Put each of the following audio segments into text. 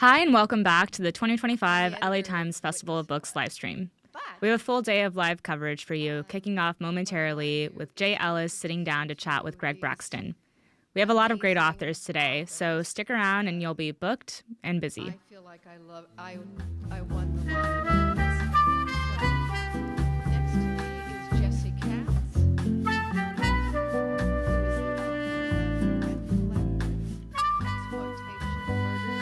Hi, and welcome back to the 2025 LA Times Festival of Books livestream. We have a full day of live coverage for you, kicking off momentarily with Jay Ellis sitting down to chat with Greg Braxton. We have a lot of great authors today, so stick around and you'll be booked and busy. I feel like I won the lottery. Next to me is Jesse Katz, who is the author of Exploitation, Murder,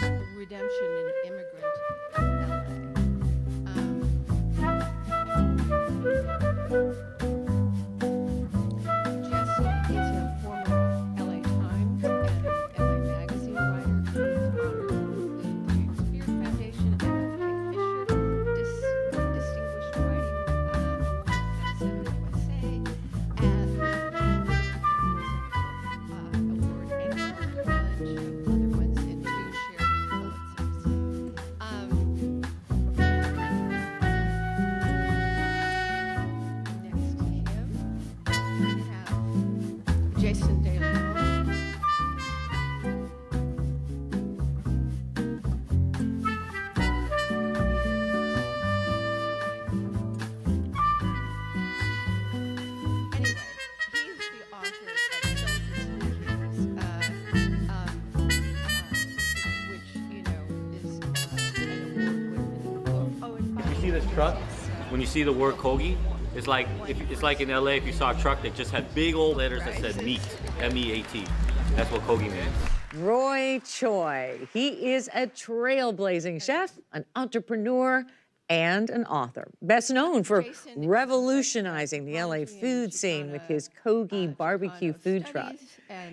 and Redemption in Immigrant L.A. Jesse is a former L.A. Times and L.A. Magazine writer who is honored with the James Beard Foundation and the Kay Fisher Distinguished Writing Medicine USA, and award and a bunch of other ones and two shared Pulitzers. Next to him, we have Jason De Leon. Anyway, he's the author of Soldiers and Kings, which, you know, is an award-winning book. Oh, and by You see this truck? When you see the word Kogi, it's like in LA if you saw a truck that just had big old letters that said meat, M-E-A-T. That's what Kogi means. Roy Choi. He is a trailblazing chef, an entrepreneur, and an author. Best known for revolutionizing the LA food scene with his Kogi barbecue food truck.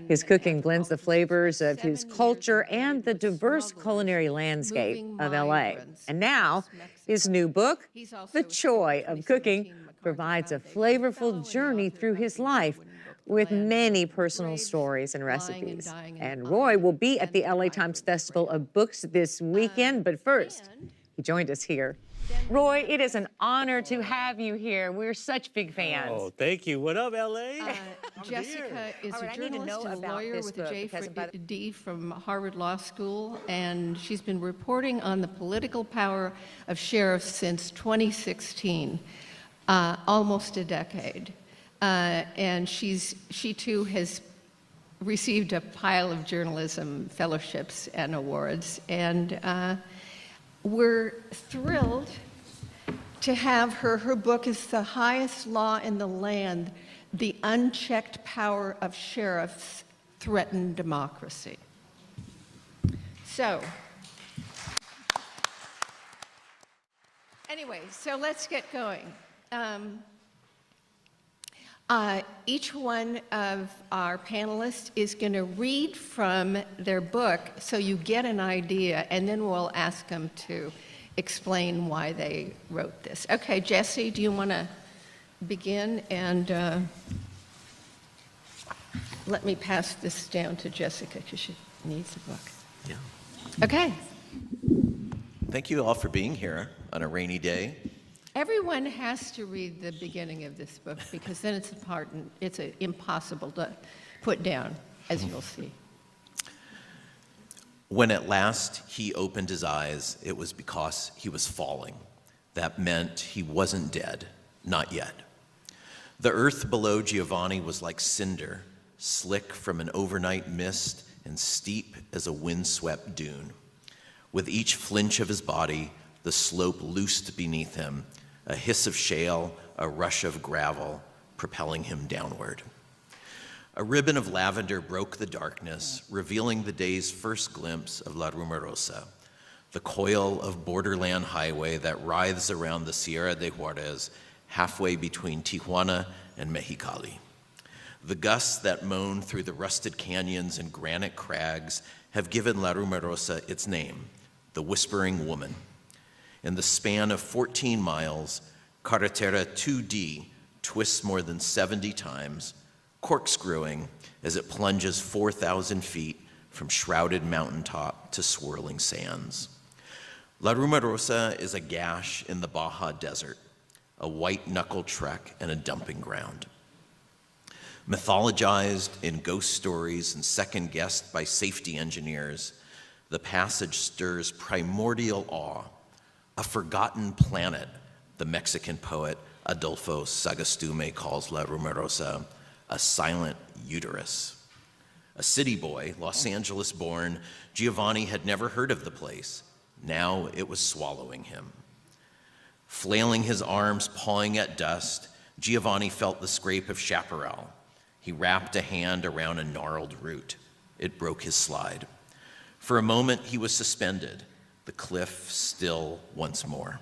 His cooking blends the flavors of his culture and the diverse culinary landscape of LA. And now, his new book, The Choi of Cooking, provides a flavorful journey through his life with many personal stories and recipes. And Roy will be at the LA Times Festival of Books this weekend, but first, he joined us here. Roy, it is an honor to have you here. We're such big fans. Oh, thank you. What up, LA? Jessica is All right, a I need to know journalist and a about lawyer this with a book, JD from Harvard Law School, and she's been reporting on the political power of sheriffs since 2016, almost a decade. And she too has received a pile of journalism fellowships and awards, and we're thrilled to have her. Her book is The Highest Law in the Land: The Unchecked Power of Sheriffs Threaten Democracy. So, anyway, so let's get going. Each one of our panelists is going to read from their book so you get an idea, and then we'll ask them to explain why they wrote this. Okay, Jesse, do you want to begin? And let me pass this down to Jessica because she needs the book. Yeah. Okay. Thank you all for being here on a rainy day. Everyone has to read the beginning of this book because then it's impossible to put down, as you'll see. When at last he opened his eyes, it was because he was falling. That meant he wasn't dead, not yet. The earth below Giovanni was like cinder, slick from an overnight mist and steep as a windswept dune. With each flinch of his body, the slope loosed beneath him, a hiss of shale, a rush of gravel, propelling him downward. A ribbon of lavender broke the darkness, revealing the day's first glimpse of La Rumorosa, the coil of borderland highway that writhes around the Sierra de Juarez, halfway between Tijuana and Mexicali. The gusts that moan through the rusted canyons and granite crags have given La Rumorosa its name, the Whispering Woman. In the span of 14 miles, Carretera 2D twists more than 70 times, corkscrewing as it plunges 4,000 feet from shrouded mountaintop to swirling sands. La Rumorosa is a gash in the Baja Desert, a white-knuckle trek and a dumping ground. Mythologized in ghost stories and second-guessed by safety engineers, The passage stirs primordial awe, a forgotten planet, the Mexican poet Adolfo Sagastume calls La Rumorosa, a silent uterus. A city boy, Los Angeles born, Giovanni had never heard of the place. Now it was swallowing him. Flailing his arms, pawing at dust, Giovanni felt the scrape of chaparral. He wrapped a hand around a gnarled root. It broke his slide. For a moment, he was suspended, the cliff still once more.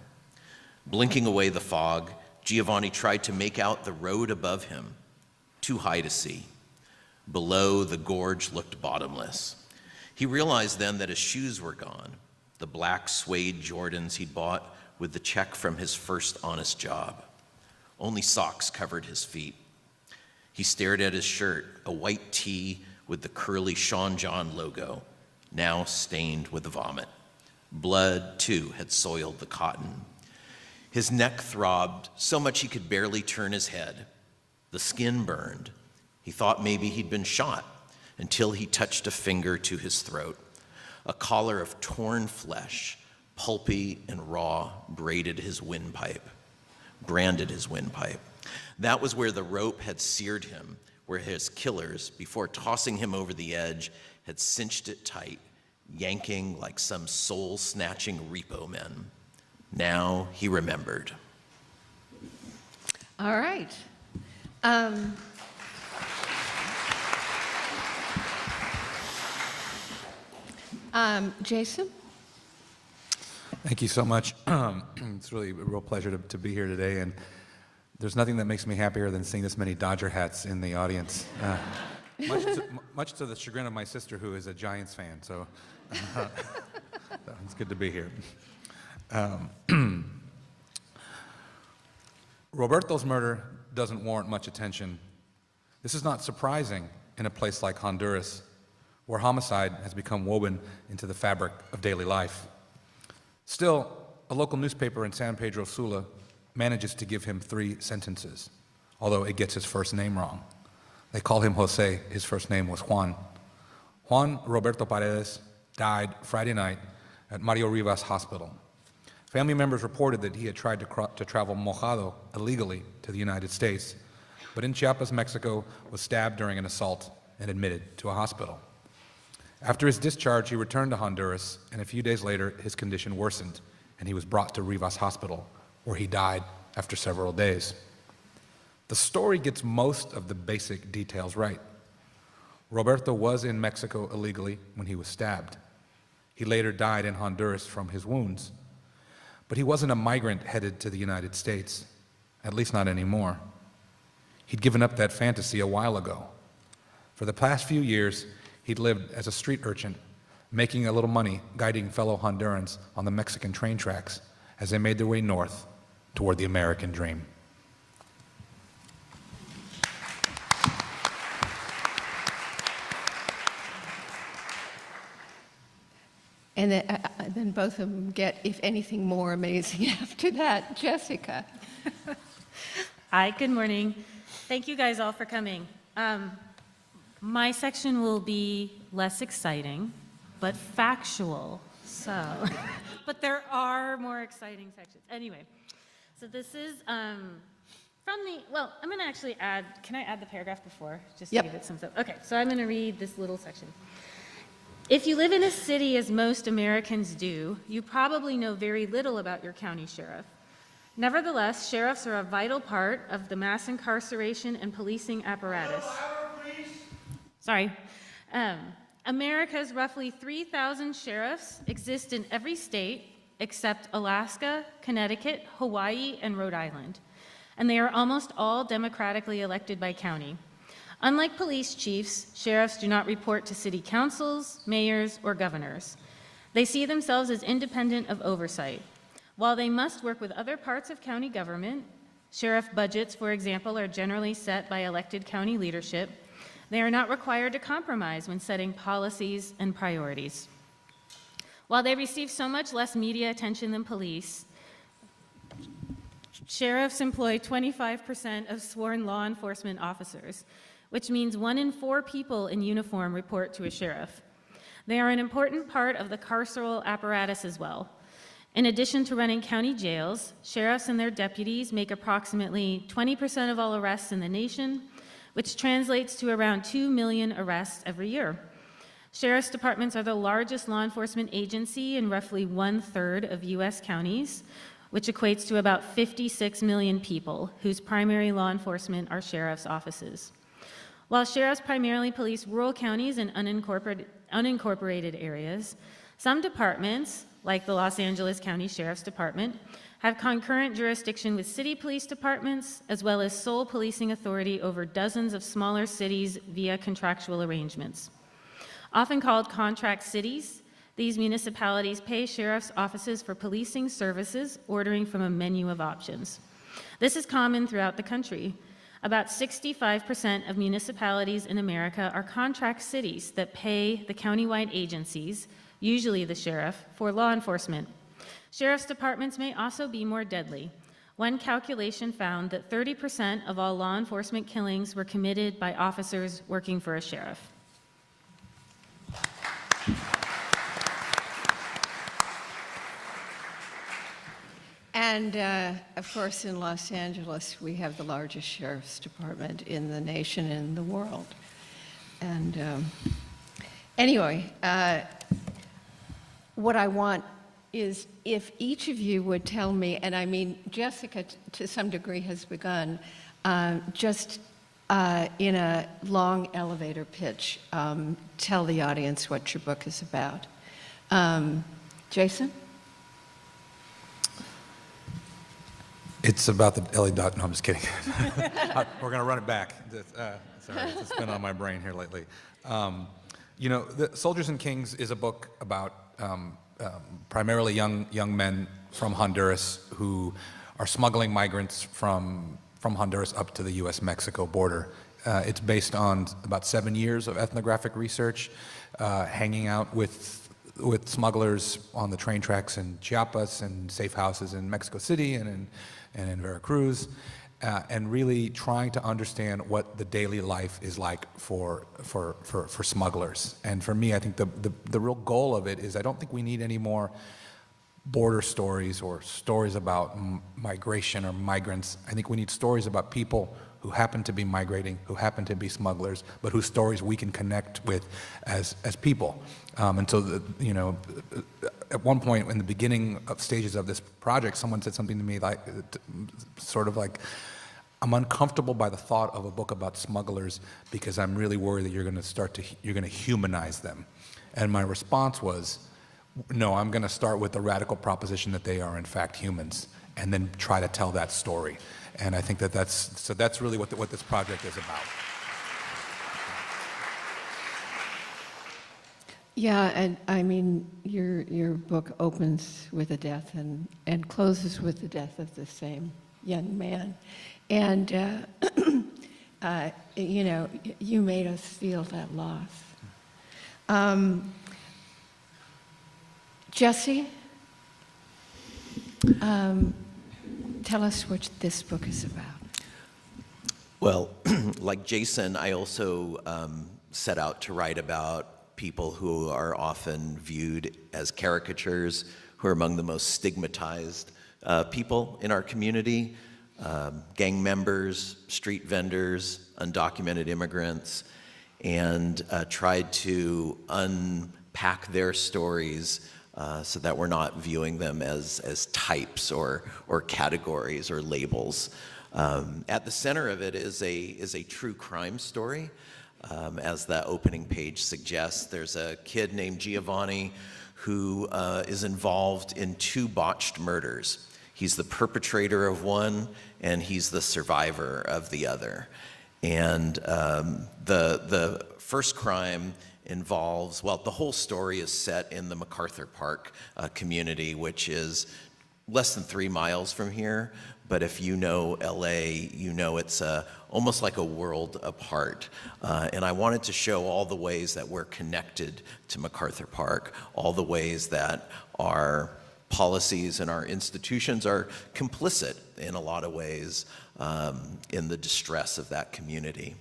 Blinking away the fog, Giovanni tried to make out the road above him, too high to see. Below, the gorge looked bottomless. He realized then that his shoes were gone, the black suede Jordans he'd bought with the check from his first honest job. Only socks covered his feet. He stared at his shirt, a white tee with the curly Sean John logo, now stained with vomit. Blood, too, had soiled the cotton. His neck throbbed so much he could barely turn his head. The skin burned. He thought maybe he'd been shot until he touched a finger to his throat. A collar of torn flesh, pulpy and raw, branded his windpipe. That was where the rope had seared him, where his killers, before tossing him over the edge, had cinched it tight, yanking like some soul-snatching repo men. Now he remembered. All right. Jason? Thank you so much. It's really a real pleasure to be here today, and there's nothing that makes me happier than seeing this many Dodger hats in the audience. Much to the chagrin of my sister, who is a Giants fan, so it's good to be here. Roberto's murder doesn't warrant much attention. This is not surprising in a place like Honduras, where homicide has become woven into the fabric of daily life. Still, a local newspaper in San Pedro Sula manages to give him 3 sentences, although it gets his first name wrong. They call him Jose. His first name was Juan. Juan Roberto Paredes died Friday night at Mario Rivas Hospital. Family members reported that he had tried to travel mojado illegally to the United States, but in Chiapas, Mexico, was stabbed during an assault and admitted to a hospital. After his discharge, he returned to Honduras, and a few days later, his condition worsened, and he was brought to Rivas Hospital, where he died after several days. The story gets most of the basic details right. Roberto was in Mexico illegally when he was stabbed. He later died in Honduras from his wounds. But he wasn't a migrant headed to the United States, at least not anymore. He'd given up that fantasy a while ago. For the past few years, he'd lived as a street urchin, making a little money guiding fellow Hondurans on the Mexican train tracks as they made their way north toward the American dream. And then both of them get, if anything, more amazing after that. Jessica. Hi, good morning. Thank you guys all for coming. My section will be less exciting, but factual, so. But there are more exciting sections. Anyway, so this is from the, well, I'm going to actually add, can I add the paragraph before? Just to Yep. give it some stuff. Okay, so I'm going to read this little section. If you live in a city as most Americans do, you probably know very little about your county sheriff. Nevertheless, sheriffs are a vital part of the mass incarceration and policing apparatus. Sorry. America's roughly 3,000 sheriffs exist in every state except Alaska, Connecticut, Hawaii, and Rhode Island. And they are almost all democratically elected by county. Unlike police chiefs, sheriffs do not report to city councils, mayors, or governors. They see themselves as independent of oversight. While they must work with other parts of county government, sheriff budgets, for example, are generally set by elected county leadership, they are not required to compromise when setting policies and priorities. While they receive so much less media attention than police, sheriffs employ 25% of sworn law enforcement officers, which means 1 in 4 people in uniform report to a sheriff. They are an important part of the carceral apparatus as well. In addition to running county jails, sheriffs and their deputies make approximately 20% of all arrests in the nation, which translates to around 2 million arrests every year. Sheriff's departments are the largest law enforcement agency in roughly 1/3 of U.S. counties, which equates to about 56 million people whose primary law enforcement are sheriff's offices. While sheriffs primarily police rural counties and unincorporated areas, some departments, like the Los Angeles County Sheriff's Department, have concurrent jurisdiction with city police departments, as well as sole policing authority over dozens of smaller cities via contractual arrangements. Often called contract cities, these municipalities pay sheriff's offices for policing services, ordering from a menu of options. This is common throughout the country. About 65% of municipalities in America are contract cities that pay the countywide agencies, usually the sheriff, for law enforcement. Sheriff's departments may also be more deadly. One calculation found that 30% of all law enforcement killings were committed by officers working for a sheriff. And of course, in Los Angeles, we have the largest sheriff's department in the nation and in the world. And anyway, what I want is if each of you would tell me, and I mean, Jessica to some degree has begun, just in a long elevator pitch, tell the audience what your book is about. Jason? It's about the L.A. No, I'm just kidding. We're going to run it back. Sorry, it's been on my brain here lately. You know, Soldiers and Kings is a book about primarily young men from Honduras who are smuggling migrants from Honduras up to the U.S.-Mexico border. It's based on about 7 years of ethnographic research, hanging out with smugglers on the train tracks in Chiapas and safe houses in Mexico City and in Veracruz, and really trying to understand what the daily life is like for smugglers. And for me, I think the real goal of it is I don't think we need any more border stories or stories about migration or migrants. I think we need stories about people who happen to be migrating, who happen to be smugglers, but whose stories we can connect with as people. And so, you know, at one point in the beginning of stages of this project, someone said something to me like, sort of like, I'm uncomfortable by the thought of a book about smugglers because I'm really worried that you're going to humanize them. And my response was, no, I'm going to start with the radical proposition that they are in fact humans, and then try to tell that story. And I think that's really what this project is about. Yeah, and I mean, your book opens with a death and closes with the death of the same young man. And, you know, you made us feel that loss. Jesse, tell us what this book is about. Well, like Jason, I also set out to write about people who are often viewed as caricatures, who are among the most stigmatized people in our community, gang members, street vendors, undocumented immigrants, and tried to unpack their stories so that we're not viewing them as types or categories or labels. At the center of it is a true crime story. As the opening page suggests, there's a kid named Giovanni who is involved in 2 botched murders. He's the perpetrator of one, and he's the survivor of the other. And the first crime involves, well, the whole story is set in the MacArthur Park community, which is less than 3 miles from here. But if you know L.A., you know it's almost like a world apart. And I wanted to show all the ways that we're connected to MacArthur Park, all the ways that our policies and our institutions are complicit in a lot of ways in the distress of that community.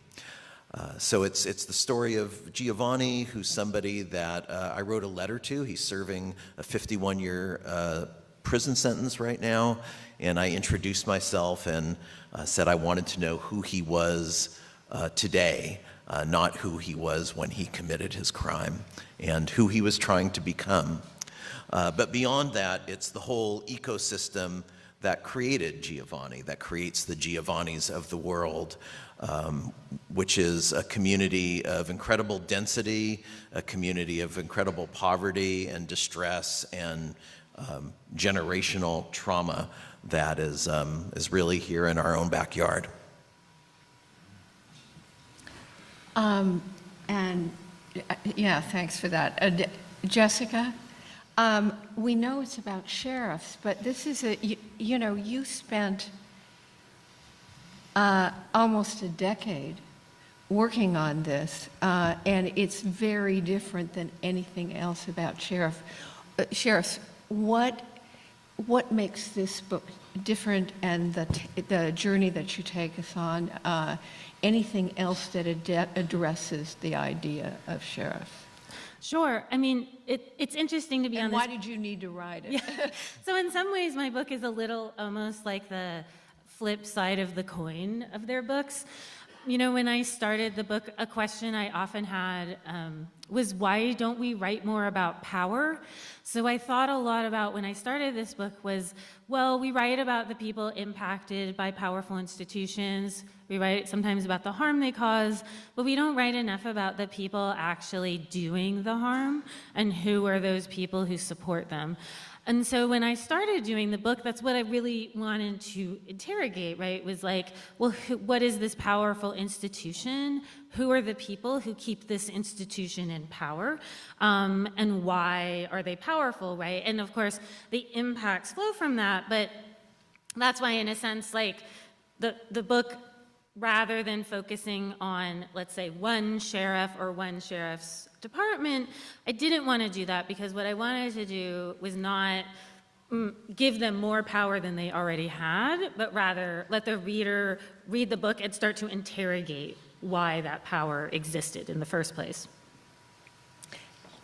So it's the story of Giovanni, who's somebody that I wrote a letter to. He's serving a 51-year prison sentence right now, and I introduced myself and said I wanted to know who he was today, not who he was when he committed his crime, and who he was trying to become. But beyond that, it's the whole ecosystem that created Giovanni, that creates the Giovannis of the world, which is a community of incredible density, a community of incredible poverty and distress and generational trauma that is really here in our own backyard. Yeah, thanks for that. Jessica, we know it's about sheriffs, but this is you spent almost a decade working on this, and it's very different than anything else about sheriffs. What makes this book different, and the journey that you take us on? Anything else that addresses the idea of sheriffs? Sure. I mean, it's interesting to be on And this. why did you need to write it? Yeah. So in some ways, my book is a little almost like the flip side of the coin of their books. You know, when I started the book, a question I often had was, why don't we write more about power? So I thought a lot about, when I started this book, was, well, we write about the people impacted by powerful institutions. We write sometimes about the harm they cause, but we don't write enough about the people actually doing the harm and who are those people who support them. And so when I started doing the book, that's what I really wanted to interrogate, right? Was like, well, what is this powerful institution? Who are the people who keep this institution in power? And why are they powerful, right? And of course, the impacts flow from that, but that's why, in a sense, like, the book, rather than focusing on, let's say, one sheriff or one sheriff's department, I didn't want to do that, because what I wanted to do was not give them more power than they already had, but rather let the reader read the book and start to interrogate why that power existed in the first place.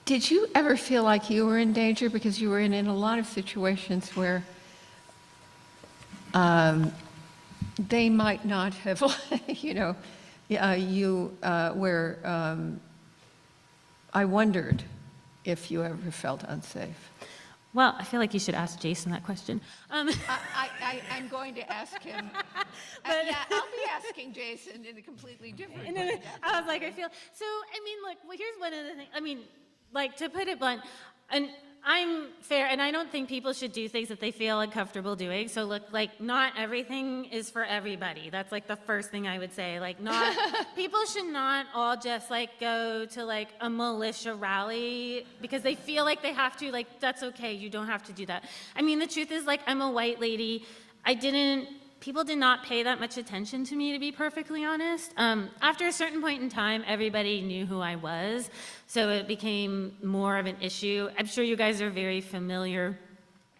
Did you ever feel like you were in danger? Because you were in a lot of situations where they might not have, where I wondered if you ever felt unsafe. Well, I feel like you should ask Jason that question. I'm going to ask him. Yeah, I'll be asking Jason in a completely different way. I was like, I feel, so, I mean, look, well, here's one of the things, I mean, like, to put it blunt, and I'm fair, and I don't think people should do things that they feel uncomfortable doing. So look, like, not everything is for everybody. That's like the first thing I would say. Like, not, people should not all just like go to like a militia rally because they feel like they have to. Like, that's okay, you don't have to do that. I mean, the truth is, like, I'm a white lady. People did not pay that much attention to me, to be perfectly honest. After a certain point in time, everybody knew who I was, so it became more of an issue. I'm sure you guys are very familiar.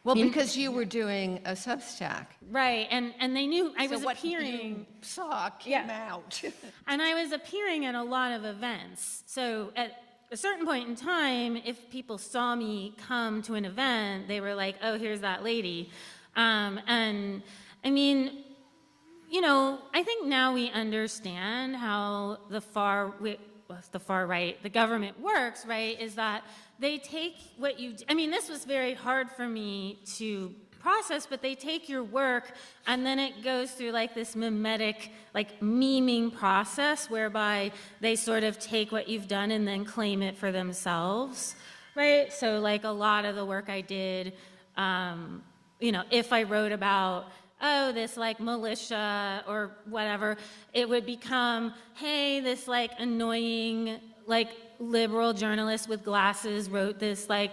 Well, because you were doing a Substack. Right, and they knew I was what appearing. You saw came out. And I was appearing at a lot of events. So at a certain point in time, if people saw me come to an event, they were like, oh, here's that lady. And I mean, you know, I think now we understand how the far right, the government works, right, is that they take what you, I mean, this was very hard for me to process, but they take your work and then it goes through like this mimetic, like memeing process whereby they sort of take what you've done and then claim it for themselves, right? So like a lot of the work I did, you know, if I wrote about, oh, this like militia or whatever, it would become, hey, this like annoying, like liberal journalist with glasses wrote this like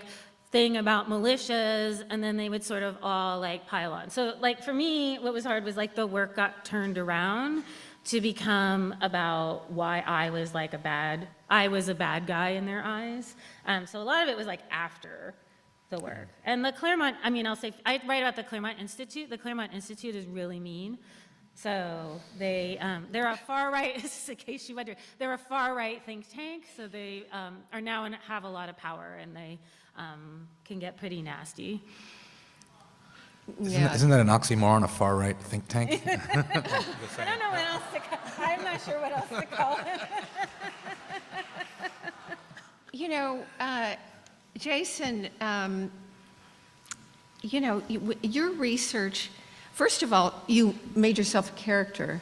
thing about militias, and then they would sort of all like pile on. So like for me, what was hard was like the work got turned around to become about why I was like a bad guy in their eyes. So a lot of it was like after the work. And the Claremont, I mean, I'll say, I write about the Claremont Institute. The Claremont Institute is really mean. So they're a far-right, in case you wonder, they're a far-right think tank, so they are now have a lot of power, and they can get pretty nasty. Isn't that an oxymoron, a far-right think tank? I don't know what else to call I'm not sure what else to call it. You know, Jason, you know, your research, first of all, you made yourself a character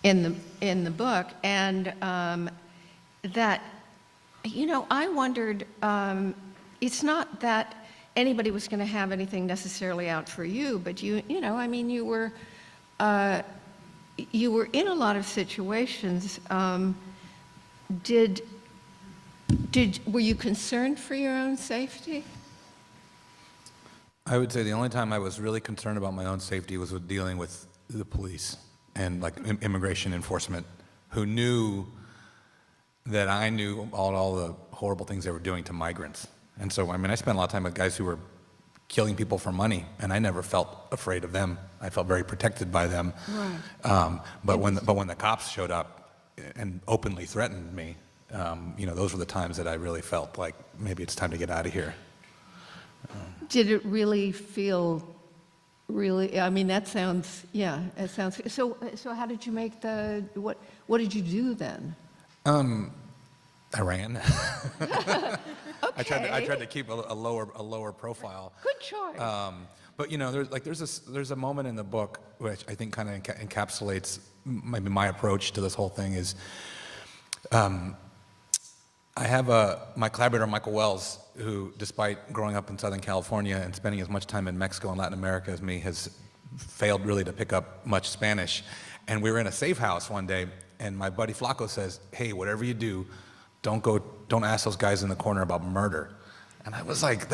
in the book, and that, you know, I wondered, it's not that anybody was going to have anything necessarily out for you, but you know, I mean, you were in a lot of situations. Were you concerned for your own safety? I would say the only time I was really concerned about my own safety was with dealing with the police and like immigration enforcement, who knew that I knew all the horrible things they were doing to migrants. And so, I mean, I spent a lot of time with guys who were killing people for money, and I never felt afraid of them. I felt very protected by them. Right. But when the cops showed up and openly threatened me, you know, those were the times that I really felt like maybe it's time to get out of here. Did it really feel really, I mean, that sounds, yeah, it sounds, so how did you make what did you do then? I ran. Okay. I tried to keep a lower profile. Good choice. But you know, there's a moment in the book which I think kind of encapsulates maybe my approach to this whole thing is, I have my collaborator Michael Wells, who, despite growing up in Southern California and spending as much time in Mexico and Latin America as me, has failed really to pick up much Spanish. And we were in a safe house one day, and my buddy Flaco says, "Hey, whatever you do, don't ask those guys in the corner about murder." And I was like,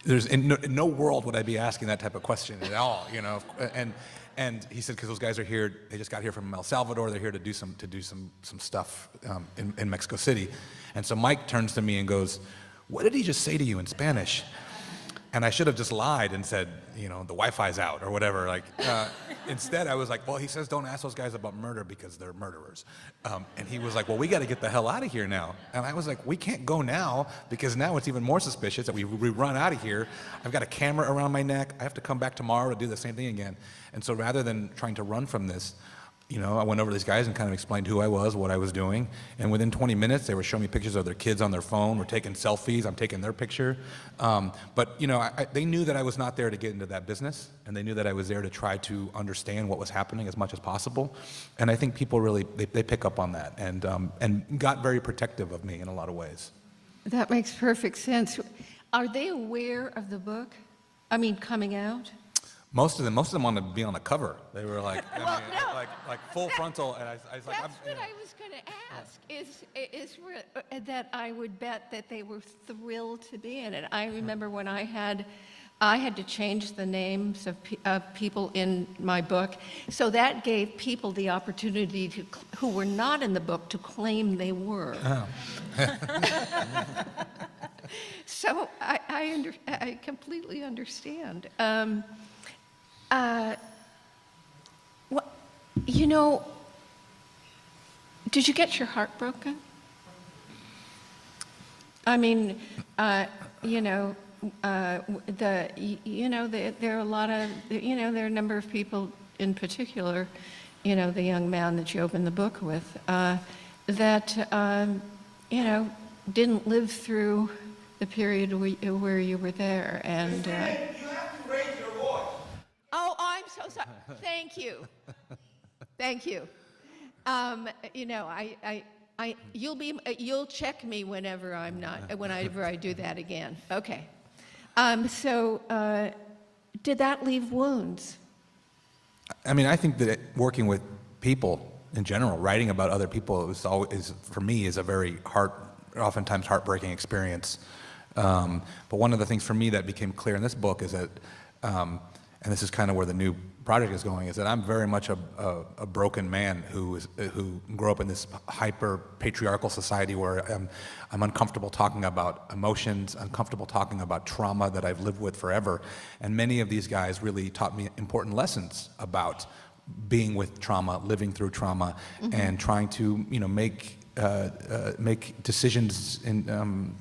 there's in no world would I be asking that type of question at all, you know. And he said, because those guys are here, they just got here from El Salvador, they're here to do some stuff in Mexico City. And so Mike turns to me and goes, "What did he just say to you in Spanish?" And I should have just lied and said, you know, the Wi-Fi's out or whatever. Like, instead, I was like, "Well, he says don't ask those guys about murder because they're murderers." And he was like, "Well, we got to get the hell out of here now." And I was like, "We can't go now because now it's even more suspicious that we run out of here. I've got a camera around my neck. I have to come back tomorrow to do the same thing again." And so rather than trying to run from this, you know, I went over to these guys and kind of explained who I was, what I was doing. And within 20 minutes, they were showing me pictures of their kids on their phone. We're taking selfies. I'm taking their picture. But, you know, they knew that I was not there to get into that business. And they knew that I was there to try to understand what was happening as much as possible. And I think people really, they pick up on that and got very protective of me in a lot of ways. That makes perfect sense. Are they aware of the book? I mean, coming out? Most of them wanted to be on the cover. They were like, Well, no. like full frontal, and I was like, That's what I was going to ask, is that I would bet that they were thrilled to be in it. I remember when I had to change the names of people in my book, so that gave people the opportunity who were not in the book to claim they were. Oh. So I completely understand. You know, did you get your heart broken? I mean, you know, there are a lot of, you know, there are a number of people in particular, you know, the young man that you opened the book with, that, you know, didn't live through the period where you were there. And you have to raise your voice. oh, I'm so sorry. Thank you. Thank you. You know, you'll check me whenever I do that again. Okay. So, did that leave wounds? I mean, I think that working with people in general, writing about other people, for me, is a very oftentimes heartbreaking experience. But one of the things for me that became clear in this book is that and this is kind of where the new project is going, is that I'm very much a broken man who grew up in this hyper-patriarchal society where I'm uncomfortable talking about emotions, uncomfortable talking about trauma that I've lived with forever. And many of these guys really taught me important lessons about being with trauma, living through trauma, and trying to, make decisions in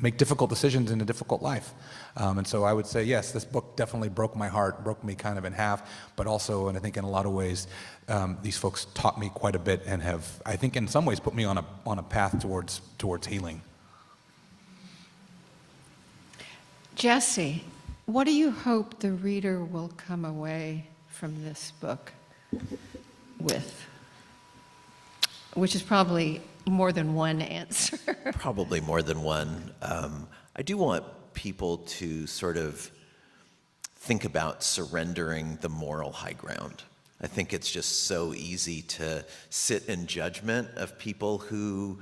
make difficult decisions in a difficult life. And so I would say, yes, this book definitely broke my heart, broke me kind of in half, but also, and I think in a lot of ways, these folks taught me quite a bit and have, I think in some ways, put me on a path towards healing. Jesse, what do you hope the reader will come away from this book with? Which is probably more than one answer. Probably more than one. I do want people to sort of think about surrendering the moral high ground. I think it's just so easy to sit in judgment of people who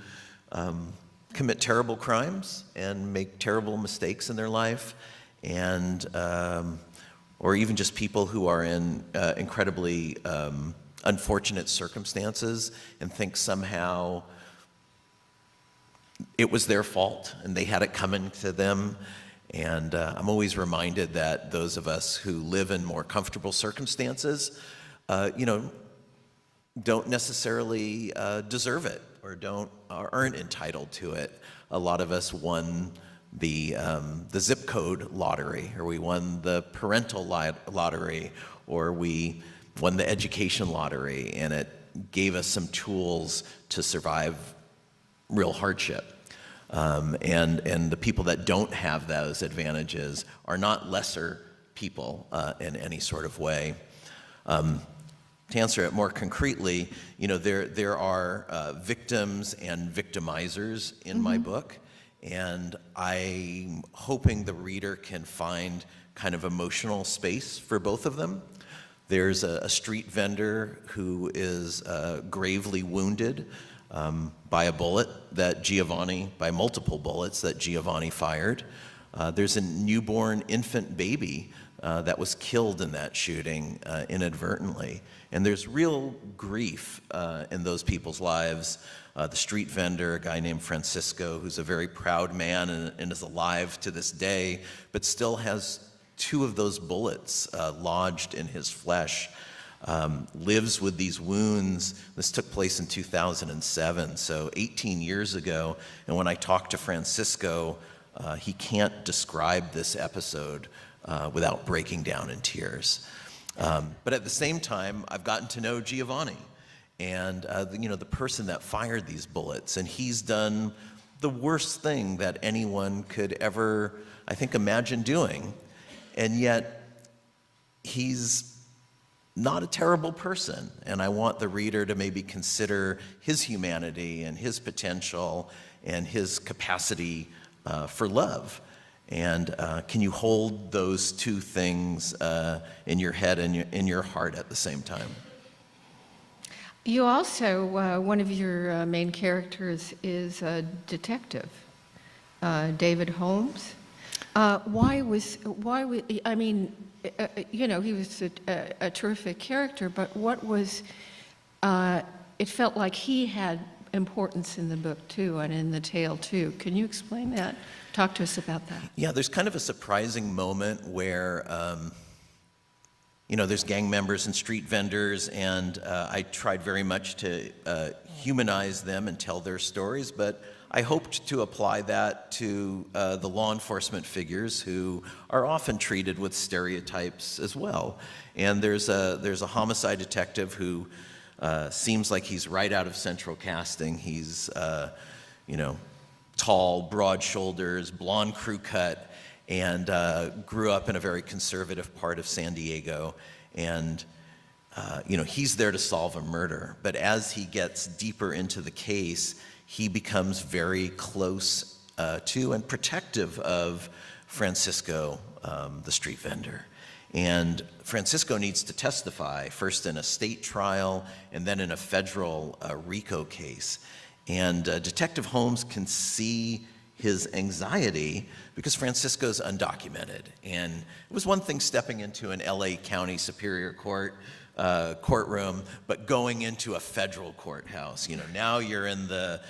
commit terrible crimes and make terrible mistakes in their life, and or even just people who are in incredibly unfortunate circumstances and think somehow it was their fault and they had it coming to them. And I'm always reminded that those of us who live in more comfortable circumstances, don't necessarily deserve it or aren't entitled to it. A lot of us won the zip code lottery, or we won the parental lottery, or we won the education lottery, and it gave us some tools to survive real hardship. And the people that don't have those advantages are not lesser people in any sort of way. To answer it more concretely, there are victims and victimizers in my book, and I'm hoping the reader can find kind of emotional space for both of them. There's a street vendor who is gravely wounded by a bullet by multiple bullets that Giovanni fired. There's a newborn infant baby that was killed in that shooting inadvertently. And there's real grief in those people's lives. The street vendor, a guy named Francisco, who's a very proud man and is alive to this day, but still has 2 of those bullets lodged in his flesh, lives with these wounds. This took place in 2007, so 18 years ago. And when I talked to Francisco, he can't describe this episode without breaking down in tears. But at the same time, I've gotten to know Giovanni, and the person that fired these bullets, and he's done the worst thing that anyone could ever, I think, imagine doing. And yet, he's not a terrible person, and I want the reader to maybe consider his humanity and his potential and his capacity for love. And can you hold those 2 things in your head and in your heart at the same time? You also, one of your main characters is a detective, David Holmes. He was a terrific character, but what was, it felt like he had importance in the book too, and in the tale too. Can you explain that? Talk to us about that. Yeah, there's kind of a surprising moment where, there's gang members and street vendors, and I tried very much to humanize them and tell their stories, but I hoped to apply that to the law enforcement figures who are often treated with stereotypes as well. And there's a homicide detective who seems like he's right out of Central Casting. He's, tall, broad shoulders, blonde crew cut, and grew up in a very conservative part of San Diego. And he's there to solve a murder. But as he gets deeper into the case, he becomes very close to and protective of Francisco, the street vendor. And Francisco needs to testify, first in a state trial and then in a federal RICO case. And Detective Holmes can see his anxiety because Francisco's undocumented. And it was one thing stepping into an LA County Superior Court courtroom, but going into a federal courthouse. You know, now you're in the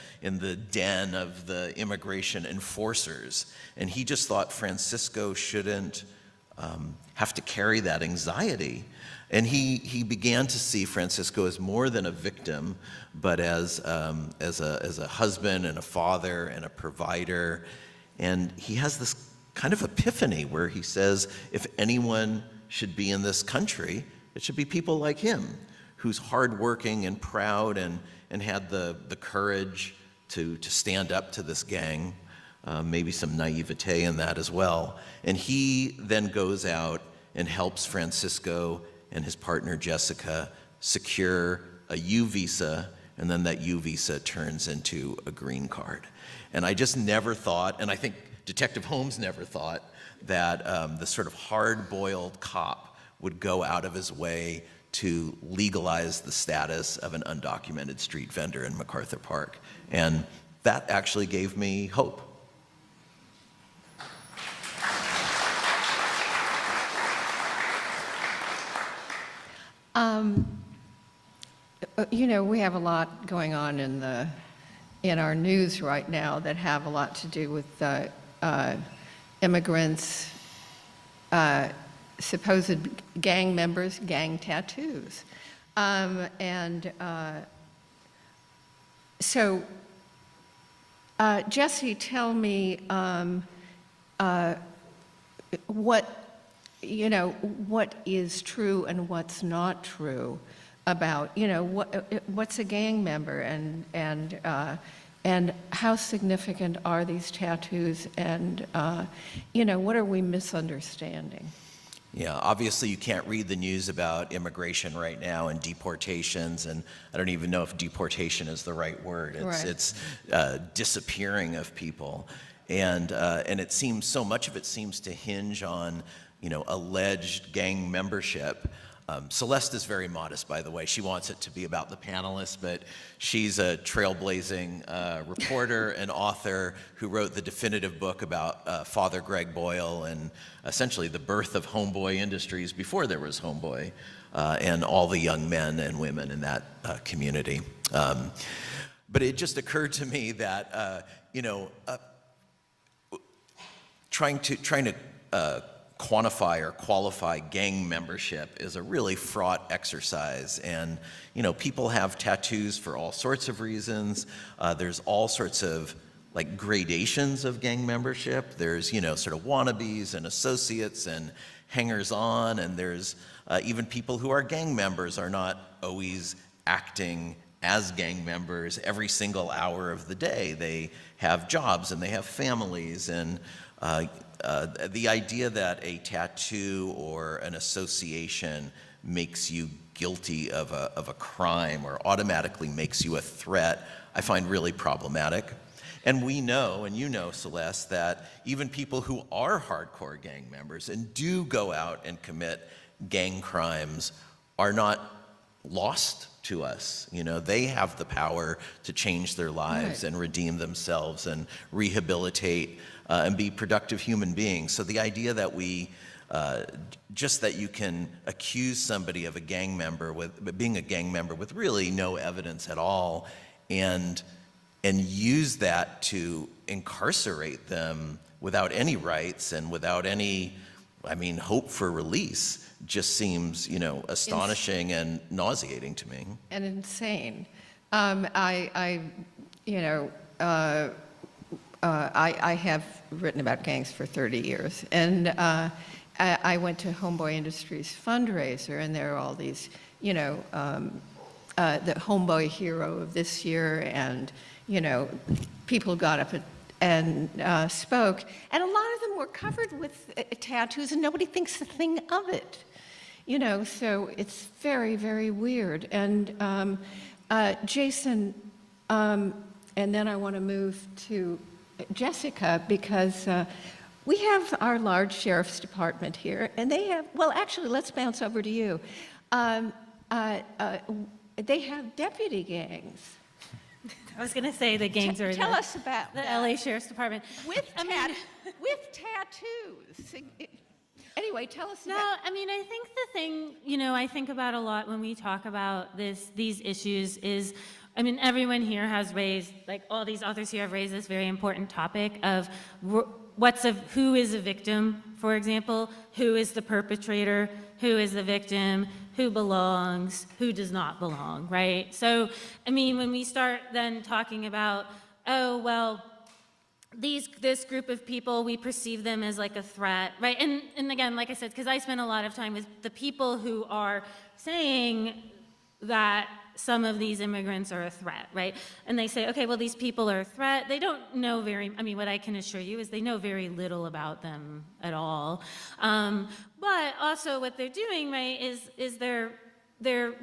den of the immigration enforcers. And he just thought Francisco shouldn't have to carry that anxiety. And he began to see Francisco as more than a victim, but as a husband and a father and a provider. And he has this kind of epiphany where he says, if anyone should be in this country, it should be people like him, who's hardworking and proud and had the courage to stand up to this gang, maybe some naivete in that as well. And he then goes out and helps Francisco and his partner Jessica secure a U visa, and then that U visa turns into a green card. And I just never thought, and I think Detective Holmes never thought, that the sort of hard-boiled cop would go out of his way to legalize the status of an undocumented street vendor in MacArthur Park. And that actually gave me hope. You know, we have a lot going on in our news right now that have a lot to do with immigrants, supposed gang members, gang tattoos. So, Jesse, tell me what is true and what's not true about, what's a gang member and how significant are these tattoos and, what are we misunderstanding? Yeah, obviously you can't read the news about immigration right now and deportations, and I don't even know if deportation is the right word. It's disappearing of people, and it seems, so much of it seems to hinge on, alleged gang membership. Celeste is very modest, by the way. She wants it to be about the panelists, but she's a trailblazing reporter and author who wrote the definitive book about Father Greg Boyle and essentially the birth of Homeboy Industries before there was Homeboy, and all the young men and women in that community. But it just occurred to me that, trying to quantify or qualify gang membership is a really fraught exercise. And, people have tattoos for all sorts of reasons. There's all sorts of gradations of gang membership. There's, sort of wannabes and associates and hangers-on. And there's even people who are gang members are not always acting as gang members every single hour of the day. They have jobs and they have families, and the idea that a tattoo or an association makes you guilty of a crime or automatically makes you a threat, I find really problematic. And we know, and you know, Celeste, that even people who are hardcore gang members and do go out and commit gang crimes are not lost to us. They have the power to change their lives and redeem themselves and rehabilitate and be productive human beings. So the idea that just that you can accuse somebody of being a gang member with really no evidence at all and use that to incarcerate them without any rights and without any, hope for release just seems, astonishing and nauseating to me. And insane. I have written about gangs for 30 years, and I went to Homeboy Industries fundraiser, and there are all these, the Homeboy Hero of this year, and, people got up and spoke, and a lot of them were covered with tattoos, and nobody thinks a thing of it. So it's very, very weird. And Jason, and then I want to move to Jessica, because we have our large sheriff's department here, and they have, well, actually, let's bounce over to you. They have deputy gangs. I was going to say the gangs are Tell us about the that. LA Sheriff's Department. With tattoos. Anyway, tell us No, about. I mean, I think the thing, I think about a lot when we talk about these issues is, I mean, everyone here has raised, like all these authors here have raised this very important topic of who is a victim, for example, who is the perpetrator, who is the victim, who belongs, who does not belong, right? So, I mean, when we start then talking about, oh, well, this group of people, we perceive them as like a threat, right? And again, like I said, because I spend a lot of time with the people who are saying that some of these immigrants are a threat, right? And they say, okay, well, these people are a threat. They don't know what I can assure you is they know very little about them at all. But also what they're doing, right, is they're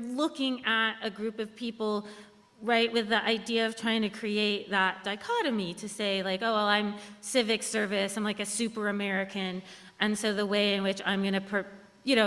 looking at a group of people, right, with the idea of trying to create that dichotomy to say like, oh, well, I'm civic service, I'm like a super American, and so the way in which I'm gonna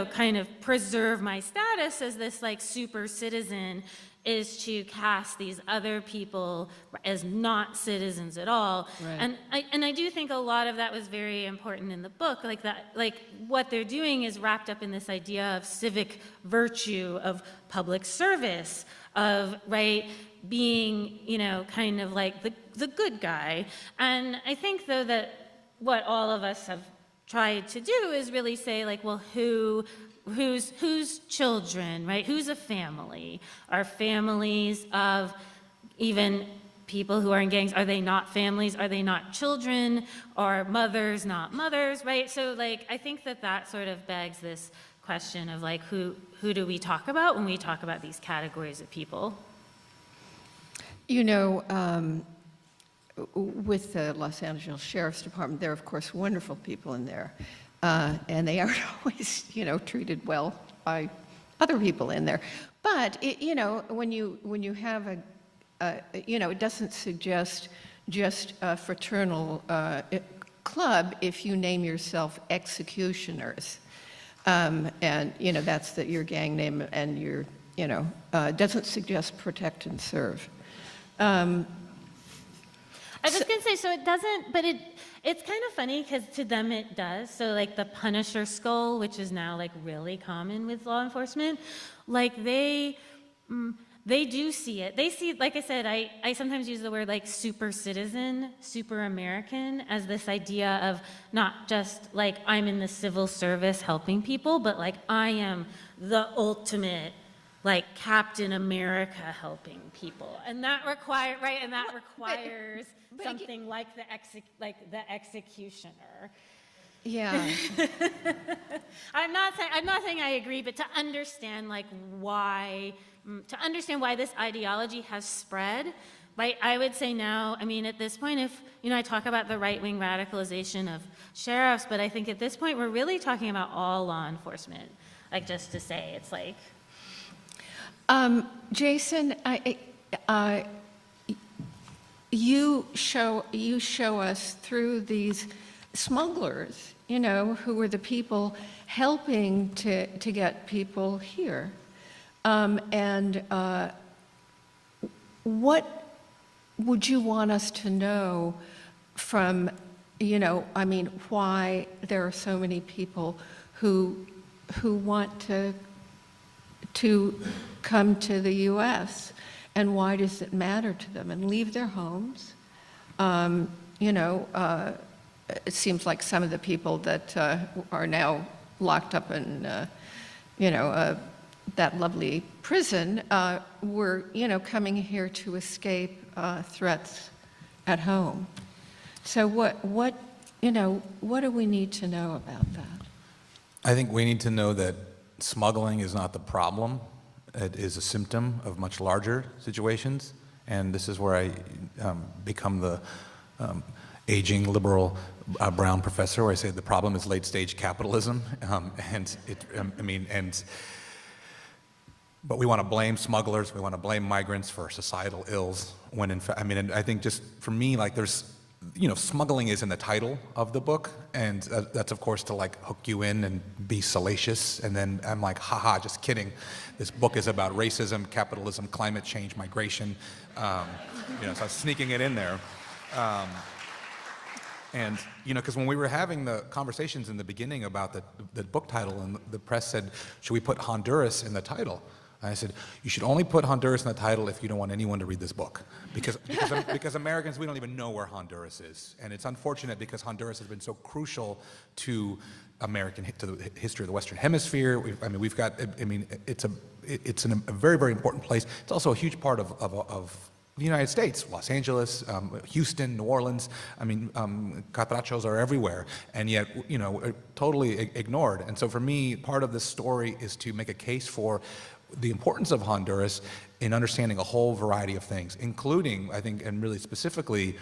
kind of preserve my status as this like super citizen is to cast these other people as not citizens at all. Right. And I do think a lot of that was very important in the book, like what they're doing is wrapped up in this idea of civic virtue, of public service, of, right, being, kind of like the good guy. And I think, though, that what all of us have tried to do is really say, like, well, who's children, right? Who's a family? Are families of even people who are in gangs, are they not families? Are they not children? Are mothers not mothers, right? So, like, I think that sort of begs this question of, like, who do we talk about when we talk about these categories of people? With the Los Angeles Sheriff's Department, there are, of course, wonderful people in there. And they aren't always, treated well by other people in there. But, when you have it doesn't suggest just a fraternal club if you name yourself executioners. And, that's your gang name, and doesn't suggest protect and serve. I was going to say, so it doesn't, but it's kind of funny because to them it does. So like the Punisher skull, which is now like really common with law enforcement, like they do see it. They see, like I said, I sometimes use the word like super citizen, super American as this idea of not just like I'm in the civil service helping people, but like I am the ultimate like Captain America helping people, and that requires something like the executioner. Yeah. I'm not saying I agree, but to understand why this ideology has spread, right? I would say now, I mean, at this point, if I talk about the right-wing radicalization of sheriffs, but I think at this point we're really talking about all law enforcement. Like just to say, it's like. Jason, you show us through these smugglers, who were the people helping to get people here. And what would you want us to know from, why there are so many people who want to come to the U.S., and why does it matter to them, and leave their homes? It seems like some of the people that are now locked up in, that lovely prison were, coming here to escape threats at home. So what do we need to know about that? I think we need to know that smuggling is not the problem. It is a symptom of much larger situations, and this is where I become the aging liberal Brown professor, where I say the problem is late-stage capitalism, but we want to blame smugglers, we want to blame migrants for societal ills, when in fact, I think just for me, like there's smuggling is in the title of the book, and that's of course to like hook you in and be salacious. And then I'm like, haha, just kidding. This book is about racism, capitalism, climate change, migration. So I was sneaking it in there. And because when we were having the conversations in the beginning about the book title, and the press said, should we put Honduras in the title? And I said, you should only put Honduras in the title if you don't want anyone to read this book. Because Americans, we don't even know where Honduras is. And it's unfortunate because Honduras has been so crucial to the history of the Western Hemisphere. It's a very, very important place. It's also a huge part of the United States, Los Angeles, Houston, New Orleans. Catrachos are everywhere, and yet, totally ignored. And so for me, part of this story is to make a case for the importance of Honduras in understanding a whole variety of things, including, I think, and really specifically,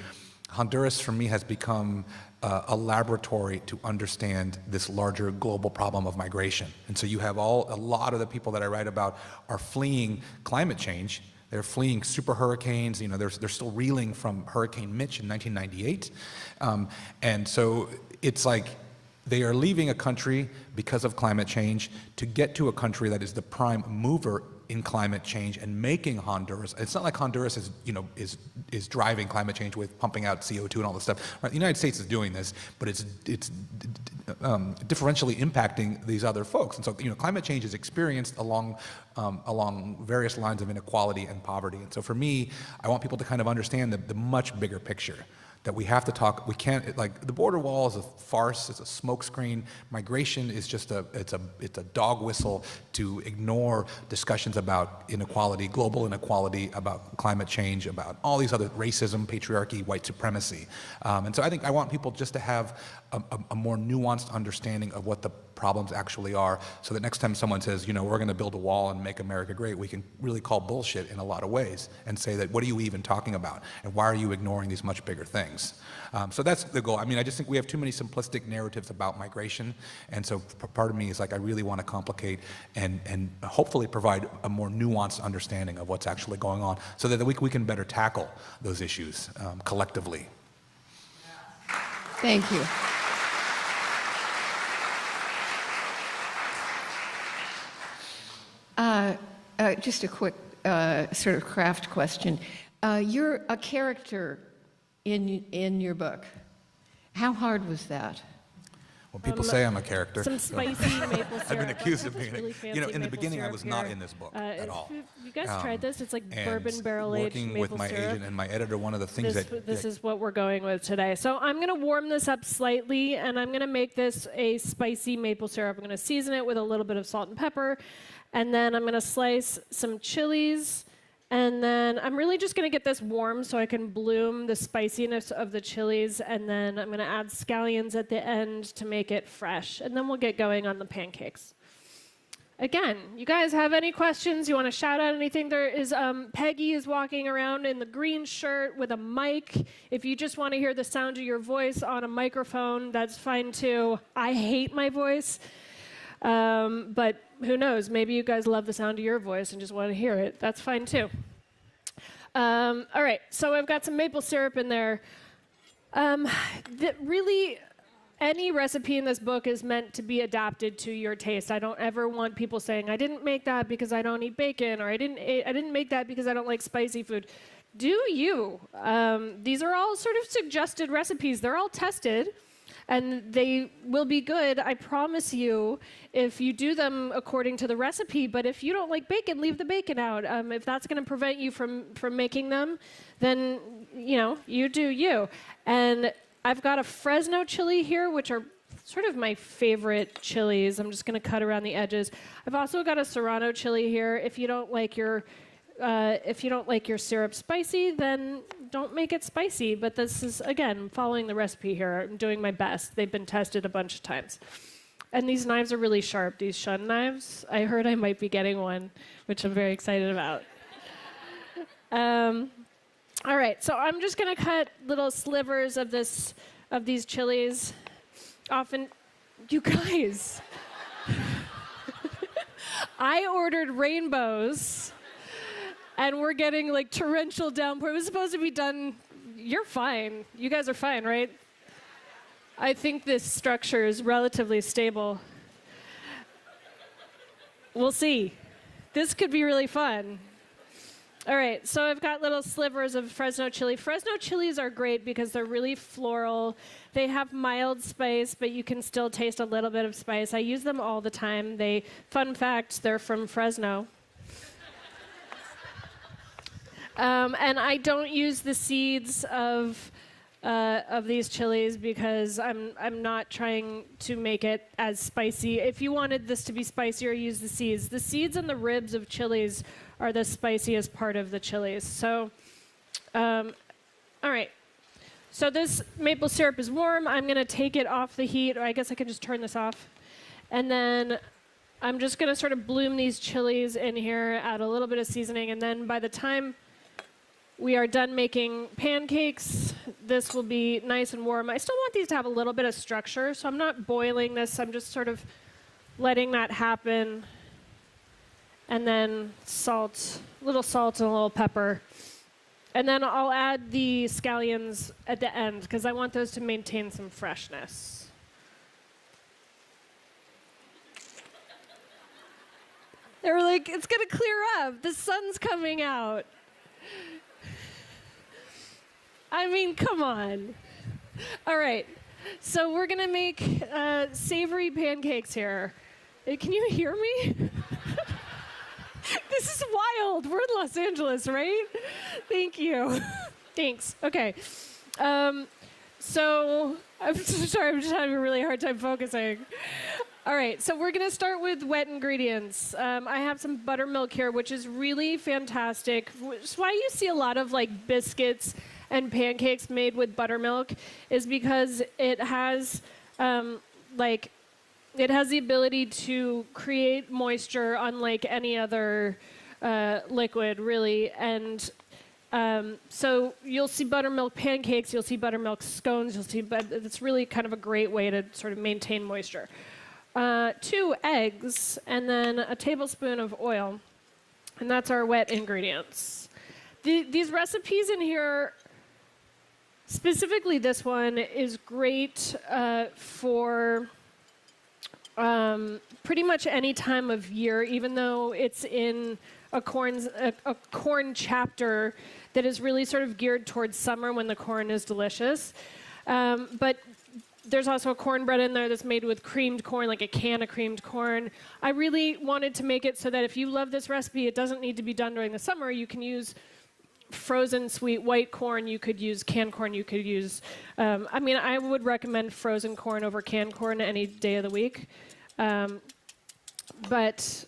Honduras for me has become a laboratory to understand this larger global problem of migration. And so you have a lot of the people that I write about are fleeing climate change. They're fleeing super hurricanes. They're still reeling from Hurricane Mitch in 1998. And so it's like they are leaving a country because of climate change to get to a country that is the prime mover in climate change and making Honduras. It's not like Honduras is driving climate change with pumping out CO2 and all this stuff. Right? The United States is doing this, but it's differentially impacting these other folks. And so climate change is experienced along various lines of inequality and poverty. And so for me, I want people to kind of understand the much bigger picture. That we have to talk, we can't, like the border wall is a farce, it's a smokescreen. Migration is just it's a dog whistle to ignore discussions about inequality, global inequality, about climate change, about all these other racism, patriarchy, white supremacy. And so I think I want people just to have a more nuanced understanding of what the problems actually are, so that next time someone says, we're going to build a wall and make America great, we can really call bullshit in a lot of ways and say that, what are you even talking about? And why are you ignoring these much bigger things? So that's the goal. I just think we have too many simplistic narratives about migration, and so part of me is like, I really want to complicate and hopefully provide a more nuanced understanding of what's actually going on, so that we can better tackle those issues collectively. Thank you. Just a quick sort of craft question. You're a character in your book. How hard was that? Well, people say I'm a character. Some spicy maple syrup. I've been accused of being, really in the beginning, I was not in this book at all. You guys tried this? It's like bourbon barrel aged maple syrup. Working with my agent and my editor, one of the things this is what we're going with today. So I'm going to warm this up slightly, and I'm going to make this a spicy maple syrup. I'm going to season it with a little bit of salt and pepper, and then I'm going to slice some chilies. And then I'm really just going to get this warm so I can bloom the spiciness of the chilies. And then I'm going to add scallions at the end to make it fresh. And then we'll get going on the pancakes. Again, you guys have any questions? You want to shout out anything? There is Peggy is walking around in the green shirt with a mic. If you just want to hear the sound of your voice on a microphone, that's fine too. I hate my voice. But who knows? Maybe you guys love the sound of your voice and just want to hear it. That's fine too. All right, so I've got some maple syrup in there. Really, any recipe in this book is meant to be adapted to your taste. I don't ever want people saying, I didn't make that because I don't eat bacon, or I didn't make that because I don't like spicy food. Do you? These are all sort of suggested recipes. They're all tested. And they will be good, I promise you, if you do them according to the recipe. But if you don't like bacon, leave the bacon out. If that's going to prevent you from making them, then, you do you. And I've got a Fresno chili here, which are sort of my favorite chilies. I'm just going to cut around the edges. I've also got a Serrano chili here. If you don't like your syrup spicy, then don't make it spicy. But this is, again, following the recipe here. I'm doing my best. They've been tested a bunch of times. And these knives are really sharp, these Shun knives. I heard I might be getting one, which I'm very excited about. All right, so I'm just going to cut little slivers of these chilies. You guys, I ordered rainbows. And we're getting like torrential downpour. It was supposed to be done You're fine. You guys are fine, right? I think this structure is relatively stable. We'll see. This could be really fun. All right, so I've got little slivers of Fresno chili. Fresno chilies are great because they're really floral. They have mild spice, but you can still taste a little bit of spice. I use them all the time. Fun fact, they're from Fresno. And I don't use the seeds of these chilies because I'm not trying to make it as spicy. If you wanted this to be spicier, use the seeds. The seeds and the ribs of chilies are the spiciest part of the chilies. So, all right. So this maple syrup is warm. I'm going to take it off the heat, or I guess I can just turn this off. And then I'm just going to sort of bloom these chilies in here, add a little bit of seasoning, and then by the time we are done making pancakes, this will be nice and warm. I still want these to have a little bit of structure, so I'm not boiling this. I'm just sort of letting that happen. And then salt, a little salt and a little pepper. And then I'll add the scallions at the end because I want those to maintain some freshness. They were like, it's going to clear up. The sun's coming out. I mean, come on. All right. So we're going to make savory pancakes here. Can you hear me? This is wild. We're in Los Angeles, right? Thank you. Thanks. Okay. So I'm sorry, I'm just having a really hard time focusing. All right, so we're going to start with wet ingredients. I have some buttermilk here, which is really fantastic. Which is why you see a lot of like biscuits and pancakes made with buttermilk, is because it has it has the ability to create moisture unlike any other liquid, really. And so you'll see buttermilk pancakes, you'll see buttermilk scones, it's really kind of a great way to sort of maintain moisture. 2 eggs, and then a tablespoon of oil. And that's our wet ingredients. These recipes in here, specifically this one, is great for pretty much any time of year, even though it's in a corn chapter that is really sort of geared towards summer when the corn is delicious. But there's also a cornbread in there that's made with creamed corn, like a can of creamed corn. I really wanted to make it so that if you love this recipe, it doesn't need to be done during the summer. You can use frozen sweet white corn, you could use canned corn, you could use, I would recommend frozen corn over canned corn any day of the week. But,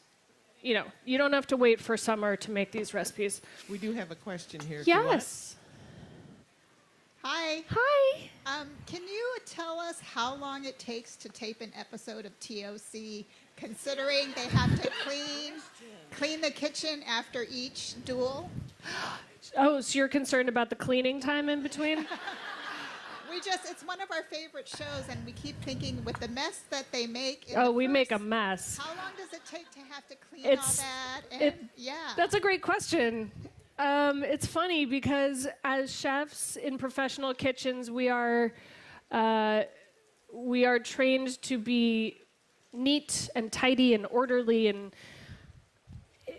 you don't have to wait for summer to make these recipes. We do have a question here. Yes. Hi. Hi. Can you tell us how long it takes to tape an episode of TOC, considering they have to clean the kitchen after each duel? Oh, so you're concerned about the cleaning time in between? It's one of our favorite shows, and we keep thinking with the mess that they make. We make a mess. How long does it take to have to clean all that? And, That's a great question. It's funny because as chefs in professional kitchens, we are trained to be neat and tidy and orderly, and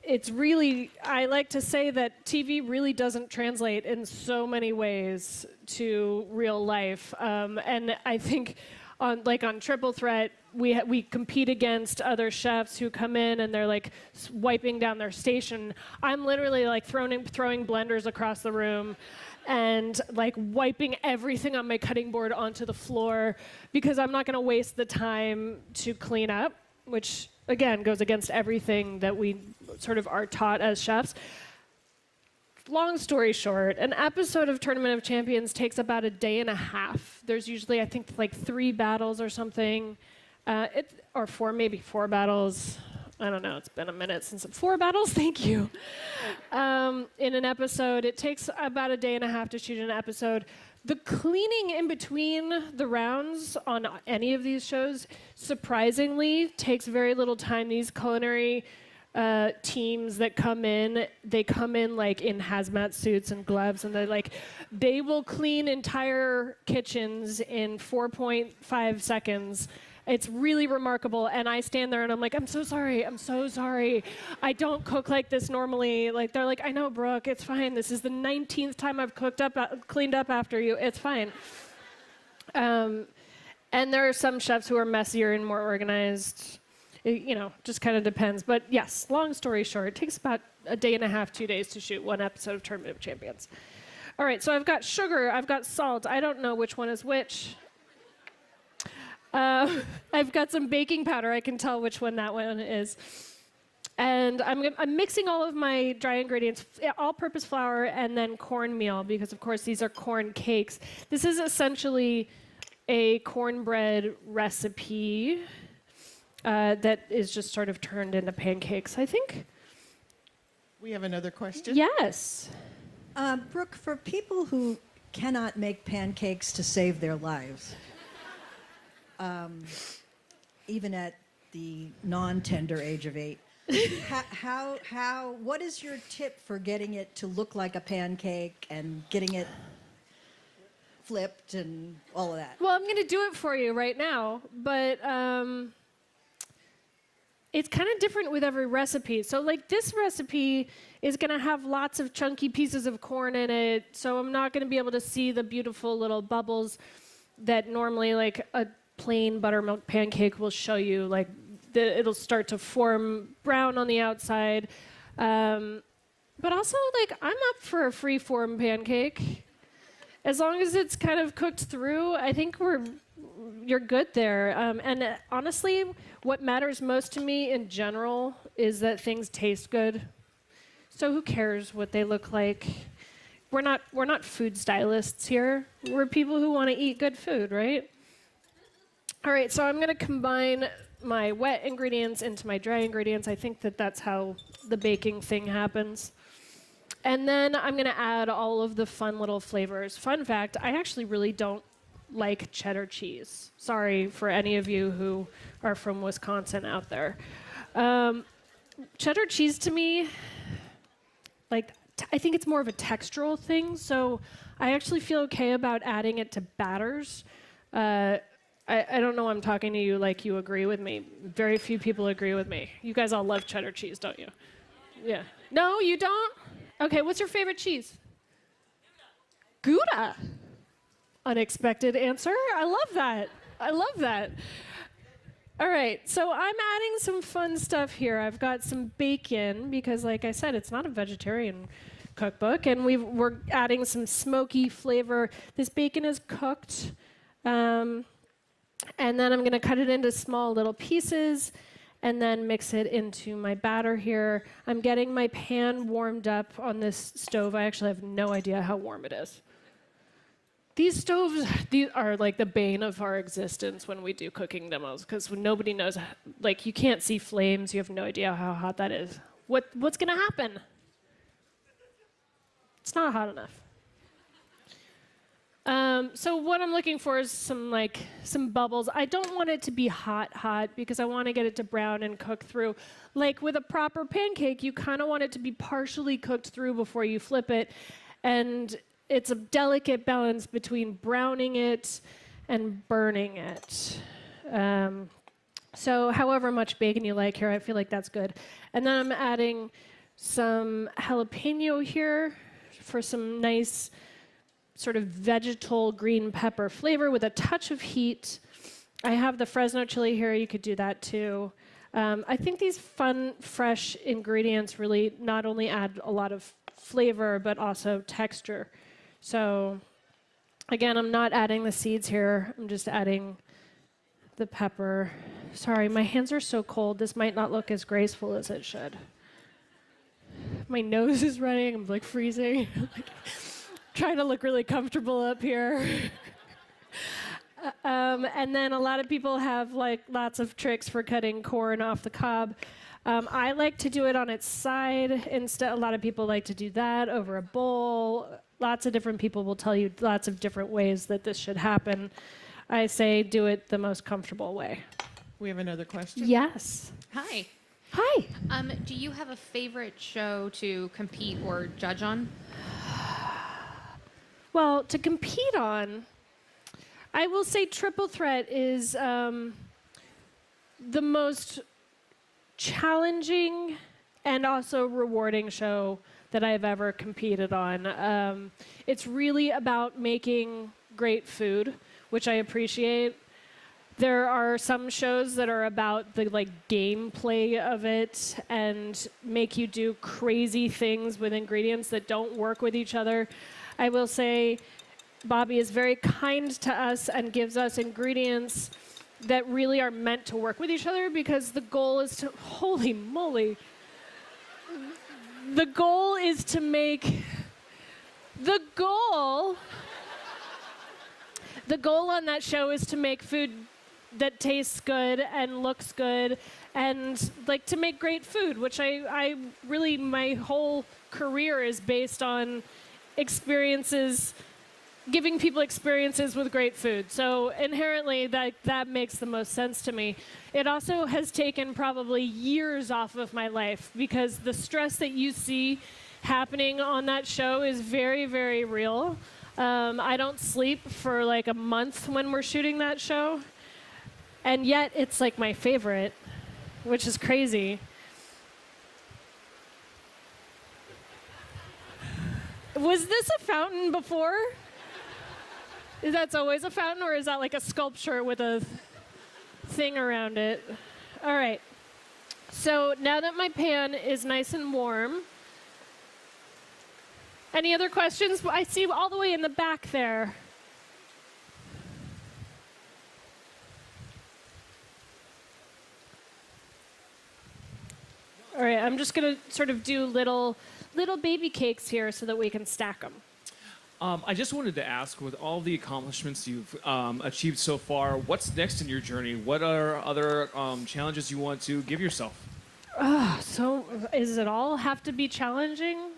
it's really, I like to say that TV really doesn't translate in so many ways to real life. And I think on Triple Threat, we compete against other chefs who come in and they're like wiping down their station. I'm literally like throwing blenders across the room and like wiping everything on my cutting board onto the floor because I'm not going to waste the time to clean up, which again goes against everything that we sort of are taught as chefs. Long story short, an episode of Tournament of Champions takes about a day and a half. There's usually, I think, like 3 battles or something, or 4, maybe 4 battles. I don't know, it's been a minute since 4 battles, thank you. In an episode, it takes about a day and a half to shoot an episode. The cleaning in between the rounds on any of these shows, surprisingly, takes very little time. These culinary teams that come in. They come in like in hazmat suits and gloves, and they will clean entire kitchens in 4.5 seconds. It's really remarkable, and I stand there and I'm like, I'm so sorry, I don't cook like this normally. Like, they're like, I know, Brooke, it's fine. This is the 19th time I've cleaned up after you. It's fine. And there are some chefs who are messier and more organized. It, just kind of depends. But yes, long story short, it takes about a day and a half, 2 days to shoot one episode of Tournament of Champions. All right, so I've got sugar, I've got salt. I don't know which one is which. I've got some baking powder. I can tell which one that one is. And I'm mixing all of my dry ingredients, all-purpose flour and then cornmeal, because of course these are corn cakes. This is essentially a cornbread recipe that is just sort of turned into pancakes, I think. We have another question. Yes. Brooke, for people who cannot make pancakes to save their lives, even at the non-tender age of 8, what is your tip for getting it to look like a pancake and getting it flipped and all of that? Well, I'm going to do it for you right now, but it's kind of different with every recipe. So like this recipe is going to have lots of chunky pieces of corn in it, so I'm not going to be able to see the beautiful little bubbles that normally like a plain buttermilk pancake will show you. Like it'll start to form brown on the outside. But also, like, I'm up for a free-form pancake. As long as it's kind of cooked through, I think you're good there. And honestly, what matters most to me in general is that things taste good. So who cares what they look like? We're not food stylists here. We're people who want to eat good food, right? All right, so I'm going to combine my wet ingredients into my dry ingredients. I think that's how the baking thing happens. And then I'm going to add all of the fun little flavors. Fun fact, I actually really don't like cheddar cheese. Sorry for any of you who are from Wisconsin out there. Cheddar cheese to me, I think it's more of a textural thing, so I actually feel okay about adding it to batters. I don't know, I'm talking to you like you agree with me. Very few people agree with me. You guys all love cheddar cheese, don't you? Yeah. No, you don't? Okay, what's your favorite cheese? Gouda. Unexpected answer. I love that. All right, so I'm adding some fun stuff here. I've got some bacon because, like I said, it's not a vegetarian cookbook, and we're adding some smoky flavor. This bacon is cooked. And then I'm going to cut it into small little pieces and then mix it into my batter here. I'm getting my pan warmed up on this stove. I actually have no idea how warm it is. These stoves are like the bane of our existence when we do cooking demos, because nobody knows, like, you can't see flames. You have no idea how hot that is. What's going to happen? It's not hot enough. So what I'm looking for is some bubbles. I don't want it to be hot because I want to get it to brown and cook through. Like with a proper pancake, you kind of want it to be partially cooked through before you flip it. And it's a delicate balance between browning it and burning it. So however much bacon you like here, I feel like that's good. And then I'm adding some jalapeno here for some nice sort of vegetal green pepper flavor with a touch of heat. I have the Fresno chili here. You could do that too. I think these fun, fresh ingredients really not only add a lot of flavor, but also texture. So again, I'm not adding the seeds here. I'm just adding the pepper. Sorry, my hands are so cold. This might not look as graceful as it should. My nose is running. I'm like freezing. Trying to look really comfortable up here. And then a lot of people have like lots of tricks for cutting corn off the cob. I like to do it on its side instead. A lot of people like to do that over a bowl. Lots of different people will tell you lots of different ways that this should happen. I say do it the most comfortable way. We have another question. Yes. Hi. Hi. Do you have a favorite show to compete or judge on? Well, to compete on, I will say Triple Threat is the most challenging and also rewarding show that I've ever competed on. It's really about making great food, which I appreciate. There are some shows that are about the gameplay of it and make you do crazy things with ingredients that don't work with each other. I will say Bobby is very kind to us and gives us ingredients that really are meant to work with each other, because the goal is to, holy moly, the goal is to make, the goal on that show is to make food that tastes good and looks good, and to make great food, which I really, my whole career is based on experiences, giving people experiences with great food. So inherently that makes the most sense to me. It also has taken probably years off of my life, because the stress that you see happening on that show is very, very real. I don't sleep for a month when we're shooting that show, and yet it's my favorite, which is crazy. Was this a fountain before? Is that always a fountain, or is that a sculpture with a thing around it? All right. So now that my pan is nice and warm, any other questions? I see all the way in the back there. All right, I'm just going to sort of do little baby cakes here so that we can stack them. I just wanted to ask, with all the accomplishments you've achieved so far, what's next in your journey? What are other challenges you want to give yourself? So does it all have to be challenging?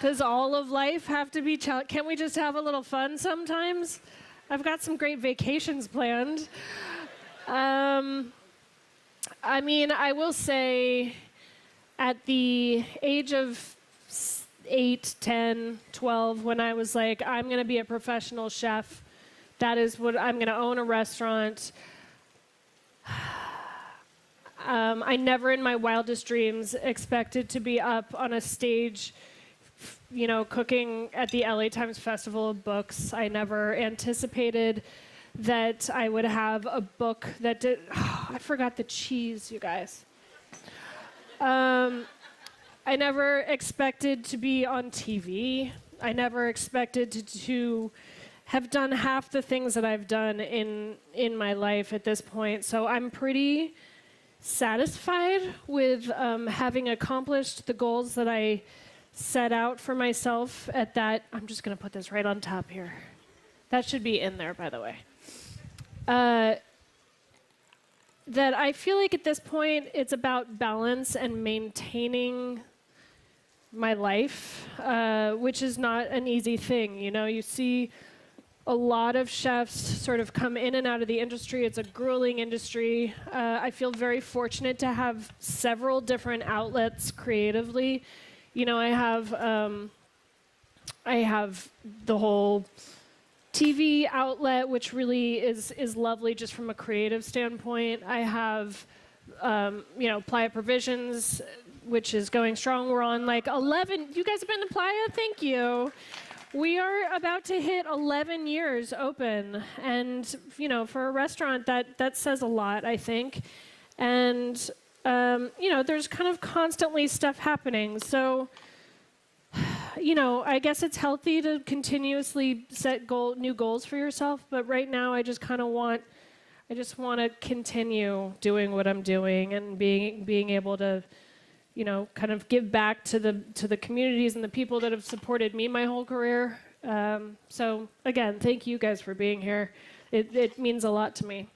Does all of life have to be challenging? Can't we just have a little fun sometimes? I've got some great vacations planned. I mean, I will say at the age of 8, 10, 12, when I was I'm going to be a professional chef, that is what I'm going to own a restaurant. I never in my wildest dreams expected to be up on a stage, cooking at the L.A. Times Festival of Books. I never anticipated that I would have a book that did, I forgot the cheese, you guys. I never expected to be on TV. I never expected to have done half the things that I've done in my life at this point. So I'm pretty satisfied with having accomplished the goals that I set out for myself at that. I'm just going to put this right on top here. That should be in there, by the way. That I feel at this point it's about balance and maintaining my life, which is not an easy thing. You see a lot of chefs sort of come in and out of the industry. It's a grueling industry. I feel very fortunate to have several different outlets creatively. I have the whole TV outlet, which really is lovely just from a creative standpoint. I have, Playa Provisions, which is going strong. We're on 11. You guys have been to Playa? Thank you. We are about to hit 11 years open. And, for a restaurant, that says a lot, I think. And, there's kind of constantly stuff happening. So, I guess it's healthy to continuously set new goals for yourself. But right now, I just want to continue doing what I'm doing and being able to, kind of give back to the communities and the people that have supported me my whole career. So again, thank you guys for being here. It means a lot to me.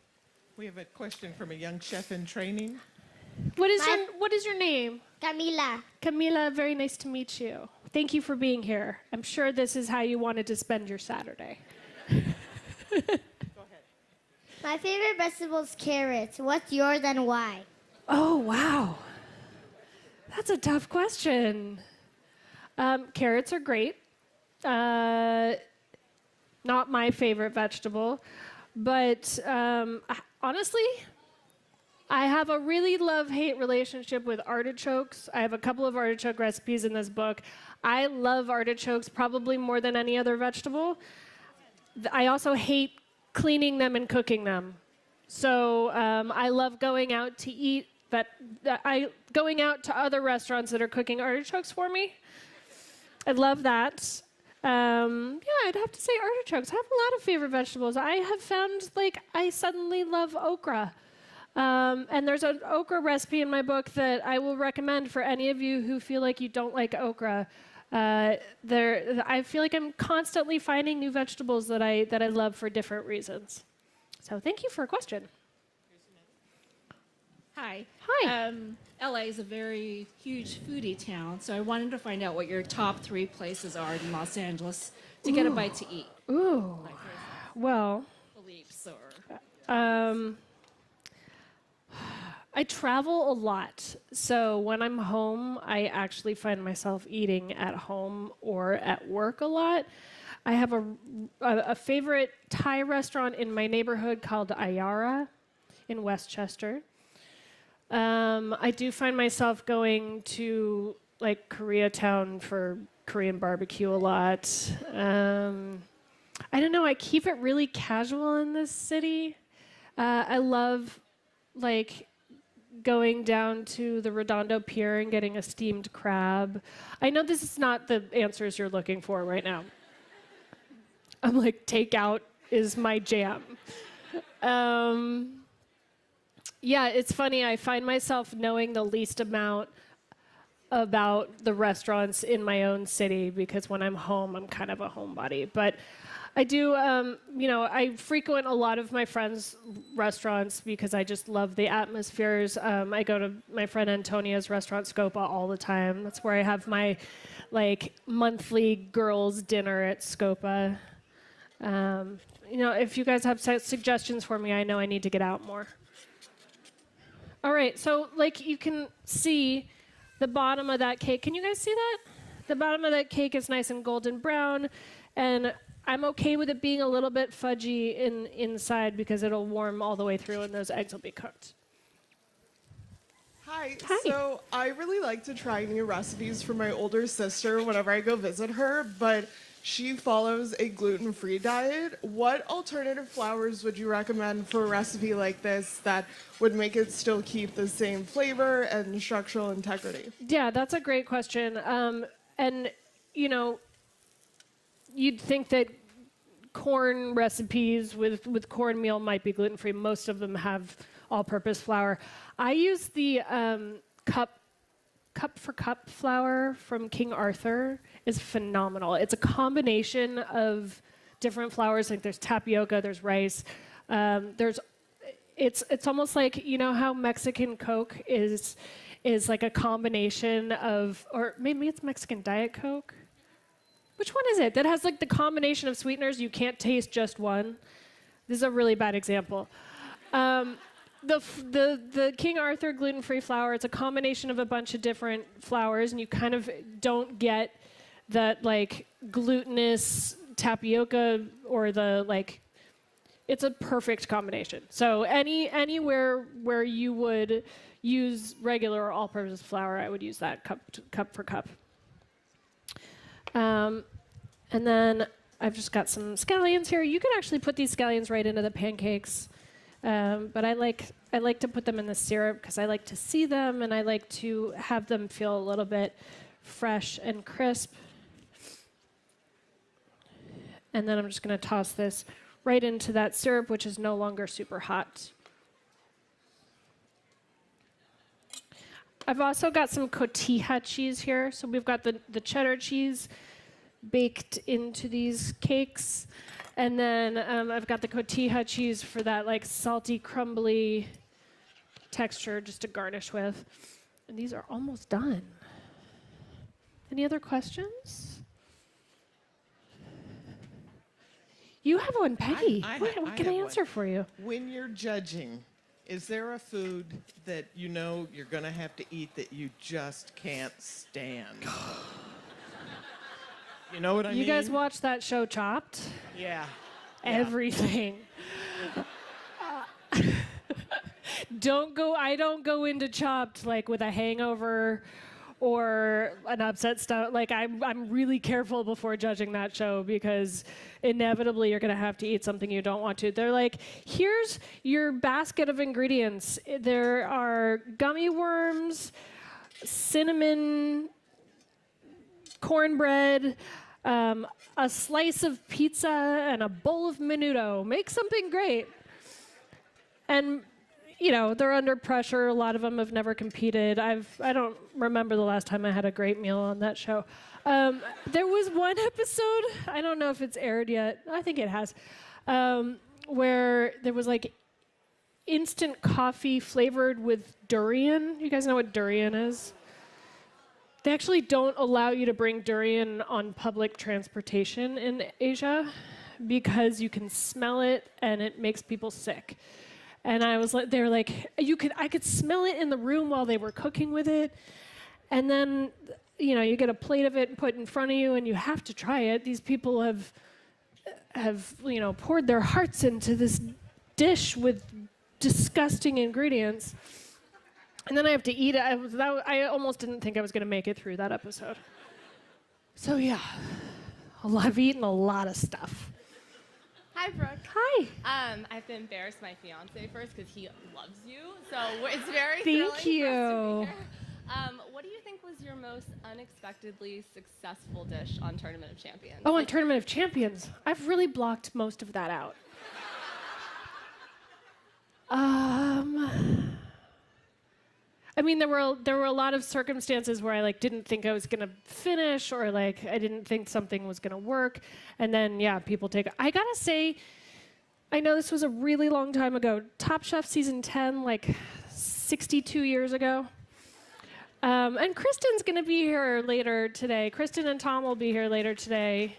We have a question from a young chef in training. What is your name? Camila. Camila, very nice to meet you. Thank you for being here. I'm sure this is how you wanted to spend your Saturday. Go ahead. My favorite vegetable is carrots. What's yours and why? Oh, wow. That's a tough question. Carrots are great. Not my favorite vegetable. But honestly, I have a really love-hate relationship with artichokes. I have a couple of artichoke recipes in this book. I love artichokes probably more than any other vegetable. I also hate cleaning them and cooking them. So I love going out to eat, but going out to other restaurants that are cooking artichokes for me. I love that. Yeah, I'd have to say artichokes. I have a lot of favorite vegetables. I have found, I suddenly love okra. And there's an okra recipe in my book that I will recommend for any of you who feel like you don't like okra. I feel like I'm constantly finding new vegetables that I love for different reasons. So thank you for a question. Hi. Hi. LA is a very huge foodie town, so I wanted to find out what your top 3 places are in Los Angeles to get a bite to eat. Ooh. Well. Philippe's or. I travel a lot, so when I'm home, I actually find myself eating at home or at work a lot. I have a favorite Thai restaurant in my neighborhood called Ayara in Westchester. I do find myself going to Koreatown for Korean barbecue a lot. I don't know, I keep it really casual in this city. I love going down to the Redondo Pier and getting a steamed crab. I know this is not the answers you're looking for right now. I'm takeout is my jam. Yeah, it's funny. I find myself knowing the least amount about the restaurants in my own city because when I'm home, I'm kind of a homebody. But I do, I frequent a lot of my friends' restaurants because I just love the atmospheres. I go to my friend Antonia's restaurant, Scopa, all the time. That's where I have my, monthly girls' dinner at Scopa. If you guys have suggestions for me, I know I need to get out more. All right, so you can see the bottom of that cake. Can you guys see that? The bottom of that cake is nice and golden brown, and I'm okay with it being a little bit fudgy inside because it'll warm all the way through and those eggs will be cooked. Hi. So I really like to try new recipes for my older sister whenever I go visit her, but she follows a gluten-free diet. What alternative flours would you recommend for a recipe like this that would make it still keep the same flavor and structural integrity? Yeah, that's a great question. And, you'd think that corn recipes with cornmeal might be gluten-free. Most of them have all-purpose flour. I use the cup for cup flour from King Arthur. Is phenomenal. It's a combination of different flours. There's tapioca, there's rice, it's almost like how Mexican Coke is like a combination of, or maybe it's Mexican Diet Coke. Which one is it that has the combination of sweeteners? You can't taste just one. This is a really bad example. The King Arthur gluten-free flour, it's a combination of a bunch of different flours, and you kind of don't get that glutinous tapioca or it's a perfect combination. So anywhere where you would use regular or all-purpose flour, I would use that cup for cup. And then I've just got some scallions here. You can actually put these scallions right into the pancakes. But I like to put them in the syrup because I like to see them and I like to have them feel a little bit fresh and crisp. And then I'm just going to toss this right into that syrup, which is no longer super hot. I've also got some cotija cheese here. So we've got the cheddar cheese baked into these cakes. And then I've got the cotija cheese for that salty, crumbly texture just to garnish with. And these are almost done. Any other questions? You have one, Peggy. What can I answer for you? When you're judging Is there a food that you know you're going to have to eat that you just can't stand? You know what I mean? You guys watch that show Chopped? Yeah. Everything. I don't go into Chopped like with a hangover or an upset stomach. Like I'm really careful before judging that show because inevitably you're gonna have to eat something you don't want to. They're like, here's your basket of ingredients. There are gummy worms, cinnamon, cornbread, a slice of pizza, and a bowl of menudo. Make something great. And you know, they're under pressure. A lot of them have never competed. I don't remember the last time I had a great meal on that show. There was one episode, I don't know if it's aired yet, I think it has, where there was like instant coffee flavored with durian. You guys know what durian is? They actually don't allow you to bring durian on public transportation in Asia because you can smell it and it makes people sick. And I was like, they were like, I could smell it in the room while they were cooking with it. And then, you know, you get a plate of it and put in front of you and you have to try it. These people have, you know, poured their hearts into this dish with disgusting ingredients. And then I have to eat it. I almost didn't think I was going to make it through that episode. So yeah, I've eaten a lot of stuff. Hi, Brooke. Hi. I have to embarrass my fiance first because he loves you. So it's very Thank you. For us to be here. What do you think was your most unexpectedly successful dish on Tournament of Champions? Oh, on Tournament of Champions. I've really blocked most of that out. I mean, there were a lot of circumstances where I like didn't think I was gonna finish, or like I didn't think something was gonna work, and then yeah, people take. I gotta say, I know this was a really long time ago. Top Chef season 10, like 62 years ago. And Kristen's gonna be here later today. Kristen and Tom will be here later today.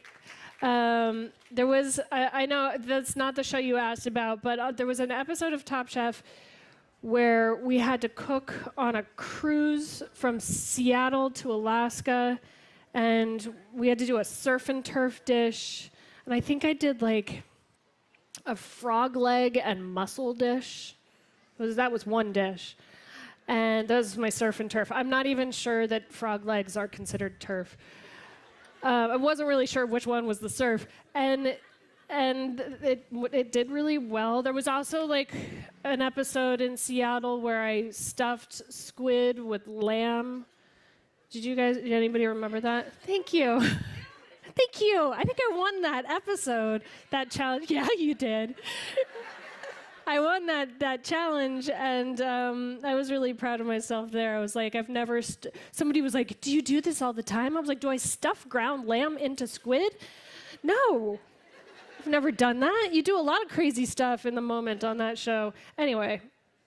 There was, I know that's not the show you asked about, but there was an episode of Top Chef where we had to cook on a cruise from Seattle to Alaska, and we had to do a surf and turf dish, and I think I did like a frog leg and mussel dish. That was one dish, and that was my surf and turf. I'm not even sure that frog legs are considered turf. I wasn't really sure which one was the surf, and it did really well. There was also like an episode in Seattle where I stuffed squid with lamb. Did anybody remember that? Thank you. Thank you. I think I won that episode, that challenge. Yeah, you did. I won that challenge, and I was really proud of myself there. I was like, I've never, somebody was like, do you do this all the time? I was like, do I stuff ground lamb into squid? No. I've never done that. You do a lot of crazy stuff in the moment on that show. Anyway,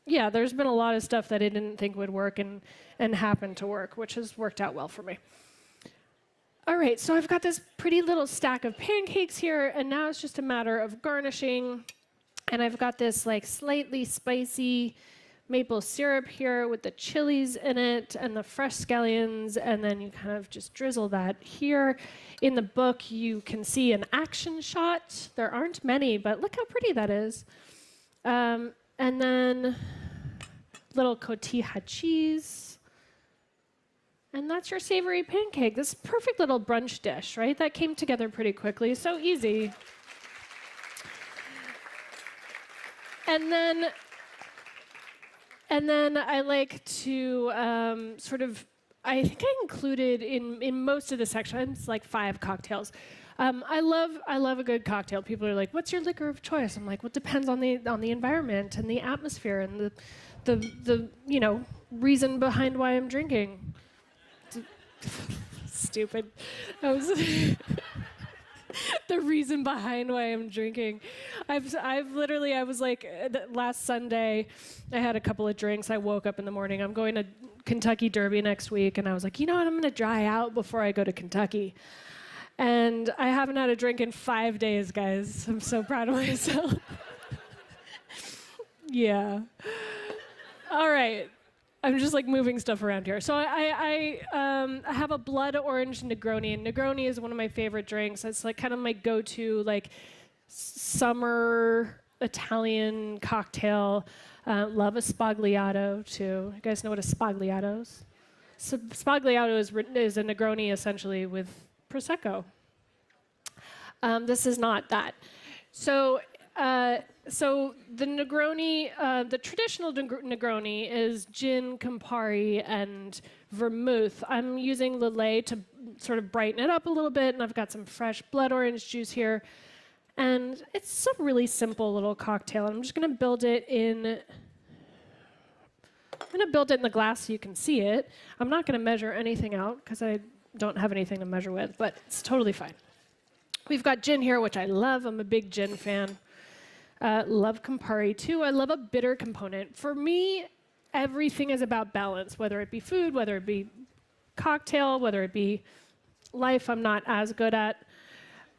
yeah, there's been a lot of stuff that I didn't think would work and happened to work, which has worked out well for me. All right, so I've got this pretty little stack of pancakes here, and now it's just a matter of garnishing. And I've got this like slightly spicy maple syrup here with the chilies in it and the fresh scallions, and then you kind of just drizzle that here. In the book, you can see an action shot. There aren't many, but look how pretty that is. And then little cotija cheese. And that's your savory pancake. This perfect little brunch dish, right? That came together pretty quickly, so easy. And then I like to I think I included in most of the sections like 5 cocktails. I love a good cocktail. People are like, "What's your liquor of choice?" I'm like, "Well, it depends on the environment and the atmosphere and the reason behind why I'm drinking." Stupid. The reason behind why I'm drinking. I was like, last Sunday, I had a couple of drinks. I woke up in the morning. I'm going to Kentucky Derby next week, and I was like, you know what? I'm going to dry out before I go to Kentucky. And I haven't had a drink in 5 days, guys. I'm so proud of myself. Yeah. All right. I'm just like moving stuff around here. So I have a blood orange Negroni, and Negroni is one of my favorite drinks. It's like kind of my go-to like summer Italian cocktail. Love a Spagliato too. You guys know what a Spagliato is? So Spagliato is a Negroni essentially with Prosecco. This is not that. So the Negroni, the traditional Negroni is gin, Campari, and vermouth. I'm using Lillet to sort of brighten it up a little bit, and I've got some fresh blood orange juice here. And it's a really simple little cocktail. I'm just going to build it in. I'm going to build it in the glass so you can see it. I'm not going to measure anything out because I don't have anything to measure with, but it's totally fine. We've got gin here, which I love. I'm a big gin fan. Love Campari too. I love a bitter component. For me, everything is about balance, whether it be food, whether it be cocktail, whether it be life I'm not as good at.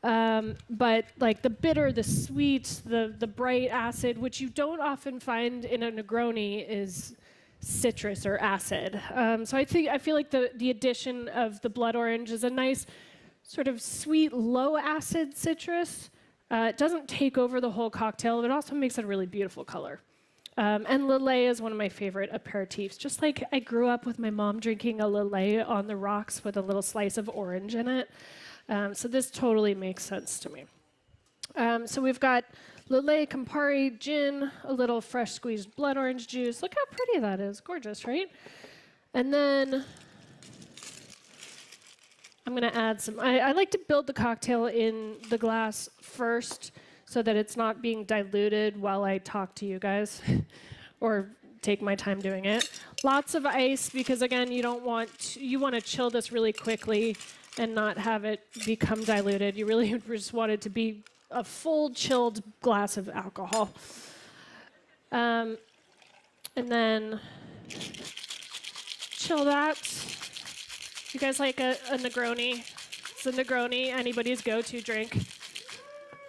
But like the bitter, the sweet, the bright acid, which you don't often find in a Negroni, is citrus or acid. So I feel like the addition of the blood orange is a nice sort of sweet, low acid citrus. It doesn't take over the whole cocktail, but it also makes it a really beautiful color. And Lillet is one of my favorite aperitifs. Just like I grew up with my mom drinking a Lillet on the rocks with a little slice of orange in it. So this totally makes sense to me. So we've got Lillet, Campari, gin, a little fresh squeezed blood orange juice. Look how pretty that is. Gorgeous, right? And then I'm going to add some. I like to build the cocktail in the glass first so that it's not being diluted while I talk to you guys or take my time doing it. Lots of ice because, again, you want to chill this really quickly and not have it become diluted. You really just want it to be a full chilled glass of alcohol. And then chill that. You guys like a Negroni? It's a Negroni, anybody's go-to drink.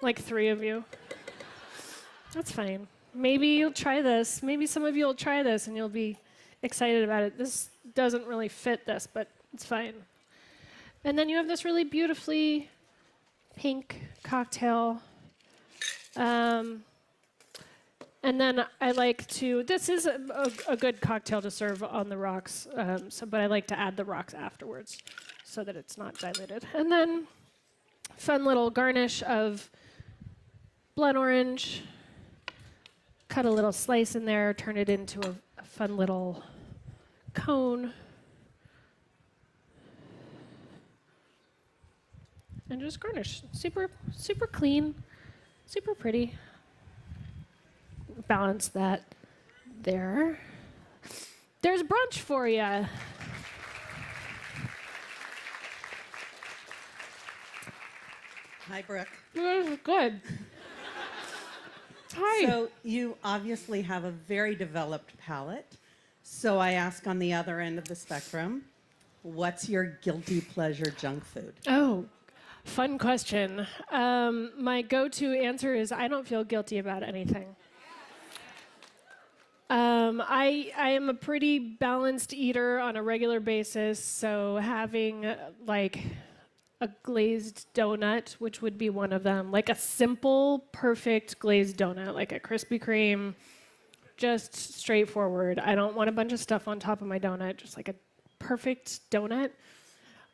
Like 3 of you. That's fine. Maybe you'll try this. Maybe some of you will try this and you'll be excited about it. This doesn't really fit this, but it's fine. And then you have this really beautifully pink cocktail. And then I like to, this is a good cocktail to serve on the rocks, but I like to add the rocks afterwards so that it's not diluted. And then fun little garnish of blood orange. Cut a little slice in there, turn it into a fun little cone. And just garnish. Super, super clean, super pretty. Balance that there. There's brunch for you. Hi, Brooke. Good. Hi. So you obviously have a very developed palate. So I ask on the other end of the spectrum, what's your guilty pleasure junk food? Oh, fun question. My go-to answer is I don't feel guilty about anything. I am a pretty balanced eater on a regular basis, so having like a glazed donut, which would be one of them, like a simple, perfect glazed donut, like a Krispy Kreme, just straightforward. I don't want a bunch of stuff on top of my donut, just like a perfect donut.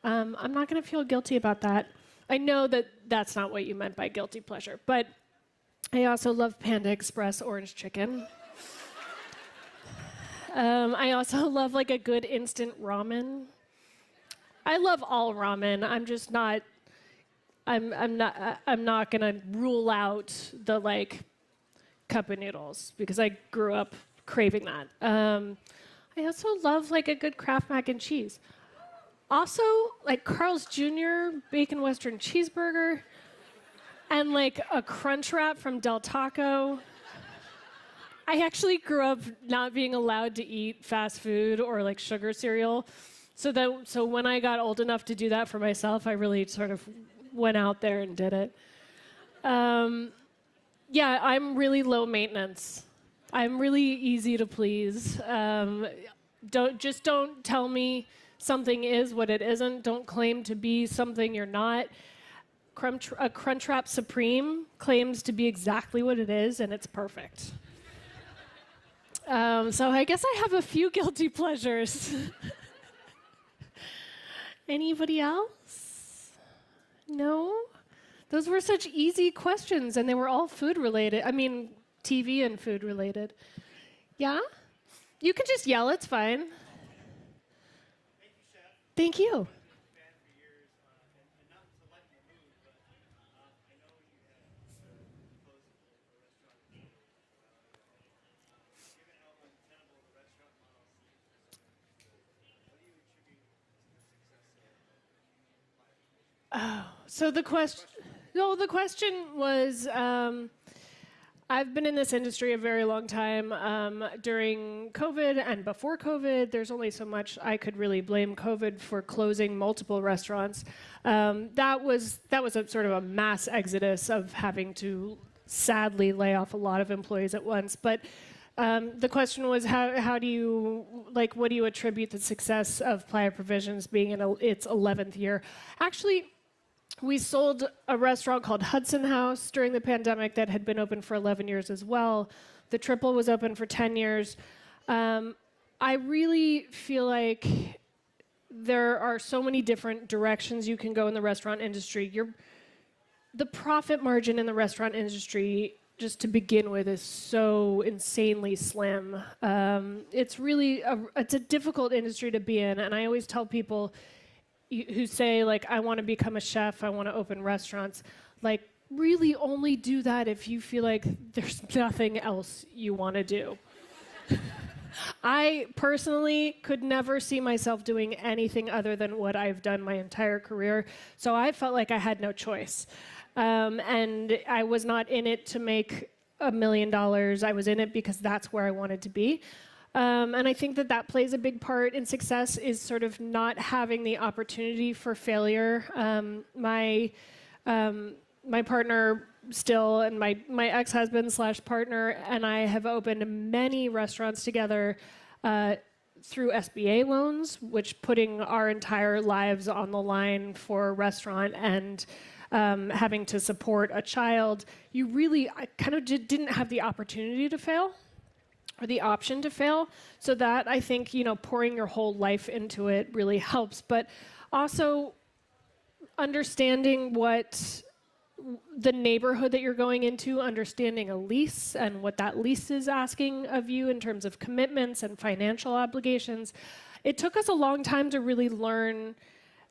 I'm not going to feel guilty about that. I know that that's not what you meant by guilty pleasure, but I also love Panda Express orange chicken. I also love like a good instant ramen. I love all ramen. I'm just not. I'm not gonna rule out the like cup of noodles because I grew up craving that. I also love like a good Kraft mac and cheese. Also, like Carl's Jr. bacon Western cheeseburger, and like a Crunch Wrap from Del Taco. I actually grew up not being allowed to eat fast food or like sugar cereal. So when I got old enough to do that for myself, I really sort of went out there and did it. Yeah, I'm really low maintenance. I'm really easy to please. Don't tell me something is what it isn't. Don't claim to be something you're not. A Crunchwrap Supreme claims to be exactly what it is, and it's perfect. So I guess I have a few guilty pleasures. Anybody else? No? Those were such easy questions, and they were all food related. I mean, TV and food related. Yeah? You can just yell, it's fine. Thank you. Oh, so the question was, I've been in this industry a very long time. During COVID and before COVID, there's only so much I could really blame COVID for closing multiple restaurants. That was a sort of a mass exodus of having to sadly lay off a lot of employees at once. But the question was, how do you, what do you attribute the success of Playa Provisions being in its 11th year? Actually, we sold a restaurant called Hudson House during the pandemic that had been open for 11 years as well. The Triple was open for 10 years. I really feel like there are so many different directions you can go in the restaurant industry. The profit margin in the restaurant industry, just to begin with, is so insanely slim. It's really it's a difficult industry to be in, and I always tell people who say, I want to become a chef, I want to open restaurants, really only do that if you feel like there's nothing else you want to do. I personally could never see myself doing anything other than what I've done my entire career, so I felt like I had no choice. And I was not in it to make $1 million. I was in it because that's where I wanted to be. And I think that plays a big part in success, is sort of not having the opportunity for failure. My partner still, and my ex-husband / partner, and I have opened many restaurants together through SBA loans, which putting our entire lives on the line for a restaurant and having to support a child, I kind of didn't have the opportunity to fail, or the option to fail. So that, I think, pouring your whole life into it really helps. But also understanding what the neighborhood that you're going into, understanding a lease and what that lease is asking of you in terms of commitments and financial obligations. It took us a long time to really learn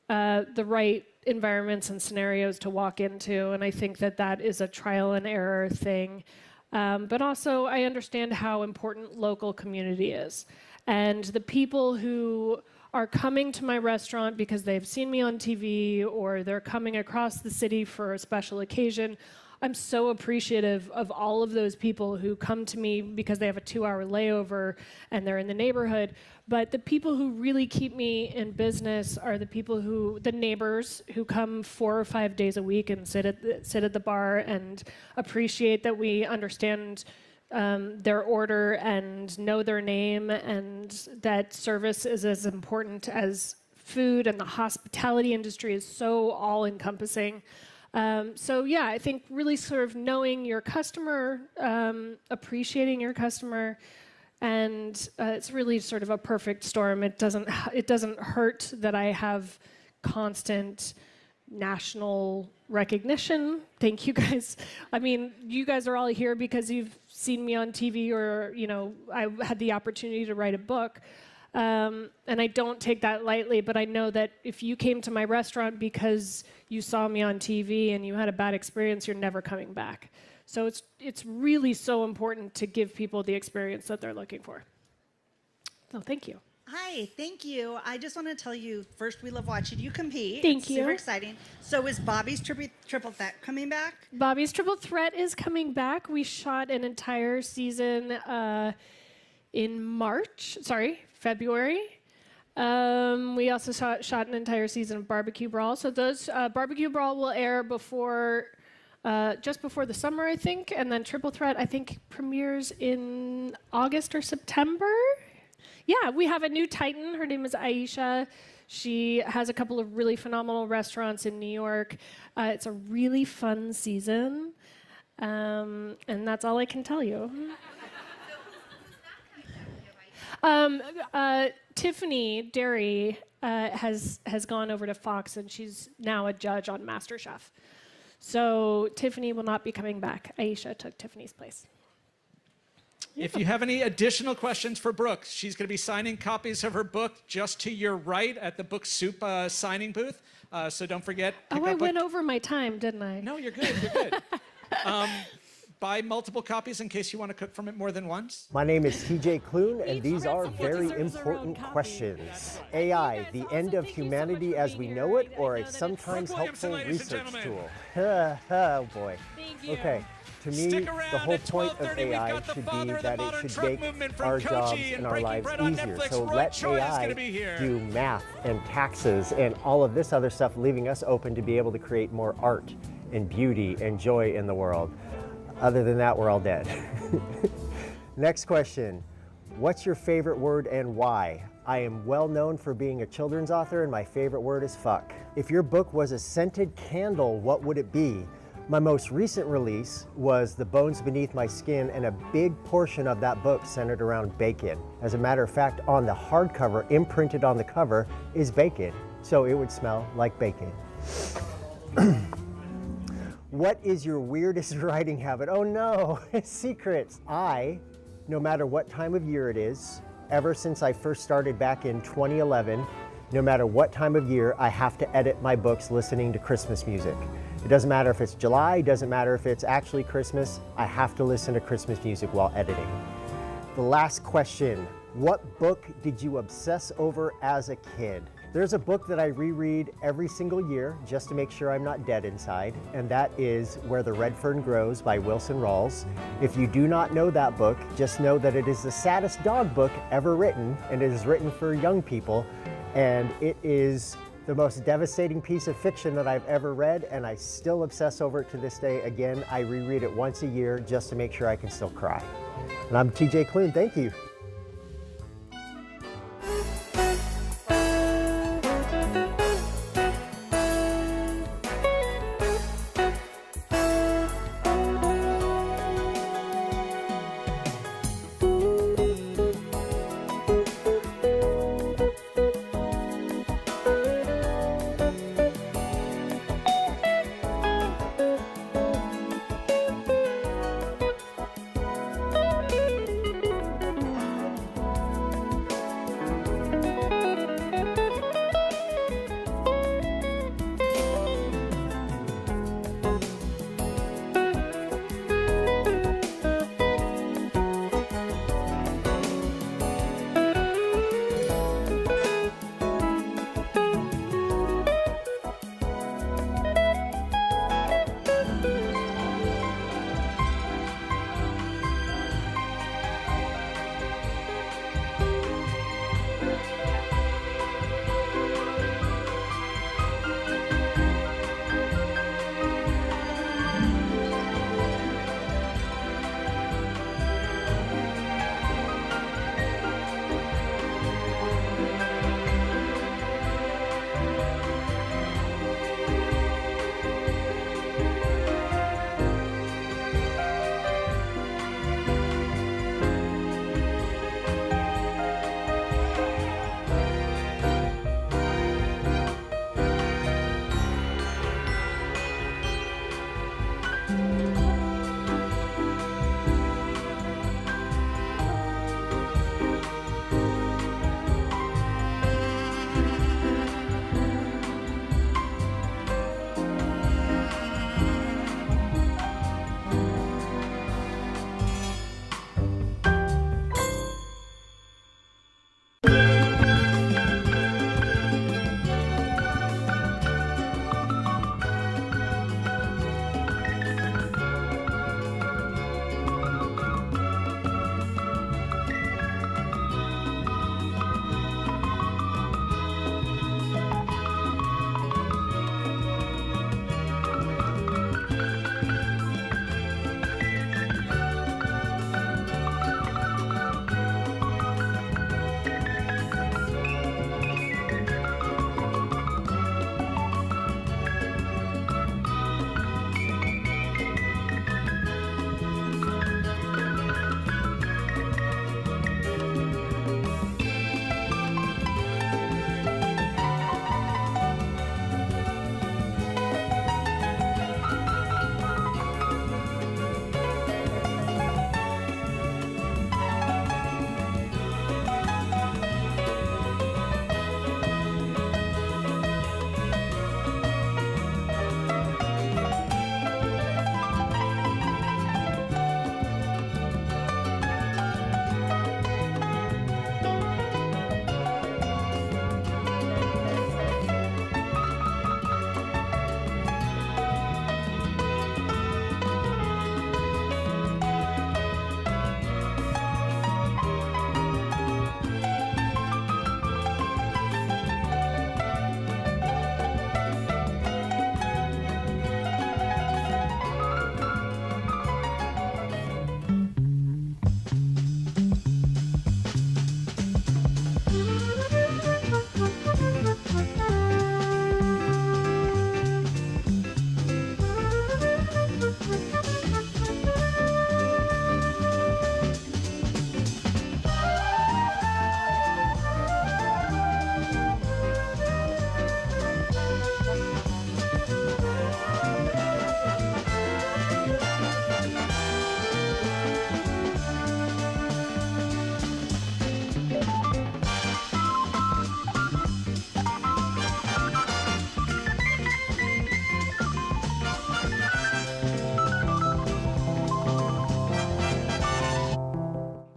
the right environments and scenarios to walk into, and I think that is a trial and error thing. But also, I understand how important local community is. And the people who are coming to my restaurant because they've seen me on TV, or they're coming across the city for a special occasion, I'm so appreciative of all of those people who come to me because they have a 2-hour layover and they're in the neighborhood. But the people who really keep me in business are the neighbors who come 4 or 5 days a week and sit at the bar and appreciate that we understand their order and know their name, and that service is as important as food, and the hospitality industry is so all-encompassing. So yeah, I think really sort of knowing your customer, appreciating your customer, and it's really sort of a perfect storm. It doesn't hurt that I have constant national recognition. Thank you guys. I mean, you guys are all here because you've seen me on TV, or I had the opportunity to write a book. And I don't take that lightly, but I know that if you came to my restaurant because you saw me on TV and you had a bad experience, you're never coming back. So it's really so important to give people the experience that they're looking for. So thank you. Hi, thank you. I just want to tell you, first, we love watching you compete. Thank you. Super exciting. So is Bobby's Triple Threat coming back? Bobby's Triple Threat is coming back. We shot an entire season in February. We also shot an entire season of Barbecue Brawl. So those Barbecue Brawl will air before just before the summer, I think. And then Triple Threat, I think, premieres in August or September. Yeah, we have a new Titan. Her name is Aisha. She has a couple of really phenomenal restaurants in New York. It's a really fun season. And that's all I can tell you. Tiffany Derry has gone over to Fox, and she's now a judge on MasterChef. So Tiffany will not be coming back. Aisha took Tiffany's place. If you have any additional questions for Brooke, she's going to be signing copies of her book just to your right at the Book Soup signing booth. So don't forget. I went over my time, didn't I? No, you're good. You're good. Buy multiple copies in case you want to cook from it more than once. My name is TJ Kloon, and these are very important questions. AI, the end of humanity as we know it, or a sometimes helpful research tool? Oh boy. Okay. To me, the whole point of AI should be that it should make our jobs and our lives easier. So let AI do math and taxes and all of this other stuff, leaving us open to be able to create more art and beauty and joy in the world. Other than that, we're all dead. Next question. What's your favorite word and why? I am well known for being a children's author, and my favorite word is fuck. If your book was a scented candle, what would it be? My most recent release was The Bones Beneath My Skin, and a big portion of that book centered around bacon. As a matter of fact, on the hardcover, imprinted on the cover, is bacon, so it would smell like bacon. What is your weirdest writing habit? Oh no, secrets. No matter what time of year it is, ever since I first started back in 2011, no matter what time of year, I have to edit my books listening to Christmas music. It doesn't matter if it's July, it doesn't matter if it's actually Christmas, I have to listen to Christmas music while editing. The last question, what book did you obsess over as a kid? There's a book that I reread every single year just to make sure I'm not dead inside, and that is Where the Red Fern Grows by Wilson Rawls. If you do not know that book, just know that it is the saddest dog book ever written, and it is written for young people, and it is the most devastating piece of fiction that I've ever read, and I still obsess over it to this day. Again, I reread it once a year just to make sure I can still cry. And I'm TJ Kloon, thank you.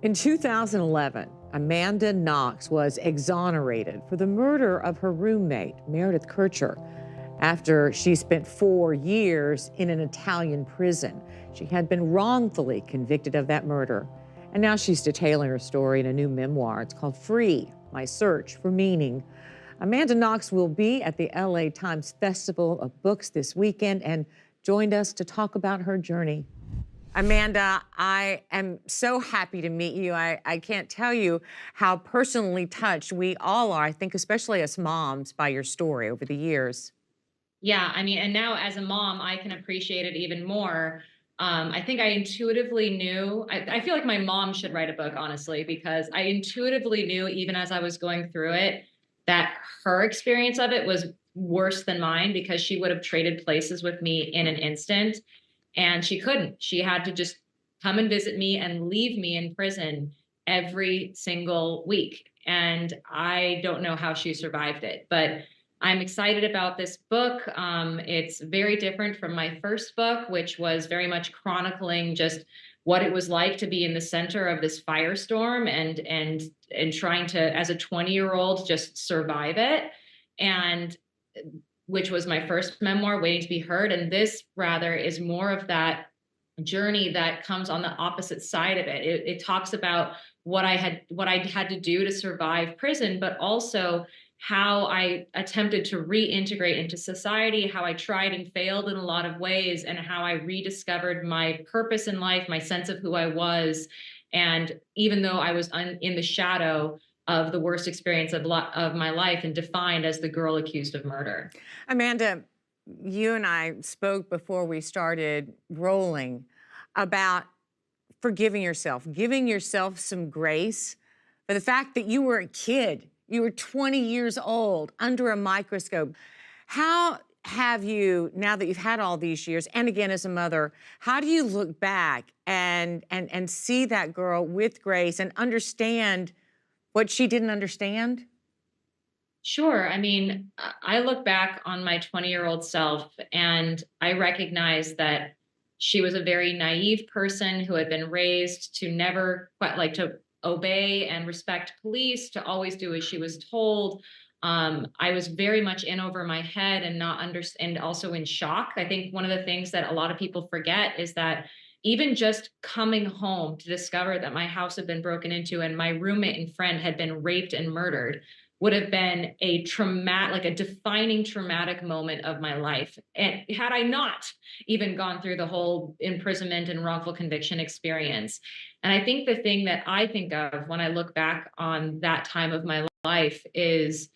In 2011, Amanda Knox was exonerated for the murder of her roommate, Meredith Kircher, after she spent 4 years in an Italian prison. She had been wrongfully convicted of that murder, and now she's detailing her story in a new memoir. It's called Free: My Search for Meaning. Amanda Knox will be at the L.A. Times Festival of Books this weekend and joined us to talk about her journey. Amanda, I am so happy to meet you. I can't tell you how personally touched we all are, I think especially us moms, by your story over the years. Yeah, I mean, and now as a mom, I can appreciate it even more. I think I intuitively knew, I feel like my mom should write a book, honestly, because I intuitively knew, even as I was going through it, that her experience of it was worse than mine, because she would have traded places with me in an instant. And she couldn't. She had to just come and visit me and leave me in prison every single week. And I don't know how she survived it, but I'm excited about this book. It's very different from my first book, which was very much chronicling just what it was like to be in the center of this firestorm and trying to, as a 20-year-old, just survive it. And which was my first memoir, Waiting to Be Heard. And this, rather, is more of that journey that comes on the opposite side of it. It talks about what I had to do to survive prison, but also how I attempted to reintegrate into society, how I tried and failed in a lot of ways, and how I rediscovered my purpose in life, my sense of who I was. And even though I was in the shadow of the worst experience of my life and defined as the girl accused of murder. Amanda, you and I spoke before we started rolling about forgiving yourself, giving yourself some grace for the fact that you were a kid. You were 20 years old, under a microscope. How have you, now that you've had all these years, and again as a mother, how do you look back and see that girl with grace and understand what she didn't understand? Sure. I mean, I look back on my 20-year-old self and I recognize that she was a very naive person who had been raised to never to obey and respect police, to always do as she was told. I was very much in over my head and not and also in shock. I think one of the things that a lot of people forget is that even just coming home to discover that my house had been broken into and my roommate and friend had been raped and murdered would have been a defining traumatic moment of my life. And had I not even gone through the whole imprisonment and wrongful conviction experience. And I think the thing that I think of when I look back on that time of my life is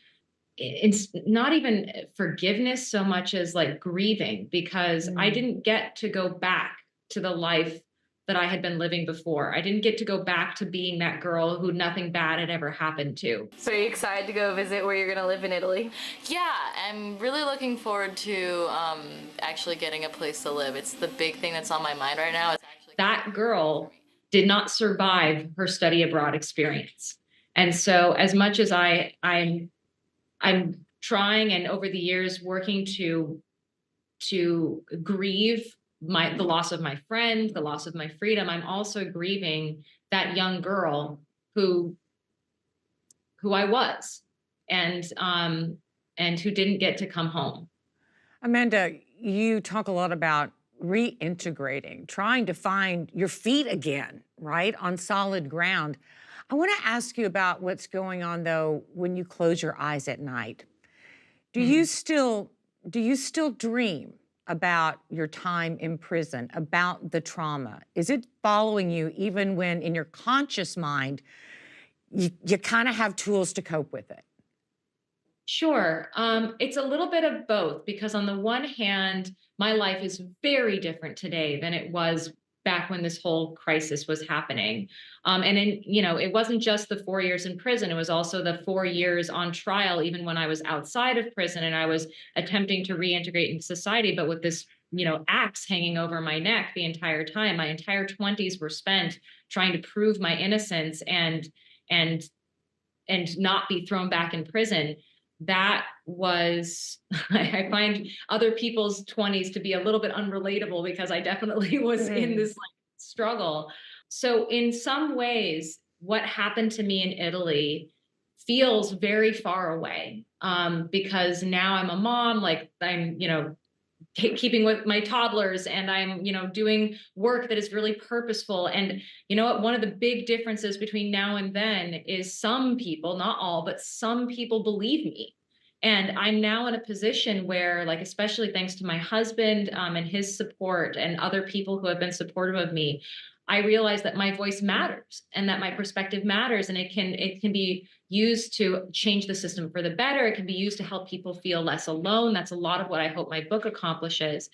it's not even forgiveness so much as like grieving, because I didn't get to go back to the life that I had been living before. I didn't get to go back to being that girl who nothing bad had ever happened to. So are you excited to go visit where you're going to live in Italy? Yeah, I'm really looking forward to actually getting a place to live. It's the big thing that's on my mind right now. That girl did not survive her study abroad experience. And so as much as I'm trying and over the years working to grieve the loss of my friend, the loss of my freedom, I'm also grieving that young girl who I was and who didn't get to come home. Amanda, you talk a lot about reintegrating, trying to find your feet again, right, on solid ground. I want to ask you about what's going on, though, when you close your eyes at night. Do you still dream about your time in prison, about the trauma? Is it following you even when in your conscious mind, you kind of have tools to cope with it? Sure. It's a little bit of both, because on the one hand, my life is very different today than it was back when this whole crisis was happening. It wasn't just the 4 years in prison. It was also the 4 years on trial, even when I was outside of prison and I was attempting to reintegrate into society, but with this, axe hanging over my neck the entire time. My entire 20s were spent trying to prove my innocence and not be thrown back in prison. That was, I find other people's 20s to be a little bit unrelatable, because I definitely was in this struggle. So in some ways, what happened to me in Italy feels very far away, because now I'm a mom, like I'm, keeping with my toddlers, and I'm, doing work that is really purposeful. And you know what? One of the big differences between now and then is some people, not all, but some people believe me. And I'm now in a position where, like, especially thanks to my husband, and his support and other people who have been supportive of me, I realize that my voice matters and that my perspective matters, and it can be used to change the system for the better. It can be used to help people feel less alone. That's a lot of what I hope my book accomplishes.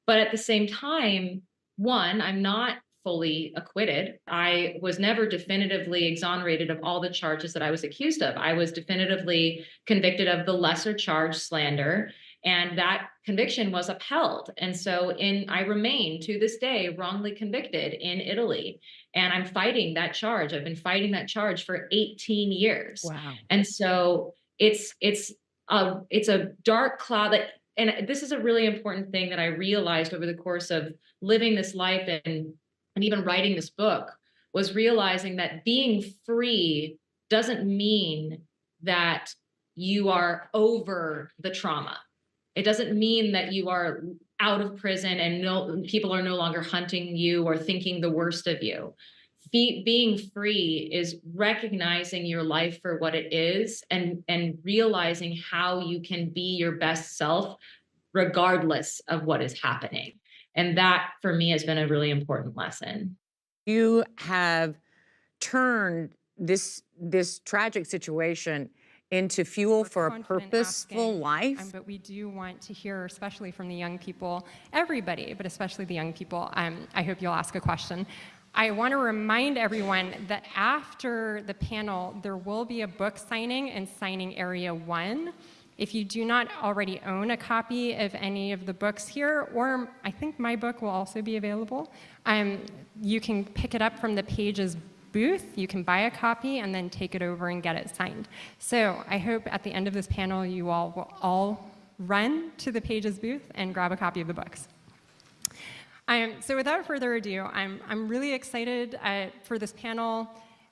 But at the same time, one, I'm not fully acquitted. I was never definitively exonerated of all the charges that I was accused of. I was definitively convicted of the lesser charge, slander, and that conviction was upheld. And so I remain to this day wrongly convicted in Italy. And I'm fighting that charge. I've been fighting that charge for 18 years. Wow. And so it's a dark cloud that, and this is a really important thing that I realized over the course of living this life and even writing this book, was realizing that being free doesn't mean that you are over the trauma. It doesn't mean that you are out of prison and people are no longer hunting you or thinking the worst of you. Being free is recognizing your life for what it is, and realizing how you can be your best self regardless of what is happening. And that, for me, has been a really important lesson. You have turned this tragic situation into fuel for a purposeful life. But we do want to hear, especially from the young people, everybody, but especially the young people. I hope you'll ask a question. I want to remind everyone that after the panel, there will be a book signing in signing area 1. If you do not already own a copy of any of the books here, or I think my book will also be available, you can pick it up from the Pages booth. You can buy a copy and then take it over and get it signed. So I hope at the end of this panel, you all will all run to the Pages booth and grab a copy of the books. So without further ado, I'm really excited for this panel,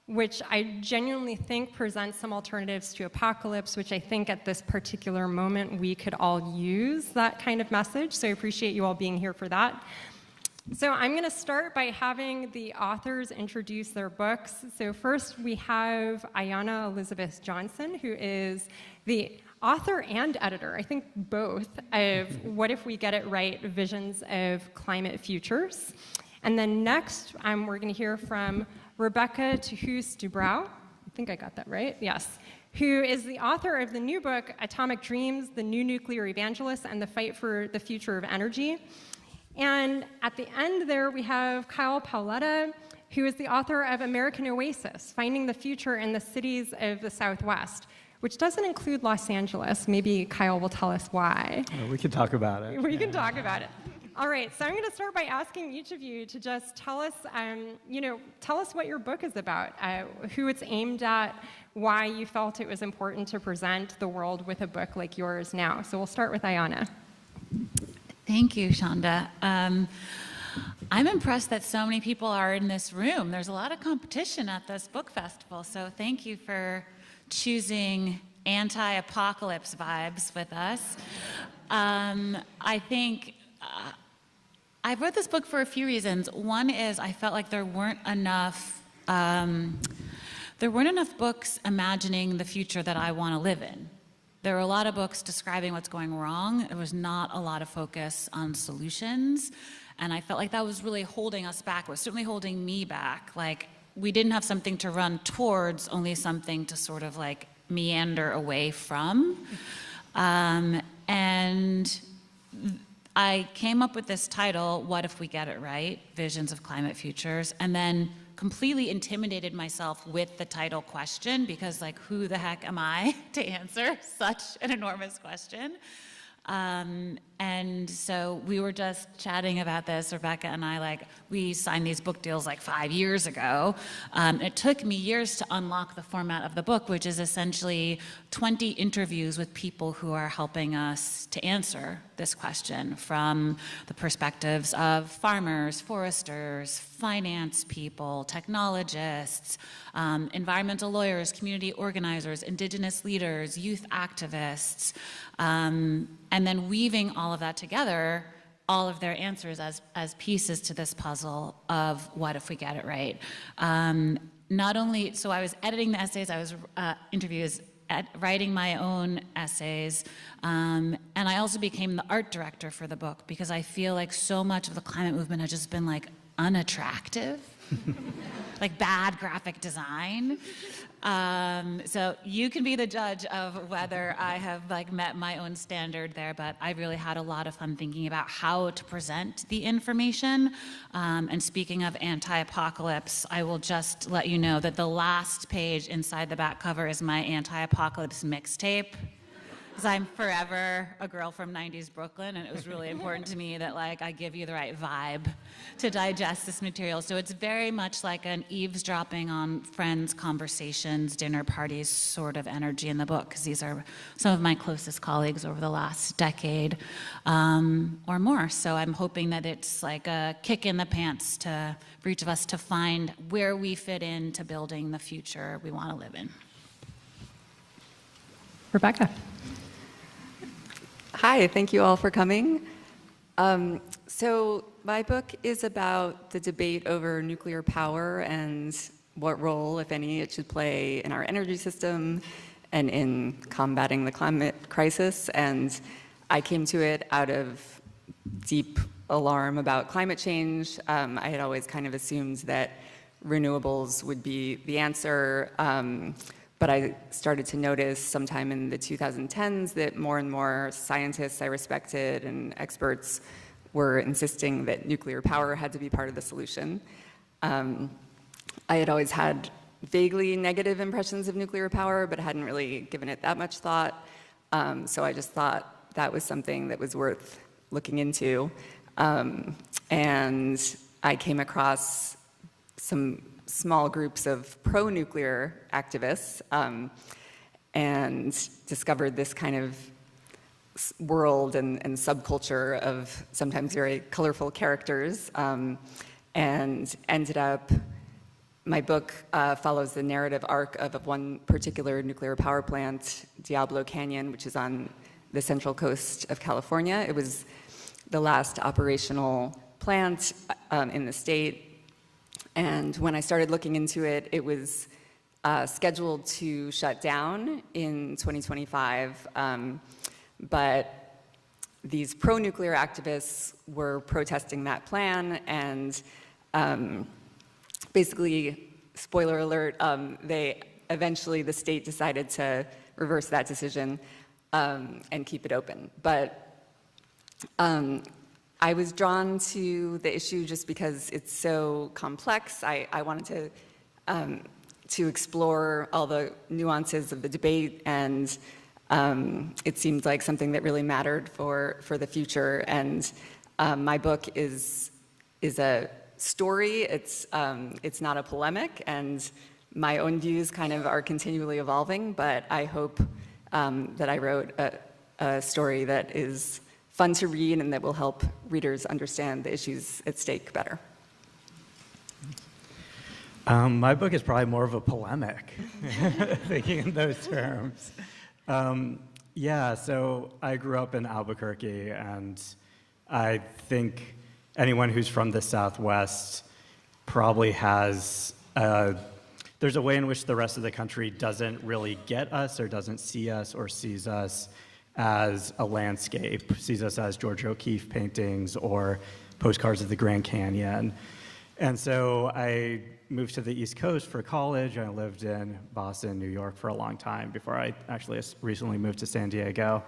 which I genuinely think presents some alternatives to apocalypse, which I think at this particular moment we could all use that kind of message. So I appreciate you all being here for that. So I'm going to start by having the authors introduce their books. So first we have Ayanna Elizabeth Johnson, who is the author and editor, I think both, of What If We Get It Right? Visions of Climate Futures. And then next, we're going to hear from Rebecca Tehus-Dubrow, I think I got that right, yes, who is the author of the new book, Atomic Dreams, The New Nuclear Evangelist and the Fight for the Future of Energy. And at the end there, we have Kyle Paoletta, who is the author of American Oasis, Finding the Future in the Cities of the Southwest, which doesn't include Los Angeles. Maybe Kyle will tell us why. We can talk about it. We can talk about it. All right, so I'm going to start by asking each of you to just tell us, tell us what your book is about, who it's aimed at, why you felt it was important to present the world with a book like yours now. So we'll start with Ayanna. Thank you, Shonda. I'm impressed that so many people are in this room. There's a lot of competition at this book festival, so thank you for choosing anti-apocalypse vibes with us. I think I wrote this book for a few reasons. One is I felt like there weren't enough books imagining the future that I want to live in. There were a lot of books describing what's going wrong. There was not a lot of focus on solutions. And I felt like that was really holding us back. It was certainly holding me back. Like, we didn't have something to run towards, only something to sort of like meander away from. And I came up with this title, What If We Get It Right? Visions of Climate Futures, and then completely intimidated myself with the title question, because like, who the heck am I to answer such an enormous question? And so we were just chatting about this, Rebecca and I, like, we signed these book deals like 5 years ago. It took me years to unlock the format of the book, which is essentially 20 interviews with people who are helping us to answer this question from the perspectives of farmers, foresters, finance people, technologists, environmental lawyers, community organizers, indigenous leaders, youth activists, and then weaving all of that together, all of their answers as pieces to this puzzle of what if we get it right. Not only, so I was editing the essays, I was interviews, writing my own essays, and I also became the art director for the book because I feel like so much of the climate movement has just been like unattractive, like bad graphic design. So you can be the judge of whether I have like met my own standard there, but I really had a lot of fun thinking about how to present the information. And speaking of anti-apocalypse, I will just let you know that the last page inside the back cover is my anti-apocalypse mixtape. Because I'm forever a girl from 90s Brooklyn, and it was really important to me that like I give you the right vibe to digest this material. So it's very much like an eavesdropping on friends' conversations, dinner parties sort of energy in the book, because these are some of my closest colleagues over the last decade or more. So I'm hoping that it's like a kick in the pants for each of us to find where we fit into building the future we want to live in. Rebecca. Hi, thank you all for coming. So my book is about the debate over nuclear power and what role, if any, it should play in our energy system and in combating the climate crisis. And I came to it out of deep alarm about climate change. I had always kind of assumed that renewables would be the answer. But I started to notice sometime in the 2010s that more and more scientists I respected and experts were insisting that nuclear power had to be part of the solution. I had always had vaguely negative impressions of nuclear power, but hadn't really given it that much thought. So I just thought that was something that was worth looking into. And I came across some small groups of pro-nuclear activists and discovered this kind of world and subculture of sometimes very colorful characters, and ended up, my book follows the narrative arc of one particular nuclear power plant, Diablo Canyon, which is on the central coast of California. It was the last operational plant in the state. And when I started looking into it, it was scheduled to shut down in 2025, but these pro-nuclear activists were protesting that plan, and basically, spoiler alert, eventually the state decided to reverse that decision and keep it open. But I was drawn to the issue just because it's so complex. I wanted to explore all the nuances of the debate, and it seemed like something that really mattered for the future. And my book is a story. It's not a polemic, and my own views kind of are continually evolving. But I hope that I wrote a story that is fun to read and that will help readers understand the issues at stake better. My book is probably more of a polemic, thinking in those terms. Yeah, so I grew up in Albuquerque, and I think anyone who's from the Southwest probably has, there's a way in which the rest of the country doesn't really get us or doesn't see us or sees us as a landscape, sees us as George O'Keeffe paintings or postcards of the Grand Canyon. And so I moved to the East Coast for college. I lived in Boston, New York for a long time before I actually recently moved to San Diego.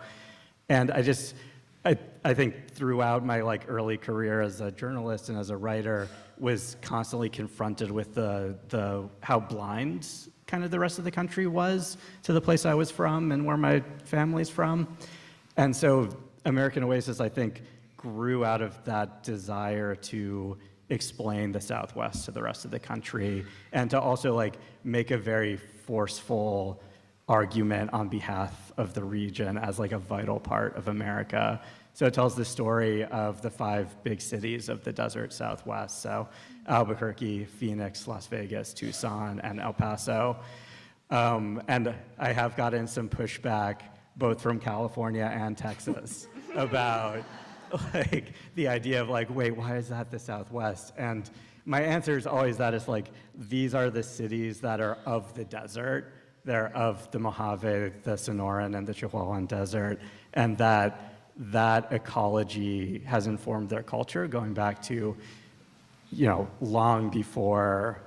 And I think throughout my early career as a journalist and as a writer was constantly confronted with the how blind kind of the rest of the country was to the place I was from and where my family's from. And so American Oasis, I think, grew out of that desire to explain the Southwest to the rest of the country and to also like make a very forceful argument on behalf of the region as like a vital part of America. So it tells the story of the 5 big cities of the desert Southwest. So Albuquerque, Phoenix, Las Vegas, Tucson, and El Paso. And I have gotten some pushback both from California and Texas about like the idea of like, wait, why is that the Southwest? And my answer is always that it's like, these are the cities that are of the desert. They're of the Mojave, the Sonoran, and the Chihuahuan Desert, and that ecology has informed their culture going back to, you know, long before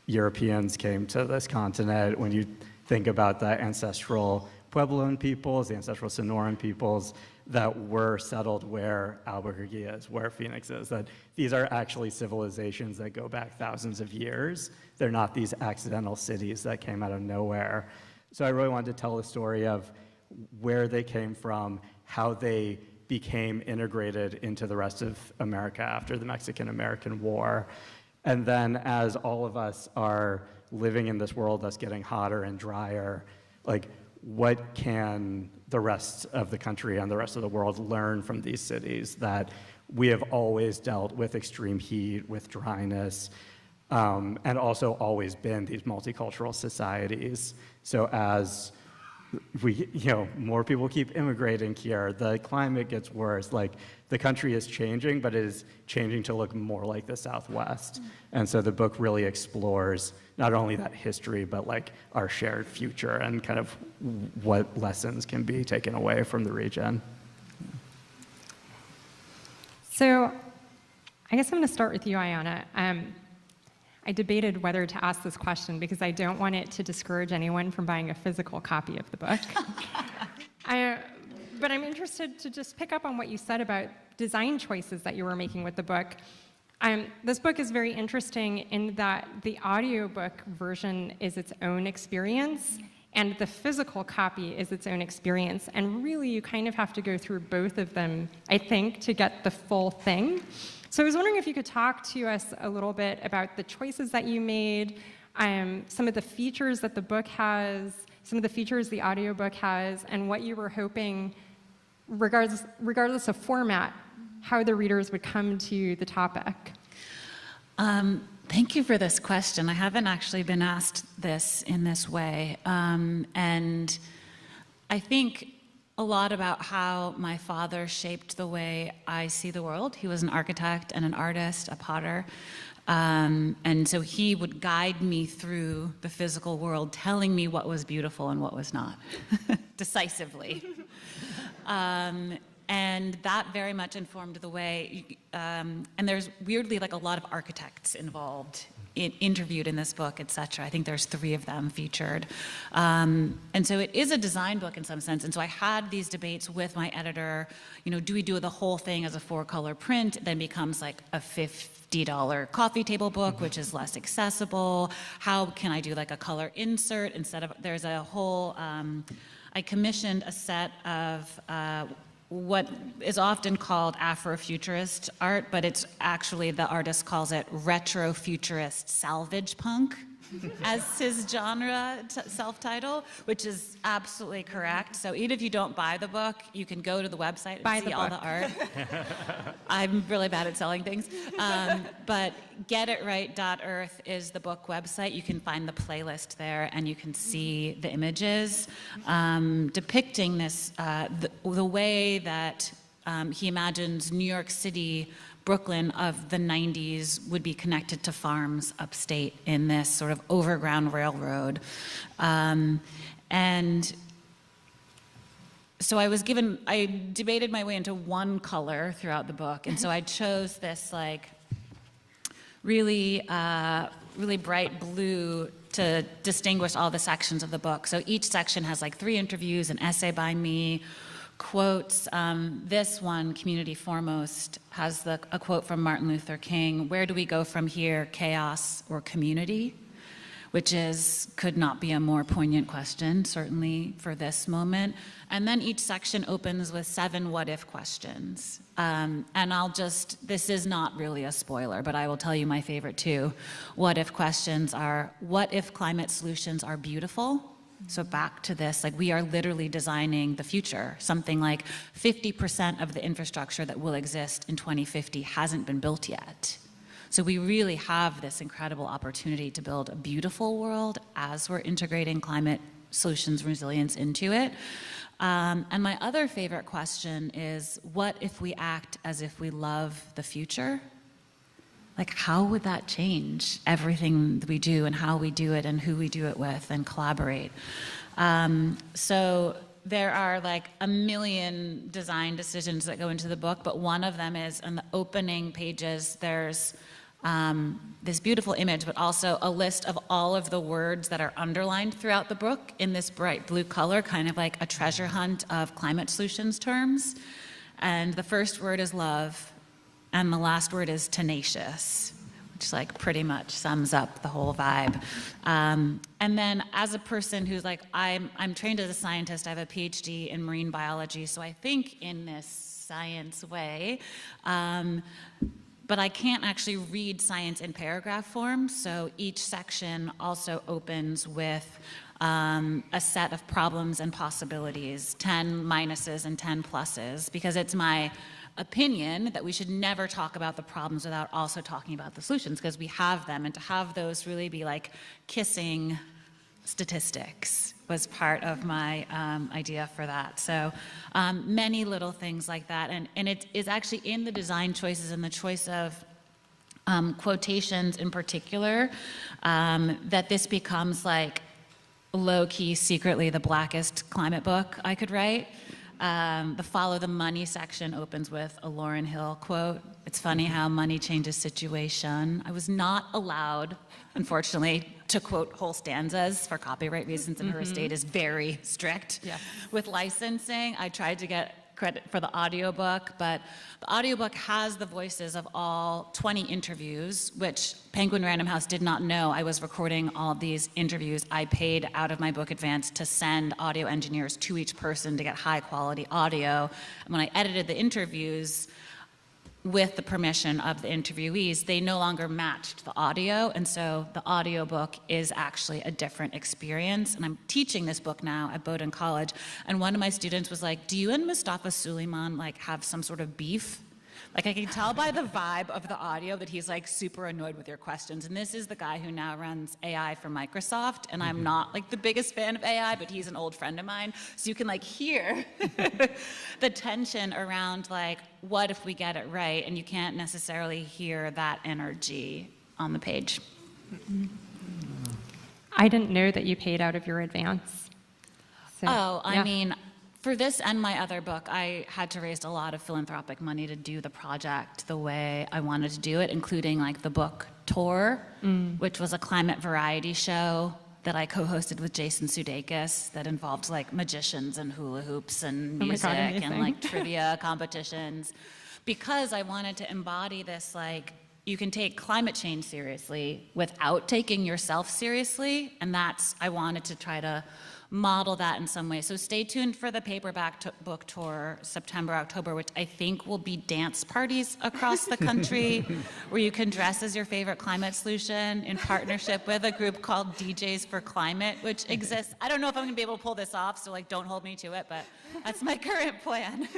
Europeans came to this continent. When you think about the ancestral Puebloan peoples, the ancestral Sonoran peoples that were settled where Albuquerque is, where Phoenix is, that these are actually civilizations that go back thousands of years. They're not these accidental cities that came out of nowhere. So I really wanted to tell the story of where they came from, how they became integrated into the rest of America after the Mexican-American War. And then as all of us are living in this world that's getting hotter and drier, like, what can the rest of the country and the rest of the world learn from these cities that we have always dealt with extreme heat, with dryness, and also always been these multicultural societies. So as we, you know, more people keep immigrating here, the climate gets worse. Like, the country is changing, but it is changing to look more like the Southwest. And so the book really explores not only that history, but like our shared future and kind of what lessons can be taken away from the region. So I guess I'm going to start with you, Ayana. I debated whether to ask this question because I don't want it to discourage anyone from buying a physical copy of the book. But I'm interested to just pick up on what you said about design choices that you were making with the book. This book is very interesting in that the audiobook version is its own experience and the physical copy is its own experience. And really, you kind of have to go through both of them, I think, to get the full thing. So I was wondering if you could talk to us a little bit about the choices that you made, some of the features that the book has, some of the features the audiobook has, and what you were hoping, regardless of format, how the readers would come to the topic. Thank you for this question. I haven't actually been asked this in this way. And I think a lot about how my father shaped the way I see the world. He was an architect and an artist, a potter. And so he would guide me through the physical world, telling me what was beautiful and what was not, decisively. And that very much informed the way, and there's weirdly like a lot of architects involved, interviewed in this book, etc. I think there's 3 of them featured. And so it is a design book in some sense. And so I had these debates with my editor, you know, do we do the whole thing as a 4-color print? It then becomes like a $50 coffee table book, which is less accessible. How can I do like a color insert instead of, there's a whole, I commissioned a set of what is often called Afrofuturist art, but it's actually, the artist calls it retrofuturist salvage punk as his genre self-title, which is absolutely correct. So even if you don't buy the book, you can go to the website and see all the art. I'm really bad at selling things. But getitright.earth is the book website. You can find the playlist there and you can see the images depicting this, the way that he imagines New York City, Brooklyn of the 90s would be connected to farms upstate in this sort of overground railroad. And so I debated my way into one color throughout the book. And so I chose this like really bright blue to distinguish all the sections of the book. So each section has like 3 interviews, an essay by me, quotes. This one, Community Foremost, has a quote from Martin Luther King: "Where do we go from here, chaos or community?" which could not be a more poignant question, certainly for this moment. And then each section opens with 7 what-if questions. And this is not really a spoiler, but I will tell you my favorite 2 what-if questions are, what if climate solutions are beautiful? So back to this, like we are literally designing the future. Something like 50% of the infrastructure that will exist in 2050 hasn't been built yet. So we really have this incredible opportunity to build a beautiful world as we're integrating climate solutions resilience into it. And my other favorite question is, what if we act as if we love the future? Like, how would that change everything that we do and how we do it and who we do it with and collaborate? So there are like a million design decisions that go into the book, but one of them is in the opening pages, there's this beautiful image, but also a list of all of the words that are underlined throughout the book in this bright blue color, kind of like a treasure hunt of climate solutions terms. And the first word is love, and the last word is tenacious, which like pretty much sums up the whole vibe. And then as a person who's like, I'm trained as a scientist, I have a PhD in marine biology, so I think in this science way, but I can't actually read science in paragraph form, so each section also opens with a set of problems and possibilities, 10 minuses and 10 pluses, because it's my opinion that we should never talk about the problems without also talking about the solutions, because we have them, and to have those really be like kissing statistics was part of my idea for that. So many little things like that, and it is actually in the design choices and the choice of quotations in particular that this becomes like low-key, secretly the blackest climate book I could write. The Follow the Money section opens with a Lauryn Hill quote. It's funny how money changes situation. I was not allowed, unfortunately, to quote whole stanzas for copyright reasons, and her estate is very strict with licensing. I tried to get credit for the audiobook, but the audiobook has the voices of all 20 interviews, which Penguin Random House did not know I was recording all of these interviews. I paid out of my book advance to send audio engineers to each person to get high quality audio. And when I edited the interviews, with the permission of the interviewees, they no longer matched the audio, and so the audiobook is actually a different experience. And I'm teaching this book now at Bowdoin College, and one of my students was like, do you and Mustafa Suleyman like have some sort of beef? Like, I can tell by the vibe of the audio that he's like super annoyed with your questions. And this is the guy who now runs AI for Microsoft, and I'm not like the biggest fan of AI, but he's an old friend of mine. So you can like hear the tension around like, what if we get it right? And you can't necessarily hear that energy on the page. I didn't know that you paid out of your advance. So, I mean, for this and my other book, I had to raise a lot of philanthropic money to do the project the way I wanted to do it, including like the book tour, which was a climate variety show that I co-hosted with Jason Sudeikis that involved like magicians and hula hoops and music and like trivia competitions, because I wanted to embody this like, you can take climate change seriously without taking yourself seriously, and I wanted to try to model that in some way. So stay tuned for the paperback book tour, September, October, which I think will be dance parties across the country where you can dress as your favorite climate solution in partnership with a group called DJs for Climate, which exists. I don't know if I'm gonna be able to pull this off, so like don't hold me to it, but that's my current plan.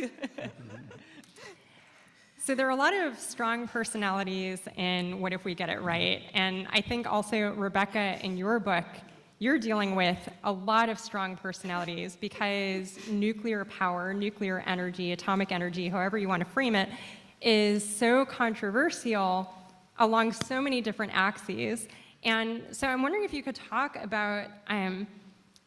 So there are a lot of strong personalities in What If We Get It Right? And I think also, Rebecca, in your book, you're dealing with a lot of strong personalities because nuclear power, nuclear energy, atomic energy, however you want to frame it, is so controversial along so many different axes. And so I'm wondering if you could talk about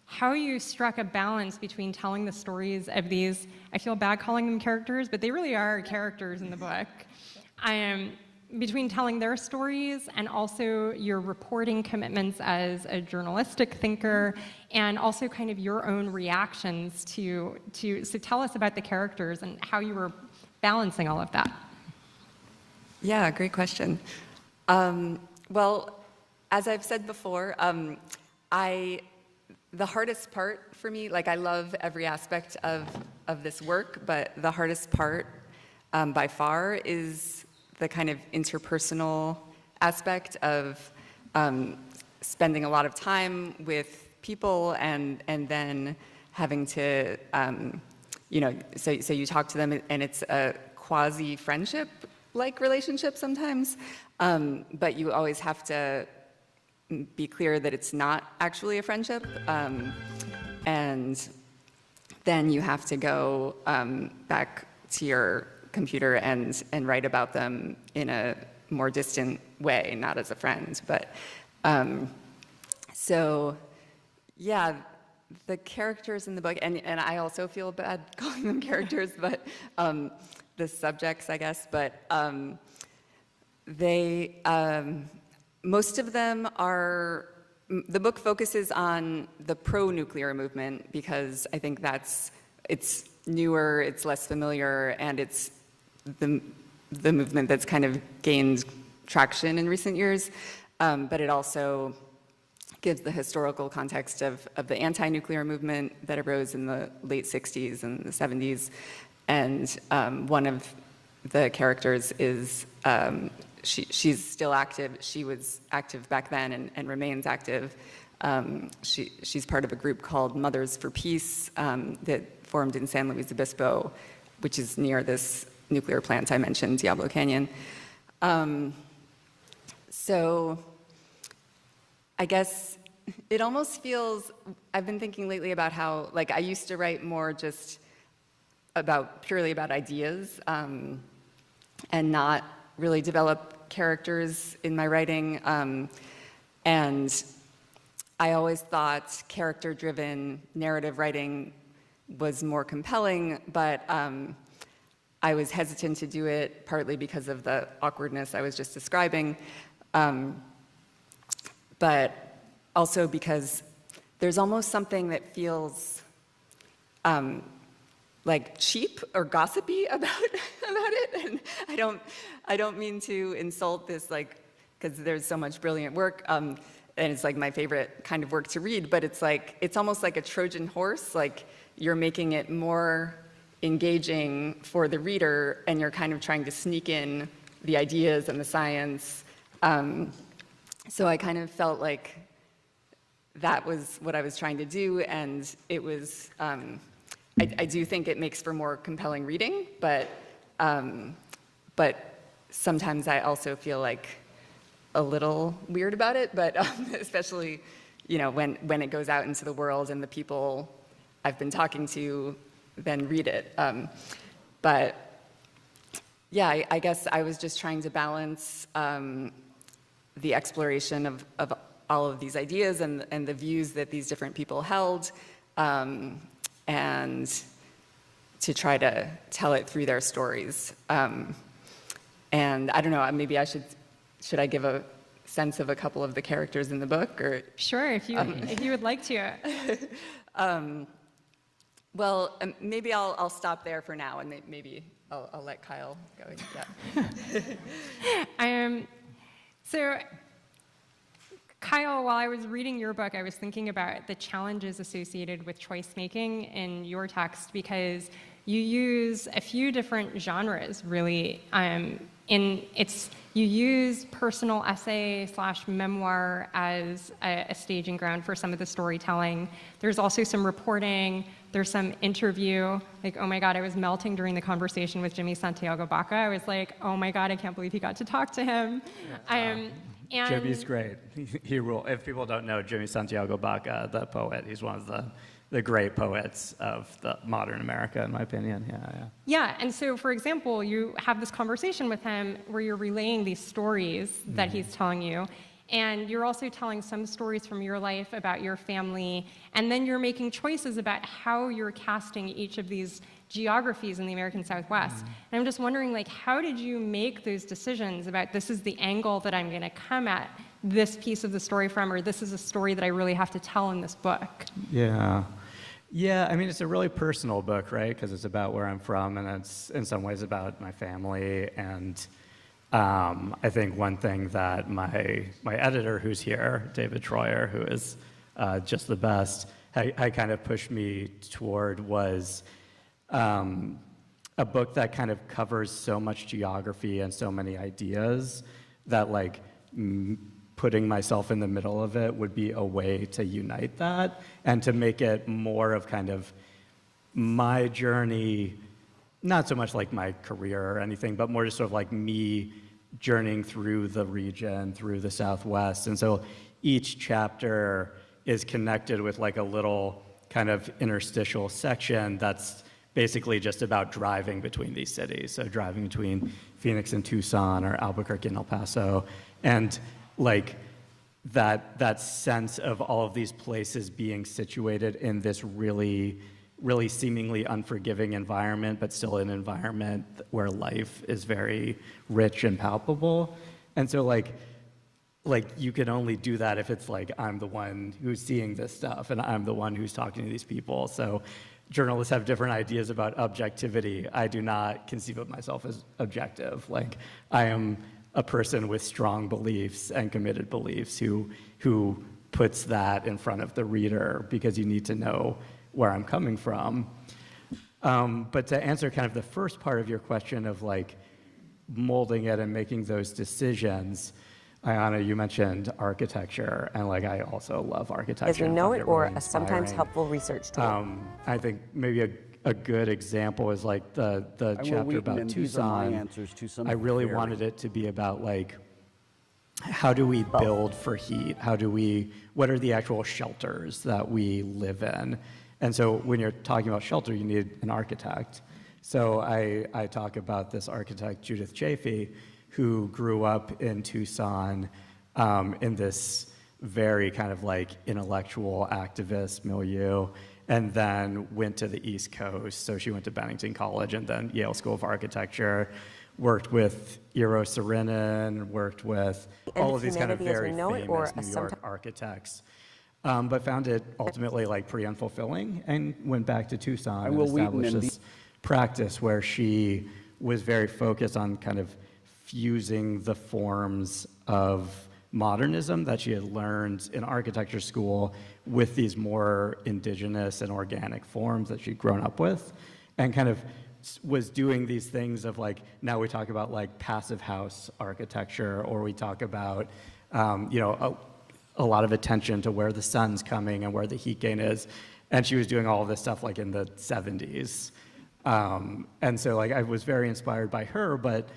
how you struck a balance between telling the stories of these, I feel bad calling them characters, but they really are characters in the book, between telling their stories and also your reporting commitments as a journalistic thinker, and also kind of your own reactions so tell us about the characters and how you were balancing all of that. Yeah, great question. Well, as I've said before, the hardest part for me, like I love every aspect of this work, but the hardest part by far is the kind of interpersonal aspect of spending a lot of time with people and then having to, so you talk to them and it's a quasi-friendship like relationship sometimes, but you always have to be clear that it's not actually a friendship, and then you have to go back to your computer and write about them in a more distant way, not as a friend. But so, yeah, the characters in the book, and I also feel bad calling them characters, but the subjects, I guess, but they, most of them are, the book focuses on the pro-nuclear movement because I think it's newer, it's less familiar, and it's the movement that's kind of gained traction in recent years, but it also gives the historical context of the anti-nuclear movement that arose in the late 60s and the 70s. And one of the characters is, she's still active. She was active back then and remains active. She's part of a group called Mothers for Peace that formed in San Luis Obispo, which is near this nuclear plant I mentioned, Diablo Canyon. So I guess it almost feels, I've been thinking lately about how, like, I used to write more just purely about ideas and not really develop characters in my writing. And I always thought character-driven narrative writing was more compelling, but I was hesitant to do it partly because of the awkwardness I was just describing, but also because there's almost something that feels like cheap or gossipy about it, and I don't mean to insult this, like, because there's so much brilliant work, and it's like my favorite kind of work to read, but it's almost like a Trojan horse, like you're making it more engaging for the reader, and you're kind of trying to sneak in the ideas and the science. So I kind of felt like that was what I was trying to do, and it was, I do think it makes for more compelling reading, but sometimes I also feel like a little weird about it, but especially, when it goes out into the world and the people I've been talking to then read it. But yeah, I guess I was just trying to balance the exploration of all of these ideas and the views that these different people held, and to try to tell it through their stories. And I don't know, maybe should I give a sense of a couple of the characters in the book, or? Sure, if you would like to. Well, maybe I'll stop there for now, and maybe I'll let Kyle go. Yeah. So, Kyle, while I was reading your book, I was thinking about the challenges associated with choice making in your text, because you use a few different genres, really. You use personal essay / memoir as a staging ground for some of the storytelling. There's also some reporting. There's some interview. Like, oh my God, I was melting during the conversation with Jimmy Santiago Baca. I was like, oh my God, I can't believe he got to talk to him. Jimmy's great. He ruled. If people don't know Jimmy Santiago Baca, the poet, he's one of the great poets of the modern America, in my opinion. Yeah, and so, for example, you have this conversation with him where you're relaying these stories that he's telling you, and you're also telling some stories from your life about your family, and then you're making choices about how you're casting each of these geographies in the American Southwest. And I'm just wondering, like, how did you make those decisions about this is the angle that I'm going to come at this piece of the story from, or this is a story that I really have to tell in this book? Yeah, I mean, it's a really personal book, right? Because it's about where I'm from, and it's in some ways about my family. And I think one thing that my editor, who's here, David Troyer, who is just the best, had kind of pushed me toward was a book that kind of covers so much geography and so many ideas that like putting myself in the middle of it would be a way to unite that and to make it more of kind of my journey, not so much like my career or anything, but more just sort of like me journeying through the region, through the Southwest. And so each chapter is connected with like a little kind of interstitial section that's basically just about driving between these cities. So driving between Phoenix and Tucson or Albuquerque and El Paso. And like that sense of all of these places being situated in this really seemingly unforgiving environment, but still an environment where life is very rich and palpable. And so like you can only do that if it's like I'm the one who's seeing this stuff and I'm the one who's talking to these people. So journalists have different ideas about objectivity. I do not conceive of myself as objective. Like I am a person with strong beliefs and committed beliefs who puts that in front of the reader because you need to know where I'm coming from. But to answer kind of the first part of your question of like molding it and making those decisions, Ayana, you mentioned architecture, and like I also love architecture. As we know it, or really a sometimes inspiring. helpful research tool. I think maybe a good example is like the chapter about Tucson. I really wanted it to be about like, how do we build for heat? What are the actual shelters that we live in? And so when you're talking about shelter, you need an architect. So I talk about this architect, Judith Chafee, who grew up in Tucson in this very kind of like intellectual activist milieu, and then went to the East Coast. So she went to Bennington College and then Yale School of Architecture, worked with Eero Saarinen, worked with all of these kind of very famous New York architects. But found it ultimately like pretty unfulfilling and went back to Tucson and established this practice where she was very focused on kind of fusing the forms of modernism that she had learned in architecture school with these more indigenous and organic forms that she'd grown up with, and kind of was doing these things of like, now we talk about like passive house architecture, or we talk about, a lot of attention to where the sun's coming and where the heat gain is. And she was doing all of this stuff like in the 70s. And so like I was very inspired by her, but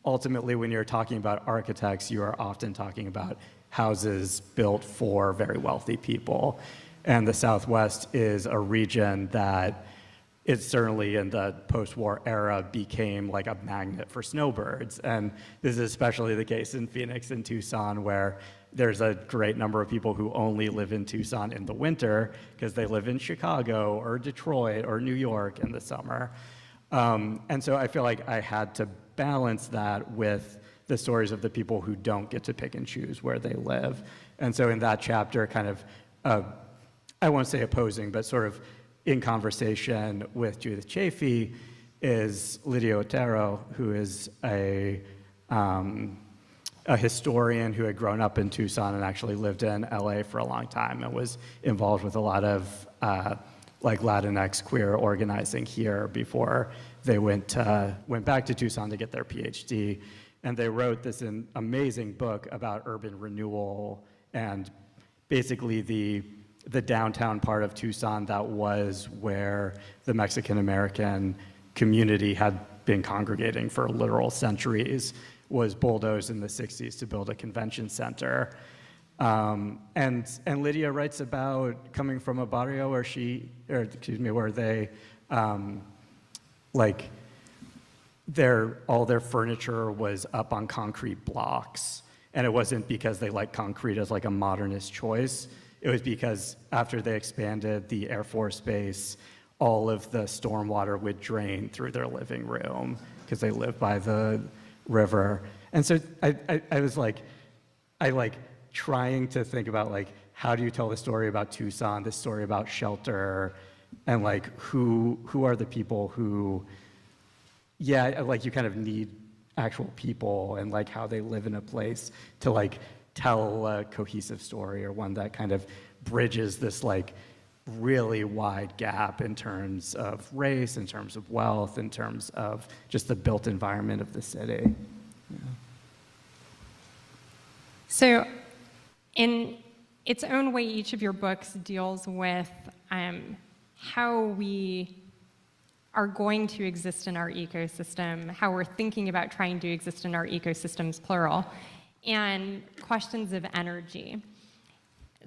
ultimately when you're talking about architects, you are often talking about houses built for very wealthy people. And the Southwest is a region that it certainly in the post-war era became like a magnet for snowbirds. And this is especially the case in Phoenix and Tucson, where there's a great number of people who only live in Tucson in the winter because they live in Chicago or Detroit or New York in the summer. And so I feel like I had to balance that with the stories of the people who don't get to pick and choose where they live. And so in that chapter, kind of, I won't say opposing, but sort of in conversation with Judith Chafee is Lydia Otero, who is a historian who had grown up in Tucson and actually lived in L.A. for a long time and was involved with a lot of like Latinx queer organizing here before they went back to Tucson to get their PhD. And they wrote this amazing book about urban renewal and basically the downtown part of Tucson that was where the Mexican-American community had been congregating for literal centuries, was bulldozed in the 60s to build a convention center. And Lydia writes about coming from a barrio where they, all their furniture was up on concrete blocks. And it wasn't because they liked concrete as like a modernist choice. It was because after they expanded the Air Force Base, all of the stormwater would drain through their living room because they lived by the river. And so I was like trying to think about like, how do you tell the story about Tucson, this story about shelter, and like who are the people who, like you kind of need actual people and like how they live in a place to like tell a cohesive story, or one that kind of bridges this like really wide gap in terms of race, in terms of wealth, in terms of just the built environment of the city. Yeah. So in its own way, each of your books deals with how we are going to exist in our ecosystem, how we're thinking about trying to exist in our ecosystems, plural, and questions of energy.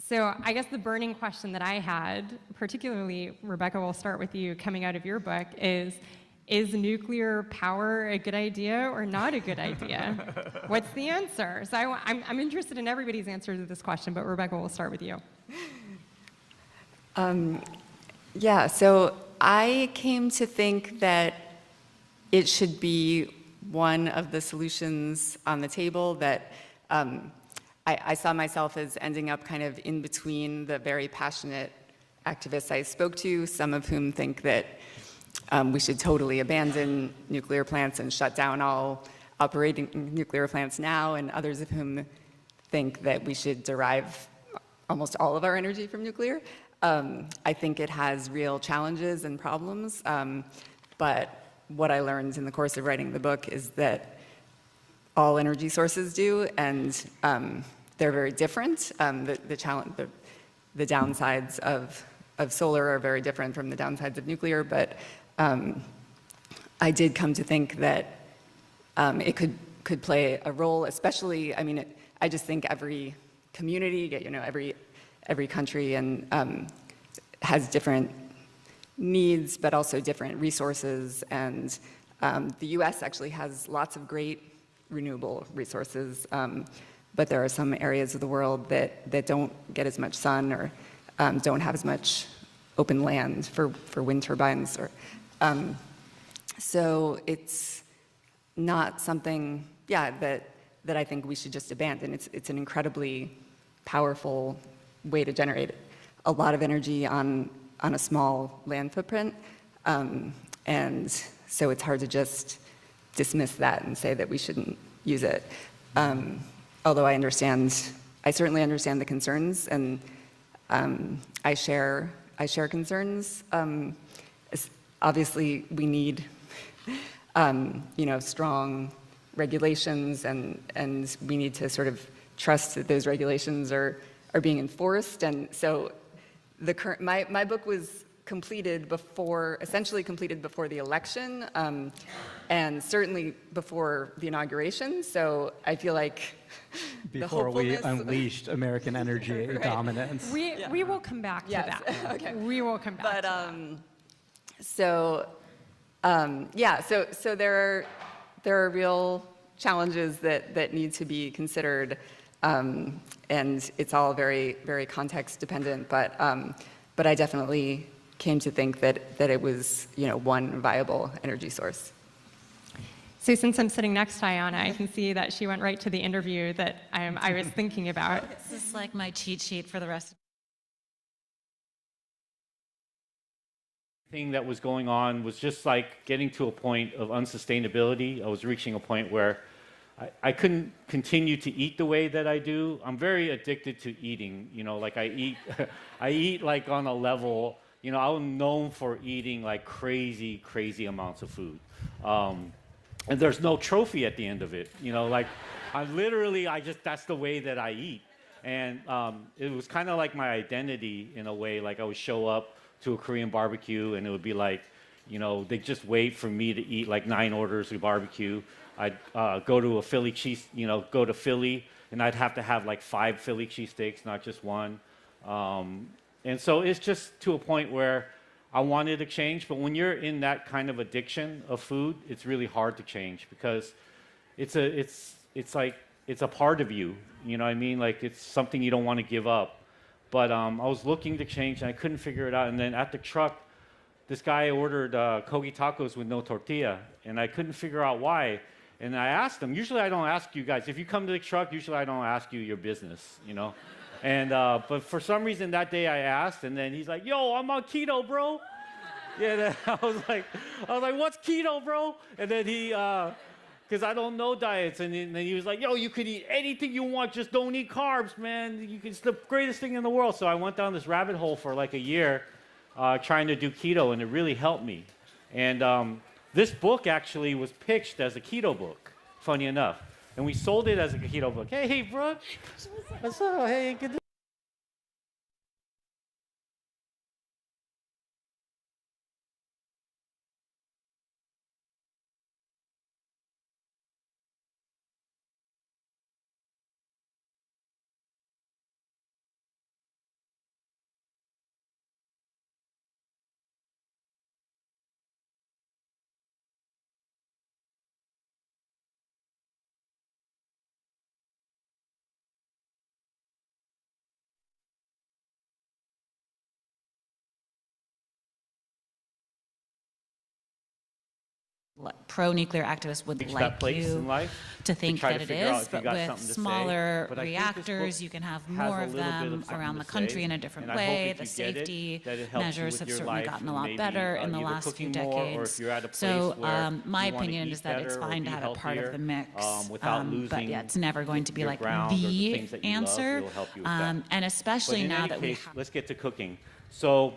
So I guess the burning question that I had, particularly, Rebecca, we'll start with you coming out of your book, is nuclear power a good idea or not a good idea? What's the answer? So I'm interested in everybody's answer to this question, but Rebecca, we'll start with you. Yeah, so I came to think that it should be one of the solutions on the table, that I saw myself as ending up kind of in between the very passionate activists I spoke to, some of whom think that we should totally abandon nuclear plants and shut down all operating nuclear plants now, and others of whom think that we should derive almost all of our energy from nuclear. I think it has real challenges and problems, but what I learned in the course of writing the book is that all energy sources do, and they're very different. The downsides of solar are very different from the downsides of nuclear, but I did come to think that it could play a role, especially, I mean, I just think every community, you know, every country and has different needs, but also different resources. And the US actually has lots of great renewable resources, but there are some areas of the world that don't get as much sun, or don't have as much open land for wind turbines. So it's not something, that I think we should just abandon. It's an incredibly powerful way to generate a lot of energy on a small land footprint. And so it's hard to just dismiss that and say that we shouldn't use it. Although I certainly understand the concerns, and I share concerns. Obviously, we need strong regulations, and we need to sort of trust that those regulations are being enforced. And so my book was essentially completed before the election, and certainly before the inauguration. So I feel like before we unleashed American energy dominance. We will come back to that. Okay. We will come back to that. So there are real challenges that need to be considered, and it's all very, very context dependent. But I definitely came to think that it was, one viable energy source. So since I'm sitting next to Ayana, I can see that she went right to the interview that I was thinking about. This is like my cheat sheet for the rest of thing that was going on was just like getting to a point of unsustainability. I was reaching a point where I couldn't continue to eat the way that I do. I'm very addicted to eating, like I eat like on a level, I'm known for eating like crazy amounts of food. And there's no trophy at the end of it, like that's the way that I eat. And it was kind of like my identity in a way. Like I would show up to a Korean barbecue and it would be like, they just wait for me to eat like 9 orders of barbecue. I'd go to a Philly cheese, go to Philly, and I'd have to have like 5 Philly cheesesteaks, not just one. And so it's just to a point where I wanted to change, but when you're in that kind of addiction of food, it's really hard to change because it's a part of you, you know what I mean? Like it's something you don't want to give up. But I was looking to change and I couldn't figure it out. And then at the truck, this guy ordered kogi tacos with no tortilla, and I couldn't figure out why. And I asked him. Usually I don't ask you guys. If you come to the truck, usually I don't ask you your business, And but for some reason that day I asked, and then he's like, "Yo, I'm on keto, bro." Yeah, I was like, "What's keto, bro?" And then he, because I don't know diets. And then he was like, yo, you could eat anything you want, just don't eat carbs, man. It's the greatest thing in the world. So I went down this rabbit hole for like a year trying to do keto, and it really helped me. And this book actually was pitched as a keto book, funny enough. And we sold it as a keto book. Hey, Brooke. What's up? Hey, good to pro-nuclear activists would reach like that place you in life to think try that to it figure out is, if you but got with something to say. smaller But I think this reactors, book you can have has more a of little bit them something around to the country say, in a different and I hope way. if The you get it, safety that it helps you measures with have your certainly life, gotten a and lot maybe, better in the either last few cooking more, or decades. if you're at a place So where my you wanna opinion eat is that it's better or fine be to have it part of the healthier, mix, without but losing yeah, it's never going to be your like ground or the the things that you answer. love. It'll help you with that. And especially But in now any that case, we have. let's get to cooking. So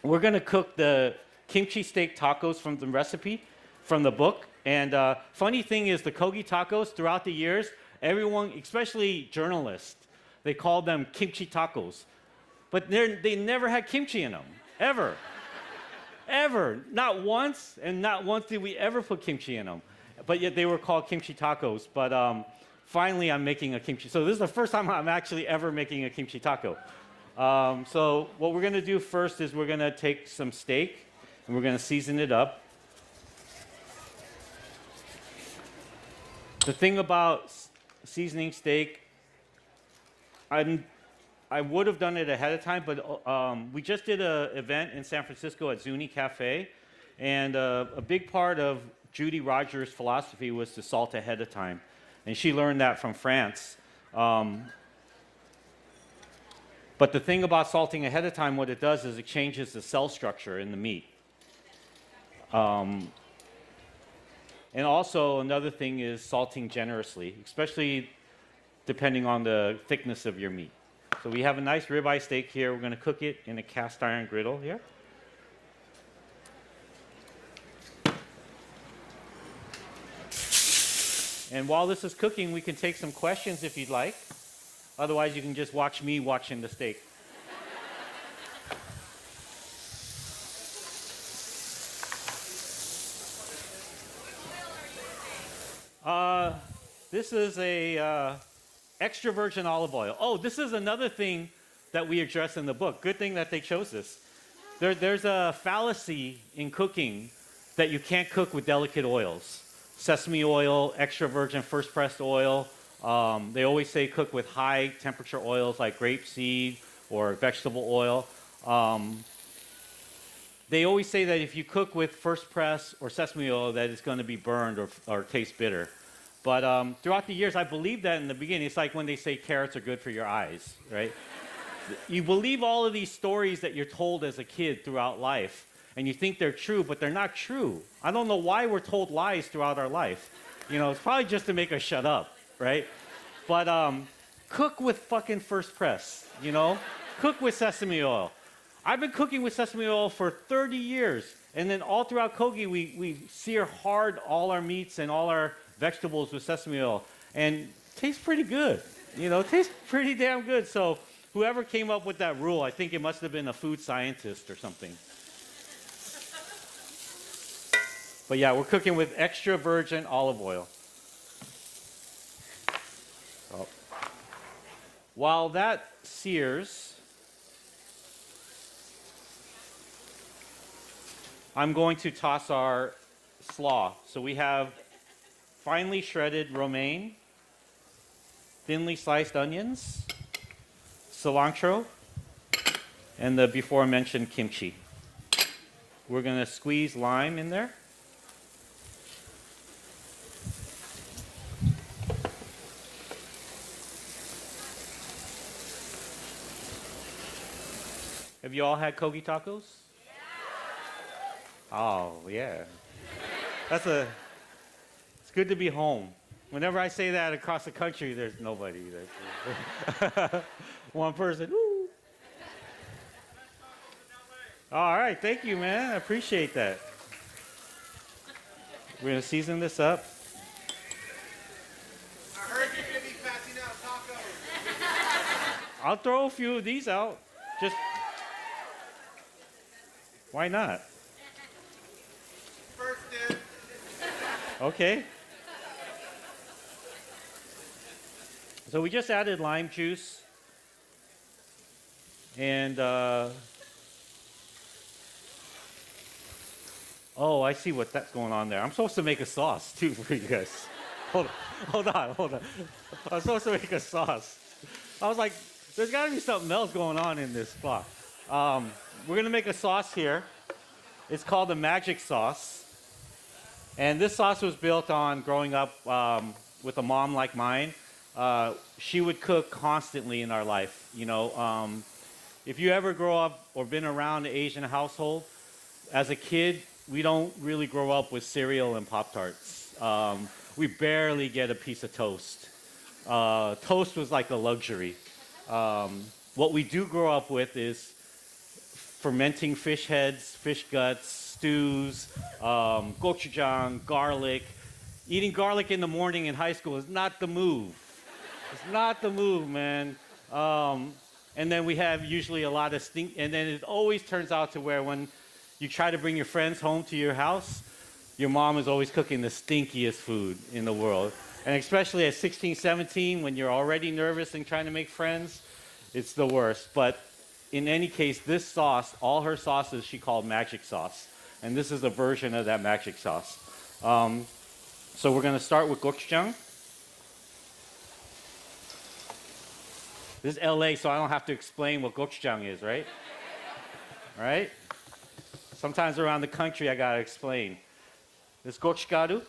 we're going to cook the kimchi steak tacos from the recipe, from the book. And funny thing is, the kogi tacos throughout the years, everyone, especially journalists, they called them kimchi tacos. But they never had kimchi in them, ever. Ever. Not once, and not once did we ever put kimchi in them. But yet they were called kimchi tacos. But finally, I'm making a kimchi. So this is the first time I'm actually ever making a kimchi taco. So what we're going to do first is we're going to take some steak, and we're going to season it up. The thing about seasoning steak, I would have done it ahead of time, but we just did an event in San Francisco at Zuni Cafe, and a big part of Judy Rogers' philosophy was to salt ahead of time, and she learned that from France. But the thing about salting ahead of time, what it does is it changes the cell structure in the meat. And also another thing is salting generously, especially depending on the thickness of your meat. So we have a nice ribeye steak here. We're going to cook it in a cast iron griddle here. And while this is cooking, we can take some questions if you'd like. Otherwise, you can just watch me watching the steak. This is a extra virgin olive oil. Oh, this is another thing that we address in the book. Good thing that they chose this. There's a fallacy in cooking that you can't cook with delicate oils. Sesame oil, extra virgin first pressed oil. They always say cook with high temperature oils like grapeseed or vegetable oil. They always say that if you cook with first press or sesame oil, that it's going to be burned or taste bitter. But throughout the years, I believed that in the beginning. It's like when they say carrots are good for your eyes, right? You believe all of these stories that you're told as a kid throughout life, and you think they're true, but they're not true. I don't know why we're told lies throughout our life. You know, it's probably just to make us shut up, right? But cook with fucking first press, you know? Cook with sesame oil. I've been cooking with sesame oil for 30 years, and then all throughout Kogi, we sear hard all our meats and all our vegetables with sesame oil, and it tastes pretty good. You know, it tastes pretty damn good. So whoever came up with that rule, I think it must have been a food scientist or something. But yeah, we're cooking with extra virgin olive oil. So, while that sears, I'm going to toss our slaw. So we have finely shredded romaine, thinly sliced onions, cilantro, and the before mentioned kimchi. We're going to squeeze lime in there. Have you all had kogi tacos? Yeah. Oh, yeah. It's good to be home. Whenever I say that across the country, there's nobody. One person. Woo. All right, thank you, man. I appreciate that. We're gonna season this up. I heard you're gonna be passing out tacos. I'll throw a few of these out. Just why not? First dibs. Okay. So we just added lime juice and oh, I see what that's going on there. I'm supposed to make a sauce too for you guys. Hold on. I'm supposed to make a sauce. I was like, there's got to be something else going on in this cloth. We're gonna make a sauce here. It's called the magic sauce, and this sauce was built on growing up with a mom like mine. She would cook constantly in our life. You know, if you ever grow up or been around an Asian household, as a kid, we don't really grow up with cereal and Pop-Tarts. We barely get a piece of toast. Toast was like a luxury. What we do grow up with is fermenting fish heads, fish guts, stews, gochujang, garlic. Eating garlic in the morning in high school is not the move. It's not the move, man. And then we have usually a lot of stink, and then it always turns out to where when you try to bring your friends home to your house, your mom is always cooking the stinkiest food in the world. And especially at 16, 17, when you're already nervous and trying to make friends, it's the worst. But in any case, this sauce, all her sauces she called magic sauce. And this is a version of that magic sauce. So we're going to start with gochujang. This is L.A., so I don't have to explain what gochujang is, right? Right? Sometimes around the country, I gotta explain. This gochugaru.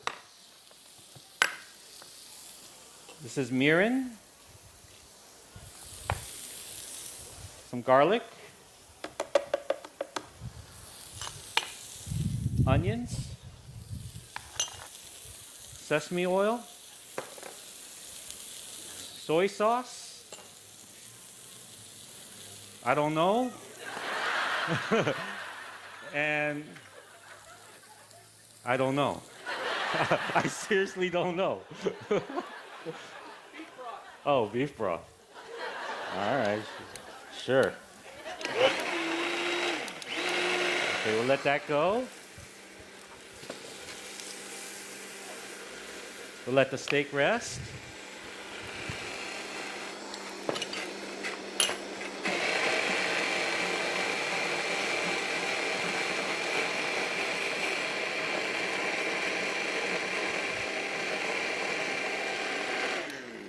This is mirin. Some garlic. Onions. Sesame oil. Soy sauce. I don't know. And I don't know. I seriously don't know. Oh, beef broth. All right, sure. Okay, we'll let that go. We'll let the steak rest.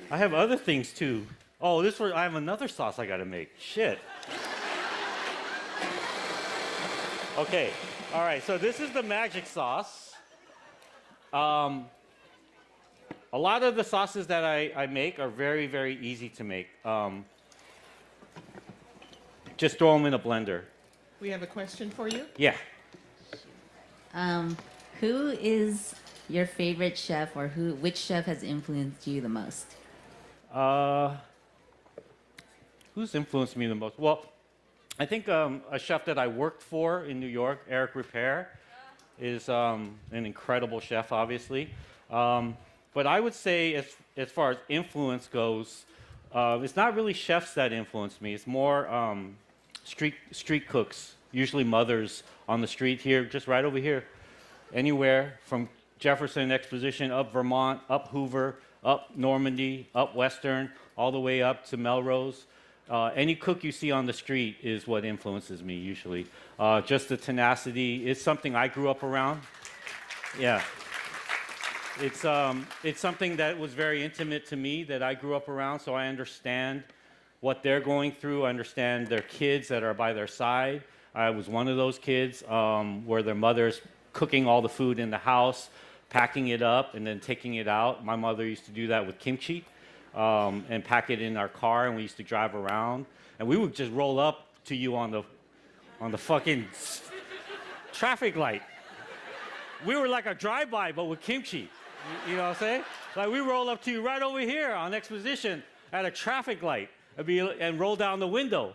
I have other things too. Oh, I have another sauce I gotta make. Shit. Okay, all right, so this is the magic sauce. A lot of the sauces that I make are very, very easy to make. Just throw them in a blender. We have a question for you. Yeah. Who is your favorite chef, or which chef has influenced you the most? Who's influenced me the most? Well, I think a chef that I worked for in New York, Eric Ripert, is an incredible chef, obviously. But I would say, as far as influence goes, it's not really chefs that influence me. It's more street cooks, usually mothers on the street here, just right over here, anywhere from Jefferson Exposition, up Vermont, up Hoover, up Normandy, up Western, all the way up to Melrose. Any cook you see on the street is what influences me usually. Just the tenacity is something I grew up around. Yeah. It's something that was very intimate to me that I grew up around, so I understand what they're going through. I understand their kids that are by their side. I was one of those kids where their mother's cooking all the food in the house, packing it up, and then taking it out. My mother used to do that with kimchi and pack it in our car, and we used to drive around. And we would just roll up to you on the fucking traffic light. We were like a drive-by, but with kimchi. You know what I'm saying? Like we roll up to you right over here on Exposition at a traffic light and roll down the window.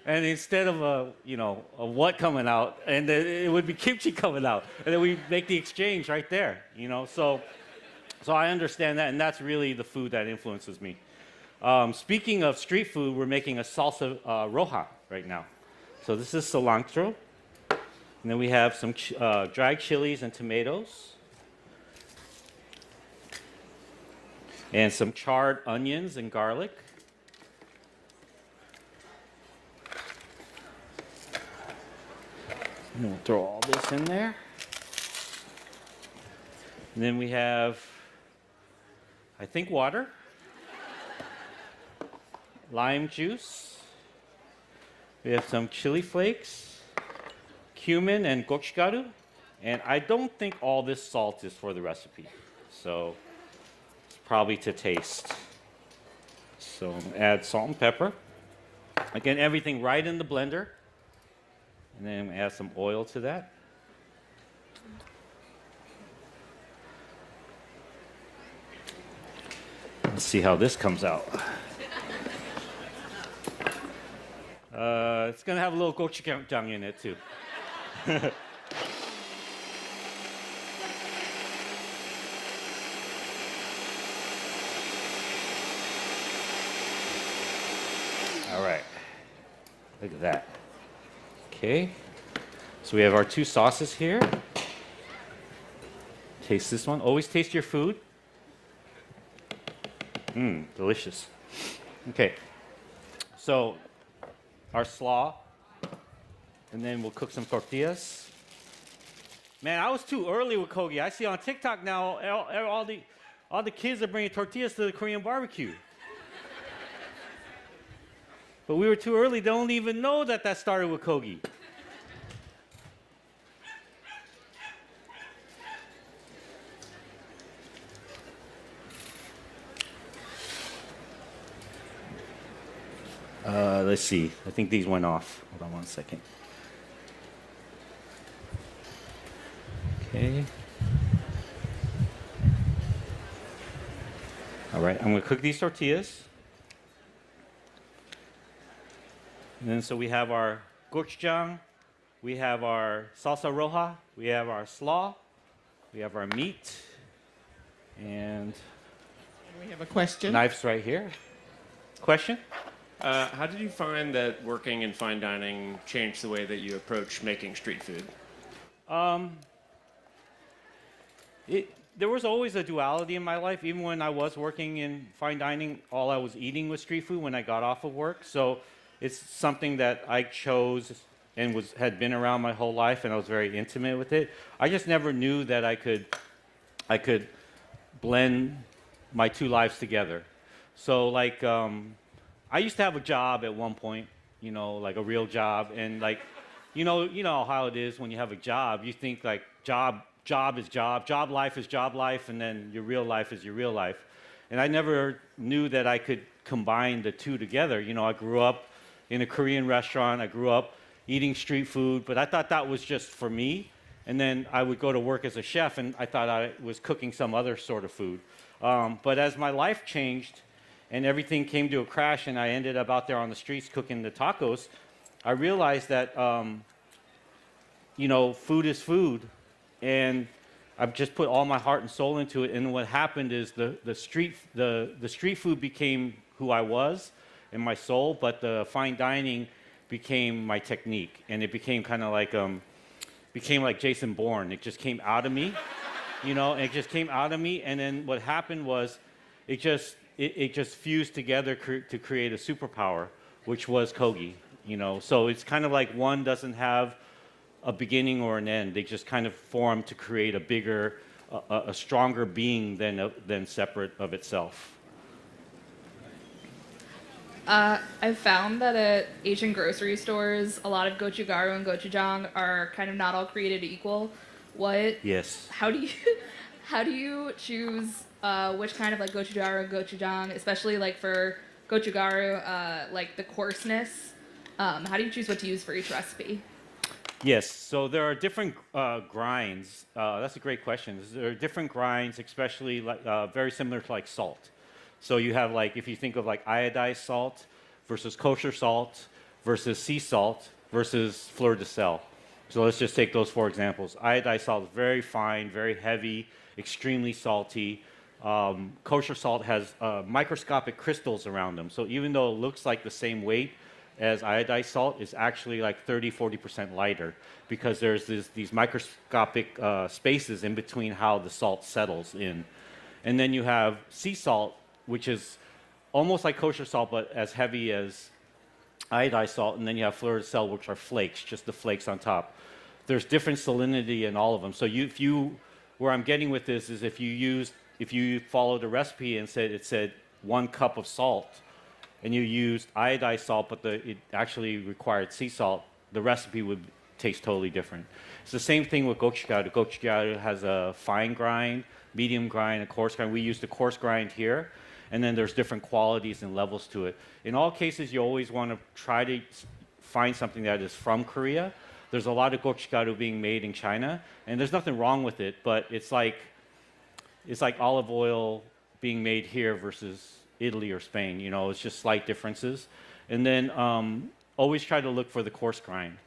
And instead of a what coming out, and it would be kimchi coming out. And then we make the exchange right there, So I understand that, and that's really the food that influences me. Speaking of street food, we're making a salsa roja right now. So this is cilantro. And then we have some dried chilies and tomatoes. And some charred onions and garlic. And we'll throw all this in there. And then we have, I think, water, lime juice. We have some chili flakes, cumin and gochugaru. And I don't think all this salt is for the recipe. So it's probably to taste. So add salt and pepper. Again, everything right in the blender. And then add some oil to that. Let's see how this comes out. It's going to have a little gochujang in it, too. All right. Look at that. Okay, so we have our two sauces here. Taste this one. Always taste your food. Delicious. Okay, so our slaw, and then we'll cook some tortillas. Man, I was too early with kogi. I see on TikTok now all the kids are bringing tortillas to the Korean barbecue. But we were too early. They don't even know that started with kogi. Let's see. I think these went off. Hold on one second. Okay. All right, I'm going to cook these tortillas. And then so we have our gochujang, we have our salsa roja, we have our slaw, we have our meat, and we have a question. Knives right here. Question? How did you find that working in fine dining changed the way that you approach making street food? There was always a duality in my life. Even when I was working in fine dining, all I was eating was street food when I got off of work. So it's something that I chose and had been around my whole life, and I was very intimate with it. I just never knew that I could blend my two lives together. So like, I used to have a job at one point, like a real job, and like, you know how it is when you have a job. You think like job is job life is job life, and then your real life is your real life. And I never knew that I could combine the two together. I grew up in a Korean restaurant. I grew up eating street food, but I thought that was just for me. And then I would go to work as a chef, and I thought I was cooking some other sort of food. But as my life changed and everything came to a crash, and I ended up out there on the streets cooking the tacos, I realized that, food is food. And I've just put all my heart and soul into it. And what happened is the street food became who I was and my soul, but the fine dining became my technique, and it became kind of like Jason Bourne. It just came out of me, and it just came out of me. And then what happened was, it just fused together to create a superpower, which was kogi. So it's kind of like one doesn't have a beginning or an end. They just kind of form to create a bigger, a stronger being than separate of itself. I've found that at Asian grocery stores, a lot of gochugaru and gochujang are kind of not all created equal. Yes. How do you choose which kind of like gochugaru and gochujang, especially like for gochugaru, like the coarseness? How do you choose what to use for each recipe? Yes, so there are different grinds. That's a great question. There are different grinds, especially like very similar to like salt. So you have like, if you think of like iodized salt versus kosher salt versus sea salt versus fleur de sel. So let's just take those 4 examples. Iodized salt is very fine, very heavy, extremely salty. Kosher salt has microscopic crystals around them. So even though it looks like the same weight as iodized salt, it's actually like 30-40% lighter because there's these microscopic spaces in between how the salt settles in. And then you have sea salt, which is almost like kosher salt, but as heavy as iodized salt. And then you have fleur de sel, which are flakes, just the flakes on top. There's different salinity in all of them. So where I'm getting with this is if you followed a recipe and it said 1 cup of salt, and you used iodized salt, but it actually required sea salt, the recipe would taste totally different. It's the same thing with gochugaru. Gochugaru has a fine grind, medium grind, a coarse grind. We use the coarse grind here, and then there's different qualities and levels to it. In all cases, you always want to try to find something that is from Korea. There's a lot of gochugaru being made in China, and there's nothing wrong with it, but it's like olive oil being made here versus Italy or Spain. You know, it's just slight differences. And then always try to look for the coarse grind.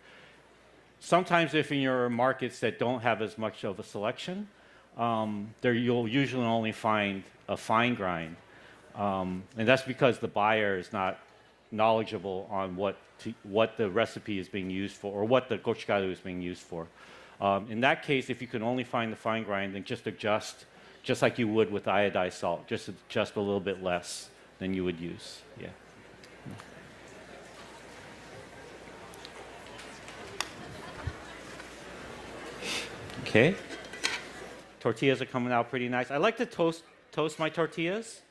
Sometimes if in your markets that don't have as much of a selection, you'll usually only find a fine grind. And that's because the buyer is not knowledgeable on what the recipe is being used for or what the gochugaru is being used for. In that case, if you can only find the fine grind, then just adjust, just like you would with iodized salt, just adjust a little bit less than you would use. Yeah. Okay. Tortillas are coming out pretty nice. I like to toast my tortillas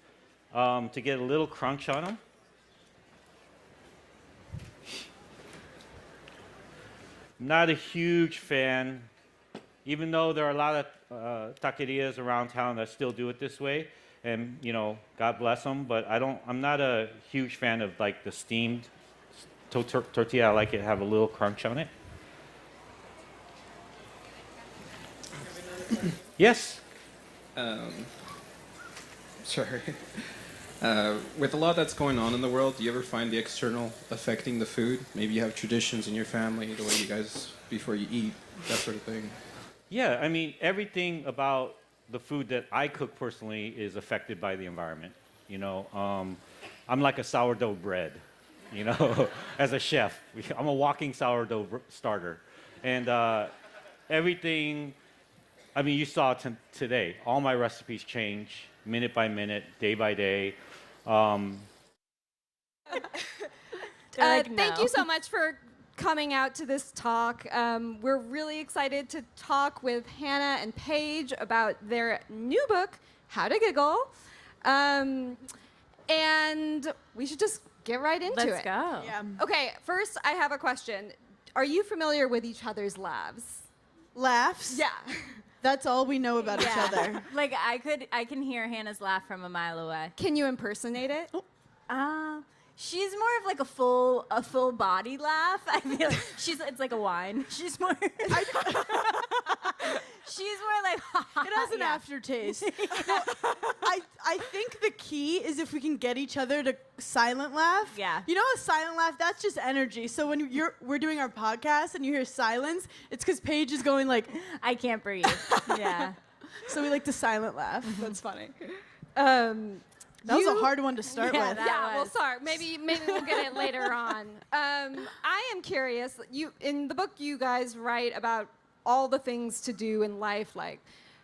to get a little crunch on them. Not a huge fan, even though there are a lot of taquerias around town that still do it this way, and you know, God bless them. But I'm not a huge fan of like the steamed tortilla. I like it to have a little crunch on it. Yes. Sorry. With a lot that's going on in the world, do you ever find the external affecting the food? Maybe you have traditions in your family, the way you guys, before you eat, that sort of thing. Yeah, I mean, everything about the food that I cook personally is affected by the environment. You know, I'm like a sourdough bread, you know, as a chef. I'm a walking sourdough starter. And everything, I mean, you saw today, all my recipes change minute by minute, day by day. Thank you so much for coming out to this talk. We're really excited to talk with Hannah and Paige about their new book, How to Giggle. And we should just get right into it. Let's go. Yeah. Okay, first I have a question. Are you familiar with each other's laughs? Laughs? Yeah. That's all we know about each other. Like I can hear Hannah's laugh from a mile away. Can you impersonate it? She's more of like a full body laugh. I feel like it's like a whine. She's more she's more like It has an aftertaste. No, I think the key is if we can get each other to silent laugh. Yeah. You know, a silent laugh, that's just energy. So when we're doing our podcast and you hear silence, it's because Paige is going like, I can't breathe. Yeah. So we like to silent laugh. That's funny. That was a hard one to start with. Yeah, well, sorry. Maybe we'll get it later on. I am curious. In the book, you guys write about all the things to do in life. Like,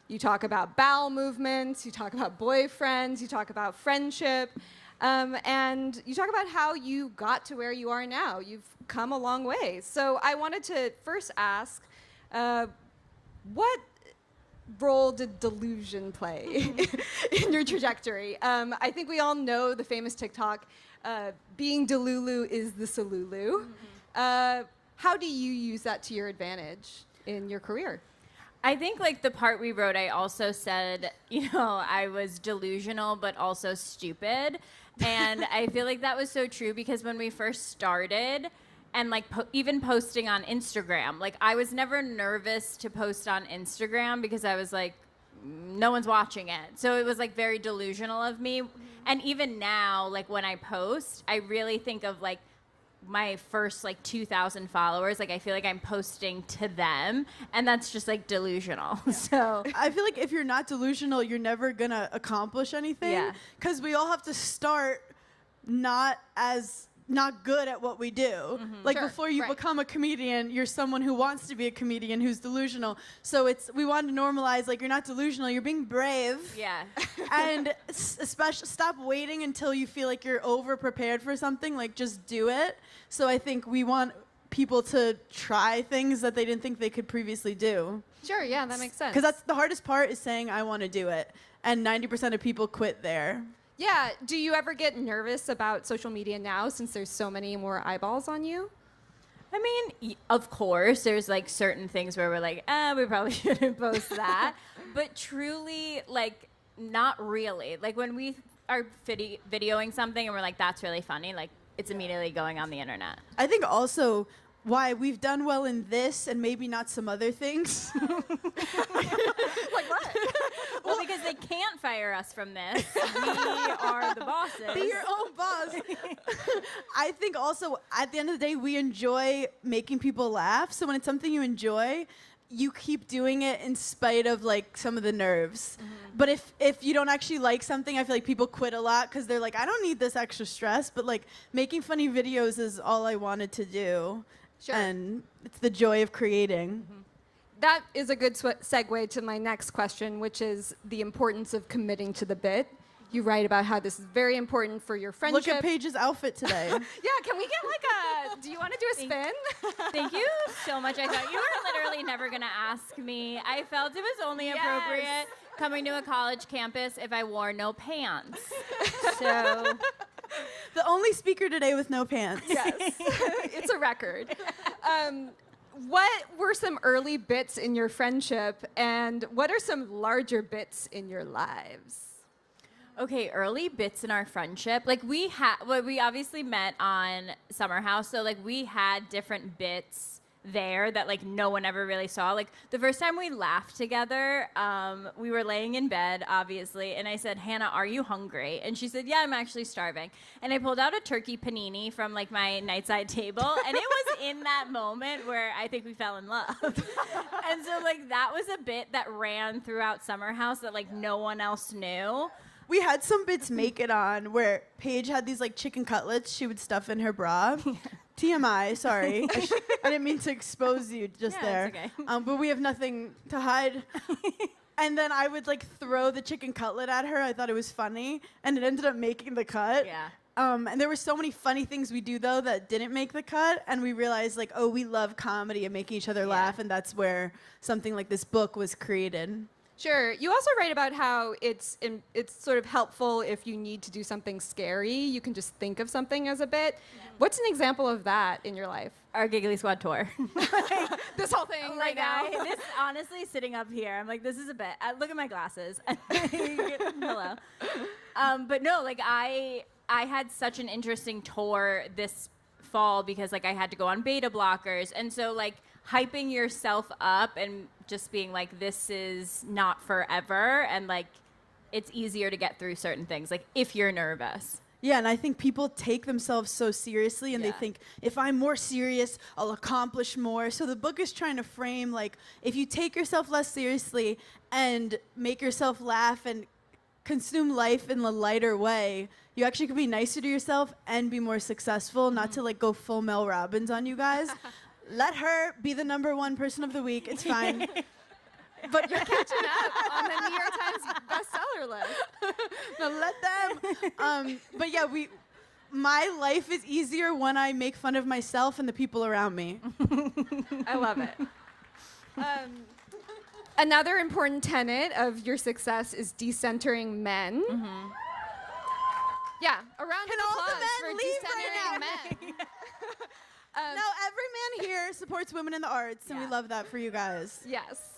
you talk about bowel movements, you talk about boyfriends, you talk about friendship, and you talk about how you got to where you are now. You've come a long way. So I wanted to first ask, what role did delusion play in your trajectory? I think we all know the famous TikTok, being Delulu is the Salulu. How do you use that to your advantage in your career? I think like the part we wrote, I also said, I was delusional, but also stupid. And I feel like that was so true because when we first started, and like even posting on Instagram. Like I was never nervous to post on Instagram because I was like, no one's watching it. So it was like very delusional of me. And even now, like when I post, I really think of like my first like 2,000 followers. Like I feel like I'm posting to them, and that's just like delusional. So I feel like if you're not delusional, you're never gonna accomplish anything. Yeah. Because we all have to start not good at what we do. Like Sure, before you right. become a comedian, you're someone who wants to be a comedian who's delusional. So we want to normalize, like, you're not delusional, you're being brave. Yeah. And especially stop waiting until you feel like you're over prepared for something. Like, just do it. So I think we want people to try things that they didn't think they could previously do. Sure, yeah, that makes sense. Because that's the hardest part, is saying I want to do it. And 90% of people quit there. Yeah. Do you ever get nervous about social media now since there's so many more eyeballs on you? I mean, of course, there's like certain things where we're like, we probably shouldn't post that. But truly, like, not really. Like when we are videoing something and we're like, that's really funny, like it's immediately going on the internet. I think also why we've done well in this and maybe not some other things. Like what? Well, because they can't fire us from this. We are the bosses. Be your own boss. I think also at the end of the day, we enjoy making people laugh. So when it's something you enjoy, you keep doing it in spite of like some of the nerves. But if you don't actually like something, I feel like people quit a lot because they're like, I don't need this extra stress. But like making funny videos is all I wanted to do. Sure. And it's the joy of creating. That is a good segue to my next question, which is the importance of committing to the bit. You write about how this is very important for your friendship. Look at Paige's outfit today. Yeah, can we get like do you want to do a spin? Thank you so much. I thought you were literally never going to ask me. I felt it was only appropriate coming to a college campus if I wore no pants. So the only speaker today with no pants. Yes, it's a record. What were some early bits in your friendship, and what are some larger bits in your lives? Okay, early bits in our friendship. Like we obviously met on Summer House, so like we had different bits there that like no one ever really saw. Like the first time we laughed together, we were laying in bed, obviously, and I said, Hannah, are you hungry? And she said, yeah, I'm actually starving. And I pulled out a turkey panini from like my nightside table, and it was in that moment where I think we fell in love. And so like that was a bit that ran throughout Summer House that like no one else knew. We had some bits make it on where Paige had these like chicken cutlets she would stuff in her bra. TMI, sorry. I didn't mean to expose you just there. It's okay. But we have nothing to hide. And then I would like throw the chicken cutlet at her. I thought it was funny. And it ended up making the cut. Yeah. And there were so many funny things we do, though, that didn't make the cut. And we realized, like, oh, we love comedy and making each other laugh. And that's where something like this book was created. Sure. You also write about how it's sort of helpful if you need to do something scary. You can just think of something as a bit. What's an example of that in your life? Our Giggly Squad tour. This whole thing right now. This honestly, sitting up here, I'm like, this is a bit. Look at my glasses. Hello. But no, like I had such an interesting tour this fall because like I had to go on beta blockers, and so like hyping yourself up and just being like, this is not forever, and like it's easier to get through certain things, like if you're nervous. Yeah, and I think people take themselves so seriously, and they think, if I'm more serious, I'll accomplish more. So the book is trying to frame, like, if you take yourself less seriously and make yourself laugh and consume life in a lighter way, you actually could be nicer to yourself and be more successful, not to, like, go full Mel Robbins on you guys. Let her be the #1 person of the week. It's fine. But you're catching up on the New York Times bestseller list. No, let them. But yeah, my life is easier when I make fun of myself and the people around me. I love it. Another important tenet of your success is decentering men. Mm-hmm. Yeah, a round Can of all the applause men for leave decentering right men. No, every man here supports women in the arts, and we love that for you guys. Yes.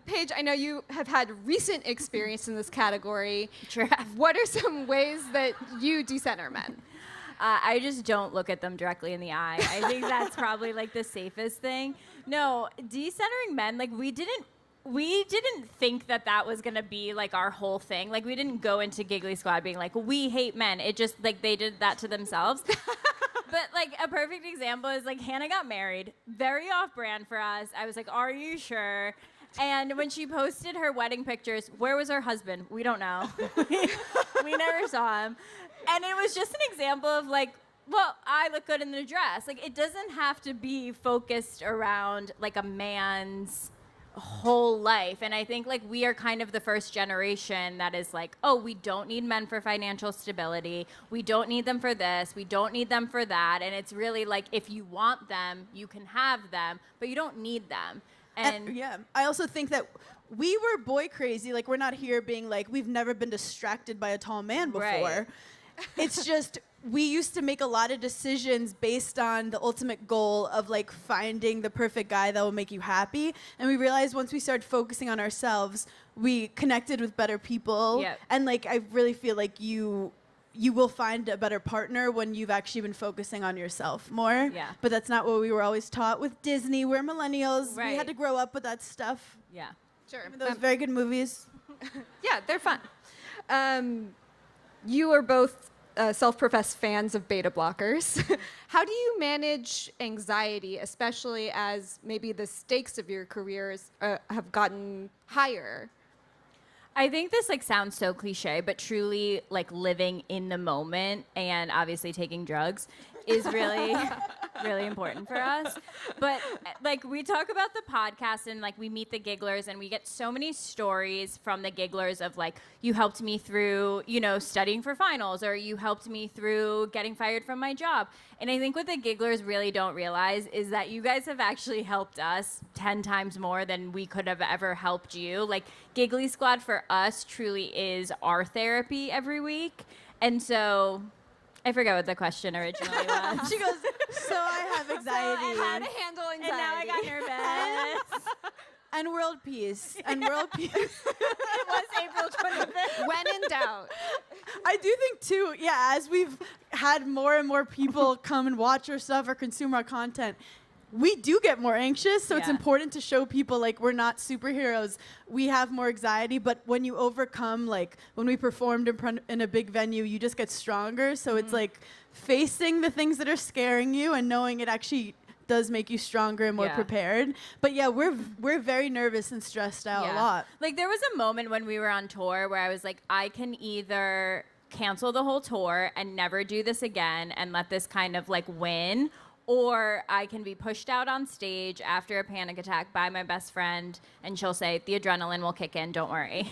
Paige, I know you have had recent experience in this category. Sure. What are some ways that you decenter men? I just don't look at them directly in the eye. I think that's probably like the safest thing. No, decentering men, like we didn't think that was gonna be like our whole thing. Like we didn't go into Giggly Squad being like, we hate men. It just like they did that to themselves. But like a perfect example is like Hannah got married, very off-brand for us. I was like, are you sure? And when she posted her wedding pictures, where was her husband? We don't know. We never saw him. And it was just an example of like, well, I look good in the dress. Like it doesn't have to be focused around like a man's whole life. And I think like we are kind of the first generation that is like, oh, we don't need men for financial stability. We don't need them for this. We don't need them for that. And it's really like, if you want them, you can have them, but you don't need them. And yeah, I also think that we were boy crazy. Like we're not here being like, we've never been distracted by a tall man before. Right. It's just, we used to make a lot of decisions based on the ultimate goal of like finding the perfect guy that will make you happy. And we realized once we started focusing on ourselves, we connected with better people. Yep. And like, I really feel like you will find a better partner when you've actually been focusing on yourself more. Yeah. But that's not what we were always taught with Disney. We're millennials. Right. We had to grow up with that stuff. Yeah. Sure. Those very good movies. Yeah, they're fun. You are both self-professed fans of beta blockers. How do you manage anxiety, especially as maybe the stakes of your careers have gotten higher? I think this like sounds so cliche, but truly like living in the moment and obviously taking drugs is really, really important for us. But like we talk about the podcast and like we meet the gigglers and we get so many stories from the gigglers of like, you helped me through, you know, studying for finals, or you helped me through getting fired from my job. And I think what the gigglers really don't realize is that you guys have actually helped us 10 times more than we could have ever helped you. Like Giggly Squad for us truly is our therapy every week. And so I forgot what the question originally was. She goes, so I have anxiety. So I had to handle anxiety. And now I got nervous. And world peace. And world peace. It was April 25th. When in doubt. I do think, too, yeah, as we've had more and more people come and watch our stuff or consume our content, we do get more anxious, so it's important to show people like we're not superheroes. We have more anxiety, but when you overcome, like when we performed in a big venue, you just get stronger. So it's like facing the things that are scaring you and knowing it actually does make you stronger and more prepared. But yeah, we're very nervous and stressed out a lot. Like there was a moment when we were on tour where I was like, I can either cancel the whole tour and never do this again and let this kind of like win, or I can be pushed out on stage after a panic attack by my best friend, and she'll say, the adrenaline will kick in, don't worry.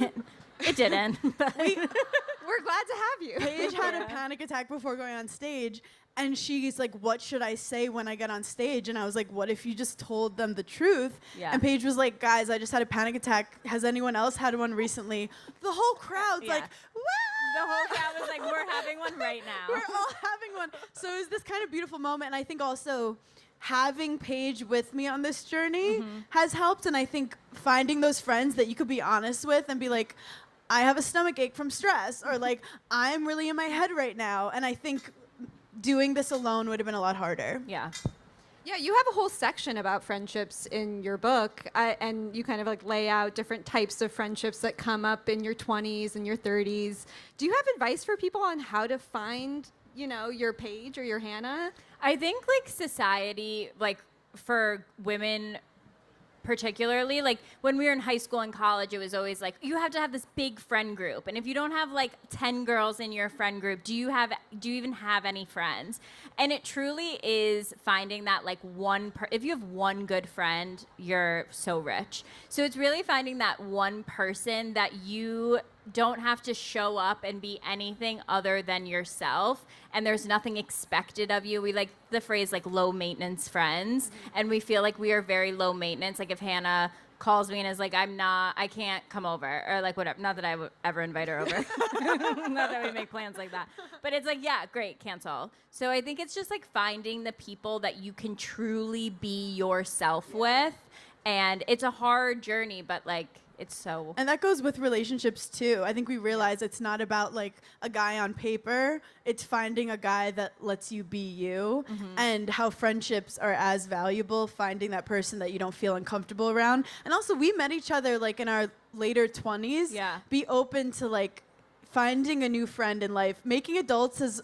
It didn't. We're glad to have you. Paige had a panic attack before going on stage, and she's like, what should I say when I get on stage? And I was like, what if you just told them the truth? Yeah. And Paige was like, guys, I just had a panic attack. Has anyone else had one recently? The whole crowd's like, woo! The whole crowd was like, we're having one right now. We're all having one. So it was this kind of beautiful moment. And I think also having Paige with me on this journey has helped. And I think finding those friends that you could be honest with and be like, I have a stomach ache from stress, or like, I'm really in my head right now. And I think doing this alone would have been a lot harder. Yeah. Yeah, you have a whole section about friendships in your book, and you kind of like lay out different types of friendships that come up in your 20s and your 30s. Do you have advice for people on how to find, you know, your Paige or your Hannah? I think like society, like for women particularly, like when we were in high school and college, it was always like, you have to have this big friend group. And if you don't have like 10 girls in your friend group, do you even have any friends? And it truly is finding that like if you have one good friend, you're so rich. So it's really finding that one person that you don't have to show up and be anything other than yourself, and there's nothing expected of you. We like the phrase like low maintenance friends, and we feel like we are very low maintenance. Like if Hannah calls me and is like, I can't come over, or like whatever, not that I would ever invite her over, not that we make plans like that, but it's like, yeah, great, cancel. So I think it's just like finding the people that you can truly be yourself with, and it's a hard journey, but like It's so. And that goes with relationships too. I think we realize it's not about like a guy on paper. It's finding a guy that lets you be you, and how friendships are as valuable, finding that person that you don't feel uncomfortable around. And also we met each other like in our later 20s. Yeah. Be open to like finding a new friend in life. Making adults is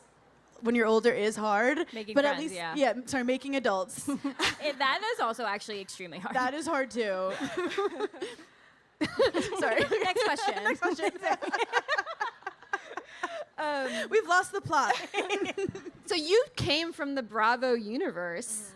when you're older is hard. Making but friends, at least yeah. sorry, making adults. That is also actually extremely hard. That is hard too. Sorry. Next question. Next question. We've lost the plot. So you came from the Bravo universe.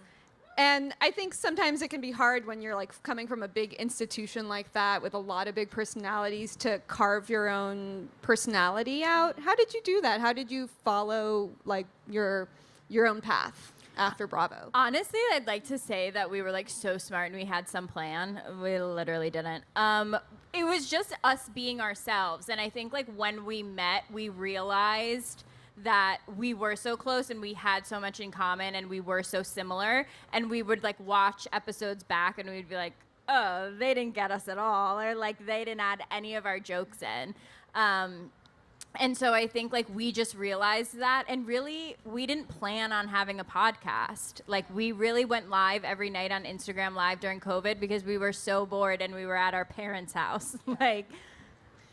And I think sometimes it can be hard when you're like coming from a big institution like that with a lot of big personalities to carve your own personality out. How did you do that? How did you follow like your own path after Bravo? Honestly, I'd like to say that we were like so smart and we had some plan. We literally didn't. It was just us being ourselves. And I think like when we met, we realized that we were so close and we had so much in common and we were so similar, and we would like watch episodes back and we'd be like, oh, they didn't get us at all, or like they didn't add any of our jokes in. And so I think like we just realized that, and really we didn't plan on having a podcast. Like we really went live every night on Instagram Live during COVID because we were so bored and we were at our parents' house. Like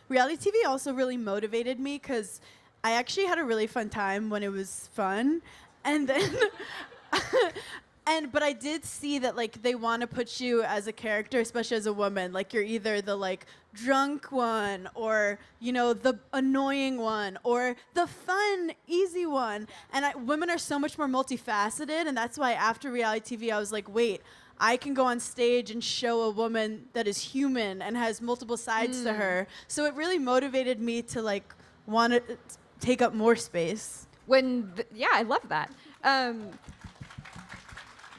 reality TV also really motivated me because I actually had a really fun time when it was fun. And then, but I did see that like they want to put you as a character, especially as a woman. Like you're either the like drunk one, or, you know, the annoying one, or the fun, easy one. And women are so much more multifaceted. And that's why after reality TV, I was like, wait, I can go on stage and show a woman that is human and has multiple sides to her. So it really motivated me to like want to take up more space. I love that.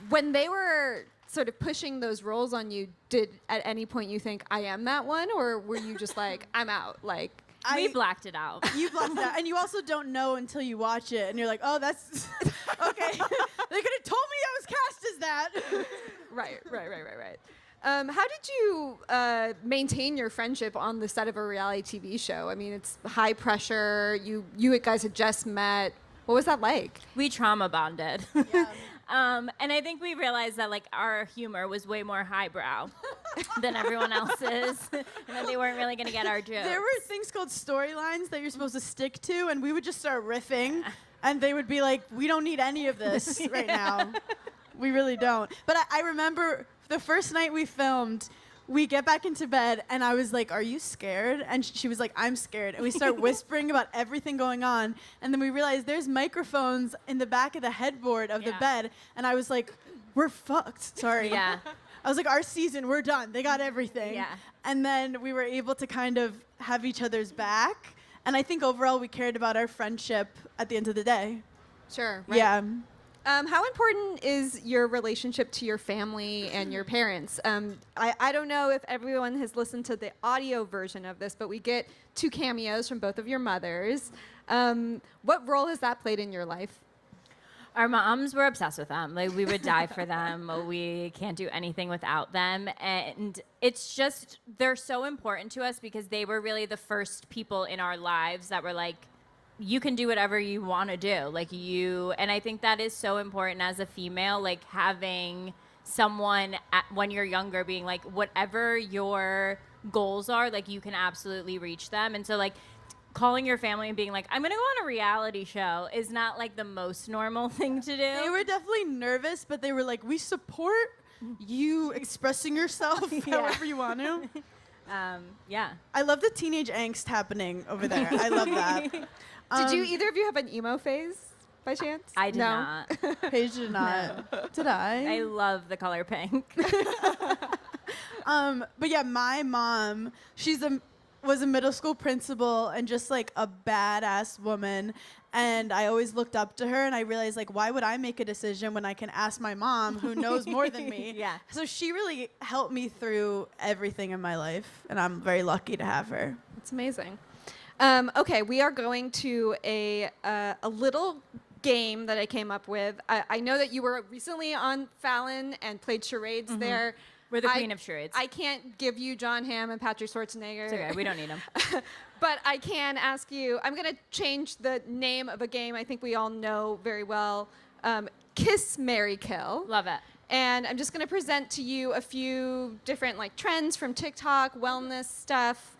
When they were sort of pushing those roles on you, did at any point you think, I am that one? Or were you just like, I'm out? Like, we blacked it out. You blacked it out. And you also don't know until you watch it. And you're like, oh, that's okay. They could have told me I was cast as that. Right. How did you maintain your friendship on the set of a reality TV show? I mean, it's high pressure. You guys had just met. What was that like? We trauma bonded. Yeah. And I think we realized that like our humor was way more highbrow than everyone else's, and that they weren't really going to get our jokes. There were things called storylines that you're supposed to stick to, and we would just start riffing, and they would be like, we don't need any of this right now. We really don't. But I remember the first night we filmed, we get back into bed, and I was like, are you scared? And she was like, I'm scared. And we start whispering about everything going on. And then we realized there's microphones in the back of the headboard of the bed. And I was like, we're fucked. Sorry. Yeah. I was like, our season, we're done. They got everything. Yeah. And then we were able to kind of have each other's back. And I think overall we cared about our friendship at the end of the day. Sure. Right. Yeah. How important is your relationship to your family and your parents? I don't know if everyone has listened to the audio version of this, but we get 2 cameos from both of your mothers. What role has that played in your life? Our moms were obsessed with them. Like we would die for them. We can't do anything without them. And it's just, they're so important to us because they were really the first people in our lives that were like, you can do whatever you want to do. And I think that is so important as a female, like having someone when you're younger being like, whatever your goals are, like you can absolutely reach them. And so like calling your family and being like, I'm going to go on a reality show is not like the most normal thing to do. They were definitely nervous, but they were like, we support you expressing yourself however you want to. Yeah. I love the teenage angst happening over there. I love that. Did you either of you have an emo phase by chance? I did not. Paige did not. No. Did I? I love the color pink. But yeah, my mom, was a middle school principal and just like a badass woman. And I always looked up to her, and I realized, like, why would I make a decision when I can ask my mom, who knows more than me? Yeah. So she really helped me through everything in my life, and I'm very lucky to have her. It's amazing. Okay, we are going to a little game that I came up with. I know that you were recently on Fallon and played charades there. We're the queen of charades. I can't give you John Hamm and Patrick Schwarzenegger. It's okay, we don't need them. But I can ask you, I'm going to change the name of a game I think we all know very well. Kiss, Marry, Kill. Love it. And I'm just going to present to you a few different like trends from TikTok, wellness stuff,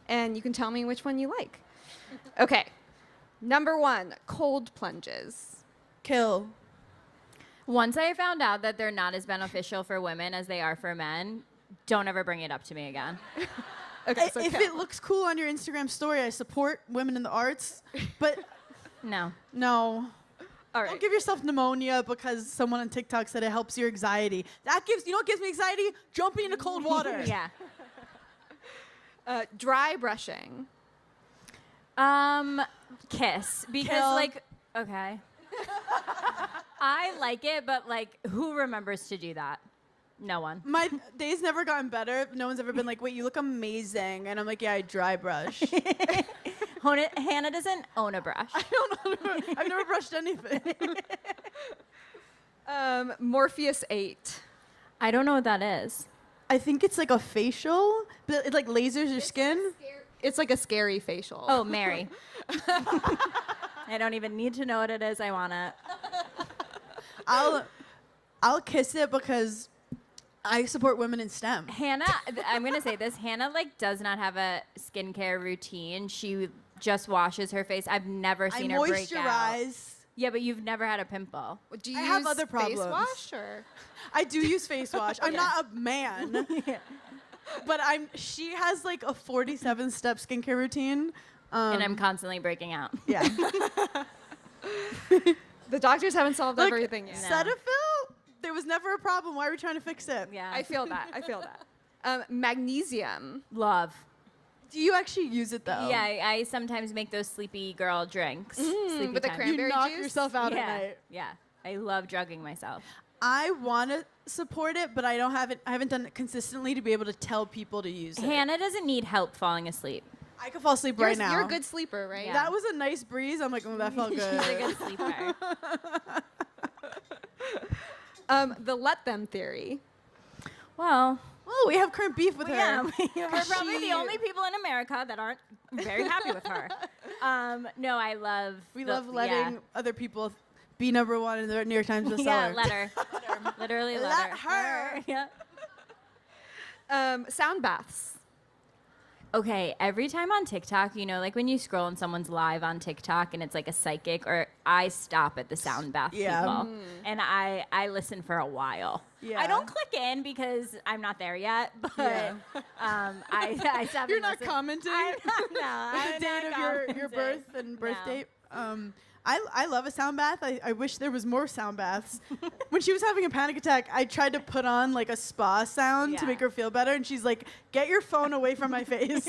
and you can tell me which one you like. Okay. Number 1, cold plunges. Kill. Once I found out that they're not as beneficial for women as they are for men, don't ever bring it up to me again. Okay, so if kill. it looks cool on your Instagram story, I support women in the arts, but no. All right. Don't give yourself pneumonia because someone on TikTok said it helps your anxiety. You know what gives me anxiety? Jumping into cold water. Yeah. Dry brushing. Kiss. Because, Kill. okay. I like it, but, who remembers to do that? No one. My day's never gotten better. No one's ever been like, wait, you look amazing. And I'm like, yeah, I dry brush. Hannah doesn't own a brush. I've never brushed anything. Morpheus 8. I don't know what that is. I think it's like a facial, but it like lasers your skin. It's like a scary facial. Oh, Mary. I don't even need to know what it is. I want it. I'll kiss it because I support women in STEM. Hannah, I'm going to say this. Hannah, does not have a skincare routine. She just washes her face. I've never seen her break out. I moisturize. Yeah, but you've never had a pimple. Do you I use have other problems. face wash or? I do use face wash. I'm not a man. But she has like a 47-step skincare routine. And I'm constantly breaking out. Yeah. The doctors haven't solved everything yet. Cetaphil? There was never a problem. Why are we trying to fix it? Yeah. I feel that. Magnesium. Love. Do you actually use it though? Yeah, I sometimes make those sleepy girl drinks. Sleepy with the time. cranberry You knock juice? yourself out yeah. at night. Yeah. I love drugging myself. I want to support it, but I haven't done it consistently to be able to tell people to use it. Hannah doesn't need help falling asleep. I could fall asleep right now. You're a good sleeper, right? Yeah. That was a nice breeze. I'm like, oh, that felt good. She's a good sleeper. The let them theory. Well, we have current beef with her. Yeah, we're probably the only people in America that aren't very happy with her. No, I love. We love letting other people be number one in the New York Times bestseller. Yeah, let her. Literally let her. Yeah. Sound baths. Okay, every time on TikTok, when you scroll and someone's live on TikTok and it's like a psychic, or I stop at the sound bath people, and I listen for a while. Yeah. I don't click in because I'm not there yet, but I stop. You're and not listen. commenting? I'm The not date of your commenting. birth and birth No. date? I love a sound bath. I wish there was more sound baths. When she was having a panic attack, I tried to put on like a spa sound to make her feel better, and she's like, "Get your phone away from my face."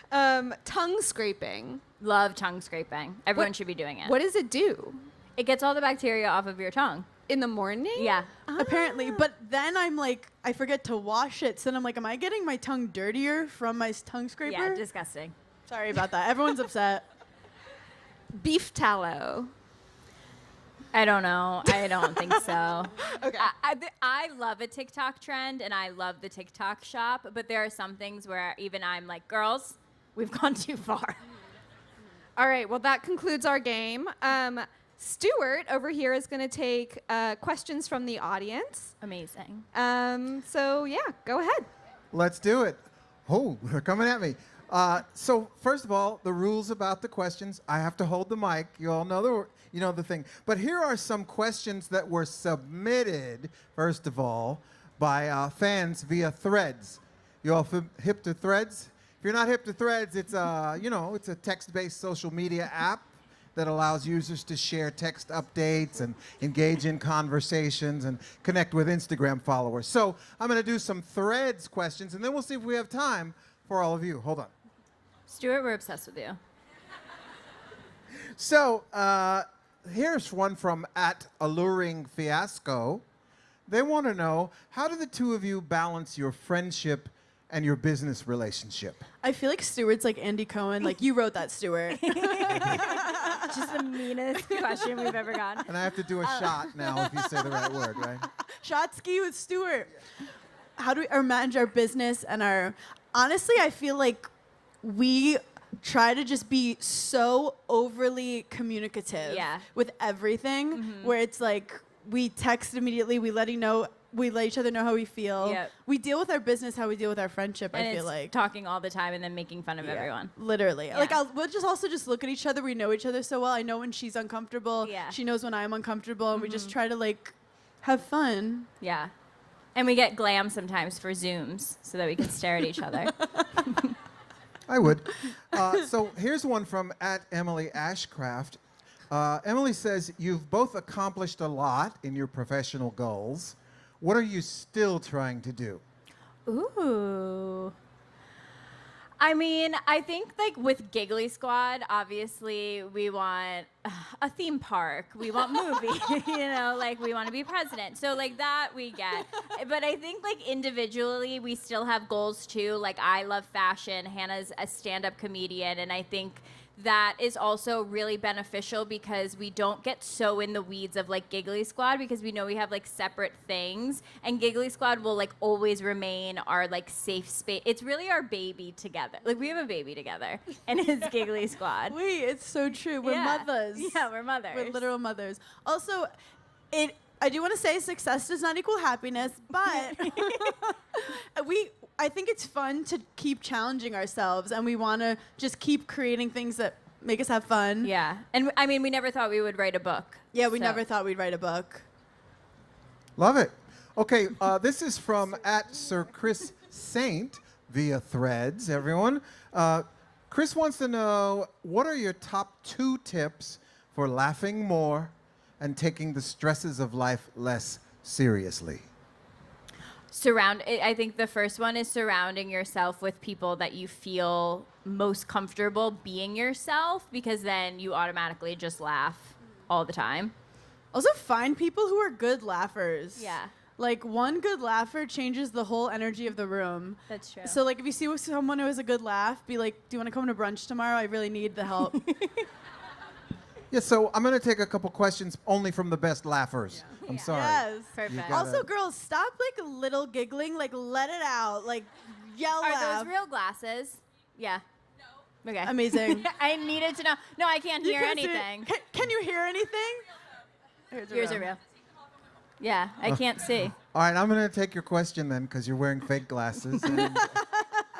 Tongue scraping. Love tongue scraping. Everyone should be doing it. What does it do? It gets all the bacteria off of your tongue. In the morning? Yeah. Apparently, but then I'm like, I forget to wash it. So then I'm like, am I getting my tongue dirtier from my tongue scraper? Yeah, disgusting. Sorry about that. Everyone's upset. Beef tallow. I don't know. I don't think so. Okay. I love a TikTok trend and I love the TikTok shop, but there are some things where even I'm like, girls, we've gone too far. All right. Well, that concludes our game. Stuart over here is going to take questions from the audience. Amazing. So yeah, go ahead. Let's do it. Oh, they're coming at me. So first of all, the rules about the questions. I have to hold the mic. You all know the thing. But here are some questions that were submitted, first of all, by fans via Threads. You all hip to Threads? If you're not hip to Threads, it's it's a text-based social media app that allows users to share text updates and engage in conversations and connect with Instagram followers. So I'm going to do some Threads questions, and then we'll see if we have time for all of you. Hold on. Stuart, we're obsessed with you. So here's one from @AlluringFiasco. They want to know, how do the two of you balance your friendship and your business relationship? I feel like Stuart's like Andy Cohen. Like, you wrote that, Stuart. just the meanest question we've ever gotten. And I have to do a shot now if you say the right word, right? Shot ski with Stuart. How do we manage our business and our... Honestly, I feel like we try to just be so overly communicative with everything, where it's like we text immediately, we let each other know how we feel. Yep. We deal with our business how we deal with our friendship, And I feel it's like. talking all the time and then making fun of everyone. Literally. Yeah. Like, we'll just also just look at each other. We know each other so well. I know when she's uncomfortable. Yeah. She knows when I'm uncomfortable. And we just try to, like, have fun. Yeah. And we get glam sometimes for Zooms so that we can stare at each other. I would. So here's one from @Emily Ashcraft. Emily says, you've both accomplished a lot in your professional goals. What are you still trying to do? Ooh. I mean, I think like with Giggly Squad, obviously we want a theme park. We want movie, like we want to be president. So like that we get. But I think like individually we still have goals too. Like I love fashion. Hannah's a stand-up comedian, and I think that is also really beneficial because we don't get so in the weeds of like Giggly Squad because we know we have like separate things, and Giggly Squad will like always remain our like safe space. It's really our baby together. Like we have a baby together and it's Giggly Squad. It's so true. We're mothers. Yeah, we're mothers. We're literal mothers. Also, I do want to say success does not equal happiness, but I think it's fun to keep challenging ourselves, and we want to just keep creating things that make us have fun. Yeah. And I mean, we never thought we would write a book. Yeah, we never thought we'd write a book. Love it. Okay, this is from @SirChrisSaint via Threads, everyone. Chris wants to know, what are your top 2 tips for laughing more and taking the stresses of life less seriously? I think the first one is surrounding yourself with people that you feel most comfortable being yourself, because then you automatically just laugh all the time. Also, find people who are good laughers. Yeah. Like, one good laugher changes the whole energy of the room. That's true. So, like, if you see someone who has a good laugh, be like, do you want to come to brunch tomorrow? I really need the help. Yeah, so I'm going to take a couple questions only from the best laughers. I'm sorry. Yes. Perfect. Also, girls, stop, like, little giggling. Like, let it out. Like, yell Are laugh. those real glasses? Yeah. No. Okay. Amazing. I needed to know. No, I can't hear anything. Can you hear anything? Yours are real. Yeah, I can't see. All right, I'm going to take your question then, because you're wearing fake glasses. And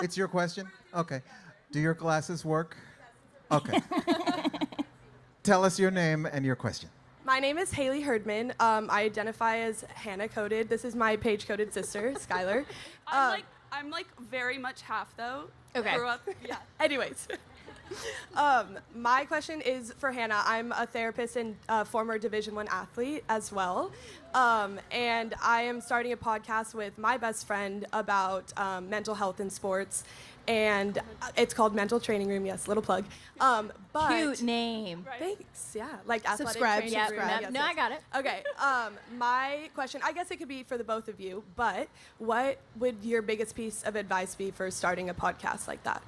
it's your question? Okay. Do your glasses work? Okay. Tell us your name and your question. My name is Haley Herdman. I identify as Hannah coded. This is my page coded sister, Skylar. I'm like very much half though. Okay. Grew up. Yeah. Anyways. My question is for Hannah. I'm a therapist and former Division I athlete as well. And I am starting a podcast with my best friend about mental health in sports. And it's called Mental Training Room. Yes, little plug. But Cute name. Thanks. Yeah, like athletic Subscribe, Yeah, subscribe. no, I got it. Okay. My question, I guess it could be for the both of you, but what would your biggest piece of advice be for starting a podcast like that?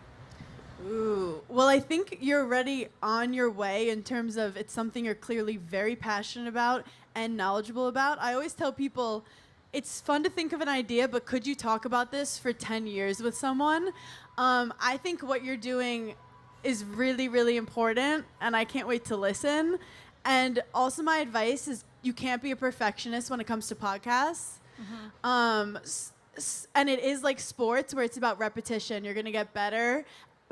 Ooh. Well, I think you're already on your way in terms of it's something you're clearly very passionate about and knowledgeable about. I always tell people it's fun to think of an idea, but could you talk about this for 10 years with someone? I think what you're doing is really, really important, and I can't wait to listen. And also my advice is you can't be a perfectionist when it comes to podcasts. And it is like sports where it's about repetition. You're going to get better.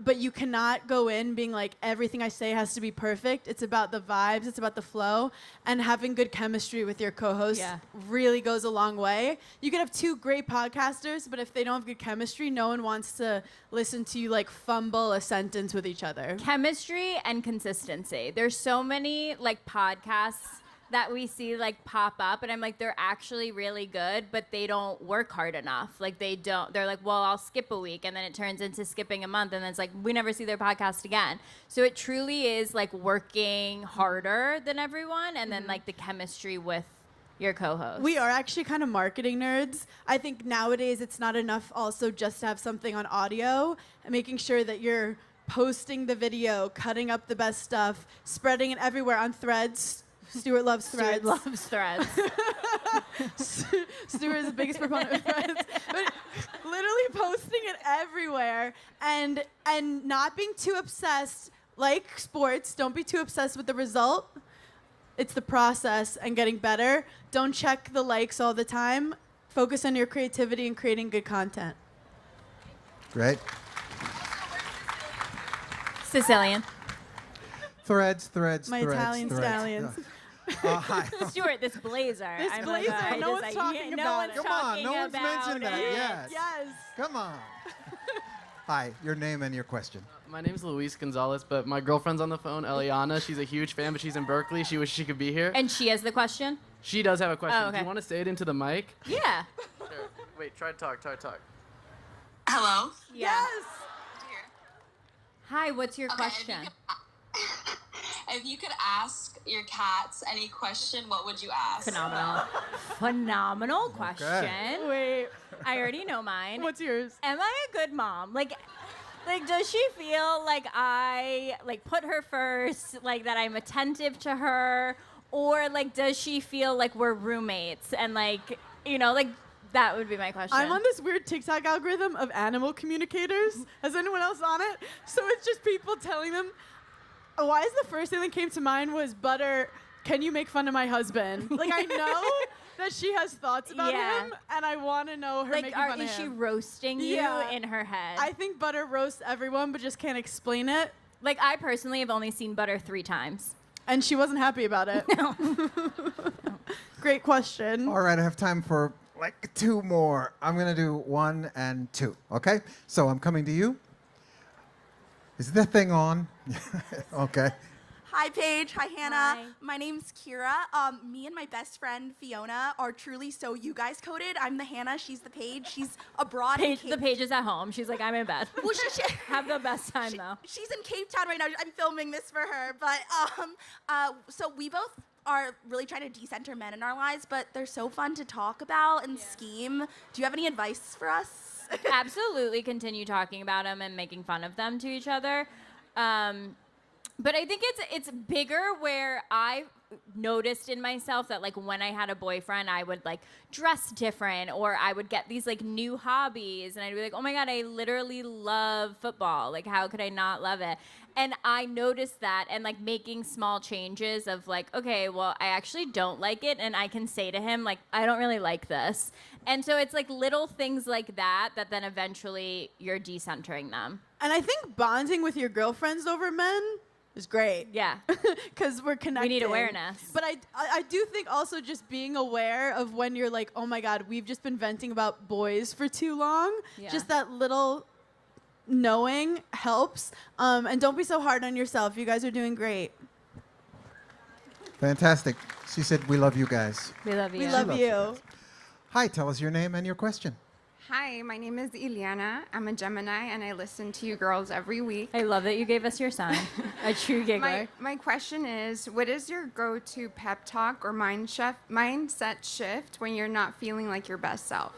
But you cannot go in being like, everything I say has to be perfect. It's about the vibes. It's about the flow. And having good chemistry with your co-host really goes a long way. You can have 2 great podcasters, but if they don't have good chemistry, no one wants to listen to you like fumble a sentence with each other. Chemistry and consistency. There's so many like podcasts that we see like pop up, and I'm like, they're actually really good, but they don't work hard enough. Like they're like, well, I'll skip a week, and then it turns into skipping a month, and then it's like we never see their podcast again. So it truly is like working harder than everyone, and then like the chemistry with your co-host. We are actually kind of marketing nerds. I think nowadays it's not enough also just to have something on audio, and making sure that you're posting the video, cutting up the best stuff, spreading it everywhere on Threads. Stuart loves Threads. Stuart loves Threads. Stuart is the biggest proponent of Threads. But literally posting it everywhere and not being too obsessed, like sports, don't be too obsessed with the result. It's the process and getting better. Don't check the likes all the time. Focus on your creativity and creating good content. Great. Sicilian. Threads. My Italian threads. stallions. Hi. Stuart, this blazer. This I'm blazer, like, no one's talking about it. Come on, no one's mentioned that. Yes. Yes. Come on. Hi, your name and your question. My name's Luis Gonzalez, but my girlfriend's on the phone, Eliana. She's a huge fan, but she's in Berkeley. She wishes she could be here. And she has the question? She does have a question. Oh, okay. Do you want to say it into the mic? Yeah. Sure. Wait, try to talk. Hello? Yes. Hi, what's your question? If you could ask your cats any question, what would you ask? Phenomenal question. Wait. I already know mine. What's yours? Am I a good mom? Like, does she feel like I put her first, like that I'm attentive to her, or like does she feel like we're roommates and like that would be my question. I'm on this weird TikTok algorithm of animal communicators. Is anyone else on it? So it's just people telling them. Why is the first thing that came to mind was Butter, can you make fun of my husband? Like, I know that she has thoughts about him, and I want to know her making fun of him. Is she roasting you in her head? I think Butter roasts everyone, but just can't explain it. Like, I personally have only seen Butter 3 times. And she wasn't happy about it. No. Great question. All right, I have time for like 2 more. I'm going to do 1 and 2, okay? So I'm coming to you. Is that thing on? Okay. Hi, Paige. Hi, Hannah. Hi. My name's Kira. Me and my best friend, Fiona, are truly so you guys coded. I'm the Hannah. She's the Paige. She's abroad in Cape. The Paige is at home. She's like, I'm in bed. Well, have the best time, though. She's in Cape Town right now. I'm filming this for her. But so we both are really trying to decenter men in our lives, but they're so fun to talk about and scheme. Do you have any advice for us? Absolutely continue talking about them and making fun of them to each other. But I think it's bigger where I noticed in myself that like when I had a boyfriend, I would like dress different or I would get these like new hobbies and I'd be like, oh my God, I literally love football. Like, how could I not love it? And I noticed that and like making small changes of like, okay, well, I actually don't like it. And I can say to him, like, I don't really like this. And so it's like little things like that then eventually you're decentering them. And I think bonding with your girlfriends over men is great. Yeah. Because we're connected. We need awareness. But I do think also just being aware of when you're like, oh my God, we've just been venting about boys for too long. Yeah. Just that little knowing helps. And don't be so hard on yourself. You guys are doing great. Fantastic. She said, we love you guys. We love you. We love you. Hi, tell us your name and your question. Hi, my name is Ileana. I'm a Gemini, and I listen to you girls every week. I love that you gave us your sign. A true giggler. My question is, what is your go-to pep talk or mindset shift when you're not feeling like your best self?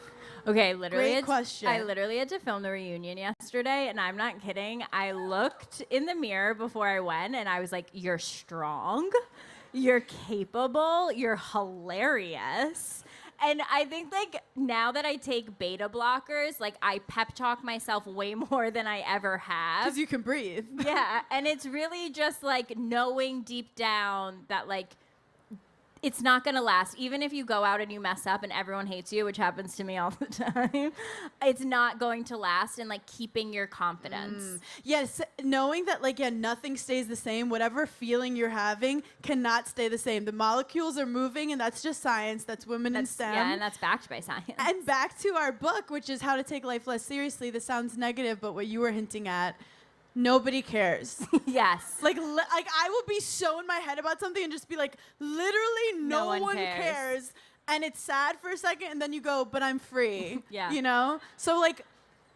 Okay, literally. Great question. I literally had to film the reunion yesterday, and I'm not kidding. I looked in the mirror before I went, and I was like, you're strong, you're capable, you're hilarious. And I think, like, now that I take beta blockers, like, I pep talk myself way more than I ever have. Because you can breathe. Yeah, and it's really just, like, knowing deep down that, like, it's not going to last. Even if you go out and you mess up and everyone hates you, which happens to me all the time, it's not going to last, and, like, keeping your confidence. Yes, knowing that, like, yeah, nothing stays the same. Whatever feeling you're having cannot stay the same. The molecules are moving, and that's just science. That's women in STEM. Yeah, and that's backed by science. And back to our book, which is How to Take Life Less Seriously. This sounds negative, but what you were hinting at, nobody cares. Yes. Like I will be so in my head about something and just be like, literally no one cares. And it's sad for a second, and then you go, but I'm free. Yeah. You know? So, like,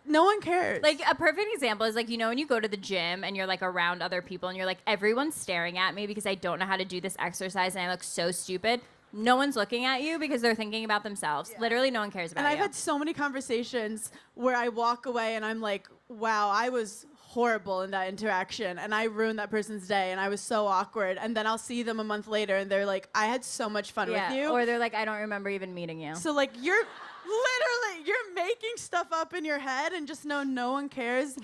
no one cares. Like, a perfect example is, like, you know, when you go to the gym and you're, like, around other people and you're like, everyone's staring at me because I don't know how to do this exercise and I look so stupid. No one's looking at you because they're thinking about themselves. Yeah. Literally, no one cares about you. And you. I've had so many conversations where I walk away and I'm like, wow, I was horrible in that interaction, and I ruined that person's day, and I was so awkward. And then I'll see them a month later, and they're like, I had so much fun with you. Or they're like, I don't remember even meeting you. So like you're making stuff up in your head, and just know no one cares.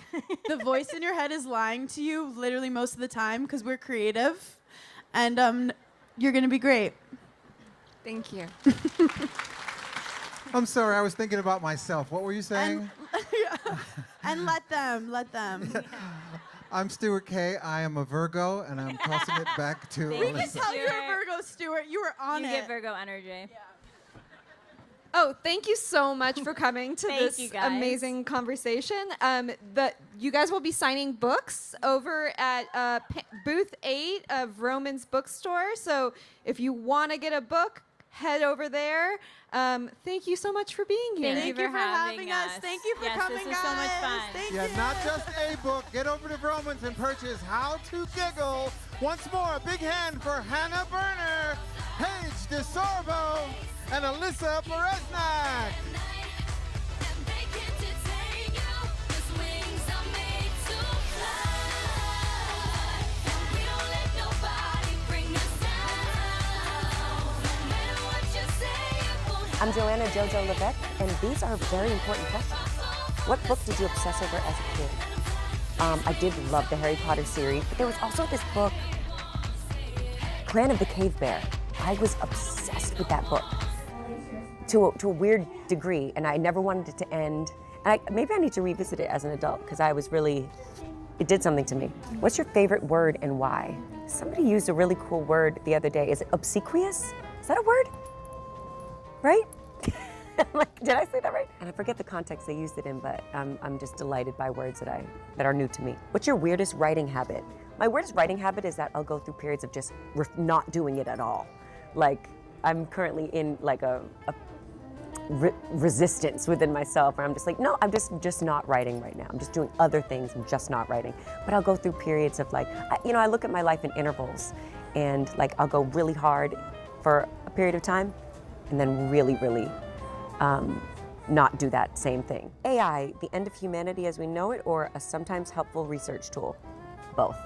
The voice in your head is lying to you literally most of the time because we're creative, and you're gonna be great. Thank you. I'm sorry, I was thinking about myself. What were you saying? And let them. I'm Stuart K. I am a Virgo, and I'm tossing it back to We can Alyssa. tell you're a Virgo, Stuart. You were on You it. get Virgo energy. Oh, thank you so much for coming to Thank this you, guys. amazing conversation. You guys will be signing books over at booth 8 of Roman's Bookstore. So if you want to get a book, head over there. Thank you so much for being here. Thank you for having us. Thank you for coming, this was so much fun. Thank Yeah, you. not just a book. Get over to Vroman's and purchase How to Giggle. Once more, a big hand for Hannah Berner, Paige DeSorbo, and Alyssa Peresnak. I'm Joanna Jojo Levesque, and these are very important questions. What book did you obsess over as a kid? I did love the Harry Potter series, but there was also this book, Clan of the Cave Bear. I was obsessed with that book to a weird degree, and I never wanted it to end. And maybe I need to revisit it as an adult, because it did something to me. What's your favorite word and why? Somebody used a really cool word the other day. Is it obsequious? Is that a word? Right? Did I say that right? And I forget the context they used it in, but I'm just delighted by words that are new to me. What's your weirdest writing habit? My weirdest writing habit is that I'll go through periods of just not doing it at all. Like, I'm currently in like a resistance within myself where I'm just like, no, I'm just not writing right now. I'm just doing other things. I'm just not writing. But I'll go through periods of like, I look at my life in intervals, and like I'll go really hard for a period of time, and then really, really not do that same thing. AI, the end of humanity as we know it, or a sometimes helpful research tool? Both.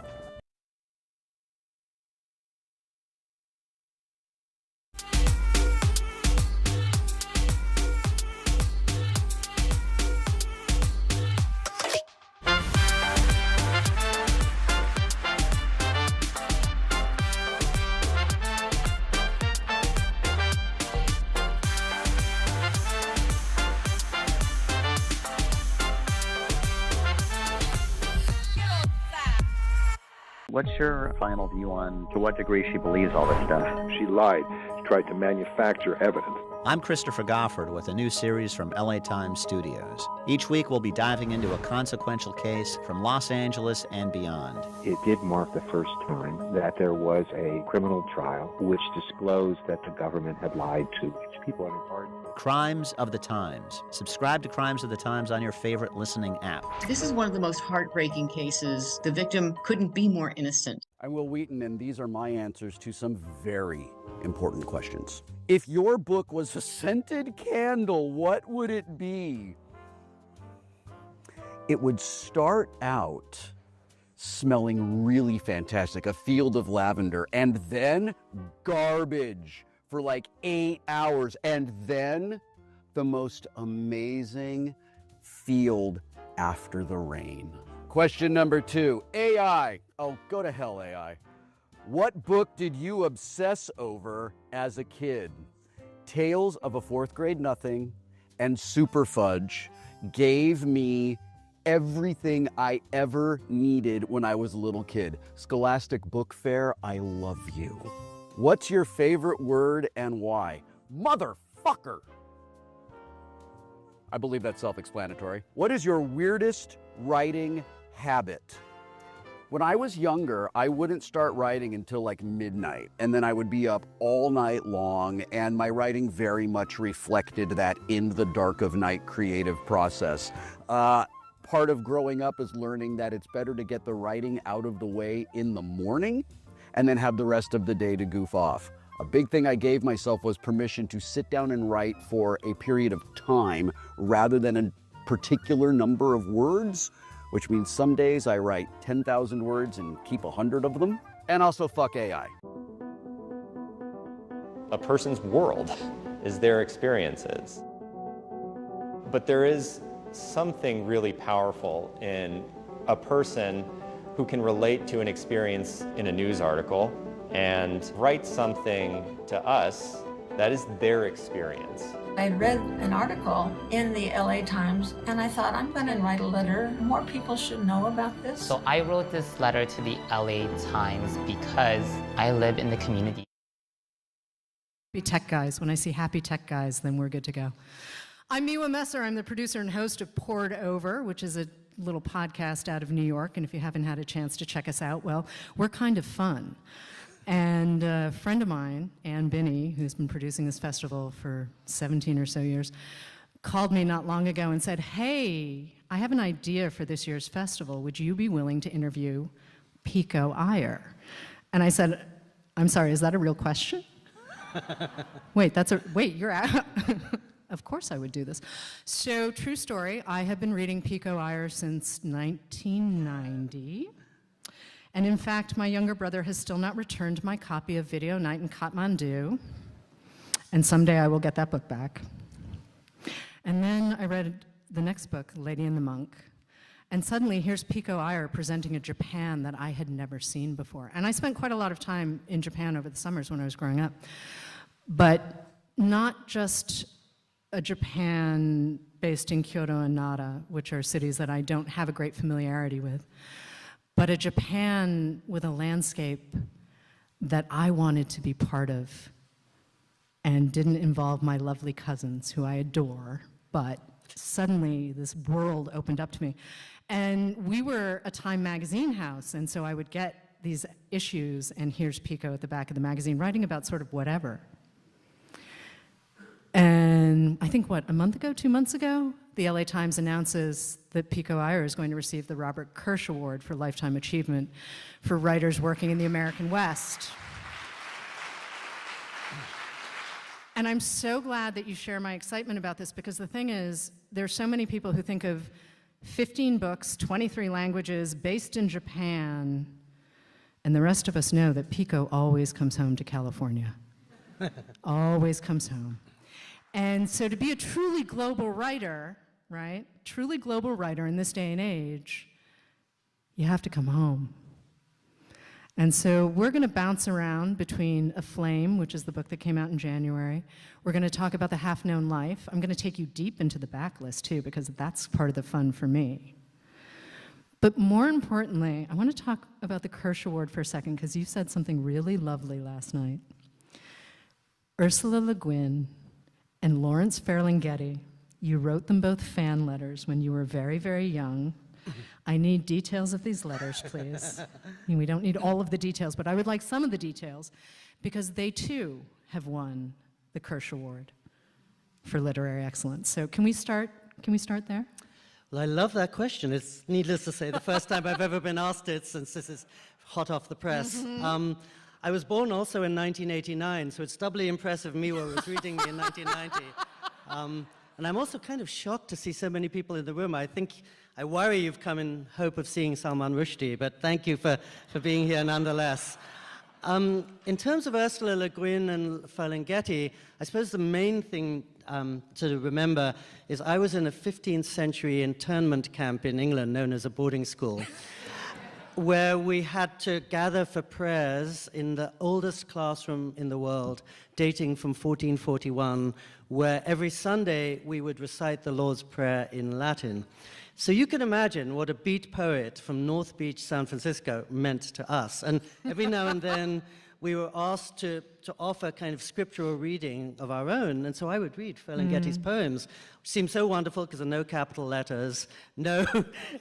What's your final view on to what degree she believes all this stuff? She lied. She tried to manufacture evidence. I'm Christopher Goffard with a new series from LA Times Studios. Each week we'll be diving into a consequential case from Los Angeles and beyond. It did mark the first time that there was a criminal trial which disclosed that the government had lied to its people in part. Crimes of the Times. Subscribe to Crimes of the Times on your favorite listening app. This is one of the most heartbreaking cases. The victim couldn't be more innocent. I'm Will Wheaton, and these are my answers to some very important questions. If your book was a scented candle, what would it be? It would start out smelling really fantastic, a field of lavender, and then garbage for like 8 hours, and then the most amazing field after the rain. Question number 2, AI. Oh, go to hell, AI. What book did you obsess over as a kid? Tales of a Fourth Grade Nothing and Super Fudge gave me everything I ever needed when I was a little kid. Scholastic Book Fair, I love you. What's your favorite word and why? Motherfucker! I believe that's self-explanatory. What is your weirdest writing habit? When I was younger, I wouldn't start writing until like midnight, and then I would be up all night long, and my writing very much reflected that in the dark of night creative process. Part of growing up is learning that it's better to get the writing out of the way in the morning and then have the rest of the day to goof off. A big thing I gave myself was permission to sit down and write for a period of time rather than a particular number of words, which means some days I write 10,000 words and keep 100 of them, and also fuck AI. A person's world is their experiences. But there is something really powerful in a person who can relate to an experience in a news article and write something to us that is their experience. I read an article in the L.A. Times, and I thought, I'm going to write a letter. More people should know about this. So I wrote this letter to the L.A. Times because I live in the community. Happy tech guys. When I see happy tech guys, then we're good to go. I'm Miwa Messer. I'm the producer and host of Poured Over, which is a little podcast out of New York. And if you haven't had a chance to check us out, well, we're kind of fun. And a friend of mine, Ann Binney, who's been producing this festival for 17 or so years, called me not long ago and said, hey, I have an idea for this year's festival. Would you be willing to interview Pico Iyer? And I said, I'm sorry, is that a real question? Wait, you're out. Of course I would do this. So, true story, I have been reading Pico Iyer since 1990. And in fact, my younger brother has still not returned my copy of Video Night in Kathmandu. And someday I will get that book back. And then I read the next book, Lady and the Monk. And suddenly here's Pico Iyer presenting a Japan that I had never seen before. And I spent quite a lot of time in Japan over the summers when I was growing up. But not just a Japan based in Kyoto and Nara, which are cities that I don't have a great familiarity with, but a Japan with a landscape that I wanted to be part of and didn't involve my lovely cousins, who I adore, but suddenly this world opened up to me. And we were a Time magazine house, and so I would get these issues, and here's Pico at the back of the magazine writing about sort of whatever. And I think, a month ago, 2 months ago, the LA Times announces that Pico Iyer is going to receive the Robert Kirsch Award for Lifetime Achievement for writers working in the American West. And I'm so glad that you share my excitement about this, because the thing is, there's so many people who think of 15 books, 23 languages, based in Japan, and the rest of us know that Pico always comes home to California. Always comes home. And so to be a truly global writer, right, truly global writer in this day and age, you have to come home. And so we're going to bounce around between A Flame, which is the book that came out in January. We're going to talk about The Half-Known Life. I'm going to take you deep into the backlist, too, because that's part of the fun for me. But more importantly, I want to talk about the Kirsch Award for a second, because you said something really lovely last night. Ursula Le Guin and Lawrence Ferlinghetti, you wrote them both fan letters when you were very, very young. I need details of these letters, please. We don't need all of the details, but I would like some of the details, because they too have won the Kirsch Award for literary excellence. So can we start there? Well, I love that question. It's needless to say the first time I've ever been asked it, since this is hot off the press. Mm-hmm. I was born also in 1989, so it's doubly impressive Miwa was reading me in 1990. And I'm also kind of shocked to see so many people in the room. I worry you've come in hope of seeing Salman Rushdie, but thank you for being here nonetheless. In terms of Ursula Le Guin and Ferlinghetti, I suppose the main thing to remember is I was in a 15th century internment camp in England known as a boarding school, where we had to gather for prayers in the oldest classroom in the world, dating from 1441, where every Sunday we would recite the Lord's Prayer in Latin. So you can imagine what a beat poet from North Beach, San Francisco meant to us. And every now and then we were asked to offer kind of scriptural reading of our own. And so I would read Ferlinghetti's poems, which seemed so wonderful because there are no capital letters, no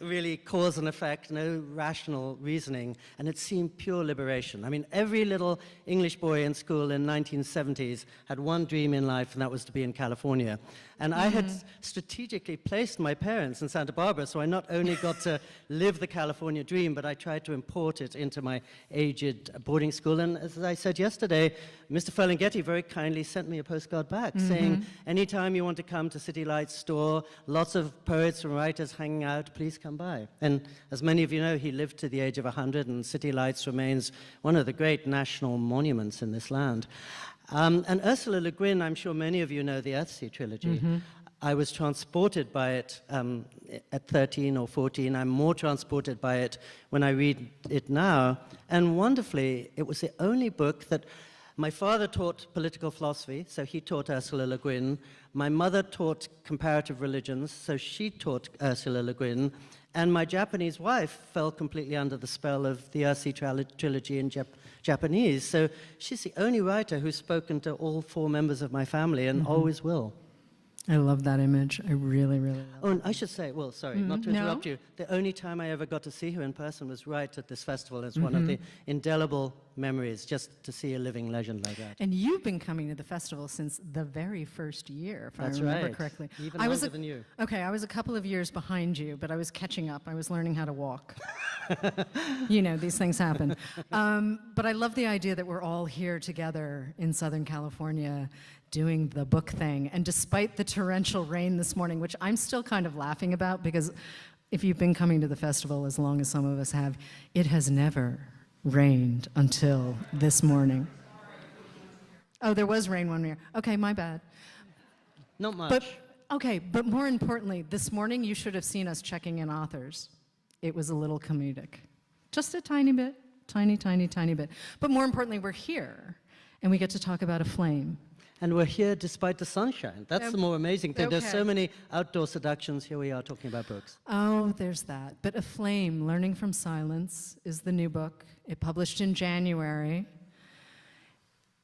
really cause and effect, no rational reasoning, and it seemed pure liberation. I mean, every little English boy in school in 1970s had one dream in life, and that was to be in California. And I had strategically placed my parents in Santa Barbara, so I not only got to live the California dream, but I tried to import it into my aged boarding school. And as I said yesterday, Mr. Ferlinghetti very kindly sent me a postcard back saying, anytime you want to come to City Light's store, lots of poets and writers hanging out, please come by. And as many of you know, he lived to the age of 100, and City Lights remains one of the great national monuments in this land. And Ursula Le Guin, I'm sure many of you know the Earthsea trilogy. I was transported by it at 13 or 14. I'm more transported by it when I read it now. And wonderfully, it was the only book that my father taught political philosophy, so he taught Ursula Le Guin. My mother taught comparative religions, so she taught Ursula Le Guin. And my Japanese wife fell completely under the spell of the Earthsea trilogy in Japanese. So she's the only writer who's spoken to all 4 members of my family and always will. I love that image. I really, really love it. Oh, and I should say, well, sorry, not to interrupt you, the only time I ever got to see her in person was right at this festival. It's one of the indelible memories, just to see a living legend like that. And you've been coming to the festival since the very first year, if I remember correctly. Even longer than you. Okay, I was a couple of years behind you, but I was catching up. I was learning how to walk. You know, these things happen. But I love the idea that we're all here together in Southern California doing the book thing. And despite the torrential rain this morning, which I'm still kind of laughing about, because if you've been coming to the festival as long as some of us have, it has never rained until this morning. Oh, there was rain one year. Okay, my bad. Not much. But more importantly, this morning you should have seen us checking in authors. It was a little comedic. Just a tiny bit, tiny, tiny, tiny bit. But more importantly, we're here, and we get to talk about a flame. And we're here despite the sunshine. That's the more amazing thing. There's so many outdoor seductions. Here we are talking about books. Oh, there's that. But A Flame, Learning from Silence, is the new book. It published in January.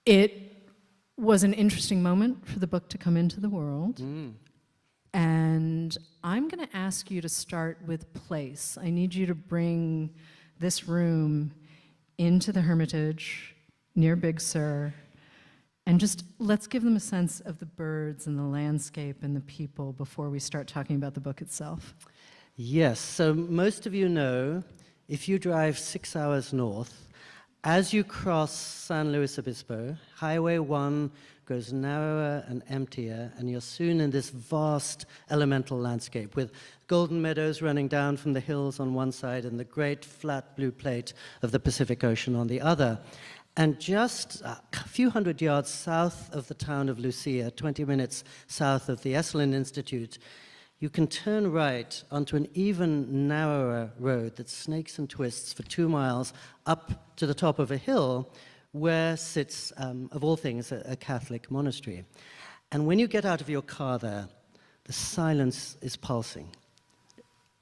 It was an interesting moment for the book to come into the world. And I'm going to ask you to start with place. I need you to bring this room into the Hermitage near Big Sur. And just let's give them a sense of the birds and the landscape and the people before we start talking about the book itself. Yes, so most of you know, if you drive 6 hours north, as you cross San Luis Obispo, Highway 1 goes narrower and emptier, and you're soon in this vast elemental landscape with golden meadows running down from the hills on one side and the great flat blue plate of the Pacific Ocean on the other. And just a few hundred yards south of the town of Lucia, 20 minutes south of the Esalen Institute, you can turn right onto an even narrower road that snakes and twists for 2 miles up to the top of a hill where sits, of all things, a Catholic monastery. And when you get out of your car there, the silence is pulsing.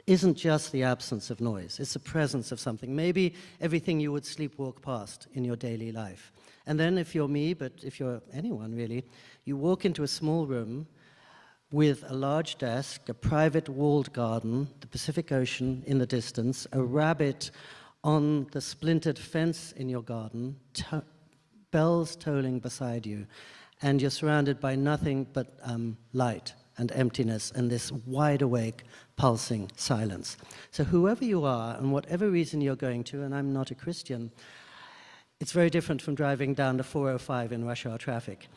Isn't just the absence of noise, it's the presence of something, maybe everything you would sleepwalk past in your daily life. And then if you're me, but if you're anyone really, you walk into a small room with a large desk, a private walled garden, the Pacific Ocean in the distance, a rabbit on the splintered fence in your garden, bells tolling beside you, and you're surrounded by nothing but light and emptiness and this wide-awake, pulsing silence. So whoever you are and whatever reason you're going to, and I'm not a Christian, it's very different from driving down the 405 in rush hour traffic.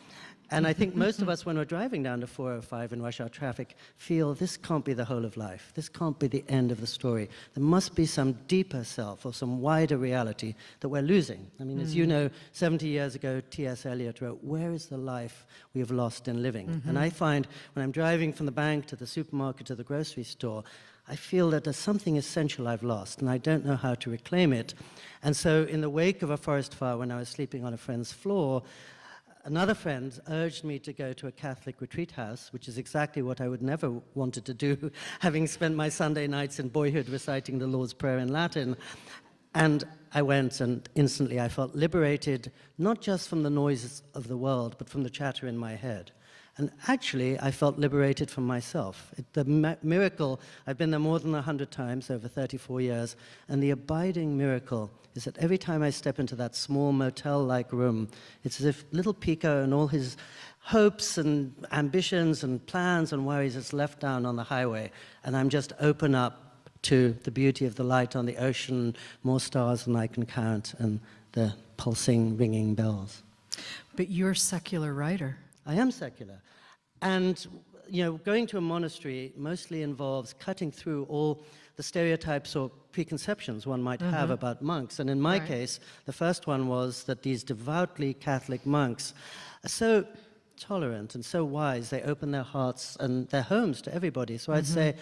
And I think most of us, when we're driving down the 405 in rush hour traffic, feel this can't be the whole of life. This can't be the end of the story. There must be some deeper self or some wider reality that we're losing. I mean, as you know, 70 years ago, T.S. Eliot wrote, "Where is the life we have lost in living?" And I find when I'm driving from the bank to the supermarket to the grocery store, I feel that there's something essential I've lost, and I don't know how to reclaim it. And so in the wake of a forest fire, when I was sleeping on a friend's floor, another friend urged me to go to a Catholic retreat house, which is exactly what I would never wanted to do, having spent my Sunday nights in boyhood reciting the Lord's Prayer in Latin. And I went, and instantly I felt liberated, not just from the noises of the world, but from the chatter in my head. And actually, I felt liberated from myself. The miracle, I've been there more than 100 times over 34 years, and the abiding miracle is that every time I step into that small motel-like room, it's as if little Pico and all his hopes and ambitions and plans and worries is left down on the highway, and I'm just open up to the beauty of the light on the ocean, more stars than I can count, and the pulsing, ringing bells. But you're a secular writer. I am secular. And, you know, going to a monastery mostly involves cutting through all the stereotypes or preconceptions one might have about monks. And in my case, the first one was that these devoutly Catholic monks are so tolerant and so wise. They open their hearts and their homes to everybody. So I'd say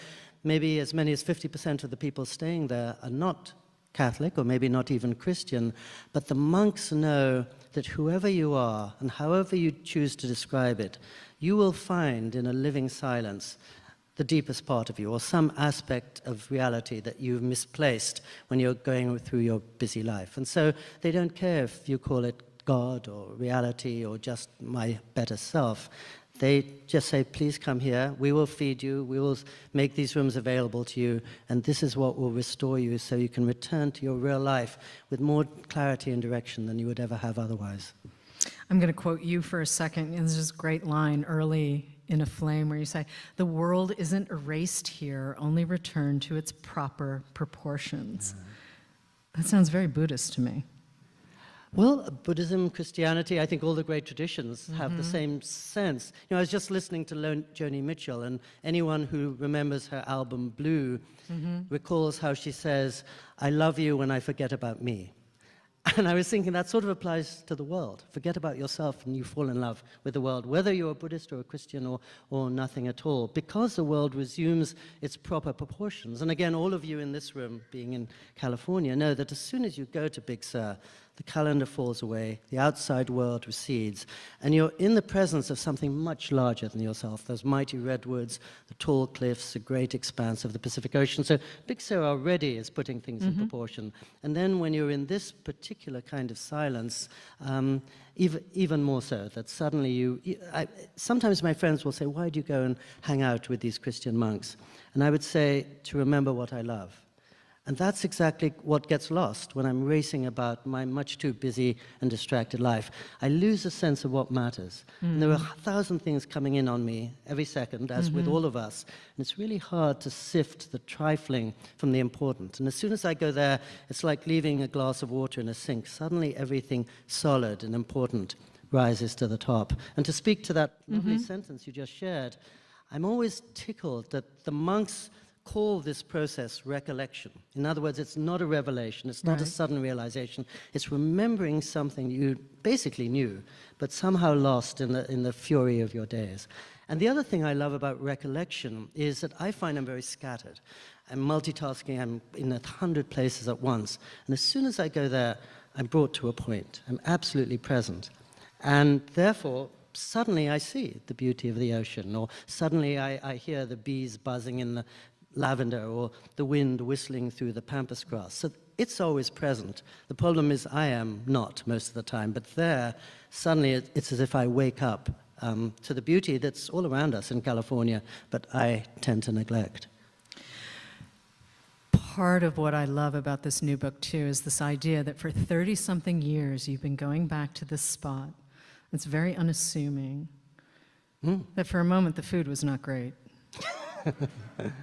maybe as many as 50% of the people staying there are not Catholic or maybe not even Christian, but the monks know that whoever you are and however you choose to describe it, you will find in a living silence the deepest part of you, or some aspect of reality that you've misplaced when you're going through your busy life. And so they don't care if you call it God or reality or just my better self. They just say, please come here, we will feed you, we will make these rooms available to you, and this is what will restore you so you can return to your real life with more clarity and direction than you would ever have otherwise. I'm going to quote you for a second. And there's this great line early in A Flame where you say, "The world isn't erased here, only returned to its proper proportions." That sounds very Buddhist to me. Well, Buddhism, Christianity, I think all the great traditions have the same sense. You know, I was just listening to Joni Mitchell, and anyone who remembers her album Blue recalls how she says, "I love you when I forget about me." And I was thinking that sort of applies to the world. Forget about yourself and you fall in love with the world, whether you're a Buddhist or a Christian or nothing at all, because the world resumes its proper proportions. And again, all of you in this room, being in California, know that as soon as you go to Big Sur, the calendar falls away, the outside world recedes, and you're in the presence of something much larger than yourself, those mighty redwoods, the tall cliffs, the great expanse of the Pacific Ocean. So Big Sur already is putting things in proportion. And then when you're in this particular kind of silence, even more so, that suddenly sometimes my friends will say, why do you go and hang out with these Christian monks? And I would say, to remember what I love. And that's exactly what gets lost when I'm racing about my much too busy and distracted life. I lose a sense of what matters. And there are 1,000 things coming in on me every second, as with all of us. And it's really hard to sift the trifling from the important. And as soon as I go there, it's like leaving a glass of water in a sink. Suddenly everything solid and important rises to the top. And to speak to that lovely sentence you just shared, I'm always tickled that the monks call this process recollection. In other words, it's not a revelation, it's not a sudden realization, it's remembering something you basically knew, but somehow lost in the fury of your days. And the other thing I love about recollection is that I find I'm very scattered. I'm multitasking, I'm in 100 places at once, and as soon as I go there, I'm brought to a point. I'm absolutely present. And therefore, suddenly I see the beauty of the ocean, or suddenly I hear the bees buzzing in the lavender, or the wind whistling through the pampas grass. So it's always present. The problem is I am not most of the time, but there, suddenly it's as if I wake up to the beauty that's all around us in California, but I tend to neglect. Part of what I love about this new book, too, is this idea that for 30-something years you've been going back to this spot. It's very unassuming. That for a moment the food was not great.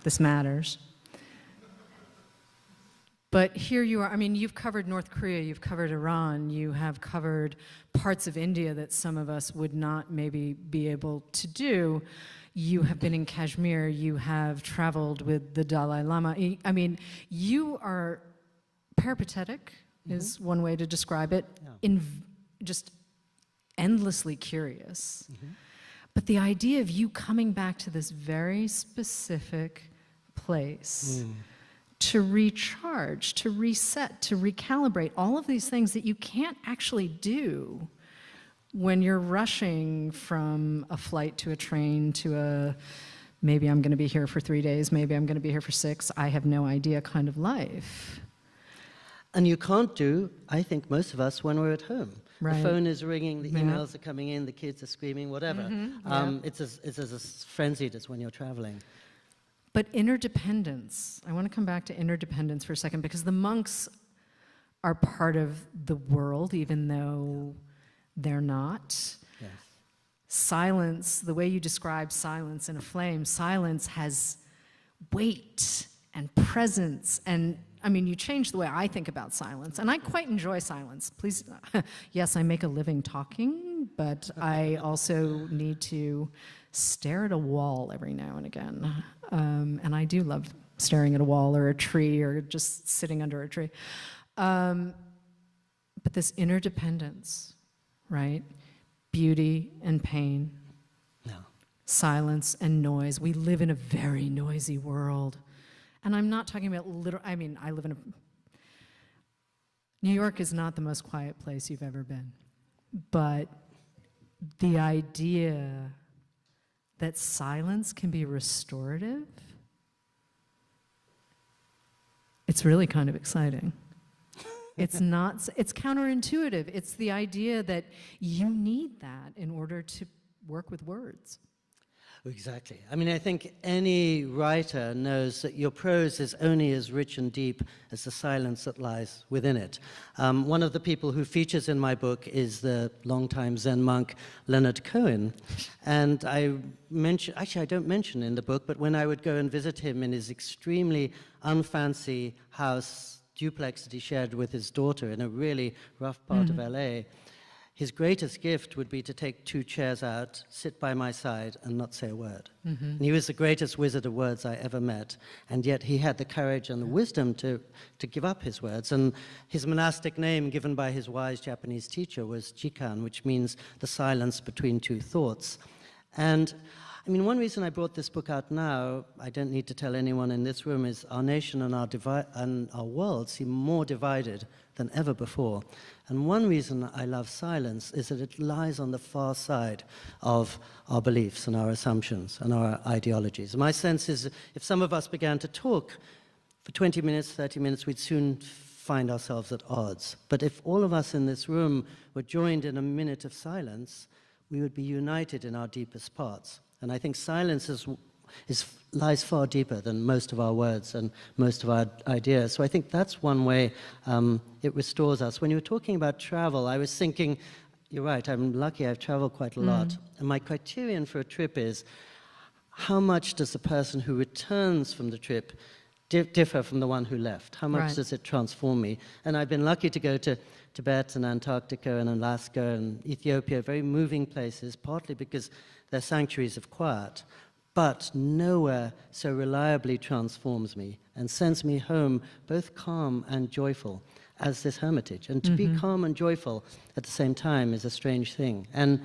This matters. But here you are. I mean, you've covered North Korea, you've covered Iran, you have covered parts of India that some of us would not maybe be able to do. You have been in Kashmir, you have traveled with the Dalai Lama. I mean, you are peripatetic, is one way to describe it, just endlessly curious. But the idea of you coming back to this very specific place to recharge, to reset, to recalibrate, all of these things that you can't actually do when you're rushing from a flight to a train to a maybe I'm going to be here for 3 days, maybe I'm going to be here for 6, I have no idea kind of life. And you can't do, I think, most of us when we're at home. Right. The phone is ringing, the emails are coming in, the kids are screaming, whatever. It's as frenzied as when you're traveling. But interdependence, I want to come back to interdependence for a second, because the monks are part of the world, even though they're not. Yes. Silence, the way you describe silence in A Flame, silence has weight and presence and I mean, you change the way I think about silence, and I quite enjoy silence. Please, yes, I make a living talking, but I also need to stare at a wall every now and again. And I do love staring at a wall or a tree or just sitting under a tree. But this interdependence, right? Beauty and pain, silence and noise. We live in a very noisy world. And I'm not talking about I mean, I live in New York is not the most quiet place you've ever been. But the idea that silence can be restorative, it's really kind of exciting. It's counterintuitive. It's the idea that you need that in order to work with words. Exactly. I mean, I think any writer knows that your prose is only as rich and deep as the silence that lies within it. One of the people who features in my book is the longtime Zen monk Leonard Cohen. And I don't mention in the book, but when I would go and visit him in his extremely unfancy house duplex that he shared with his daughter in a really rough part of L.A., his greatest gift would be to take 2 chairs out, sit by my side, and not say a word. And he was the greatest wizard of words I ever met, and yet he had the courage and the wisdom to give up his words. And his monastic name, given by his wise Japanese teacher, was Jikan, which means the silence between 2 thoughts. And I mean, one reason I brought this book out now, I don't need to tell anyone in this room, is our nation and our world seem more divided than ever before. And one reason I love silence is that it lies on the far side of our beliefs and our assumptions and our ideologies. My sense is if some of us began to talk for 20 minutes, 30 minutes, we'd soon find ourselves at odds. But if all of us in this room were joined in a minute of silence, we would be united in our deepest parts. And I think silence lies far deeper than most of our words and most of our ideas. So I think that's one way it restores us. When you were talking about travel, I was thinking, you're right, I'm lucky, I've traveled quite a lot. And my criterion for a trip is, how much does the person who returns from the trip differ from the one who left? How much does it transform me? And I've been lucky to go to Tibet and Antarctica and Alaska and Ethiopia, very moving places, partly because they're sanctuaries of quiet, but nowhere so reliably transforms me and sends me home both calm and joyful as this hermitage. And to be calm and joyful at the same time is a strange thing, and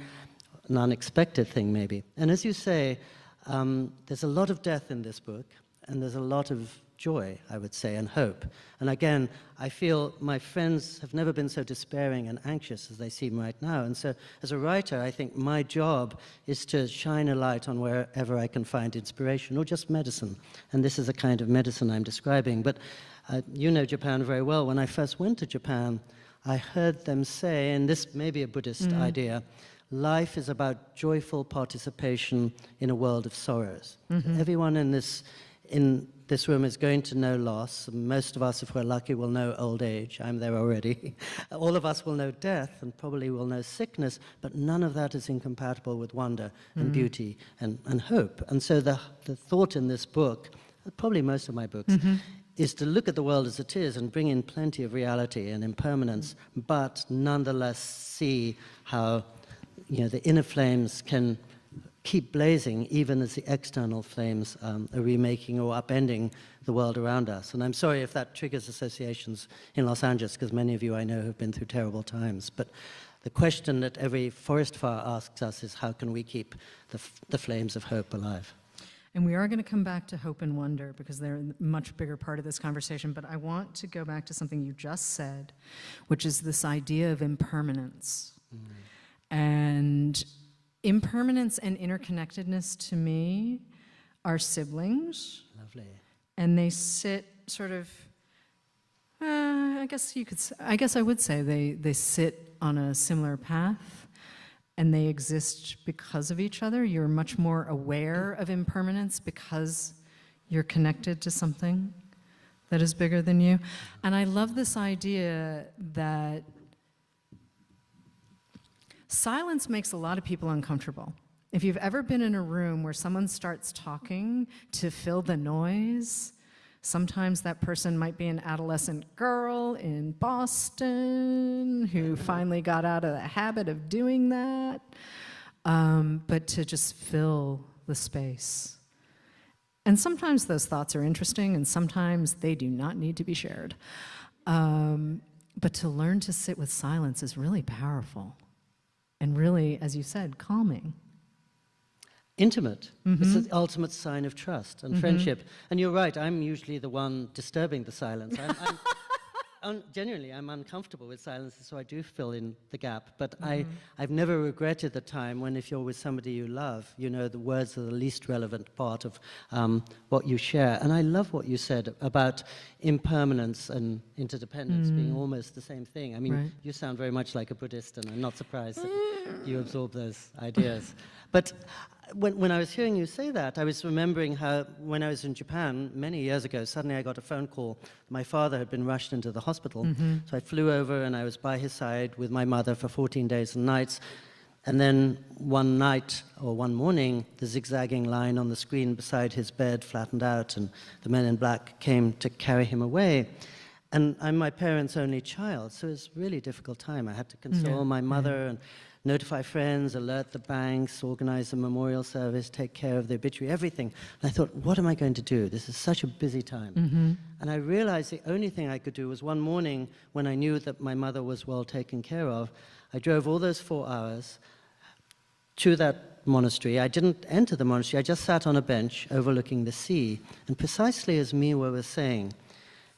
an unexpected thing maybe. And as you say, there's a lot of death in this book, and there's a lot of joy, I would say, and hope. And again, I feel my friends have never been so despairing and anxious as they seem right now. And so as a writer, I think my job is to shine a light on wherever I can find inspiration, or just medicine. And this is a kind of medicine I'm describing. But you know Japan very well. When I first went to Japan, I heard them say, and this may be a Buddhist idea, life is about joyful participation in a world of sorrows. So everyone in this room is going to know loss. Most of us, if we're lucky, will know old age. I'm there already. All of us will know death and probably will know sickness, but none of that is incompatible with wonder and beauty and hope. And so the thought in this book, probably most of my books, is to look at the world as it is and bring in plenty of reality and impermanence, but nonetheless see how the inner flames can keep blazing even as the external flames are remaking or upending the world around us. And I'm sorry if that triggers associations in Los Angeles, because many of you I know have been through terrible times. But the question that every forest fire asks us is, how can we keep the flames of hope alive? And we are going to come back to hope and wonder, because they're a much bigger part of this conversation. But I want to go back to something you just said, which is this idea of impermanence. And impermanence and interconnectedness, to me, are siblings. Lovely. And they sit sort of, I guess I would say they sit on a similar path, and they exist because of each other. You're much more aware of impermanence because you're connected to something that is bigger than you. And I love this idea that silence makes a lot of people uncomfortable. If you've ever been in a room where someone starts talking to fill the noise, Sometimes that person might be an adolescent girl in Boston who finally got out of the habit of doing that, but to just fill the space. And sometimes those thoughts are interesting, and sometimes they do not need to be shared. But to learn to sit with silence is really powerful and really, as you said, calming. Intimate. It's the ultimate sign of trust and friendship. And you're right, I'm usually the one disturbing the silence. Genuinely, I'm uncomfortable with silence, so I do fill in the gap. But I've never regretted the time when, if you're with somebody you love, you know the words are the least relevant part of what you share. And I love what you said about impermanence and interdependence being almost the same thing. I mean, you sound very much like a Buddhist, and I'm not surprised that you absorb those ideas. But when I was hearing you say that, I was remembering how when I was in Japan many years ago, suddenly I got a phone call. My father had been rushed into the hospital. So I flew over and I was by his side with my mother for 14 days and nights. And then one night or one morning, the zigzagging line on the screen beside his bed flattened out and the men in black came to carry him away. And I'm my parents' only child, so it was a really difficult time. I had to console my mother and notify friends, alert the banks, organize a memorial service, take care of the obituary, everything. And I thought, what am I going to do? This is such a busy time. And I realized the only thing I could do was one morning when I knew that my mother was well taken care of, I drove all those 4 hours to that monastery. I didn't enter the monastery, I just sat on a bench overlooking the sea. And precisely as Miwa was saying,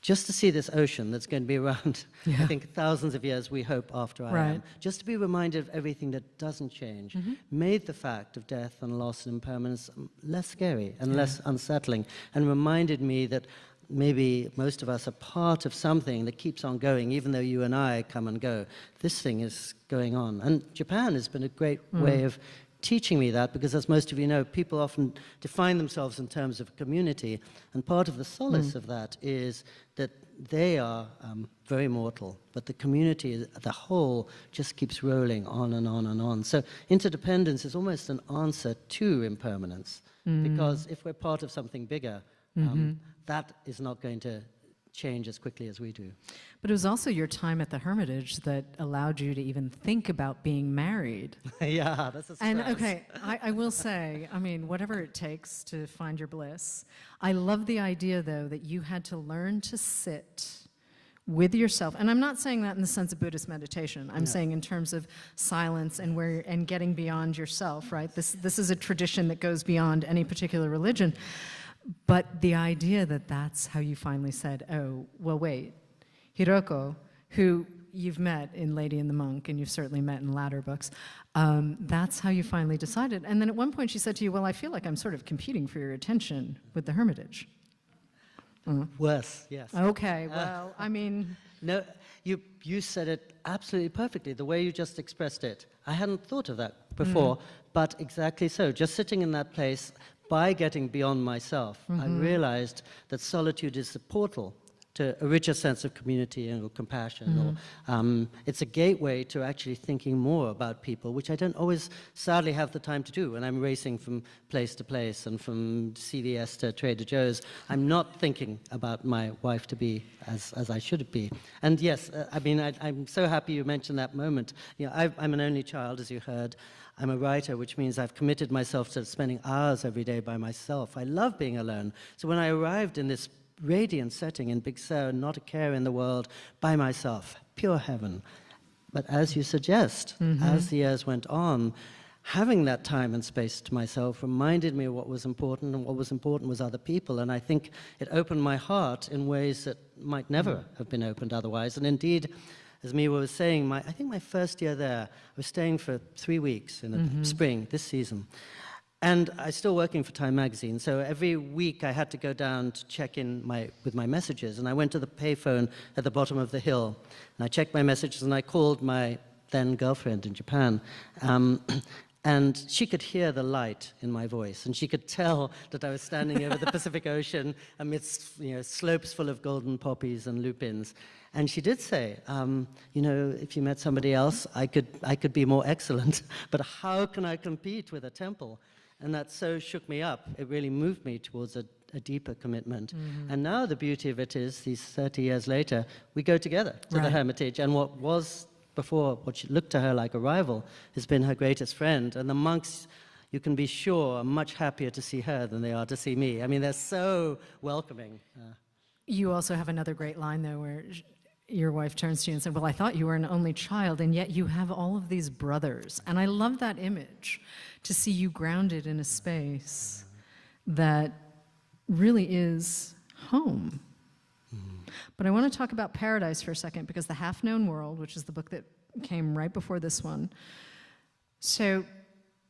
just to see this ocean that's going to be around, I think, thousands of years, we hope, after I am, just to be reminded of everything that doesn't change, made the fact of death and loss and impermanence less scary and less unsettling, and reminded me that maybe most of us are part of something that keeps on going, even though you and I come and go. This thing is going on. And Japan has been a great way of teaching me that, because as most of you know, people often define themselves in terms of community, and part of the solace of that is that they are very mortal, but the community, the whole, just keeps rolling on and on and on. So interdependence is almost an answer to impermanence, because if we're part of something bigger, that is not going to change as quickly as we do. But it was also your time at the Hermitage that allowed you to even think about being married. Yeah, that's a surprise. And okay, I will say, I mean, whatever it takes to find your bliss. I love the idea, though, that you had to learn to sit with yourself. And I'm not saying that in the sense of Buddhist meditation. I'm saying in terms of silence and getting beyond yourself, right? This is a tradition that goes beyond any particular religion. But the idea that that's how you finally said, oh, well, wait, Hiroko, who you've met in Lady and the Monk, and you've certainly met in latter books, that's how you finally decided. And then at one point she said to you, well, I feel like I'm sort of competing for your attention with the Hermitage. Worse, yes. Okay, well, I mean... No, you said it absolutely perfectly, the way you just expressed it. I hadn't thought of that before, but exactly so. Just sitting in that place, by getting beyond myself, I realized that solitude is the portal to a richer sense of community and compassion. Or, it's a gateway to actually thinking more about people, which I don't always, sadly, have the time to do. When I'm racing from place to place and from CVS to Trader Joe's, I'm not thinking about my wife-to-be as I should be. And yes, I mean, I'm so happy you mentioned that moment. You know, I'm an only child, as you heard. I'm a writer, which means I've committed myself to spending hours every day by myself. I love being alone. So when I arrived in this radiant setting in Big Sur, not a care in the world, by myself, pure heaven. But as you suggest, as the years went on, having that time and space to myself reminded me of what was important, and what was important was other people. And I think it opened my heart in ways that might never have been opened otherwise. And indeed, as Miwa was saying, I think my first year there, I was staying for 3 weeks in the spring, this season. And I was still working for Time magazine, so every week I had to go down to check in with my messages. And I went to the payphone at the bottom of the hill, and I checked my messages, and I called my then girlfriend in Japan. And she could hear the light in my voice, and she could tell that I was standing over the Pacific Ocean amidst slopes full of golden poppies and lupins. And she did say, if you met somebody else, I could be more excellent, but how can I compete with a temple? And that so shook me up. It really moved me towards a deeper commitment. Mhm. And now the beauty of it is, these 30 years later, we go together to the Right. Hermitage. And what was before, what she looked to her like a rival, has been her greatest friend. And the monks, you can be sure, are much happier to see her than they are to see me. I mean, they're so welcoming. You also have another great line, though, where your wife turns to you and said, well, I thought you were an only child, and yet you have all of these brothers. And I love that image, to see you grounded in a space that really is home. But I want to talk about Paradise for a second, because The Half-Known World, which is the book that came right before this one, so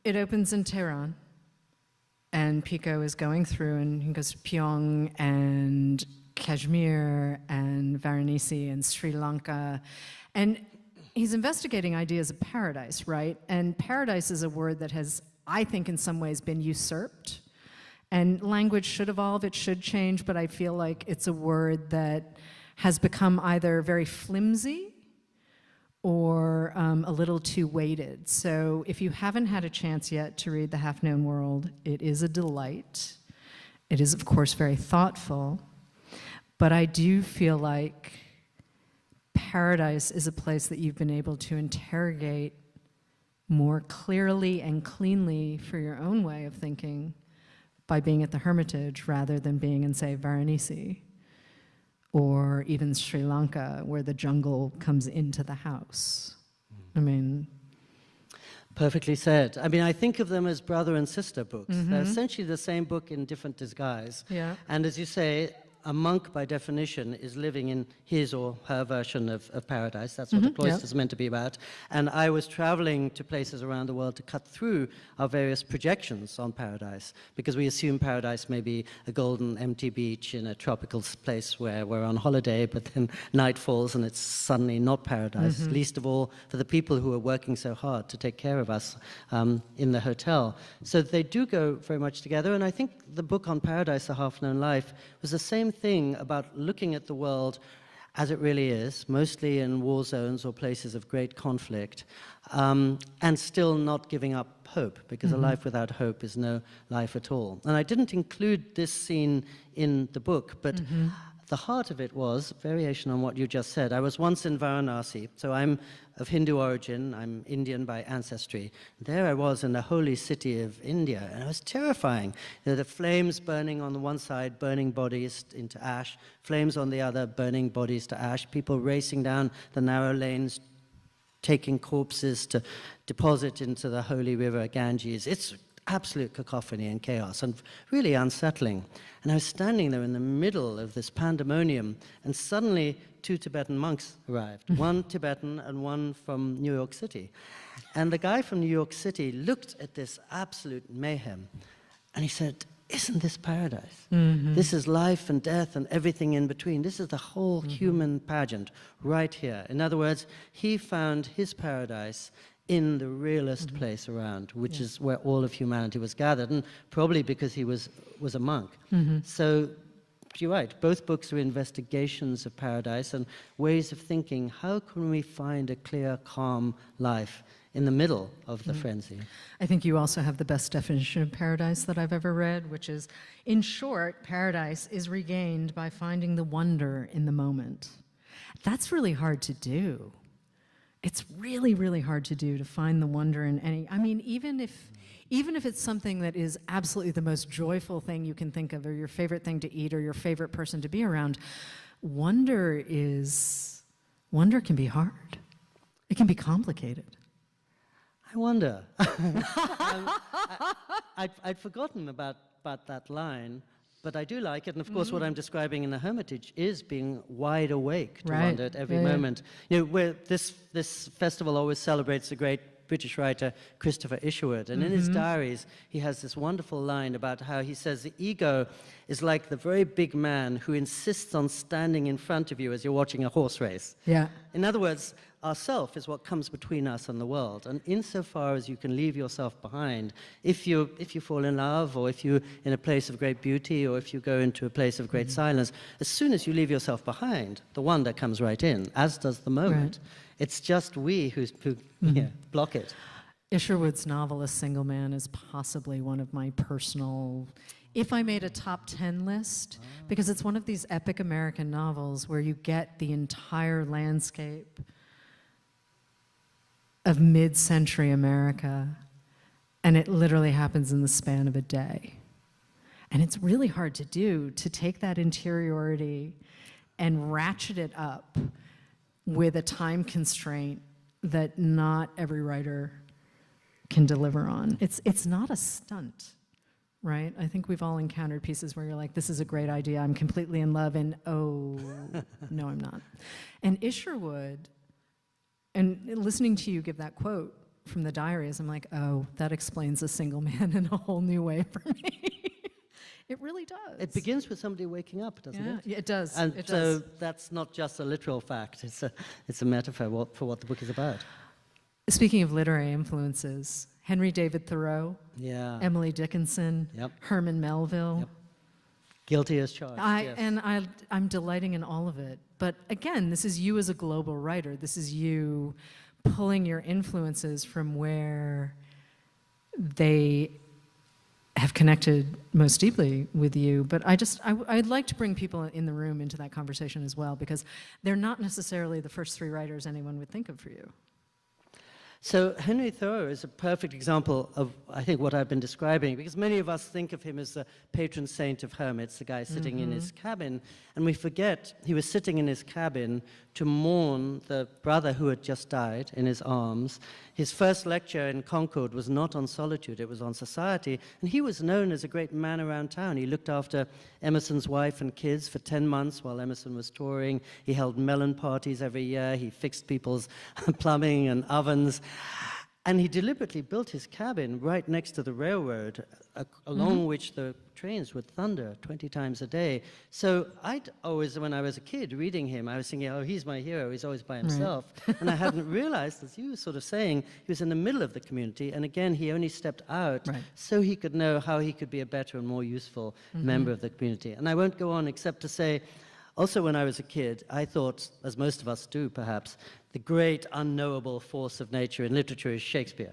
it opens in Tehran, and Pico is going through, and he goes to Pyong and Kashmir and Varanasi and Sri Lanka, and he's investigating ideas of paradise, right? And paradise is a word that has, I think, in some ways been usurped. And language should evolve, it should change, but I feel like it's a word that has become either very flimsy or a little too weighted. So if you haven't had a chance yet to read The Half-Known World, it is a delight. It is, of course, very thoughtful. But I do feel like paradise is a place that you've been able to interrogate more clearly and cleanly for your own way of thinking by being at the Hermitage rather than being in, say, Varanasi or even Sri Lanka, where the jungle comes into the house. I mean... Perfectly said. I mean, I think of them as brother and sister books. Mhm. They're essentially the same book in different disguise. Yeah. And as you say, a monk, by definition, is living in his or her version of paradise. That's what the cloister is meant to be about. And I was traveling to places around the world to cut through our various projections on paradise, because we assume paradise may be a golden, empty beach in a tropical place where we're on holiday, but then night falls and it's suddenly not paradise, least of all for the people who are working so hard to take care of us in the hotel. So they do go very much together, and I think the book on Paradise, A Half-Known Life, was the same thing about looking at the world as it really is, mostly in war zones or places of great conflict, and still not giving up hope, because a life without hope is no life at all. And I didn't include this scene in the book, but the heart of it was variation on what you just said. I was once in Varanasi, so I'm of Hindu origin, I'm Indian by ancestry. There I was in the holy city of India, and it was terrifying. You know, the flames burning on the one side, burning bodies into ash, flames on the other, burning bodies to ash, people racing down the narrow lanes, taking corpses to deposit into the holy river Ganges. It's absolute cacophony and chaos, and really unsettling. And I was standing there in the middle of this pandemonium, and suddenly 2 Tibetan monks arrived, one Tibetan and one from New York City. And the guy from New York City looked at this absolute mayhem, and he said, "Isn't this paradise? This is life and death and everything in between. This is the whole human pageant right here." In other words, he found his paradise in the realest place around, which is where all of humanity was gathered, and probably because he was a monk. So you're right, both books are investigations of paradise and ways of thinking, how can we find a clear, calm life in the middle of the frenzy? I think you also have the best definition of paradise that I've ever read, which is, in short, paradise is regained by finding the wonder in the moment. That's really hard to do. It's really, really hard to do, to find the wonder in any, I mean, even if it's something that is absolutely the most joyful thing you can think of, or your favorite thing to eat, or your favorite person to be around, wonder can be hard. It can be complicated. I wonder. I'd forgotten about that line, but I do like it. And of course, what I'm describing in the Hermitage is being wide awake to wonder at every moment. You know, where this festival always celebrates the great British writer Christopher Isherwood, and in his diaries, he has this wonderful line about how he says the ego is like the very big man who insists on standing in front of you as you're watching a horse race. Yeah. In other words, ourself is what comes between us and the world, and insofar as you can leave yourself behind, if you fall in love, or if you're in a place of great beauty, or if you go into a place of great silence, as soon as you leave yourself behind, the wonder comes right in, as does the moment. It's just we who block it. Isherwood's novel, A Single Man, is possibly one of my personal, if I made a top 10 list, because it's one of these epic American novels where you get the entire landscape of mid-century America, and it literally happens in the span of a day. And it's really hard to do, to take that interiority and ratchet it up with a time constraint that not every writer can deliver on. It's not a stunt, right? I think we've all encountered pieces where you're like, this is a great idea, I'm completely in love, and oh, no, I'm not. And Isherwood, and listening to you give that quote from the diaries, I'm like, oh, that explains A Single Man in a whole new way for me. It really does. It begins with somebody waking up, doesn't it? Yeah, it does. And it so does. that's not just a literal fact, it's a metaphor for what the book is about. Speaking of literary influences, Henry David Thoreau, Yeah. Emily Dickinson, Yep. Herman Melville. Yep. Guilty as charged, yes. And I'm delighting in all of it. But again, this is you as a global writer. This is you pulling your influences from where they have connected most deeply with you. But I'd like to bring people in the room into that conversation as well, because they're not necessarily the first three writers anyone would think of for you. So Henry Thoreau is a perfect example of, I think, what I've been describing, because many of us think of him as the patron saint of hermits, the guy sitting in his cabin, and we forget he was sitting in his cabin to mourn the brother who had just died in his arms. His first lecture in Concord was not on solitude, it was on society, and he was known as a great man around town. He looked after Emerson's wife and kids for 10 months while Emerson was touring. He held melon parties every year. He fixed people's plumbing and ovens. And he deliberately built his cabin right next to the railroad, along which the trains would thunder 20 times a day. So I'd always, when I was a kid reading him, I was thinking, oh, he's my hero, he's always by himself. Right. And I hadn't realized, as you were sort of saying, he was in the middle of the community, and again, he only stepped out so he could know how he could be a better and more useful member of the community. And I won't go on except to say, also when I was a kid, I thought, as most of us do perhaps, the great unknowable force of nature in literature is Shakespeare.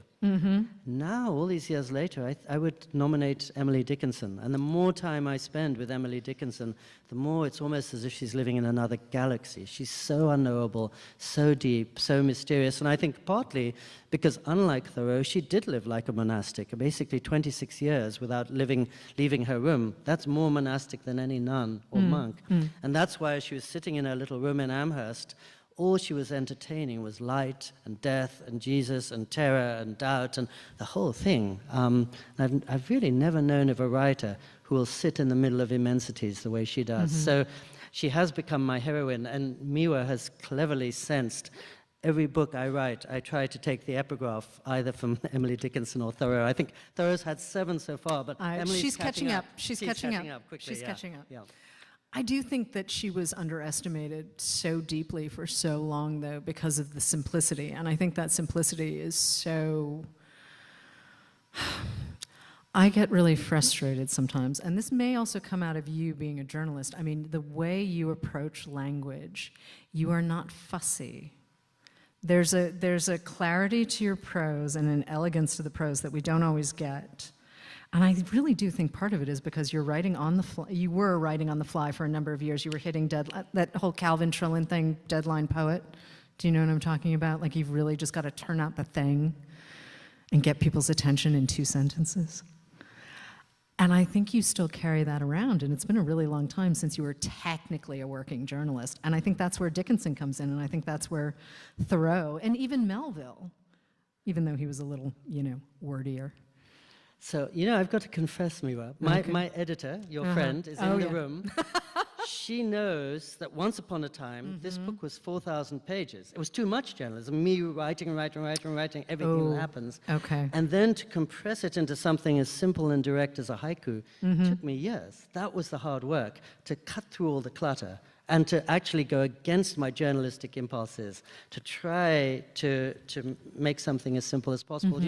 Now, all these years later, I would nominate Emily Dickinson. And the more time I spend with Emily Dickinson, the more it's almost as if she's living in another galaxy. She's so unknowable, so deep, so mysterious. And I think partly because, unlike Thoreau, she did live like a monastic, basically 26 years without leaving her room. That's more monastic than any nun or monk. And that's why she was sitting in her little room in Amherst. All she was entertaining was light and death and Jesus and terror and doubt and the whole thing. I've really never known of a writer who will sit in the middle of immensities the way she does. So she has become my heroine, and Miwa has cleverly sensed every book I write, I try to take the epigraph either from Emily Dickinson or Thoreau. I think Thoreau's had 7 so far, but Emily's catching up. She's catching up quickly. She's catching up. Yeah. I do think that she was underestimated so deeply for so long, though, because of the simplicity. And I think that simplicity is so... I get really frustrated sometimes. And this may also come out of you being a journalist. I mean, the way you approach language, you are not fussy. There's a clarity to your prose and an elegance to the prose that we don't always get. And I really do think part of it is because you're writing on the fly. You were writing on the fly for a number of years. You were hitting that whole Calvin Trillin thing, deadline poet. Do you know what I'm talking about? Like, you've really just got to turn out the thing and get people's attention in 2 sentences. And I think you still carry that around, and it's been a really long time since you were technically a working journalist. And I think that's where Dickinson comes in, and I think that's where Thoreau, and even Melville, even though he was a little, wordier. So, I've got to confess, Miwa, my editor, your friend, is in the room. She knows that once upon a time, this book was 4,000 pages. It was too much journalism, me writing everything that happens. Okay. And then to compress it into something as simple and direct as a haiku took me years. That was the hard work, to cut through all the clutter and to actually go against my journalistic impulses, to try to make something as simple as possible.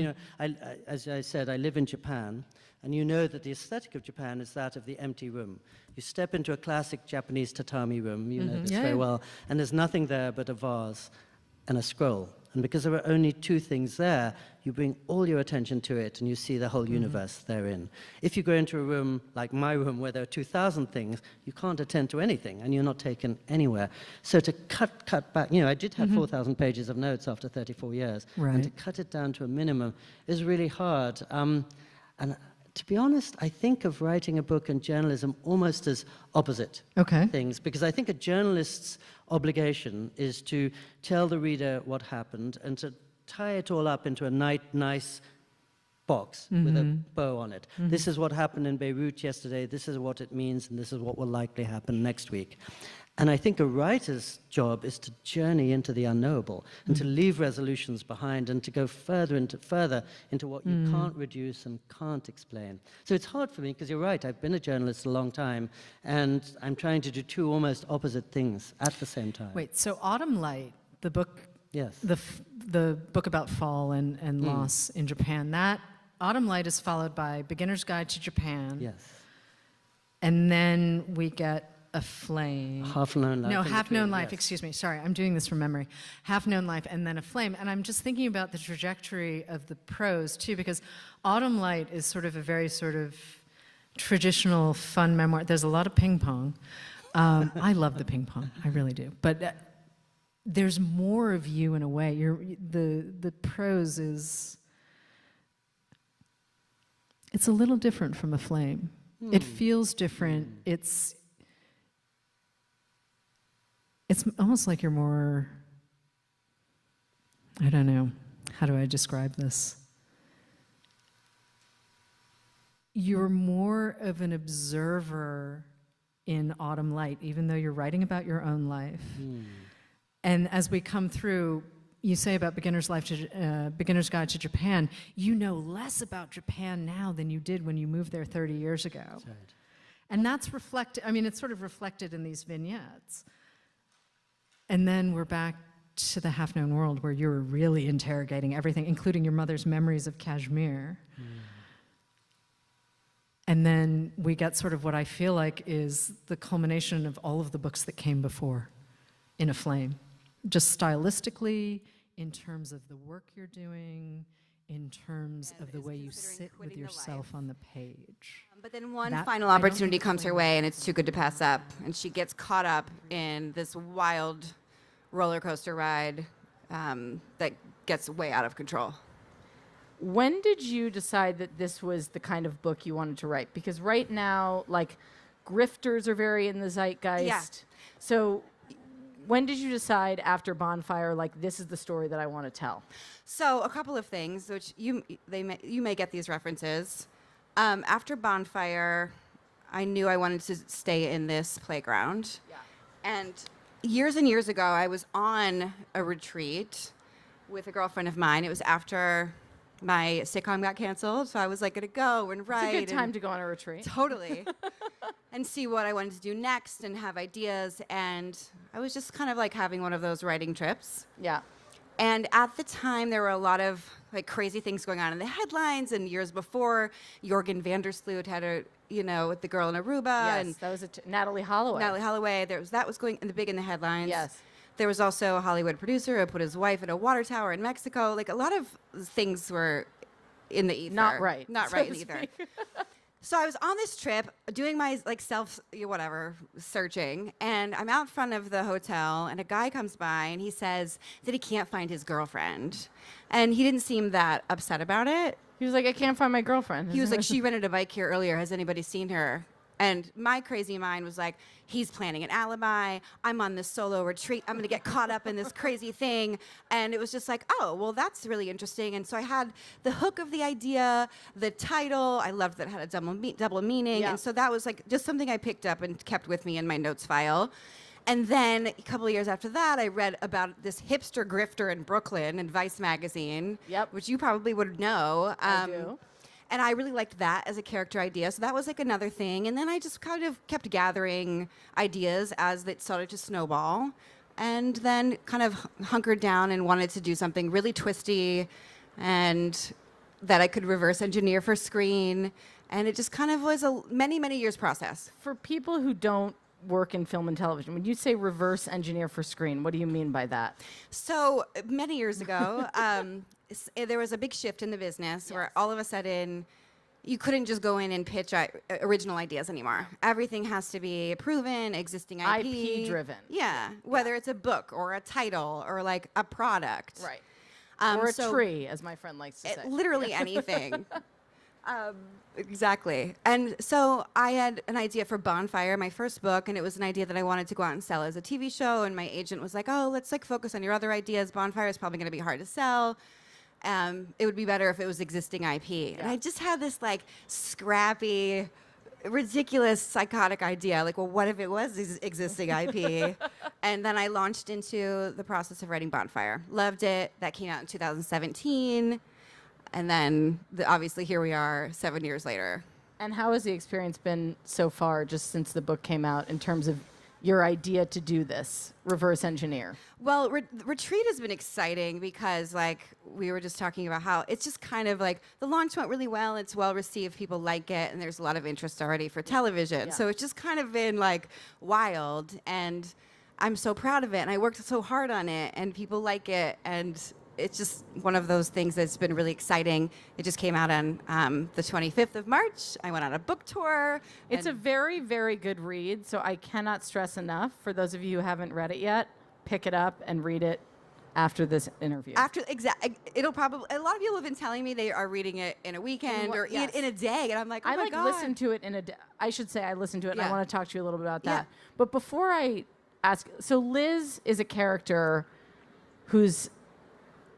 As I said, I live in Japan, and you know that the aesthetic of Japan is that of the empty room. You step into a classic Japanese tatami room, you know this very well, and there's nothing there but a vase and a scroll. And because there are only two things there, you bring all your attention to it and you see the whole universe therein. If you go into a room like my room where there are 2,000 things, you can't attend to anything and you're not taken anywhere. So to cut back, I did have 4,000 pages of notes after 34 years. Right. And to cut it down to a minimum is really hard. And to be honest, I think of writing a book and journalism almost as opposite things, because I think a journalist's obligation is to tell the reader what happened and to tie it all up into a nice box with a bow on it. This is what happened in Beirut yesterday, this is what it means, and this is what will likely happen next week. And I think a writer's job is to journey into the unknowable and to leave resolutions behind and to go further into what you can't reduce and can't explain. So it's hard for me because you're right, I've been a journalist a long time and I'm trying to do two almost opposite things at the same time. Wait, so Autumn Light, the book, yes, the book about fall and loss in Japan, that Autumn Light is followed by Beginner's Guide to Japan. Yes. And then we get A Flame. Half Known Life. No, Half Known Life, excuse me. Sorry, I'm doing this from memory. Half Known Life and then A Flame. And I'm just thinking about the trajectory of the prose, too, because Autumn Light is sort of a very sort of traditional, fun memoir. There's a lot of ping pong. I love the ping pong. I really do. But there's more of you in a way. The prose is... It's a little different from A Flame. It feels different. It's almost like you're more, I don't know, how do I describe this? You're more of an observer in Autumn Light, even though you're writing about your own life. And as we come through, you say about Beginner's Guide to Japan, you know less about Japan now than you did when you moved there 30 years ago. That's right. And that's reflected, it's sort of reflected in these vignettes. And then we're back to the half-known world where you're really interrogating everything, including your mother's memories of Kashmir. And then we get sort of what I feel like is the culmination of all of the books that came before in A Flame. Just stylistically, in terms of the work you're doing, in terms of the way you sit with yourself on the page. But then one final opportunity comes her way, and it's too good to pass up. And she gets caught up in this wild roller coaster ride that gets way out of control. When did you decide that this was the kind of book you wanted to write? Because right now, like, grifters are very in the zeitgeist. Yeah. So when did you decide after Bonfire, like, this is the story that I want to tell? So a couple of things, which you may get these references. After Bonfire, I knew I wanted to stay in this playground. Yeah. And years and years ago, I was on a retreat with a girlfriend of mine. It was after my sitcom got canceled, so I was like going to go and write. It's a good time to go on a retreat. Totally. And see what I wanted to do next and have ideas. And I was just kind of like having one of those writing trips. Yeah. And at the time, there were a lot of like crazy things going on in the headlines. And years before, Jorgen van der Sloot had with the girl in Aruba. Yes, and that was Natalie Holloway. Natalie Holloway. That was going big in the headlines. Yes. There was also a Hollywood producer who put his wife in a water tower in Mexico. Like a lot of things were in the ether. Not right. Not right in the ether. So I was on this trip doing my searching, and I'm out front of the hotel, and a guy comes by and he says that he can't find his girlfriend. And he didn't seem that upset about it. He was like, I can't find my girlfriend. He was like, she rented a bike here earlier. Has anybody seen her? And my crazy mind was like, he's planning an alibi. I'm on this solo retreat. I'm going to get caught up in this crazy thing. And it was just like, oh, well, that's really interesting. And so I had the hook of the idea, the title. I loved that it had a double meaning. Yeah. And so that was like just something I picked up and kept with me in my notes file. And then a couple of years after that, I read about this hipster grifter in Brooklyn in Vice magazine, which you probably would know. I do. And I really liked that as a character idea. So that was like another thing. And then I just kind of kept gathering ideas as it started to snowball. And then kind of hunkered down and wanted to do something really twisty and that I could reverse engineer for screen. And it just kind of was a many, many years process. For people who don't work in film and television. When you say reverse engineer for screen, what do you mean by that? So many years ago, there was a big shift in the business where all of a sudden you couldn't just go in and pitch original ideas anymore. Everything has to be proven, existing IP. IP driven. Yeah, whether it's a book or a title or like a product. Right. Or a tree, as my friend likes to say. Literally anything. Exactly. And so I had an idea for Bonfire, my first book, and it was an idea that I wanted to go out and sell as a TV show. And my agent was like, "Oh, let's like focus on your other ideas. Bonfire is probably going to be hard to sell. It would be better if it was existing IP." Yeah. And I just had this like scrappy, ridiculous, psychotic idea. Like, well, what if it was existing IP? And then I launched into the process of writing Bonfire. Loved it. That came out in 2017. And then, obviously, here we are 7 years later. And how has the experience been so far, just since the book came out, in terms of your idea to do this, reverse engineer? Well, Retreat has been exciting because, like, we were just talking about how it's just kind of like the launch went really well. It's well received. People like it. And there's a lot of interest already for television. Yeah. So it's just kind of been, like, wild. And I'm so proud of it. And I worked so hard on it. And people like it. And it's just one of those things that's been really exciting. It just came out on the 25th of March. I went on a book tour. It's a very, very good read, so I cannot stress enough. For those of you who haven't read it yet, pick it up and read it after this interview. It'll probably, a lot of people have been telling me they are reading it in a weekend or in a day, and I'm like, oh my God. Listen to it in a day. I should say I listened to it, and I want to talk to you a little bit about that. Yeah. But before I ask, so Liz is a character who's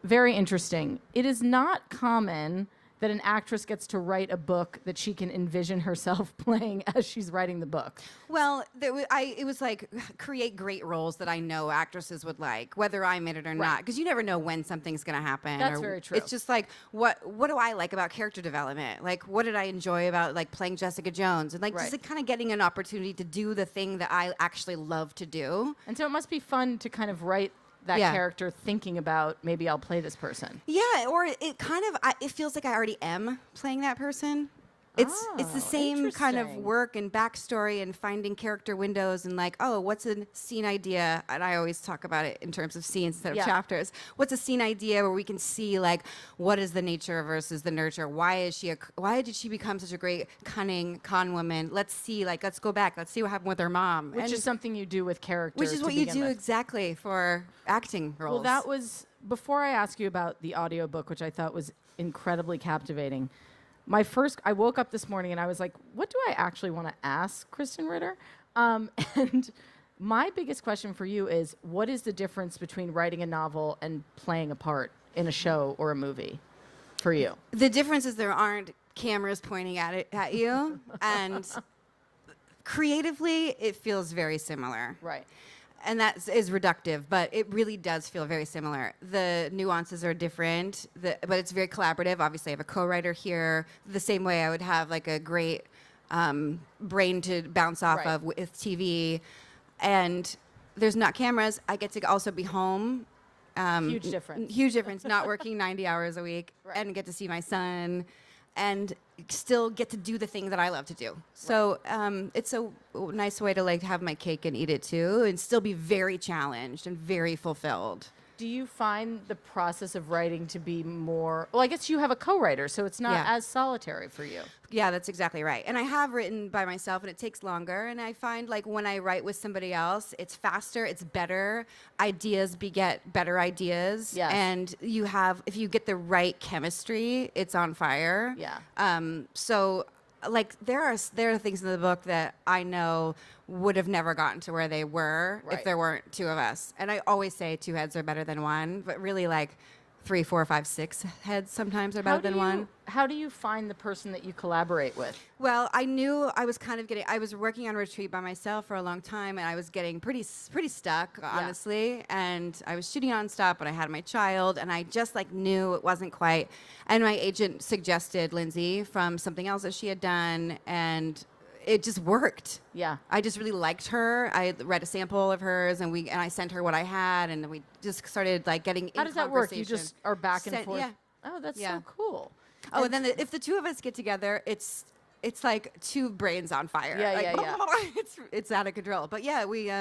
very interesting. It is not common that an actress gets to write a book that she can envision herself playing as she's writing the book. Well, it was like create great roles that I know actresses would like, whether I'm in it or not, because you never know when something's going to happen. That's very true. It's just like, what do I like about character development? Like, what did I enjoy about like playing Jessica Jones? And like just like, kind of getting an opportunity to do the thing that I actually love to do. And so it must be fun to kind of write that character thinking about, maybe I'll play this person. Yeah, or it kind of, it feels like I already am playing that person. It's the same kind of work and backstory and finding character windows and like, oh, what's a scene idea? And I always talk about it in terms of scenes instead of chapters. What's a scene idea where we can see like, what is the nature versus the nurture? Why did she become such a great cunning con woman? Let's go back. Let's see what happened with her mom. Which is something you do with characters. Which is what you do exactly for acting roles. Well, that was, before I ask you about the audiobook, which I thought was incredibly captivating, I woke up this morning and I was like, what do I actually want to ask Kristen Ritter? And my biggest question for you is, what is the difference between writing a novel and playing a part in a show or a movie for you? The difference is there aren't cameras pointing at you. And creatively, it feels very similar. Right. And that is reductive, but it really does feel very similar. The nuances are different, but it's very collaborative. Obviously, I have a co-writer here. The same way I would have like a great brain to bounce off of with TV. And there's not cameras. I get to also be home. Huge difference. Huge difference, not working 90 hours a week and get to see my son and still get to do the thing that I love to do. So it's a nice way to like have my cake and eat it too and still be very challenged and very fulfilled. Do you find the process of writing to be more, well, I guess you have a co-writer, so it's not as solitary for you. Yeah, that's exactly right. And I have written by myself, and it takes longer. And I find like when I write with somebody else, it's faster, it's better. Ideas beget better ideas. Yes. And if you get the right chemistry, it's on fire. Yeah. So like there are things in the book that I know would have never gotten to where they were if there weren't two of us. And I always say two heads are better than one, but really like 3, 4, 5, 6 heads sometimes are better than one. How do you find the person that you collaborate with? Well, I knew I was I was working on Retreat by myself for a long time, and I was getting pretty stuck, honestly. And I was shooting nonstop, but I had my child, and I just like knew it wasn't quite. And my agent suggested Lindsay from something else that she had done, and it just worked. Yeah. I just really liked her. I read a sample of hers, and I sent her what I had, and we just started like getting in conversation. How does that work? You just are back and forth? Yeah. Oh, that's so cool. Oh, and then if the two of us get together, it's it's like two brains on fire. Yeah, like, yeah. It's out of control. But yeah, we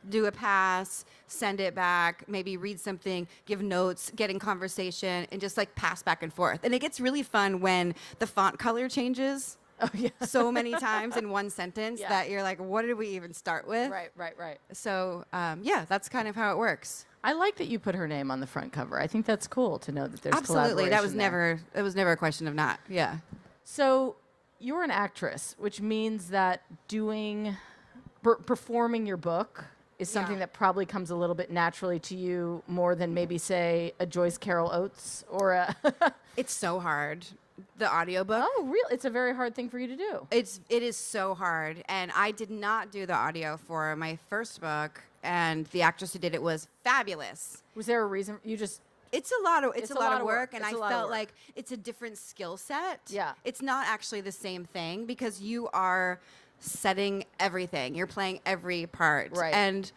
do a pass, send it back, maybe read something, give notes, get in conversation, and just like pass back and forth. And it gets really fun when the font color changes. Oh, yeah. So many times in one sentence Yeah. that you're like, what did we even start with? Right. So yeah, that's kind of how it works. I like that you put her name on the front cover. I think that's cool to know that there's Absolutely. That was collaboration there. never a question of not. Yeah. So you're an actress, which means that performing your book is something that probably comes a little bit naturally to you more than maybe, say, a Joyce Carol Oates or a... It's so hard. The audiobook. Oh, really? It's a very hard thing for you to do. It is so hard. And I did not do the audio for my first book, and the actress who did it was fabulous. Was there a reason you just... It's a lot of work, and I It's a lot of felt work. like it's a different skill set. Yeah. It's not actually the same thing because you are setting everything. You're playing every part. Right. And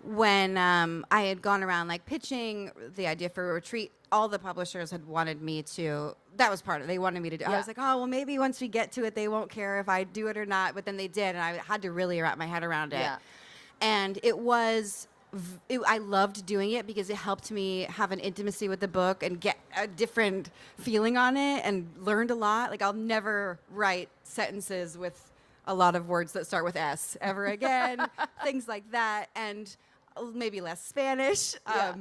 when I had gone around like pitching the idea for a retreat, all the publishers had wanted me to, that was part of it. They wanted me to do. I Yeah. was like, oh, well, maybe once we get to it, they won't care if I do it or not. But then they did, and I had to really wrap my head around it. Yeah. And I loved doing it because it helped me have an intimacy with the book and get a different feeling on it, and learned a lot. Like, I'll never write sentences with a lot of words that start with S ever again, things like that, and maybe less Spanish. Yeah.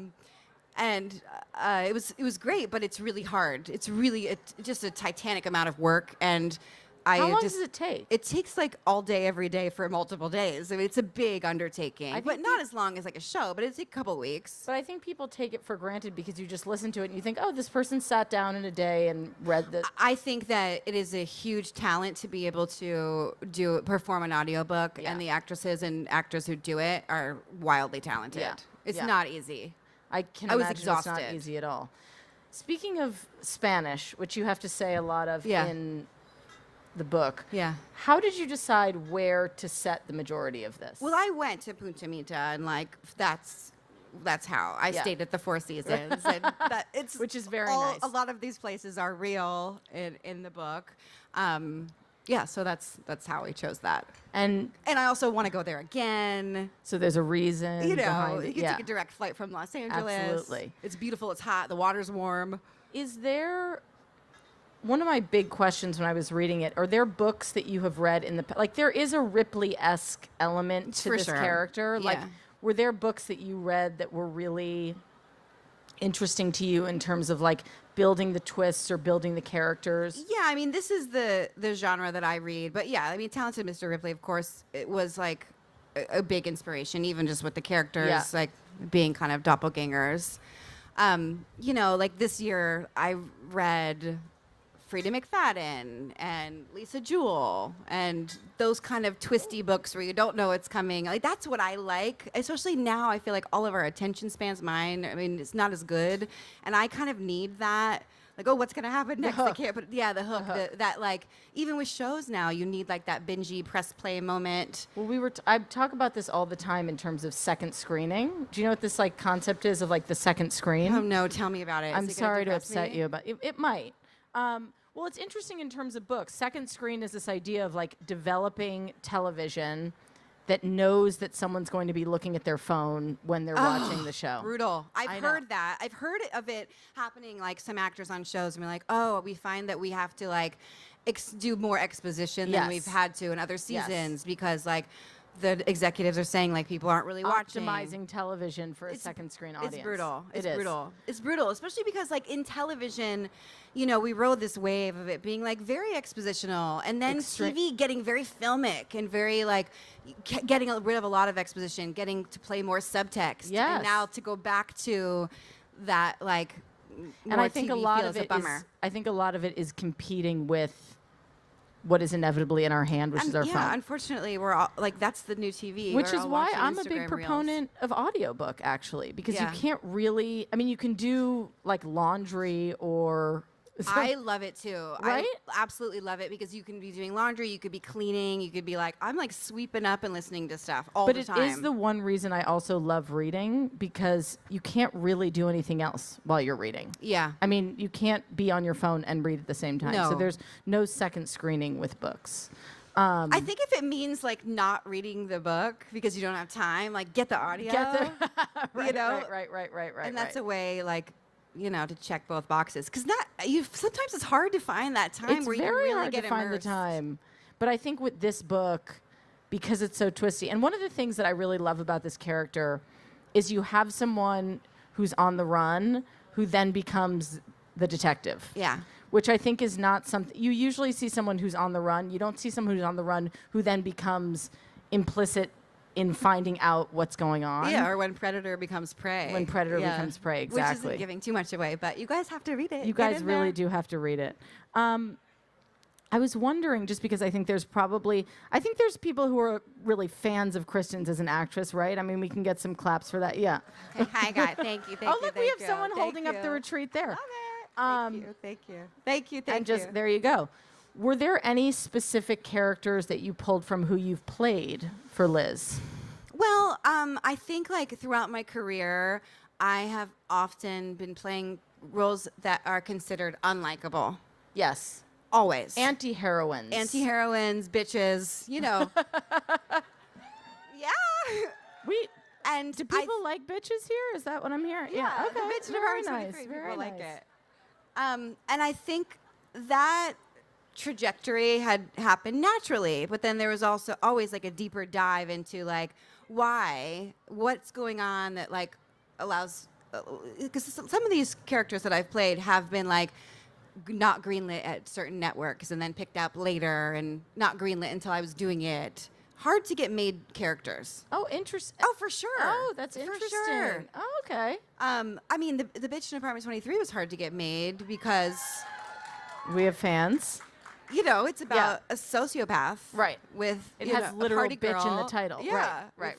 And it was great, but it's really hard. It's really just a titanic amount of work, and How long does it take? It takes like all day, every day for multiple days. I mean, it's a big undertaking, I think but not as long as like a show. But it's a couple weeks. But I think people take it for granted because you just listen to it and you think, oh, this person sat down in a day and read this. I think that it is a huge talent to be able to perform an audiobook, and the actresses and actors who do it are wildly talented. Yeah. It's Yeah. not easy. I can I was imagine exhausted. it's not easy at all. Speaking of Spanish, which you have to say a lot of in the book. Yeah. How did you decide where to set the majority of this? Well, I went to Punta Mita, and like that's how I Yeah. stayed at the Four Seasons, and which is very nice. nice. A lot of these places are real in the book. Yeah, so that's how we chose that. And I also want to go there again. So there's a reason. You know, behind it. you can take a direct flight from Los Angeles. Absolutely. It's beautiful. It's hot. The water's warm. Is there one of my big questions when I was reading it? Are there books that you have read in the like? There is a Ripley-esque element to For this sure. character. Like, Yeah. were there books that you read that were really interesting to you in terms of like building the twists or building the characters? Yeah, I mean, this is the genre that I read. But yeah, I mean, Talented Mr. Ripley, of course, it was like a big inspiration, even just with the characters, like being kind of doppelgangers. You know, like this year I read Frida McFadden and Lisa Jewell and those kind of twisty books where you don't know it's coming. Like, that's what I like, especially now. I feel like all of our attention spans, mine, I mean, it's not as good. And I kind of need that. Like, oh, what's going to happen next? I can't, but yeah, the hook, that like, even with shows now, you need like that bingey press play moment. Well, I talk about this all the time in terms of second screening. Do you know what this like concept is of like the second screen? Oh no, tell me about it. I'm Is it gonna sorry to depress upset me? you, but it might. Well, it's interesting in terms of books. Second screen is this idea of like developing television that knows that someone's going to be looking at their phone when they're watching the show. Brutal. I I've know. heard that. I've heard of it happening, like some actors on shows and be like, oh, we find that we have to like do more exposition than Yes. we've had to in other Yes. seasons because like the executives are saying like people aren't really watching. Optimizing television for a second screen audience. It's brutal. It It's is. brutal. It's brutal, especially because like in television, you know, we rode this wave of it being like very expositional, and then TV getting very filmic and very like getting rid of a lot of exposition, getting to play more subtext. Yes. And now to go back to that like And more I think TV a lot feel of is it a bummer. is. I think a lot of it is competing with what is inevitably in our hand, which is our yeah, phone. unfortunately, we're all like that's the new TV. Which We're is all why watching I'm a Instagram big reels. proponent of audiobook, actually, because Yeah. you can't really. I mean, you can do like laundry or I love it too. Right? I absolutely love it because you can be doing laundry, you could be cleaning, you could be like, I'm like sweeping up and listening to stuff all But the it time. is the one reason I also love reading, because you can't really do anything else while you're reading. Yeah. I mean, you can't be on your phone and read at the same time. So No. there's no second screening with books. I think if it means like not reading the book because you don't have time, like get the audio. Get the right, you know? right. And that's a way like, you know, to check both boxes. Because sometimes it's hard to find that time It's where you can very really hard get to find the immersed. time. But I think with this book, because it's so twisty, and one of the things that I really love about this character is you have someone who's on the run who then becomes the detective. Yeah. Which I think is not something you usually see someone who's on the run. You don't see someone who's on the run who then becomes implicit in finding out what's going on. Yeah, or when predator becomes prey. When predator Yeah. becomes prey, Which exactly. isn't giving too much away, but you guys have to read it. You Get guys in really there. do have to read it. I was wondering, just because I think there's people who are really fans of Kristen's as an actress, right? I mean, we can get some claps for that. Yeah. Hi, guys. Thank you. Thank Oh, you. look, we thank have someone you, holding thank up the you. retreat there. Thank you. Thank you. Thank And just you. there you go. Were there any specific characters that you pulled from who you've played for Liz? Well, I think like throughout my career, I have often been playing roles that are considered unlikable. Yes. Always. Anti-heroines. Anti-heroines, bitches, you know. Yeah. And do people like bitches here? Is that what I'm hearing? Yeah, Okay. the bitch Very department's nice. pretty Very people like nice. it. And I think that trajectory had happened naturally, but then there was also always like a deeper dive into like what's going on that like allows, because some of these characters that I've played have been like not greenlit at certain networks and then picked up later and not greenlit until I was doing it. Hard to get made characters. Oh, interesting. Oh, for sure. Oh, that's For interesting. sure. Oh, okay. I mean, the bitch in Apartment 23 was hard to get made because we have fans. You know, it's about a sociopath. Right. With It you has know, literal a party bitch in the girl. title. Yeah. Right.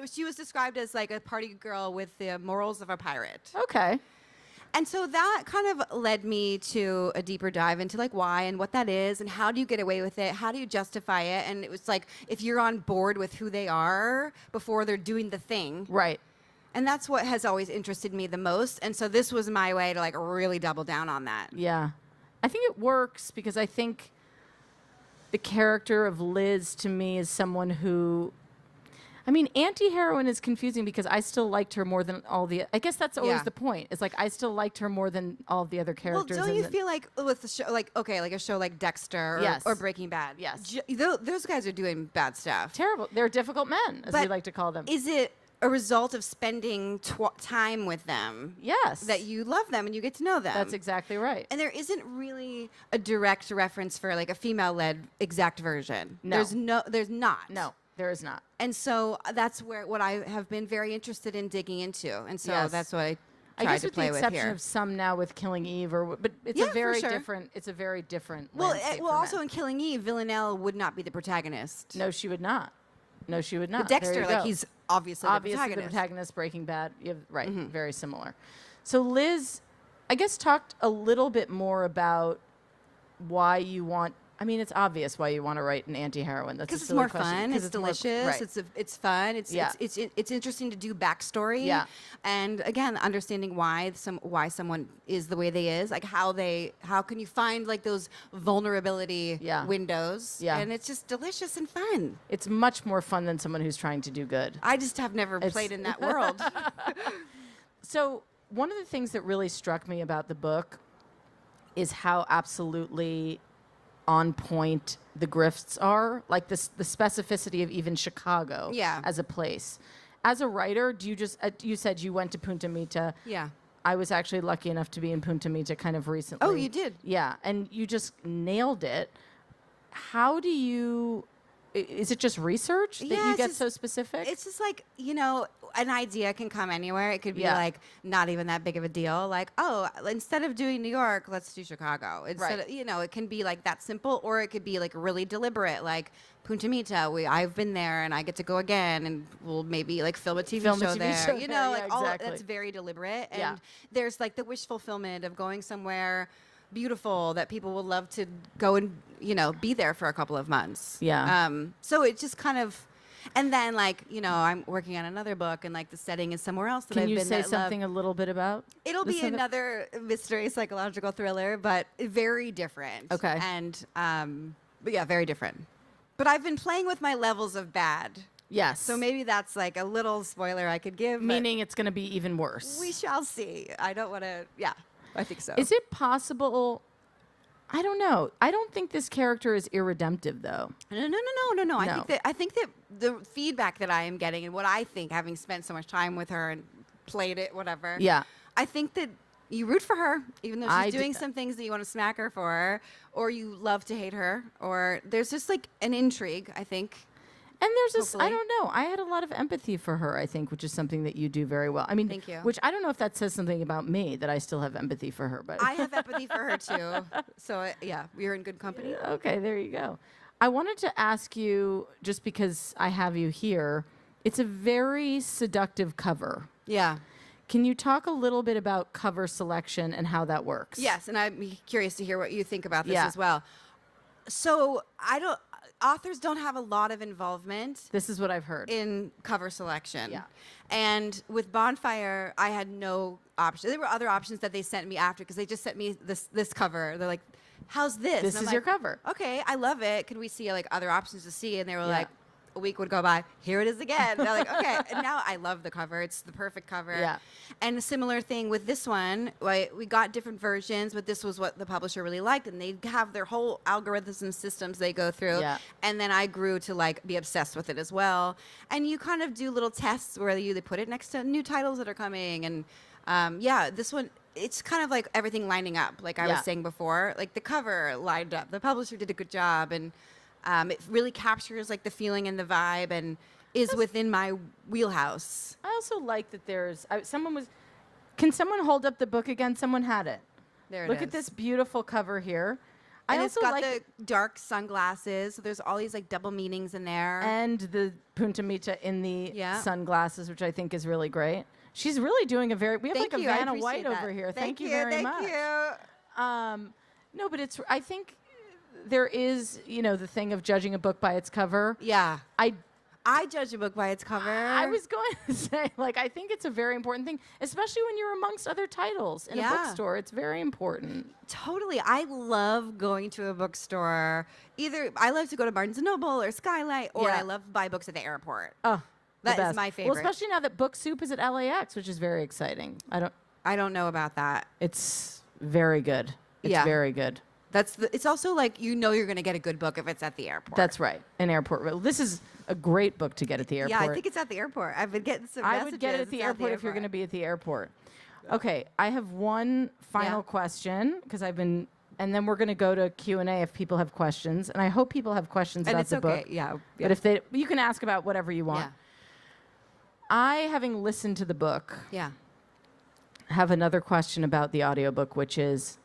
She was described as like a party girl with the morals of a pirate. Okay. And so that kind of led me to a deeper dive into like why and what that is and how do you get away with it? How do you justify it? And it was like if you're on board with who they are before they're doing the thing. Right. And that's what has always interested me the most. And so this was my way to like really double down on that. Yeah. I think it works because I think the character of Liz to me is someone who, I mean, anti-heroine is confusing because I still liked her more than all the, I guess that's always Yeah. the point. It's like I still liked her more than all the other characters. Well, don't in you the- feel like with the show, like a show like Dexter or, Yes. or Breaking Bad? Yes. Those guys are doing bad stuff. Terrible. They're difficult men, as we But like to call them. Is it a result of spending time with them? Yes. That you love them and you get to know them. That's exactly right. And there isn't really a direct reference for like a female-led exact version. No. There's not. No, there is not. And so that's what I have been very interested in digging into. And so Yes. that's what I I tried guess to with the play with exception here. of some now with Killing Eve, but it's Yeah, a for very sure. different. It's a very different. Well, landscape for also men. in Killing Eve, Villanelle would not be the protagonist. No, she would not. No, she would not. But Dexter, There you like go. he's obviously the the protagonist. Breaking Bad. You have, right, Mhm. very similar. So Liz, I guess talked a little bit more about why you want. I mean, it's obvious why you want to write an anti-heroine. That's a Because it's silly more question. fun. 'Cause It's more- delicious. right. It's fun. Yeah. It's interesting to do backstory. Yeah. And again, understanding why someone is the way they is, like how can you find like those vulnerability windows? Yeah. And it's just delicious and fun. It's much more fun than someone who's trying to do good. I just have never played in that world. So one of the things that really struck me about the book is how absolutely on point the grifts are, like the specificity of even Chicago as a place. As a writer, do you just, you said you went to Punta Mita. Yeah. I was actually lucky enough to be in Punta Mita kind of recently. Oh, you did? Yeah, and you just nailed it. How do you, is it just research that you it's get just- so specific? It's just like, an idea can come anywhere. It could be Yeah. like not even that big of a deal. Like, oh, instead of doing New York, let's do Chicago. Instead Right. of, it can be like that simple, or it could be like really deliberate, like Punta Mita. I've been there and I get to go again, and we'll maybe like film a TV Film a show TV there. show You there, know, yeah, like all exactly. that's very deliberate. And Yeah. there's like the wish fulfillment of going somewhere beautiful that people will love to go and, be there for a couple of months. Yeah. So it just kind of, and then I'm working on another book and the setting is somewhere else that Can I've you been. say that I love. something a little bit about? It'll this be another mystery psychological thriller, but very different. Okay. And, but yeah, very different. But I've been playing with my levels of bad. Yes. So maybe that's a little spoiler I could give. Meaning it's going to be even worse. We shall see. I don't want to, yeah, I think so. Is it possible? I don't know. I don't think this character is irredemptive, though. No. I think that the feedback that I am getting and what I think, having spent so much time with her and played it, whatever. Yeah. I think that you root for her, even though I she's d- doing some things that you want to smack her for, or you love to hate her, or there's just an intrigue, I think. And there's this, I Hopefully. don't know. I had a lot of empathy for her, I think, which is something that you do very well. I mean, Thank you. Which I don't know if that says something about me, that I still have empathy for her. But I have empathy for her too. So yeah, we're in good company. Okay, there you go. I wanted to ask you, just because I have you here, it's a very seductive cover. Yeah. Can you talk a little bit about cover selection and how that works? Yes, and I'm curious to hear what you think about this Yeah. as well. So authors don't have a lot of involvement. This is what I've heard. In cover selection. Yeah. And with Bonfire, I had no option. There were other options that they sent me after because they just sent me this cover. They're like, how's this? This And I'm is your like, cover. Okay, I love it. Could we see other options to see? And they were Yeah. like, a week would go by. Here it is again. They're like, okay. And now I love the cover. It's the perfect cover. Yeah. And a similar thing with this one. We got different versions, but this was what the publisher really liked. And they have their whole algorithms and systems they go through. Yeah. And then I grew to be obsessed with it as well. And you kind of do little tests where they put it next to new titles that are coming. And this one, it's kind of like everything lining up. Like I Yeah. was saying before, the cover lined up. The publisher did a good job. And it really captures the feeling and the vibe and is within my wheelhouse. I also like that there's can someone hold up the book again? Someone had it. There it Look is. at this beautiful cover here. And I it's also got like the dark sunglasses. So there's all these double meanings in there. and the Punta Mita in the Yeah. sunglasses, which I think is really great. She's really doing we have Thank a you. I Vanna appreciate White that. over here. Thank you you, very thank much. you. No, but I think there is, the thing of judging a book by its cover. Yeah. I judge a book by its cover. I was going to say, I think it's a very important thing, especially when you're amongst other titles in a bookstore. It's very important. Totally. I love going to a bookstore. Either I love to go to Barnes & Noble or Skylight, or Yeah. I love to buy books at the airport. Oh, that the is best. my favorite. Well, especially now that Book Soup is at LAX, which is very exciting. I don't know about that. It's very good. It's Yeah. very good. It's also you're going to get a good book if it's at the airport. That's right. An airport. Well, this is a great book to get at the airport. Yeah, I think it's at the airport. I've been getting some I would get it messages. at the It's airport if you're going to be at the airport. Okay, I have one final question because and then we're going to go to Q&A if people have questions, and I hope people have questions And about it's the okay. book. Yeah. But if you can ask about whatever you want. Yeah. I, having listened to the book, Yeah. have another question about the audiobook, which is,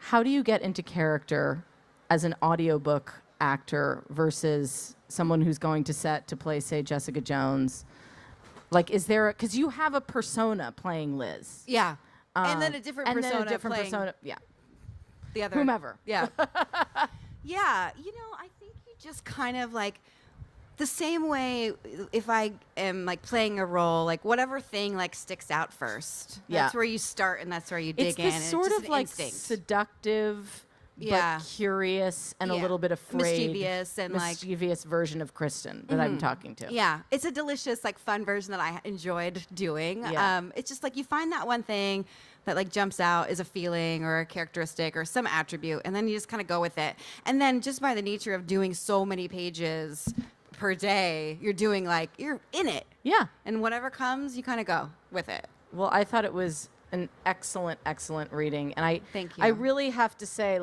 how do you get into character as an audiobook actor versus someone who's going to set to play, say, Jessica Jones? Is there, because you have a persona playing Liz. Yeah. And then a different and persona then a different playing persona. Yeah. the other Whomever. Yeah. Yeah. I think you just kind of the same way if I am playing a role, whatever thing sticks out first. Yeah. That's where you start and that's where you dig It's in. this and sort it's of just an instinct. seductive, Yeah. but curious and a Yeah. little bit afraid. Mischievous and, mischievous version of Kristen that I'm talking to. Yeah, it's a delicious, fun version that I enjoyed doing. Yeah. It's just you find that one thing that jumps out as a feeling or a characteristic or some attribute, and then you just kind of go with it. And then just by the nature of doing so many pages per day, you're doing you're in it. Yeah. And whatever comes, you kind of go with it. Well, I thought it was an excellent, excellent reading. And Thank you. I really have to say,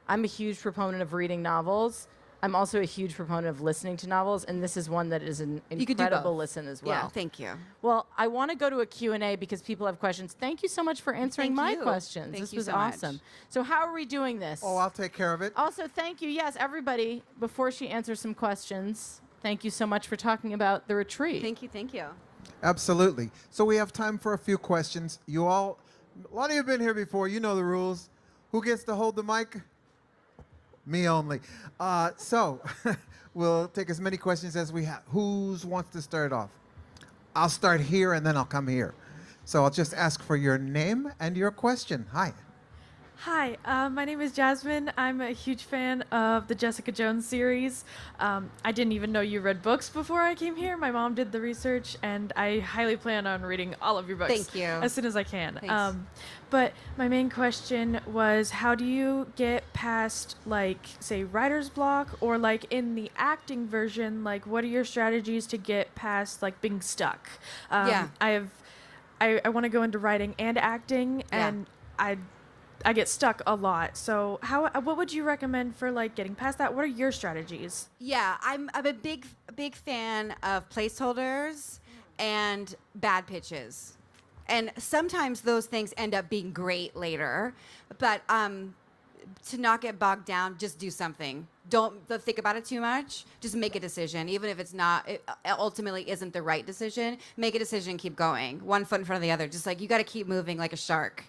I'm a huge proponent of reading novels. I'm also a huge proponent of listening to novels, and this is one that is an You could do incredible both. listen as well. Yeah, thank you. Well, I want to go to a Q&A because people have questions. Thank you so much for answering Thank my you. questions. Thank This you was so much. awesome. So how are we doing this? Oh, I'll take care of it. Also, thank you. Yes, everybody, before she answers some questions, thank you so much for talking about the retreat. Thank you, thank you. Absolutely. So we have time for a few questions. A lot of you have been here before. You know the rules. Who gets to hold the mic? Me only. So we'll take as many questions as we have. Who wants to start off? I'll start here and then I'll come here. So I'll just ask for your name and your question. Hi. Hi, my name is Jasmine. I'm a huge fan of the Jessica Jones series. I didn't even know you read books before I came here. My mom did the research, and I highly plan on reading all of your books. Thank you. As soon as I can. Thanks. But my main question was, how do you get past, like, say, writer's block, or like in the acting version, like, what are your strategies to get past, like, being stuck? Yeah. I want to go into writing and acting, and I get stuck a lot. So what would you recommend for like getting past that? What are your strategies? Yeah, I'm a big fan of placeholders and bad pitches. And sometimes those things end up being great later. But to not get bogged down, just do something. Don't think about it too much. Just make a decision. Even if it ultimately isn't the right decision, make a decision and keep going. One foot in front of the other. Just like you got to keep moving like a shark.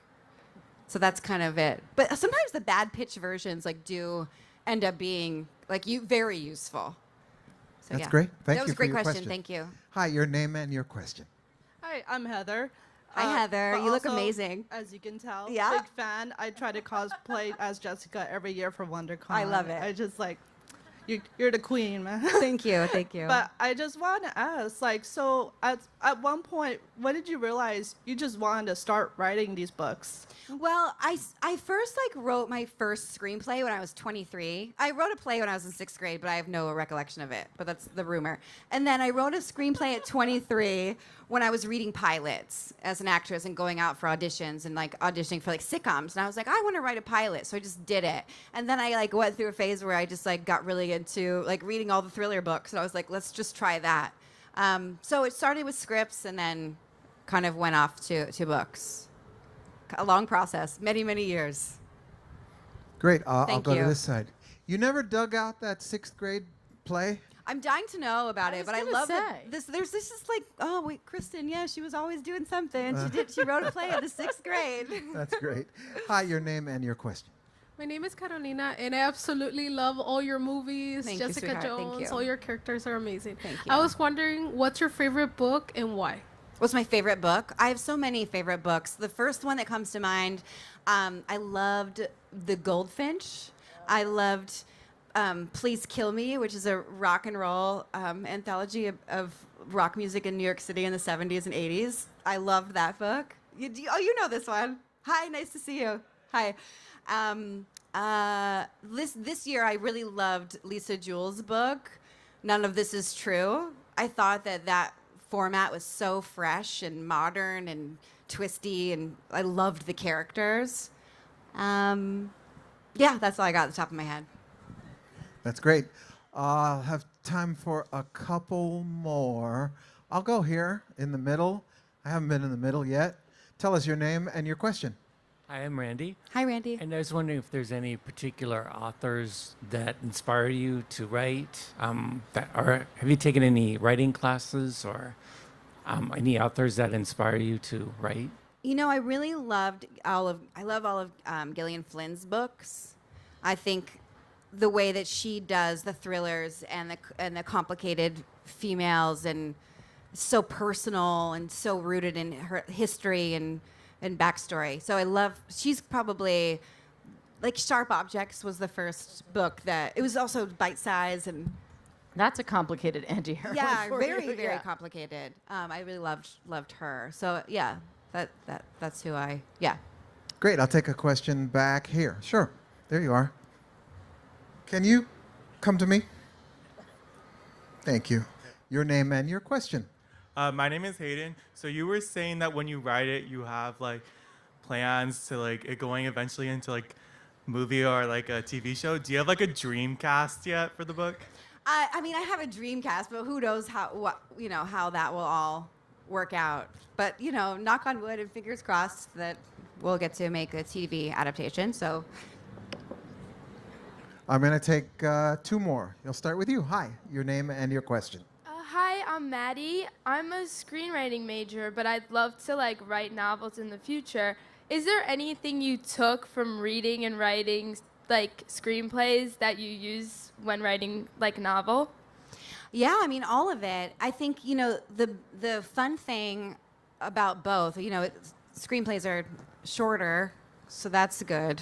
So that's kind of it. But sometimes the bad pitch versions like do end up being like very useful. So, That's great. Thank you. That was a for great your question. Thank you. Hi, your name and your question. Hi, I'm Heather. Hi, Heather. But You look also, amazing. As you can tell, Yeah? big fan. I try to cosplay as Jessica every year for WonderCon. I love it. I just like, you're the queen, man. Thank you. Thank you. But I just want to ask, like, so at one point, when did you realize you just wanted to start writing these books? Well, I first wrote my first screenplay when I was 23. I wrote a play when I was in 6th grade, but I have no recollection of it. But that's the rumor. And then I wrote a screenplay at 23 when I was reading pilots as an actress and going out for auditions and auditioning for sitcoms. And I was like, I want to write a pilot, so I just did it. And then I went through a phase where I just got really into reading all the thriller books. And I was like, let's just try that. So it started with scripts and then kind of went off to books. A long process, many, many years. Great. I'll Thank go to you. this side. You never dug out that 6th grade play? I'm dying to know about it, but I gonna love say. that there's this just oh wait, Kristen, yeah, she was always doing something. She wrote a play in the 6th grade. That's great. Hi, your name and your question. My name is Carolina, and I absolutely love all your movies. Thank you, Jessica sweetheart. Thank Jones, you. all your characters are amazing. Thank you. I was wondering, what's your favorite book and why? What's my favorite book? I have so many favorite books. The first one that comes to mind, I loved The Goldfinch. I loved Please Kill Me, which is a rock and roll anthology of rock music in New York City in the 70s and 80s. I loved that book. You know this one. Hi, nice to see you. Hi. This year, I really loved Lisa Jewell's book, None of This Is True. I thought that format was so fresh and modern and twisty, and I loved the characters. Yeah, that's all I got at the top of my head. That's great. I'll have time for a couple more. I'll go here in the middle. I haven't been in the middle yet. Tell us your name and your question. Hi, I'm Randy. Hi, Randy. And I was wondering if there's any particular authors that inspire you to write. Have you taken any writing classes or any authors that inspire you to write? You know, I really loved all of Gillian Flynn's books. I think the way that she does the thrillers and the complicated females and so personal and so rooted in her history and backstory. So she's probably Sharp Objects was the first book it was also bite-sized and that's a complicated anti-hero. yeah, for very, you. very Yeah. complicated. I really loved her. So yeah, that's who Great. I'll take a question back here. Sure. There you are. Can you come to me? Thank you. Your name and your question. My name is Hayden. So you were saying that when you write it, you have plans to it going eventually into movie or a TV show. Do you have a dream cast yet for the book? I mean, I have a dream cast, but who knows how that will all work out. But knock on wood and fingers crossed that we'll get to make a TV adaptation. So I'm going to take 2 more. You'll start with you. Hi, your name and your question. Hi, I'm Maddie. I'm a screenwriting major, but I'd love to write novels in the future. is there anything you took from reading and writing like screenplays that you use when writing like a novel? Yeah, I mean, all of it. I think, the fun thing about both, screenplays are shorter, so that's good.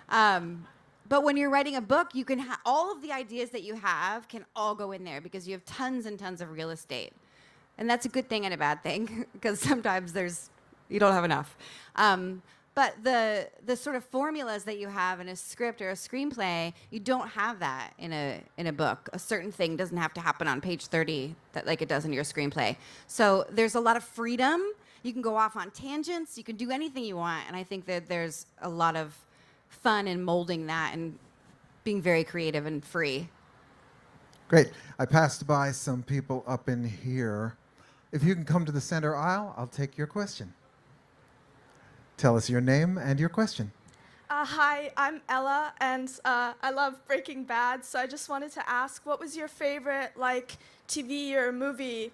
But when you're writing a book, you can all of the ideas that you have can all go in there because you have tons and tons of real estate. And that's a good thing and a bad thing because sometimes you don't have enough. But the sort of formulas that you have in a script or a screenplay, you don't have that in a book. A certain thing doesn't have to happen on page 30 like it does in your screenplay. So there's a lot of freedom. You can go off on tangents. You can do anything you want. And I think that there's a lot of fun in molding that and being very creative and free. Great. I passed by some people up in here. If you can come to the center aisle, I'll take your question. Tell us your name and your question. Hi, I'm Ella, and I love Breaking Bad, so I just wanted to ask, what was your favorite, TV or movie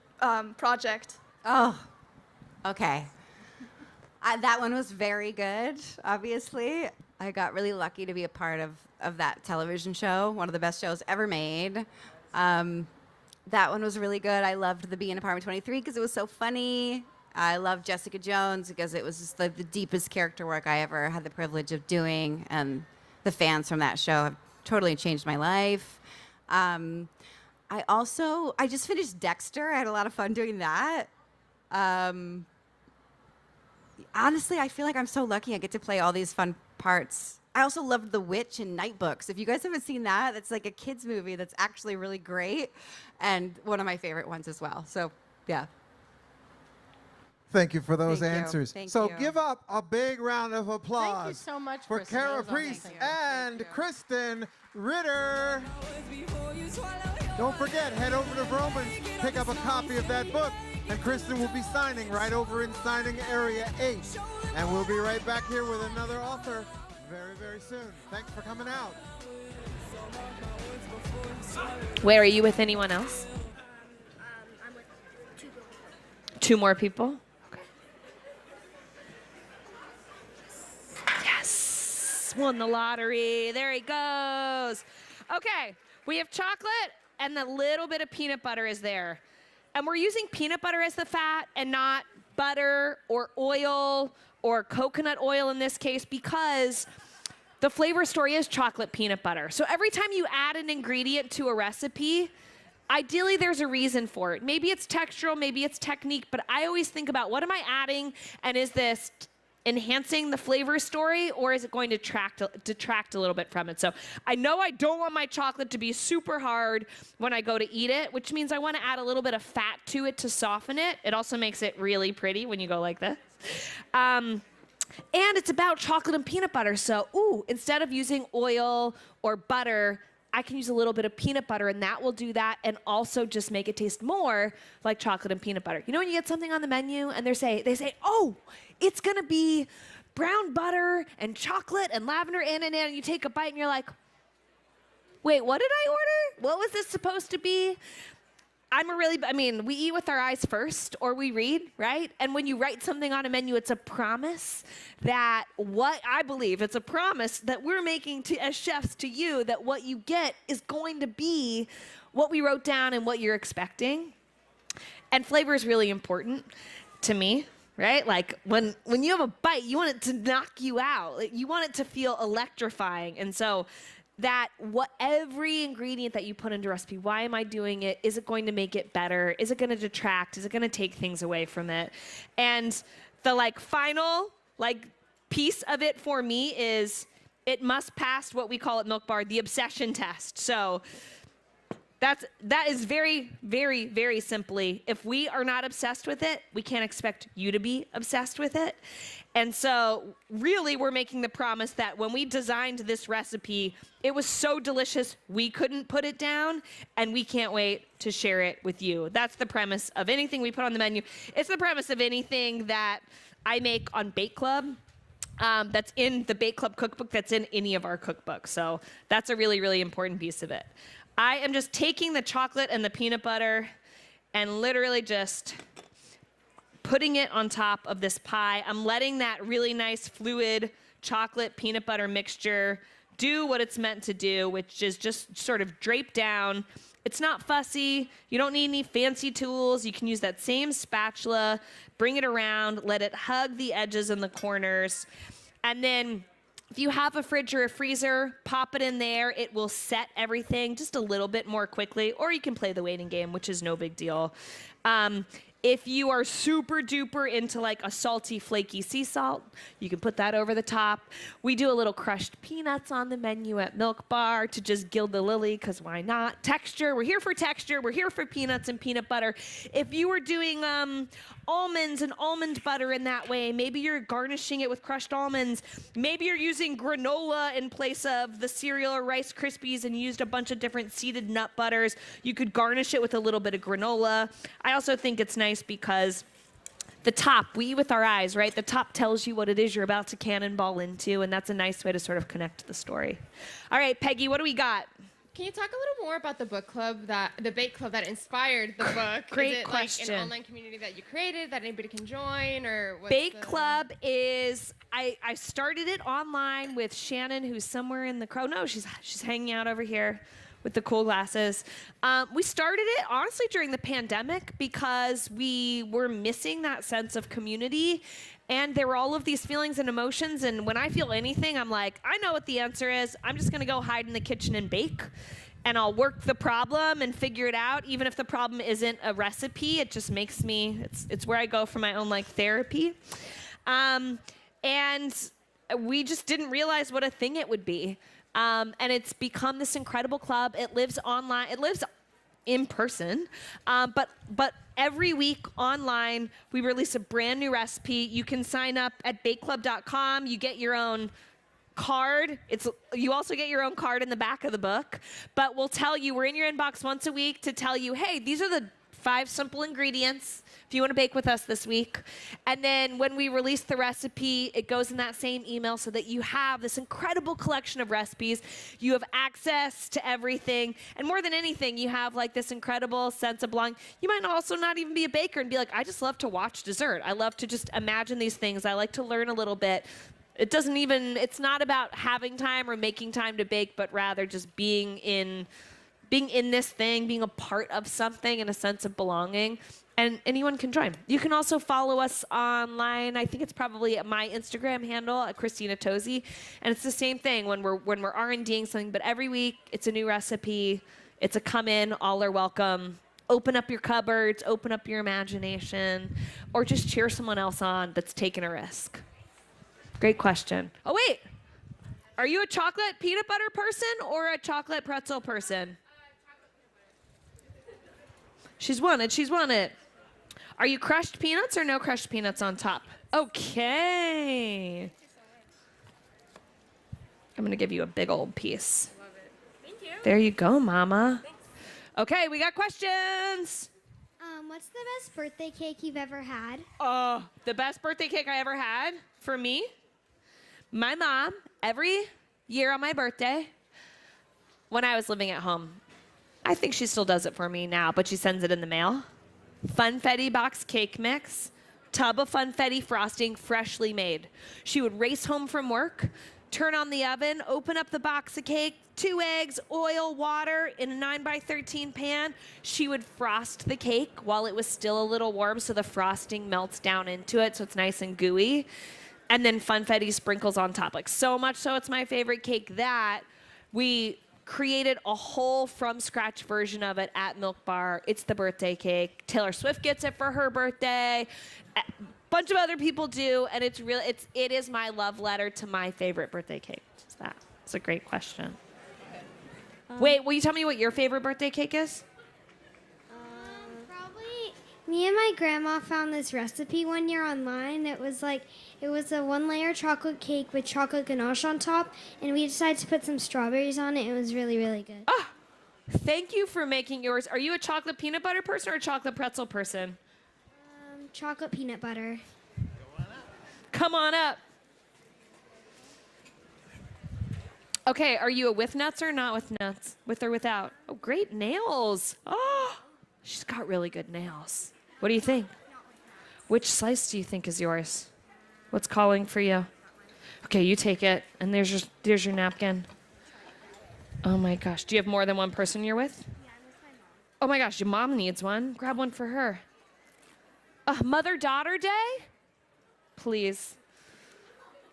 project? Oh, okay. That one was very good, obviously. I got really lucky to be a part of that television show, one of the best shows ever made. That one was really good. I loved the Bee in Apartment 23 because it was so funny. I loved Jessica Jones because it was just the deepest character work I ever had the privilege of doing, and the fans from that show have totally changed my life. I just finished Dexter. I had a lot of fun doing that. Honestly, I feel like I'm so lucky I get to play all these fun parts. I also loved The Witch and Night Books. If you guys haven't seen that, that's like a kid's movie that's actually really great and one of my favorite ones as well. So, yeah. Thank you for those Thank you. answers. Thank So you. give up a big round of applause Thank you so much, for Kristen. Kara That was Priest amazing. and Kristen Ritter. Don't forget, head over to Vroman's, pick up a copy of that book, and Kristen will be signing right over in signing area 8. And we'll be right back here with another author very, very soon. Thanks for coming out. Where are you with anyone else? I'm with 2 people. 2 more people? Okay. Yes! Won the lottery. There he goes. Okay, we have chocolate and a little bit of peanut butter is there. And we're using peanut butter as the fat and not butter or oil or coconut oil in this case because the flavor story is chocolate peanut butter. So every time you add an ingredient to a recipe, ideally there's a reason for it. Maybe it's textural, maybe it's technique, but I always think about what am I adding and is this enhancing the flavor story or is it going to detract a little bit from it? So I know I don't want my chocolate to be super hard when I go to eat it, which means I want to add a little bit of fat to it to soften it. It also makes it really pretty when you go like this. And it's about chocolate and peanut butter. So, instead of using oil or butter, I can use a little bit of peanut butter and that will do that and also just make it taste more like chocolate and peanut butter. You know when you get something on the menu and they say, oh, it's gonna be brown butter and chocolate and lavender and you take a bite and you're like, wait, what did I order? What was this supposed to be? We eat with our eyes first or we read, right? And when you write something on a menu, it's a promise that it's a promise that we're making as chefs to you that what you get is going to be what we wrote down and what you're expecting. And flavor is really important to me, right? Like when you have a bite, you want it to knock you out. You want it to feel electrifying. And so every ingredient that you put into a recipe, why am I doing it? Is it going to make it better? Is it going to detract? Is it going to take things away from it? And the final piece of it for me is it must pass what we call at Milk Bar, the obsession test. So that is very, very, very simply, if we are not obsessed with it, we can't expect you to be obsessed with it. And so really we're making the promise that when we designed this recipe, it was so delicious we couldn't put it down and we can't wait to share it with you. That's the premise of anything we put on the menu. It's the premise of anything that I make on Bake Club. That's in the Bake Club cookbook, that's in any of our cookbooks. So that's a really, really important piece of it. I am just taking the chocolate and the peanut butter and literally just putting it on top of this pie. I'm letting that really nice fluid chocolate peanut butter mixture do what it's meant to do, which is just sort of drape down. It's not fussy. You don't need any fancy tools. You can use that same spatula, bring it around, let it hug the edges and the corners. And then if you have a fridge or a freezer, pop it in there. It will set everything just a little bit more quickly, or you can play the waiting game, which is no big deal. If you are super duper into like a salty, flaky sea salt, you can put that over the top. We do a little crushed peanuts on the menu at Milk Bar to just gild the lily, because why not? Texture, we're here for texture. We're here for peanuts and peanut butter. If you were doing almonds and almond butter in that way, maybe you're garnishing it with crushed almonds. Maybe you're using granola in place of the cereal or Rice Krispies and used a bunch of different seeded nut butters. You could garnish it with a little bit of granola. I also think it's nice because the top, we eat with our eyes, right? The top tells you what it is you're about to cannonball into, and that's a nice way to sort of connect the story. All right, Peggy, what do we got? Can you talk a little more about the book club, the bake club that inspired the book? Great is it question. Like an online community that you created that anybody can join, or what's Bake Club is, I started it online with Shannon, who's somewhere in the crowd. No, she's hanging out over here with the cool glasses. We started it honestly during the pandemic because we were missing that sense of community, and there were all of these feelings and emotions, and when I feel anything, I'm like, I know what the answer is. I'm just gonna go hide in the kitchen and bake, and I'll work the problem and figure it out. Even if the problem isn't a recipe, it just makes me, it's where I go for my own like therapy. And we just didn't realize what a thing it would be. And it's become this incredible club. It lives online. It lives in person. But every week online, we release a brand new recipe. You can sign up at bakeclub.com. You get your own card. You also get your own card in the back of the book. But we'll tell you, we're in your inbox once a week to tell you, hey, these are the 5 simple ingredients if you want to bake with us this week. And then when we release the recipe, it goes in that same email so that you have this incredible collection of recipes. You have access to everything. And more than anything, you have like this incredible sense of belonging. You might also not even be a baker and be like, I just love to watch dessert. I love to just imagine these things. I like to learn a little bit. It's not about having time or making time to bake, but rather just being in this thing, being a part of something, and a sense of belonging. And anyone can join. You can also follow us online. I think it's probably my Instagram handle at Christina Tosi. And it's the same thing when we're R&Ding something, but every week it's a new recipe. It's a come in, all are welcome. Open up your cupboards, open up your imagination, or just cheer someone else on that's taking a risk. Great question. Oh, wait. Are you a chocolate peanut butter person or a chocolate pretzel person? She's won it. Are you crushed peanuts or no crushed peanuts on top? Okay. I'm going to give you a big old piece. Love it. Thank you. There you go, Mama. Thanks. Okay, we got questions. What's the best birthday cake you've ever had? The best birthday cake I ever had for me, my mom, every year on my birthday, when I was living at home, I think she still does it for me now, but she sends it in the mail. Funfetti box cake mix, tub of Funfetti frosting, freshly made. She would race home from work, turn on the oven, open up the box of cake, 2 eggs, oil, water in a 9x13 pan. She would frost the cake while it was still a little warm so the frosting melts down into it so it's nice and gooey. And then Funfetti sprinkles on top. Like so much so it's my favorite cake that we created a whole from scratch version of it at Milk Bar. It's the birthday cake. Taylor Swift gets it for her birthday. A bunch of other people do, and it is my love letter to my favorite birthday cake. It's a great question. Wait, will you tell me what your favorite birthday cake is? Probably me and my grandma found this recipe one year online. It was a 1-layer chocolate cake with chocolate ganache on top, and we decided to put some strawberries on it. It was really, really good. Ah, thank you for making yours. Are you a chocolate peanut butter person or a chocolate pretzel person? Chocolate peanut butter. Come on up. Okay, are you a with nuts or not with nuts? With or without? Oh, great nails. Oh, she's got really good nails. What do you think? Which slice do you think is yours? What's calling for you? Okay, you take it, and there's your napkin. Oh my gosh, do you have more than one person you're with? Oh my gosh, your mom needs one. Grab one for her. Mother-daughter day? Please.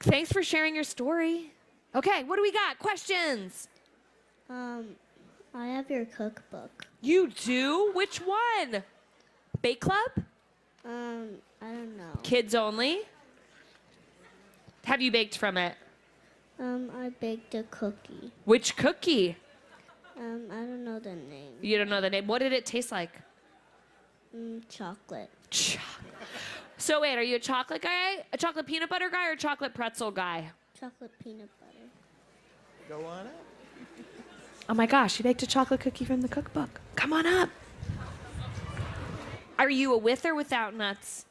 Thanks for sharing your story. Okay, what do we got? Questions? I have your cookbook. You do? Which one? Bake Club? I don't know. Kids only? Have you baked from it? I baked a cookie. Which cookie? I don't know the name. You don't know the name. What did it taste like? Chocolate. So wait, are you a chocolate guy, a chocolate peanut butter guy, or a chocolate pretzel guy? Chocolate peanut butter. Go on it. Oh my gosh, you baked a chocolate cookie from the cookbook. Come on up. Are you a with or without nuts?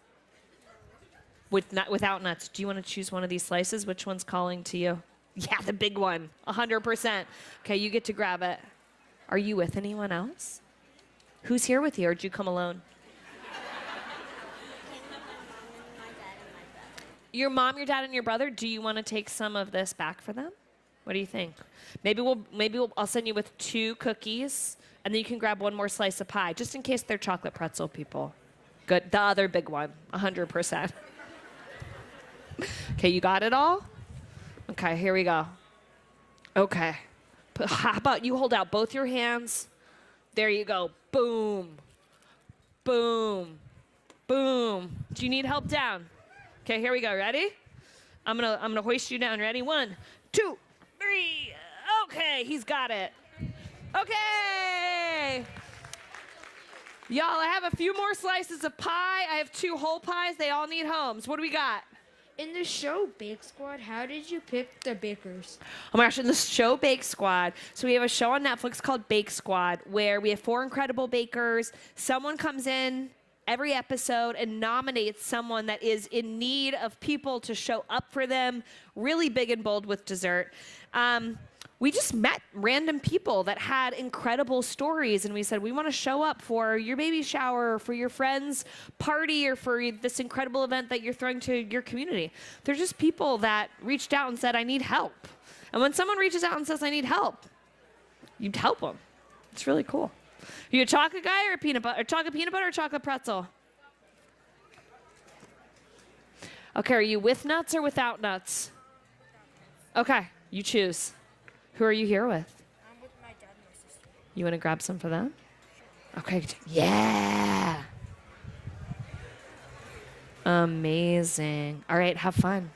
Without nuts. Do you want to choose one of these slices? Which one's calling to you? Yeah, the big one, 100%. Okay, you get to grab it. Are you with anyone else? Who's here with you, or did you come alone? Your mom, your dad, and your brother. Do you want to take some of this back for them? What do you think? I'll send you with 2 cookies, and then you can grab one more slice of pie, just in case they're chocolate pretzel people. Good. The other big one, 100%. Okay, you got it all? Okay, here we go. Okay. How about you hold out both your hands? There you go. Boom. Boom. Boom. Do you need help down? Okay, here we go. Ready? I'm gonna hoist you down. Ready? 1, 2, 3. Okay, he's got it. Okay. Y'all, I have a few more slices of pie. I have 2 whole pies. They all need homes. What do we got? In the show Bake Squad, how did you pick the bakers? Oh my gosh, in the show Bake Squad. So we have a show on Netflix called Bake Squad where we have 4 incredible bakers. Someone comes in every episode and nominates someone that is in need of people to show up for them, really big and bold with dessert. We just met random people that had incredible stories, and we said, we want to show up for your baby shower, or for your friend's party, or for this incredible event that you're throwing to your community. They're just people that reached out and said, I need help. And when someone reaches out and says, I need help, you'd help them. It's really cool. Are you a chocolate guy or a peanut butter, or chocolate peanut butter or chocolate pretzel? Okay, are you with nuts or without nuts? Okay, you choose. Who are you here with? I'm with my dad and my sister. You want to grab some for them? Okay, yeah. Amazing. All right, have fun.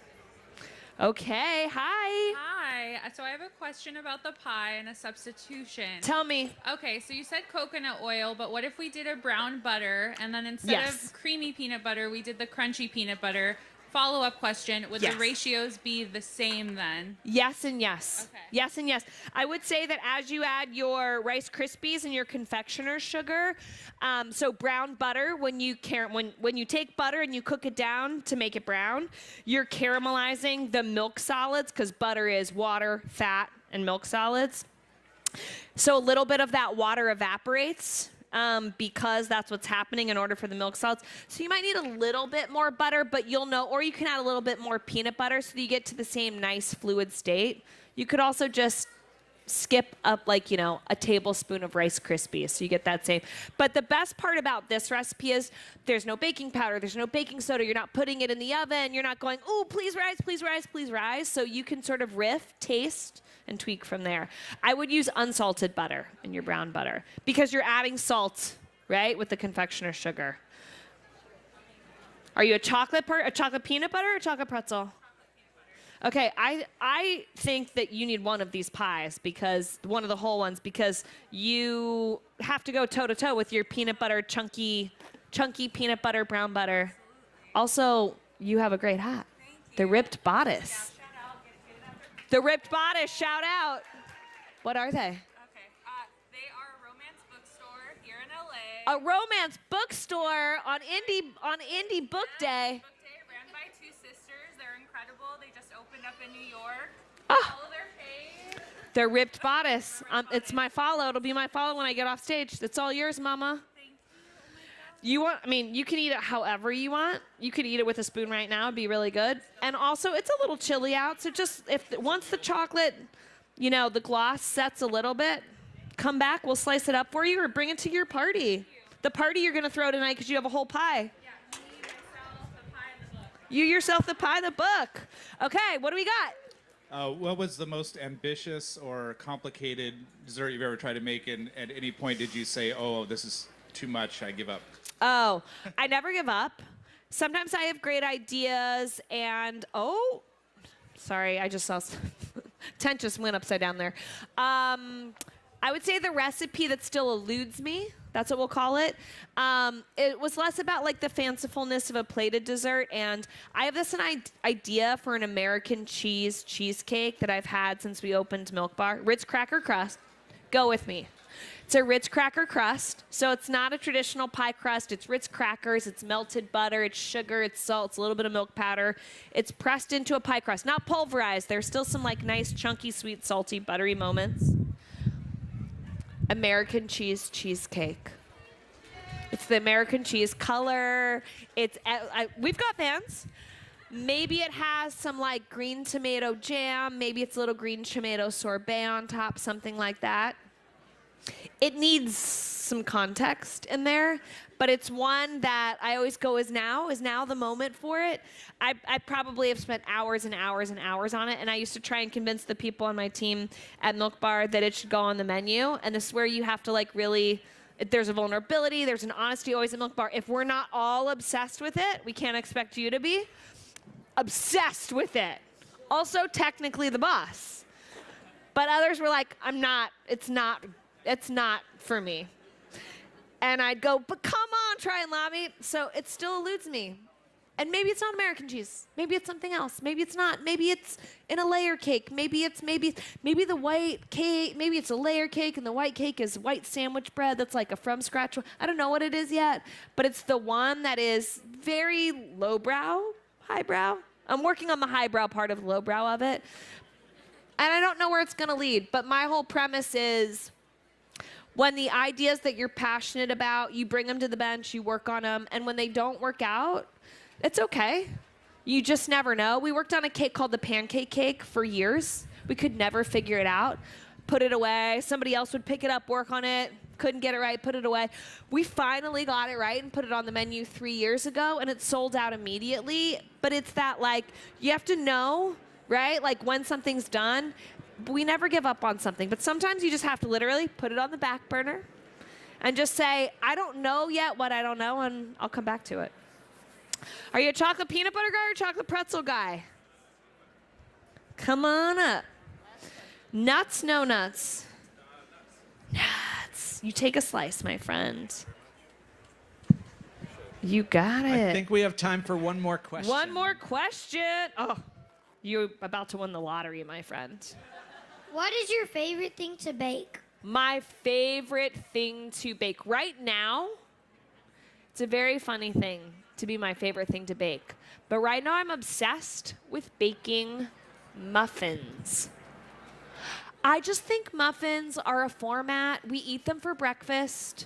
Okay, hi. Hi. So I have a question about the pie and a substitution. Tell me. Okay, so you said coconut oil, but what if we did a brown butter and then instead of creamy peanut butter, we did the crunchy peanut butter? Follow-up question, would the ratios be the same then? Yes and yes. Okay. Yes and yes. I would say that as you add your Rice Krispies and your confectioner's sugar, so brown butter, when you take butter and you cook it down to make it brown, you're caramelizing the milk solids, because butter is water, fat, and milk solids. So a little bit of that water evaporates, because that's what's happening in order for the milk solids. So you might need a little bit more butter, but you'll know, or you can add a little bit more peanut butter so that you get to the same nice fluid state. You could also just skip up a tablespoon of Rice Krispies so you get that same. But the best part about this recipe is there's no baking powder, there's no baking soda, you're not putting it in the oven, you're not going, ooh, please rise, please rise, please rise. So you can sort of riff, taste, and tweak from there. I would use unsalted butter in your brown butter because you're adding salt, right, with the confectioner's sugar. Are you a chocolate peanut butter or chocolate pretzel? Okay, I think that you need one of these pies, because one of the whole ones, because you have to go toe-to-toe with your peanut butter, chunky peanut butter, brown butter. Also, you have a great hat. The ripped bodice. The ripped bodice, shout out. What are they? Okay, they are a romance bookstore here in L.A. A romance bookstore on Indie Book Day. Ran by 2 sisters. They're incredible. They just opened up in New York. Ah. Follow their page. The ripped bodice. It's my follow. It'll be my follow when I get off stage. It's all yours, Mama. You can eat it however you want. You could eat it with a spoon right now. It'd be really good. And also, it's a little chilly out, so just once the chocolate, the gloss sets a little bit, come back, we'll slice it up for you or bring it to your party. The party you're going to throw tonight because you have a whole pie. You yourself the pie, the book. Okay, what do we got? What was the most ambitious or complicated dessert you've ever tried to make? And at any point did you say, oh, this is too much, I give up? Oh, I never give up. Sometimes I have great ideas and, sorry, I just saw, tent just went upside down there. I would say the recipe that still eludes me, that's what we'll call it. It was less about like the fancifulness of a plated dessert, and I have this idea for an American cheesecake that I've had since we opened Milk Bar. Ritz cracker crust. Go with me. It's a Ritz cracker crust, so it's not a traditional pie crust. It's Ritz crackers, it's melted butter, it's sugar, it's salt, it's a little bit of milk powder. It's pressed into a pie crust, not pulverized. There's still some like nice, chunky, sweet, salty, buttery moments. American cheesecake. It's the American cheese color. We've got fans. Maybe it has some like green tomato jam. Maybe it's a little green tomato sorbet on top, something like that. It needs some context in there, but it's one that I always go, is now the moment for it. I probably have spent hours and hours and hours on it, and I used to try and convince the people on my team at Milk Bar that it should go on the menu, and this is where you have to like really, there's a vulnerability, there's an honesty always at Milk Bar. If we're not all obsessed with it, we can't expect you to be obsessed with it. Also, technically the boss. But others were like, it's not for me. And I'd go, but come on, try and lobby. So it still eludes me. And maybe it's not American cheese. Maybe it's something else. Maybe it's not. Maybe it's in a layer cake. Maybe the white cake. Maybe it's a layer cake and the white cake is white sandwich bread that's like a from scratch. I don't know what it is yet, but it's the one that is very lowbrow, highbrow. I'm working on the highbrow part of lowbrow of it. And I don't know where it's going to lead, but my whole premise is when the ideas that you're passionate about, you bring them to the bench, you work on them, and when they don't work out, it's okay. You just never know. We worked on a cake called the pancake cake for years. We could never figure it out. Put it away. Somebody else would pick it up, work on it. Couldn't get it right, put it away. We finally got it right and put it on the menu 3 years ago, and it sold out immediately. But it's that, like, you have to know, right? Like, when something's done. We never give up on something, but sometimes you just have to literally put it on the back burner and just say, I don't know yet what I don't know, and I'll come back to it. Are you a chocolate peanut butter guy or chocolate pretzel guy? Come on up. Nuts, no nuts? Nuts. You take a slice, my friend. You got it. I think we have time for one more question. One more question. Oh, you're about to win the lottery, my friend. What is your favorite thing to bake? My favorite thing to bake right now, it's a very funny thing to be my favorite thing to bake. But right now I'm obsessed with baking muffins. I just think muffins are a format. We eat them for breakfast.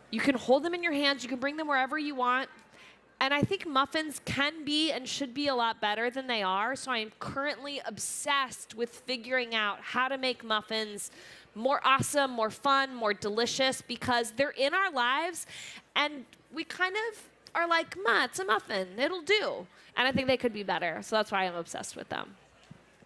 You can hold them in your hands. You can bring them wherever you want. And I think muffins can be and should be a lot better than they are. So I am currently obsessed with figuring out how to make muffins more awesome, more fun, more delicious, because they're in our lives and we kind of are like, it's a muffin, it'll do. And I think they could be better. So that's why I'm obsessed with them.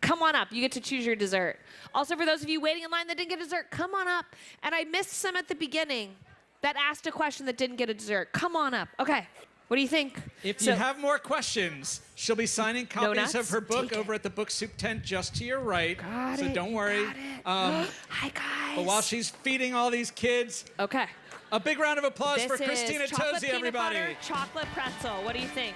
Come on up, you get to choose your dessert. Also, for those of you waiting in line that didn't get a dessert, come on up. And I missed some at the beginning that asked a question that didn't get a dessert. Come on up, okay. What do you think? If you have more questions, she'll be signing copies of her book over at the Book Soup tent just to your right. Got so it, don't worry. Hi, guys. But while she's feeding all these kids, okay, a big round of applause this for Christina is chocolate Tosi, everybody. Peanut butter, chocolate pretzel. What do you think?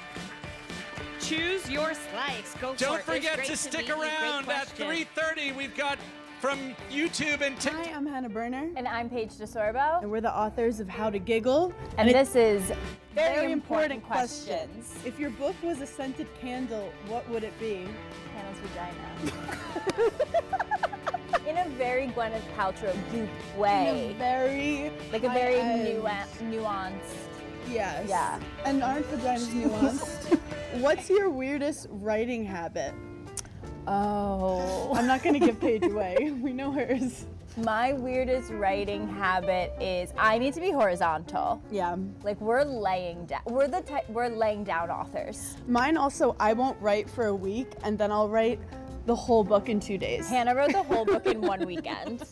Choose your slice. Go for it. Don't forget to stick around at 3:30. We've got from YouTube and TikTok. Hi, I'm Hannah Berner. And I'm Paige DeSorbo. And we're the authors of How to Giggle. And this is Very Important Questions. If your book was a scented candle, what would it be? Hannah's vagina. In a very Gwyneth Paltrow goop way. In a very like a very high-end. nuanced. Yes. Yeah. And aren't vaginas nuanced? What's your weirdest writing habit? Oh. I'm not going to give Paige away. We know hers. My weirdest writing habit is I need to be horizontal. Yeah. Like we're laying down. We're laying down authors. Mine also, I won't write for a week and then I'll write the whole book in 2 days. Hannah wrote the whole book in 1 weekend.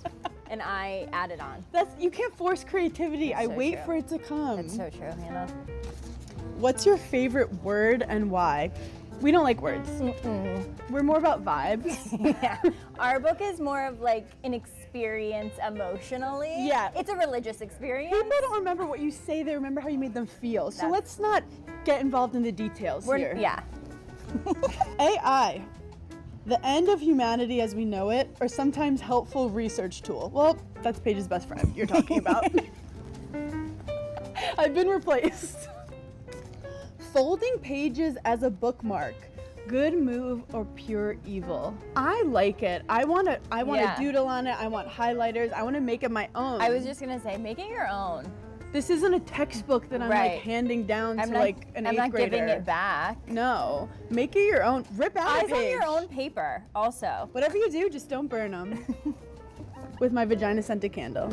And I added on. You can't force creativity. That's I so wait true. for it to come. That's so true, Hannah. What's your favorite word and why? We don't like words. We're more about vibes. Yeah. Our book is more of like an experience emotionally. Yeah. It's a religious experience. People don't remember what you say, they remember how you made them feel. So let's not get involved in the details here. Yeah. AI. The end of humanity as we know it, or sometimes helpful research tool. Well, that's Paige's best friend you're talking about. I've been replaced. Folding pages as a bookmark. Good move or pure evil? I like it. I want to doodle on it. I want highlighters. I want to make it my own. I was just gonna say, make it your own. This isn't a textbook that I'm like handing down to like an 8th grader. I'm not giving it back. No, make it your own. Rip out a Eyes on page. your own paper, also. Whatever you do, just don't burn them. With my vagina scented candle.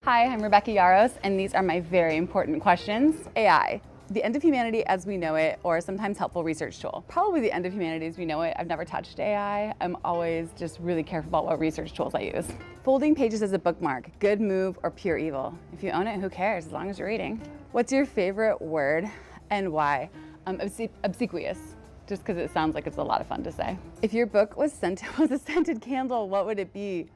Hi, I'm Rebecca Yaros, and these are my very important questions. AI, the end of humanity as we know it, or sometimes helpful research tool? Probably the end of humanity as we know it. I've never touched AI. I'm always just really careful about what research tools I use. Folding pages as a bookmark, good move or pure evil? If you own it, who cares, as long as you're reading. What's your favorite word and why? Obsequious, just because it sounds like it's a lot of fun to say. If your book was a scented candle, what would it be?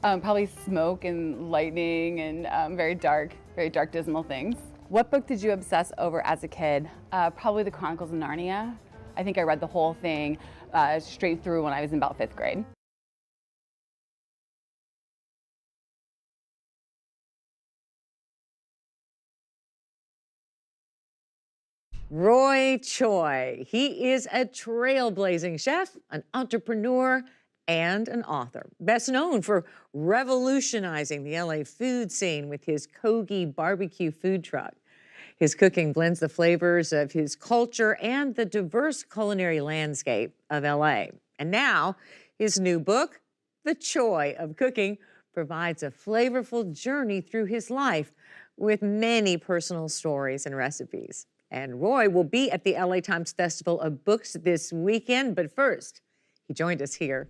Probably smoke and lightning and very dark, dismal things. What book did you obsess over as a kid? Probably The Chronicles of Narnia. I think I read the whole thing straight through when I was in about 5th grade. Roy Choi. He is a trailblazing chef, an entrepreneur, and an author. Best known for revolutionizing the LA food scene with his Kogi barbecue food truck. His cooking blends the flavors of his culture and the diverse culinary landscape of LA. And now, his new book, The Choi of Cooking, provides a flavorful journey through his life with many personal stories and recipes. And Roy will be at the LA Times Festival of Books this weekend. But first, he joined us here.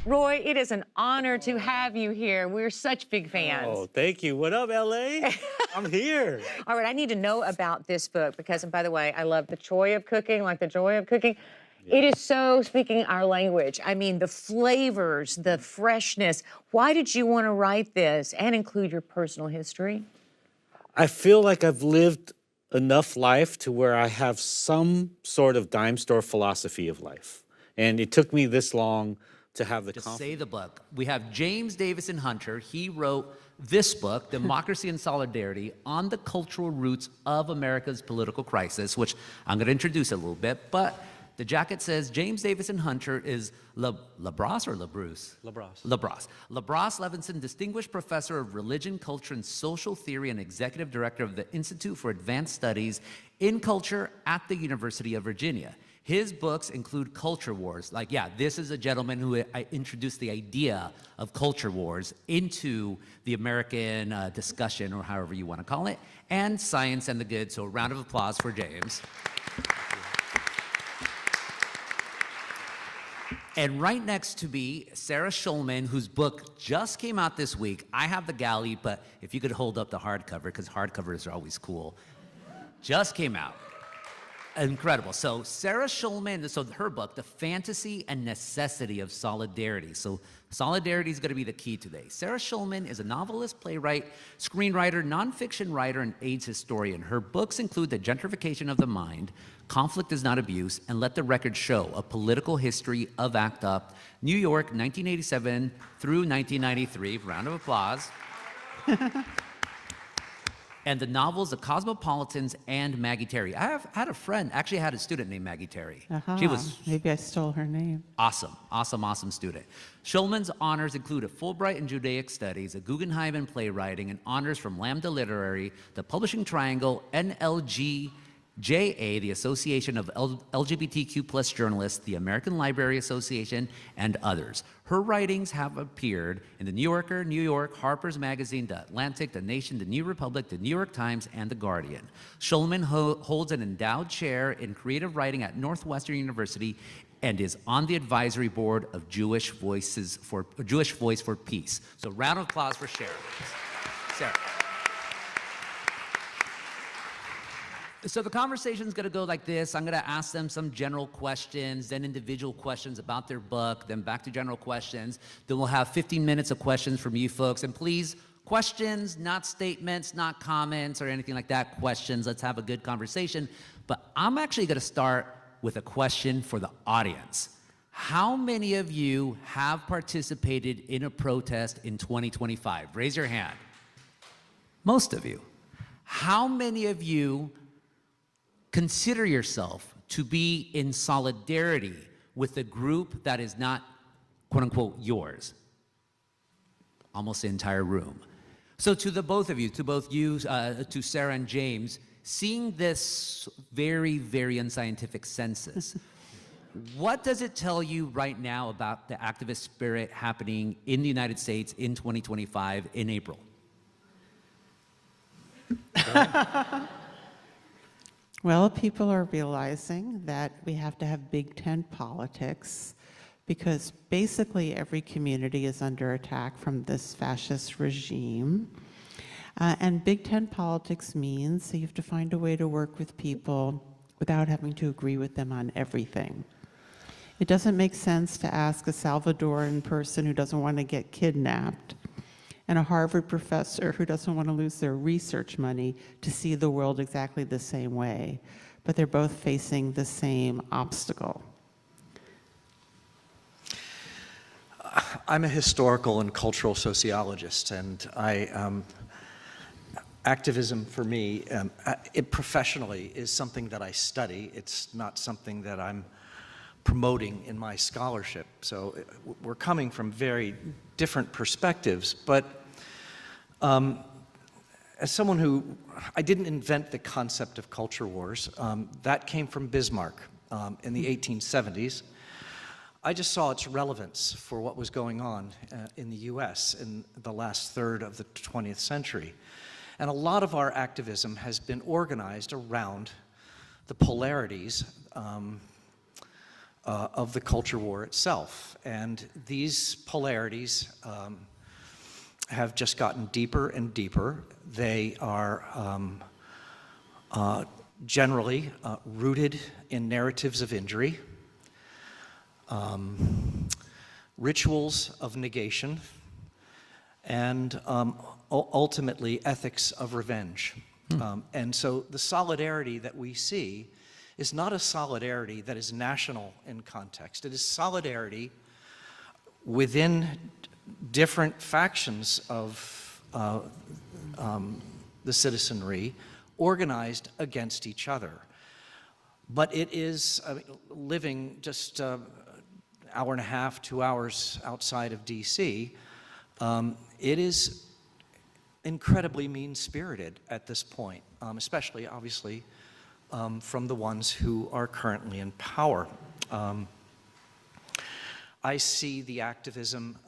Roy, it is an honor to have you here. We're such big fans. Oh, thank you. What up, LA? I'm here. All right, I need to know about this book because, and by the way, I love The Choi of Cooking, like the joy of cooking. Yeah. It is so speaking our language. I mean, the flavors, the freshness. Why did you want to write this and include your personal history? I feel like I've lived enough life to where I have some sort of dime store philosophy of life. And it took me this long to have the confidence. Say the book. We have James Davison Hunter. He wrote this book, Democracy and Solidarity, on the cultural roots of America's political crisis, which I'm going to introduce a little bit. But the jacket says James Davison Hunter is LaBrosse or LaBruce? LaBrosse. LaBrosse. LaBrosse Levinson, Distinguished Professor of Religion, Culture, and Social Theory and Executive Director of the Institute for Advanced Studies in Culture at the University of Virginia. His books include culture wars. Like, yeah, this is a gentleman who introduced the idea of culture wars into the American discussion, or however you want to call it, and Science and the Good. So a round of applause for James. And right next to me, Sarah Schulman, whose book just came out this week. I have the galley, but if you could hold up the hardcover, because hardcovers are always cool. Just came out. Incredible. So Sarah Schulman, so her book, The Fantasy and Necessity of Solidarity. So solidarity is going to be the key today. Sarah Schulman is a novelist, playwright, screenwriter, nonfiction writer, and AIDS historian. Her books include The Gentrification of the Mind, Conflict is Not Abuse, and Let the Record Show, A Political History of ACT UP, New York, 1987 through 1993. Round of applause. And the novels The Cosmopolitans and Maggie Terry. I have had a friend, actually I had a student named Maggie Terry. She was maybe I stole her name. Awesome student. Schulman's honors include a Fulbright in Judaic Studies, a Guggenheim in Playwriting, and honors from Lambda Literary, the Publishing Triangle, NLGJA, the Association of LGBTQ+ Journalists, the American Library Association, and others. Her writings have appeared in The New Yorker, New York, Harper's Magazine, The Atlantic, The Nation, The New Republic, The New York Times, and The Guardian. Schulman holds an endowed chair in creative writing at Northwestern University and is on the advisory board of Jewish Voice for Peace. So round of applause for Sarah. So the conversation is going to go like this. I'm going to ask them some general questions, then individual questions about their book, then back to general questions. Then we'll have 15 minutes of questions from you folks. And please, questions, not statements, not comments or anything like that. Questions. Let's have a good conversation. But I'm actually going to start with a question for the audience. How many of you have participated in a protest in 2025? Raise your hand. Most of you. How many of you consider yourself to be in solidarity with a group that is not, quote unquote, yours? Almost the entire room. So to the both of you, to Sarah and James, seeing this very, very unscientific census, What does it tell you right now about the activist spirit happening in the United States in 2025 in April? Well, people are realizing that we have to have big tent politics because basically every community is under attack from this fascist regime. And big tent politics means that you have to find a way to work with people without having to agree with them on everything. It doesn't make sense to ask a Salvadoran person who doesn't want to get kidnapped and a Harvard professor who doesn't want to lose their research money to see the world exactly the same way, but they're both facing the same obstacle. I'm a historical and cultural sociologist, and activism for me, it professionally is something that I study. It's not something that I'm promoting in my scholarship. So we're coming from very different perspectives, but as someone who, I didn't invent the concept of culture wars. That came from Bismarck in the 1870s. I just saw its relevance for what was going on in the US in the last third of the 20th century. And a lot of our activism has been organized around the polarities of the culture war itself. And these polarities have just gotten deeper and deeper. They are generally rooted in narratives of injury, rituals of negation, and ultimately ethics of revenge. And so the solidarity that we see is not a solidarity that is national in context. It is solidarity within different factions of the citizenry organized against each other. But it is living just an hour and a half, 2 hours outside of DC. It is incredibly mean-spirited at this point, especially, obviously, from the ones who are currently in power. I see the activism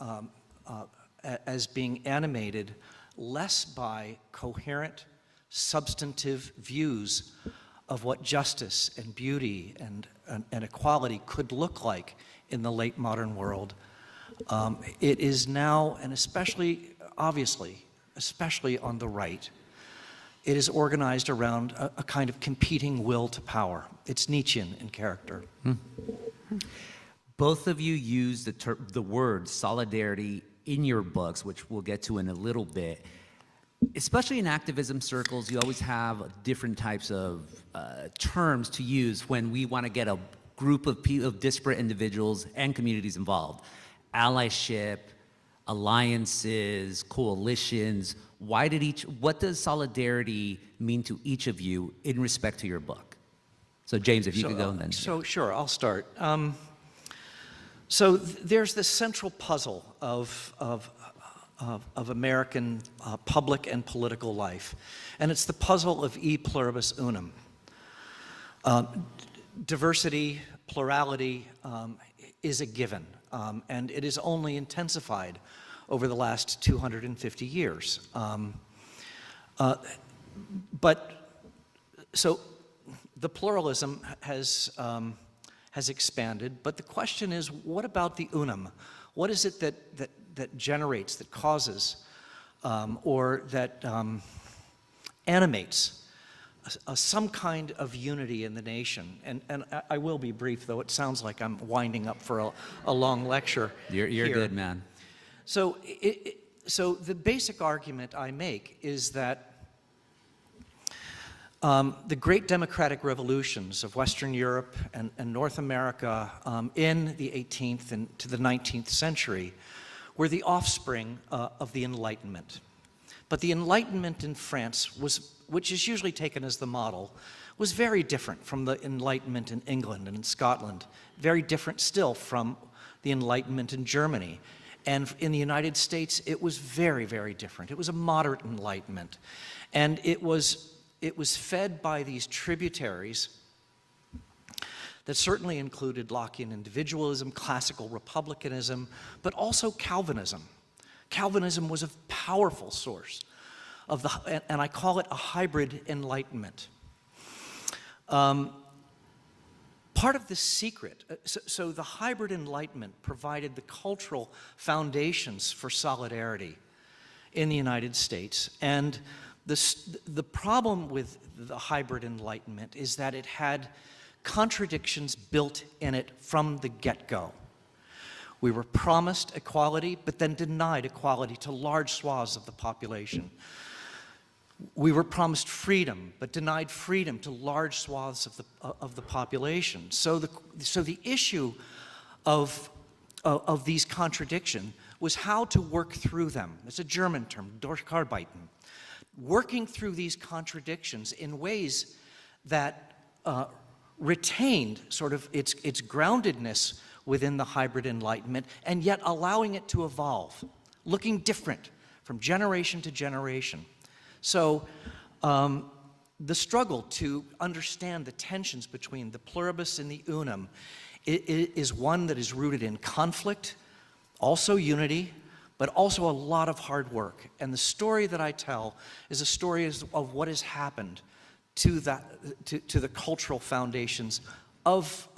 as being animated less by coherent, substantive views of what justice and beauty and equality could look like in the late modern world. It is now, and especially, obviously, especially on the right, it is organized around a kind of competing will to power. It's Nietzschean in character. Both of you use the word solidarity in your books, which we'll get to in a little bit. Especially in activism circles, you always have different types of terms to use when we want to get a group of disparate individuals and communities involved. Allyship, alliances, coalitions. What does solidarity mean to each of you in respect to your book? So James, if you could go then. So sure, I'll start. So there's this central puzzle of American public and political life, and it's the puzzle of e pluribus unum. Diversity, plurality is a given, and it is only intensified over the last 250 years. So the pluralism has expanded, but the question is, what about the unum? What is it that generates, that causes, or that animates some kind of unity in the nation? And I will be brief, though it sounds like I'm winding up for a long lecture. You're good, man. So the basic argument I make is that the great democratic revolutions of Western Europe and North America in the 18th and to the 19th century were the offspring of the Enlightenment. But the Enlightenment in France, which is usually taken as the model, was very different from the Enlightenment in England and in Scotland, very different still from the Enlightenment in Germany. And in the United States, it was very, very different. It was a moderate Enlightenment. And it was fed by these tributaries that certainly included Lockean individualism, classical republicanism, but also Calvinism. Calvinism was a powerful source of the, and I call it a hybrid enlightenment. Part of the secret, so the hybrid enlightenment provided the cultural foundations for solidarity in the United States. And the problem with the hybrid enlightenment is that it had contradictions built in it from the get-go. We were promised equality, but then denied equality to large swaths of the population. We were promised freedom, but denied freedom to large swaths of the population. So the issue of these contradictions was how to work through them. It's a German term, Durcharbeiten. Working through these contradictions in ways that retained sort of its groundedness within the hybrid enlightenment, and yet allowing it to evolve, looking different from generation to generation. So the struggle to understand the tensions between the pluribus and the unum is one that is rooted in conflict, also unity, but also a lot of hard work. And the story that I tell is a story of what has happened to the cultural foundations of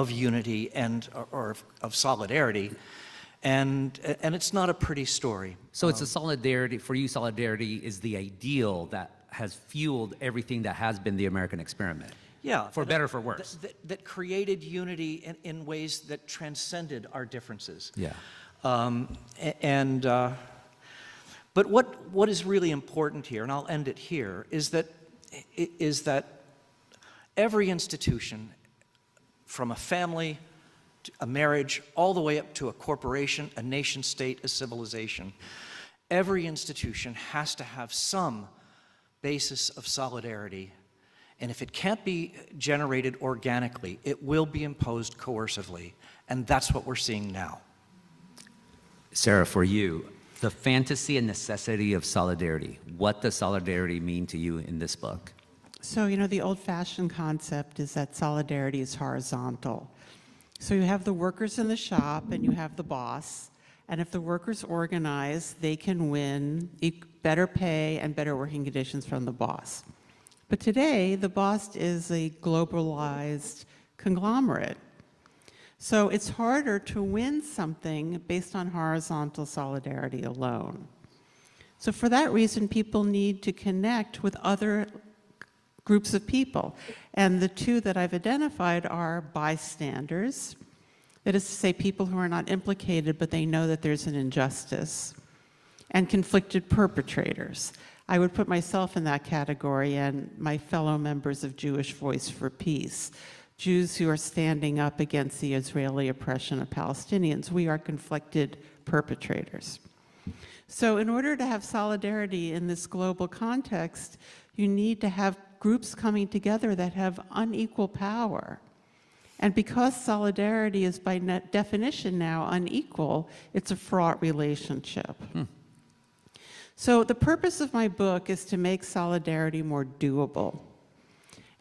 unity or of solidarity. And it's not a pretty story. So it's a solidarity, for you, solidarity is the ideal that has fueled everything that has been the American experiment. Yeah. For better or for worse. That created unity in ways that transcended our differences. Yeah. But what is really important here, and I'll end it here, is that every institution, from a family, a marriage, all the way up to a corporation, a nation state, a civilization, every institution has to have some basis of solidarity. And if it can't be generated organically, it will be imposed coercively. And that's what we're seeing now. Sarah, for you, the fantasy and necessity of solidarity, what does solidarity mean to you in this book? So, the old-fashioned concept is that solidarity is horizontal. So you have the workers in the shop and you have the boss, and if the workers organize, they can win better pay and better working conditions from the boss. But today, the boss is a globalized conglomerate. So it's harder to win something based on horizontal solidarity alone. So for that reason, people need to connect with other groups of people. And the two that I've identified are bystanders, that is to say people who are not implicated, but they know that there's an injustice, and conflicted perpetrators. I would put myself in that category and my fellow members of Jewish Voice for Peace, Jews who are standing up against the Israeli oppression of Palestinians. We are conflicted perpetrators. So in order to have solidarity in this global context, you need to have groups coming together that have unequal power. And because solidarity is by definition now unequal, it's a fraught relationship. So the purpose of my book is to make solidarity more doable.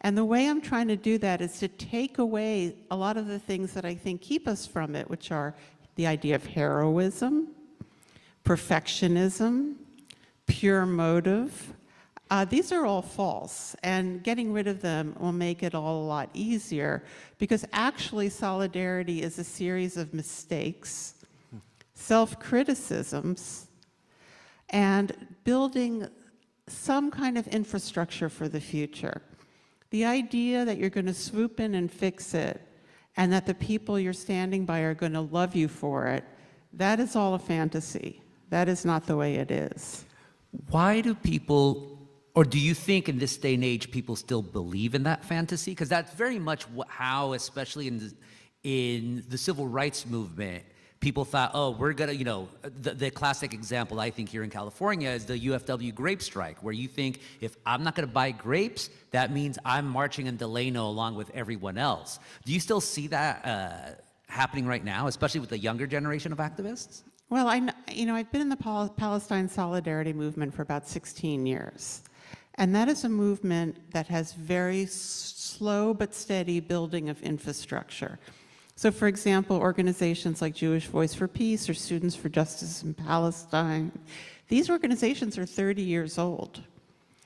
And the way I'm trying to do that is to take away a lot of the things that I think keep us from it, which are the idea of heroism, perfectionism, pure motive. These are all false, and getting rid of them will make it all a lot easier, because actually solidarity is a series of mistakes, self-criticisms, and building some kind of infrastructure for the future. The idea that you're going to swoop in and fix it, and that the people you're standing by are going to love you for it, that is all a fantasy. That is not the way it is. Why do people, or do you think in this day and age people still believe in that fantasy? Because that's very much how, especially in the civil rights movement, people thought, oh, we're gonna, the classic example I think here in California is the UFW grape strike, where you think if I'm not gonna buy grapes, that means I'm marching in Delano along with everyone else. Do you still see that happening right now, especially with the younger generation of activists? Well, I've been in the Palestine Solidarity Movement for about 16 years. And that is a movement that has very slow but steady building of infrastructure. So for example, organizations like Jewish Voice for Peace or Students for Justice in Palestine, these organizations are 30 years old.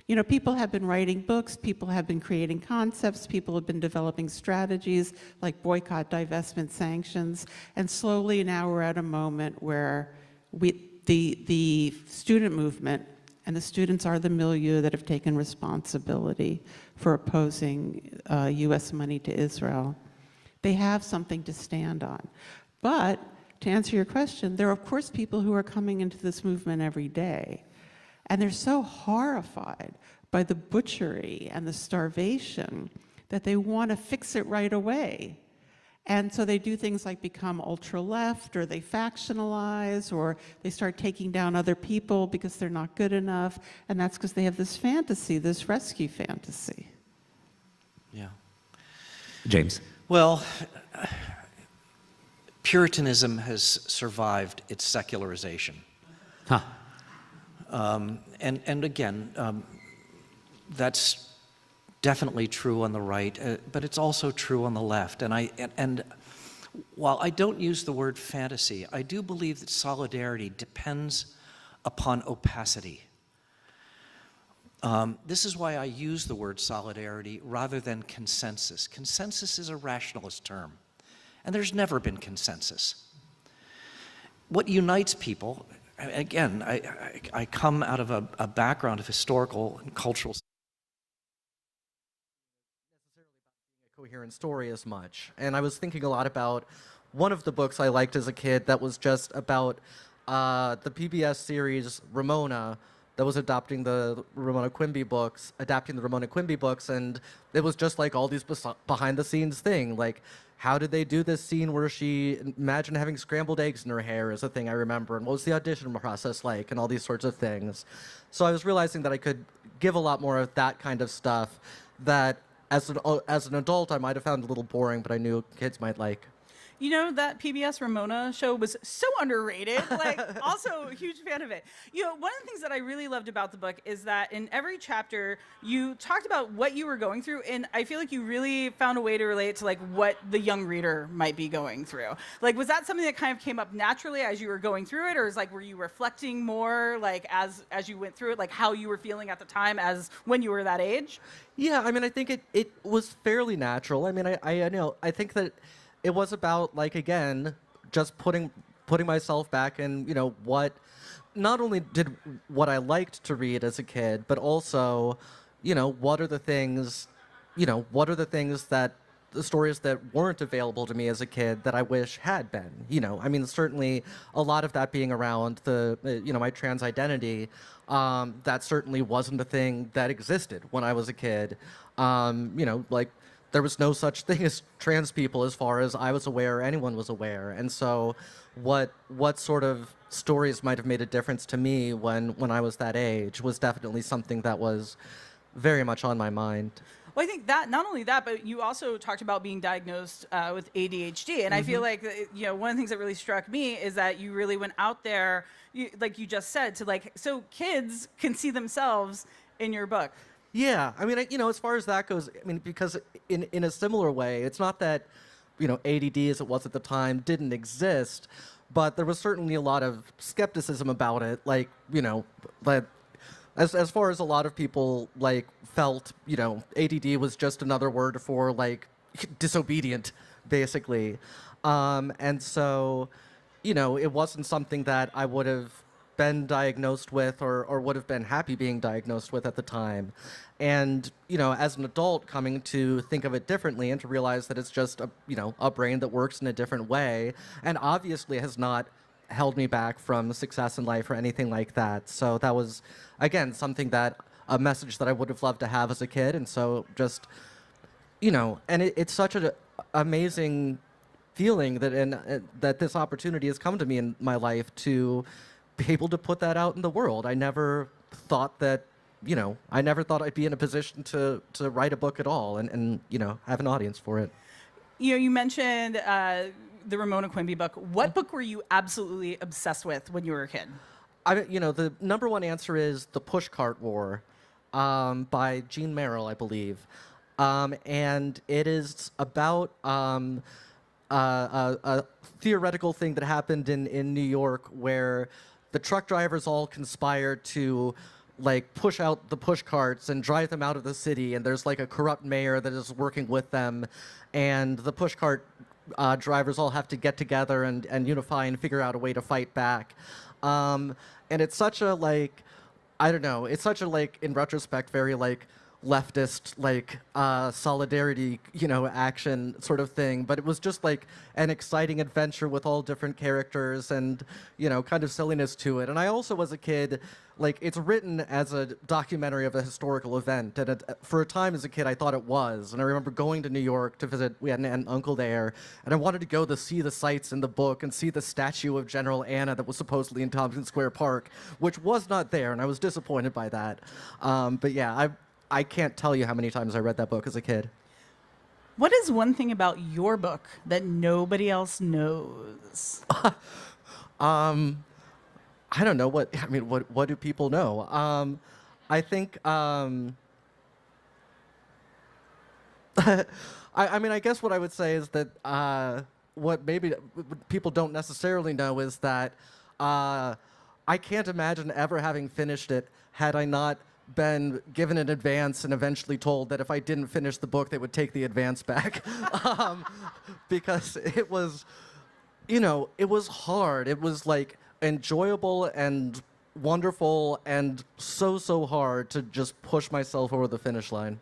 You know, people have been writing books, people have been creating concepts, people have been developing strategies like boycott, divestment, sanctions, and slowly now we're at a moment where the student movement, and the students are the milieu that have taken responsibility for opposing US money to Israel. They have something to stand on. But to answer your question, there are of course people who are coming into this movement every day. And they're so horrified by the butchery and the starvation that they want to fix it right away. And so they do things like become ultra-left, or they factionalize, or they start taking down other people because they're not good enough. And that's because they have this fantasy, this rescue fantasy. Yeah. James. Well, Puritanism has survived its secularization. Huh. And again, that's definitely true on the right, but it's also true on the left. And while I don't use the word fantasy, I do believe that solidarity depends upon opacity. This is why I use the word solidarity rather than consensus. Consensus is a rationalist term, and there's never been consensus. What unites people, again, I come out of a background of historical and cultural. Coherent story as much. And I was thinking a lot about one of the books I liked as a kid that was just about the PBS series Ramona, that was adapting the Ramona Quimby books, and it was just like all these behind-the-scenes thing, like how did they do this scene where she imagined having scrambled eggs in her hair is a thing I remember, and what was the audition process like, and all these sorts of things. So I was realizing that I could give a lot more of that kind of stuff that as an adult I might have found a little boring, but I knew kids might like. You know, that PBS Ramona show was so underrated. Like, also a huge fan of it. You know, one of the things that I really loved about the book is that in every chapter, you talked about what you were going through, and I feel like you really found a way to relate to, like, what the young reader might be going through. Like, was that something that kind of came up naturally as you were going through it, or is, like, were you reflecting more, like, as you went through it, like, how you were feeling at the time as when you were that age? Yeah, I mean, I think it was fairly natural. I mean, I think that it was about, like, again, just putting myself back in, you know, what not only did what I liked to read as a kid, but also, you know, what are the things that the stories that weren't available to me as a kid that I wish had been. You know, I mean, certainly a lot of that being around my trans identity, that certainly wasn't a thing that existed when I was a kid. You know, like, there was no such thing as trans people as far as I was aware or anyone was aware. And so what sort of stories might have made a difference to me when I was that age was definitely something that was very much on my mind. Well, I think that not only that, but you also talked about being diagnosed with ADHD. And I feel like, you know, one of the things that really struck me is that you really went out there, like you just said, to, like, so kids can see themselves in your book. Yeah, I mean, you know, as far as that goes, I mean, because in a similar way, it's not that, you know, ADD as it was at the time didn't exist, but there was certainly a lot of skepticism about it. Like, you know, like as far as a lot of people, like, felt, you know, ADD was just another word for, like, disobedient, basically. And so, you know, it wasn't something that I would have been diagnosed with or would have been happy being diagnosed with at the time. And, you know, as an adult coming to think of it differently and to realize that it's just a brain that works in a different way, and obviously has not held me back from success in life or anything like that. So that was, again, a message that I would have loved to have as a kid. And so just, you know, and it's such an amazing feeling that this opportunity has come to me in my life to be able to put that out in the world. I never thought I'd be in a position to write a book at all and you know, have an audience for it. You know, you mentioned the Ramona Quimby book. What book were you absolutely obsessed with when you were a kid? You know, the number one answer is The Pushcart War. by Jean Merrill, I believe. And it is about a theoretical thing that happened in New York where the truck drivers all conspired to like push out the push carts and drive them out of the city, and there's like a corrupt mayor that is working with them, and the push cart drivers all have to get together and unify and figure out a way to fight back. And it's such a like, I don't know, it's such a like, in retrospect, very like leftist like solidarity, action sort of thing, but it was just like an exciting adventure with all different characters and kind of silliness to it. And I also, as a kid, like, it's written as a documentary of a historical event, and for a time as a kid I thought it was. And I remember going to New York to visit, we had an aunt and uncle there, and I wanted to go to see the sights in the book and see the statue of General Anna that was supposedly in Tompkins Square Park, which was not there, and I was disappointed by that. But yeah, I can't tell you how many times I read that book as a kid. What is one thing about your book that nobody else knows? I don't know what do people know? I think I guess what I would say is that what maybe people don't necessarily know is that I can't imagine ever having finished it had I not been given an advance and eventually told that if I didn't finish the book, they would take the advance back. Because it was, it was hard. It was like enjoyable and wonderful and so hard to just push myself over the finish line.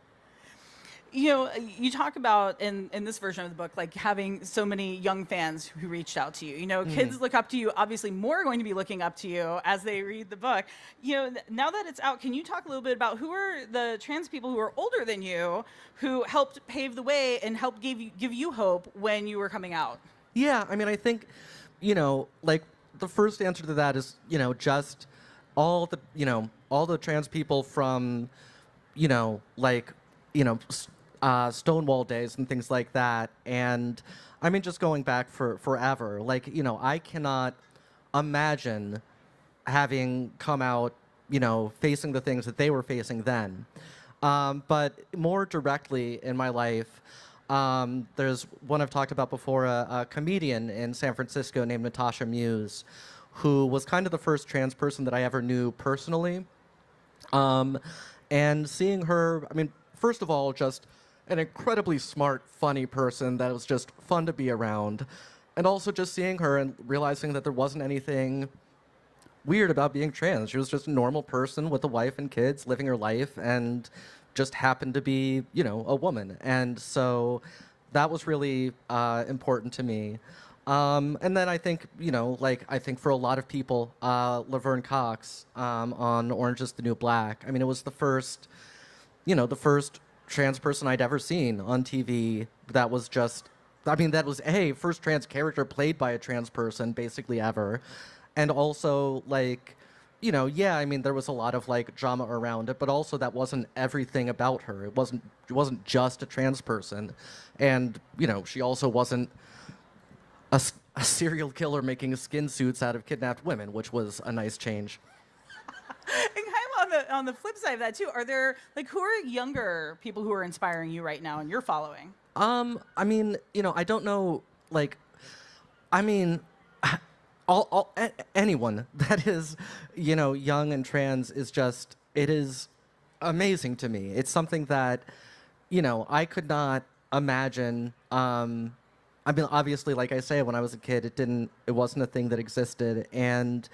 You talk about in this version of the book, like having so many young fans who reached out to you. Kids look up to you. Obviously, more are going to be looking up to you as they read the book. Now that it's out, can you talk a little bit about who are the trans people who are older than you who helped pave the way and helped give you hope when you were coming out? Yeah, I think, like the first answer to that is, just all the trans people from, Stonewall days and things like that. And just going back forever, like, I cannot imagine having come out, facing the things that they were facing then. But more directly in my life, there's one I've talked about before, a comedian in San Francisco named Natasha Muse, who was kind of the first trans person that I ever knew personally. And seeing her, first of all, just an incredibly smart, funny person that was just fun to be around. And also just seeing her and realizing that there wasn't anything weird about being trans. She was just a normal person with a wife and kids living her life and just happened to be, a woman. And so that was really important to me. And then I think, I think for a lot of people, Laverne Cox on Orange is the New Black. It was the first trans person I'd ever seen on TV that was just, that was first trans character played by a trans person basically ever. And also there was a lot of drama around it, but also that wasn't everything about her. It wasn't just a trans person. And, she also wasn't a serial killer making skin suits out of kidnapped women, which was a nice change. And kind of on the flip side of that too, are there who are younger people who are inspiring you right now and you're following? I don't know, anyone that is, young and trans is just, it is amazing to me. It's something that, I could not imagine. Obviously, like I say, when I was a kid, it wasn't a thing that existed. And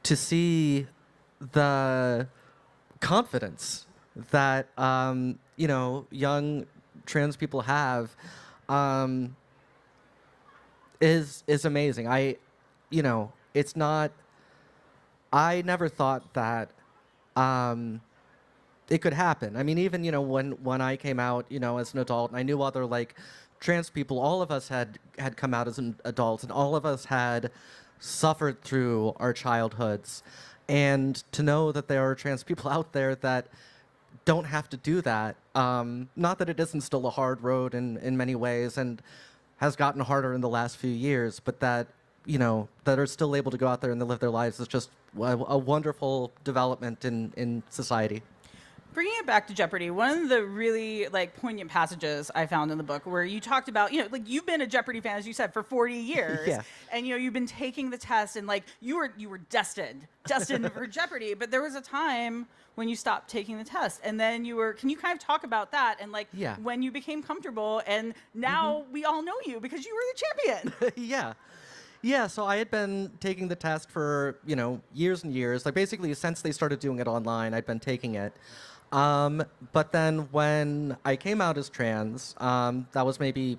to see the confidence that, young trans people have is amazing. It's not, I never thought that it could happen. Even, when I came out, as an adult, and I knew other, trans people, all of us had come out as an adults, and all of us had suffered through our childhoods. And to know that there are trans people out there that don't have to do that, not that it isn't still a hard road in many ways and has gotten harder in the last few years, but that, that are still able to go out there and live their lives is just a wonderful development in society. Bringing it back to Jeopardy, one of the really like poignant passages I found in the book where you talked about, like you've been a Jeopardy fan, as you said, for 40 years. Yeah. And you've been taking the test and like you were destined for Jeopardy, but there was a time when you stopped taking the test. And then can you kind of talk about that and like when you became comfortable and now we all know you because you were the champion. Yeah, so I had been taking the test for, years and years. Like basically since they started doing it online, I'd been taking it. But then when I came out as trans, that was maybe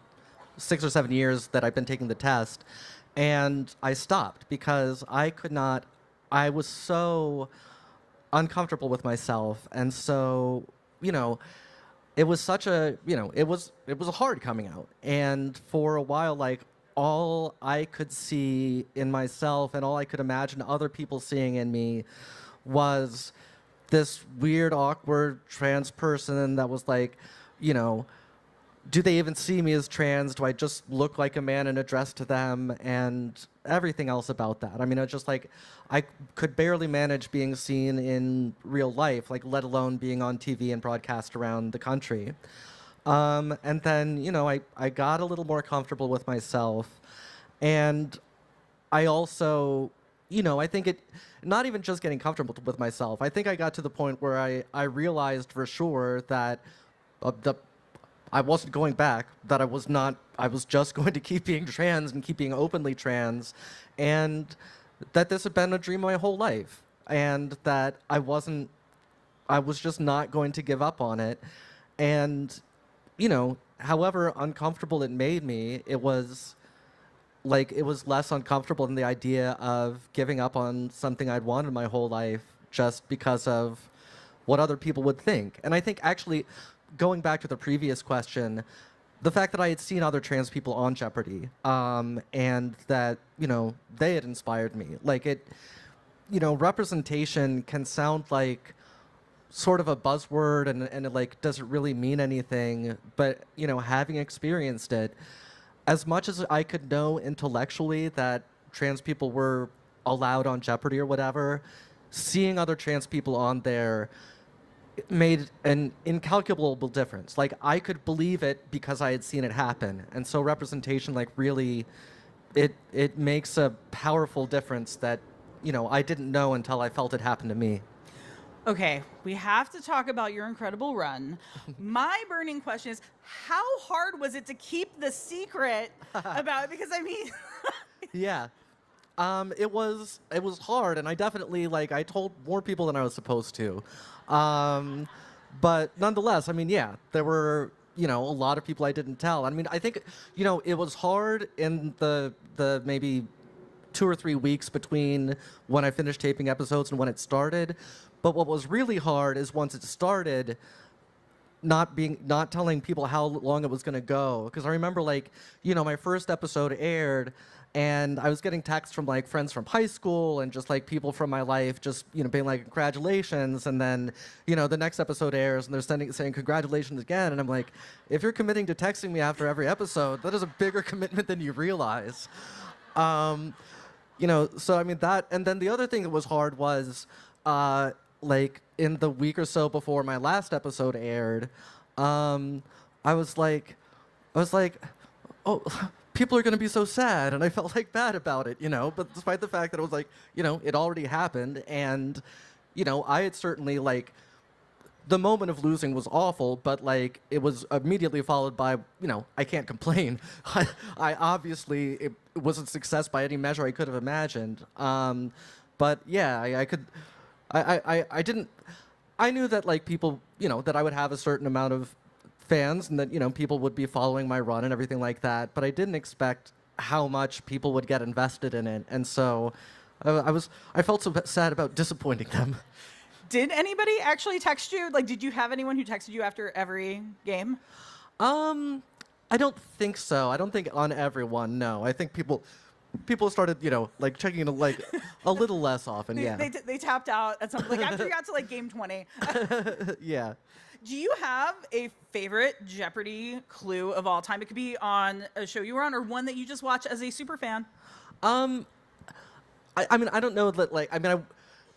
6 or 7 years that I've been taking the test, and I stopped because I was so uncomfortable with myself, and so, it was such a, it was a hard coming out, and for a while, like, all I could see in myself and all I could imagine other people seeing in me was this weird, awkward trans person that was like, do they even see me as trans? Do I just look like a man in a dress to them? And everything else about that. I mean, it's just like, I could barely manage being seen in real life, like let alone being on TV and broadcast around the country. And then, I got a little more comfortable with myself. And I also, I think not even just getting comfortable with myself, I think I got to the point where I realized for sure that I wasn't going back, that I was just going to keep being trans and keep being openly trans, and that this had been a dream my whole life, and that I was just not going to give up on it. And, however uncomfortable it made me, it was less uncomfortable than the idea of giving up on something I'd wanted my whole life just because of what other people would think. And I think actually, going back to the previous question, the fact that I had seen other trans people on Jeopardy, and that, they had inspired me. Like representation can sound like sort of a buzzword and it like doesn't really mean anything, but, having experienced it, as much as I could know intellectually that trans people were allowed on Jeopardy or whatever, seeing other trans people on there made an incalculable difference. Like, I could believe it because I had seen it happen. And so representation, like, really, it makes a powerful difference that, I didn't know until I felt it happen to me. Okay, we have to talk about your incredible run. My burning question is, how hard was it to keep the secret about it? Because I mean... Yeah. It was hard, and I definitely, I told more people than I was supposed to. But nonetheless, I mean, yeah, there were, a lot of people I didn't tell. I mean, I think, it was hard in the maybe 2 or 3 weeks between when I finished taping episodes and when it started. But what was really hard is once it started, not telling people how long it was going to go. Because I remember, my first episode aired, and I was getting texts from friends from high school and just people from my life, just being like, congratulations. And then the next episode airs, and they're saying congratulations again. And I'm like, if you're committing to texting me after every episode, that is a bigger commitment than you realize. So I mean that. And then the other thing that was hard was, in the week or so before my last episode aired, I was like, oh, people are going to be so sad, and I felt bad about it, but despite the fact that it was it already happened, and, I had certainly, the moment of losing was awful, but, it was immediately followed by, I can't complain. I obviously, it was a success by any measure I could have imagined. But, yeah, I knew that, people, that I would have a certain amount of fans and that, people would be following my run and everything like that, but I didn't expect how much people would get invested in it. And so I felt so sad about disappointing them. Did anybody actually text you? Did you have anyone who texted you after every game? I don't think so. I don't think on everyone, no. I think people started, checking in a little less often, yeah. They tapped out at some after you got to game 20. Yeah. Do you have a favorite Jeopardy clue of all time? It could be on a show you were on or one that you just watch as a super fan. I mean, I don't know that,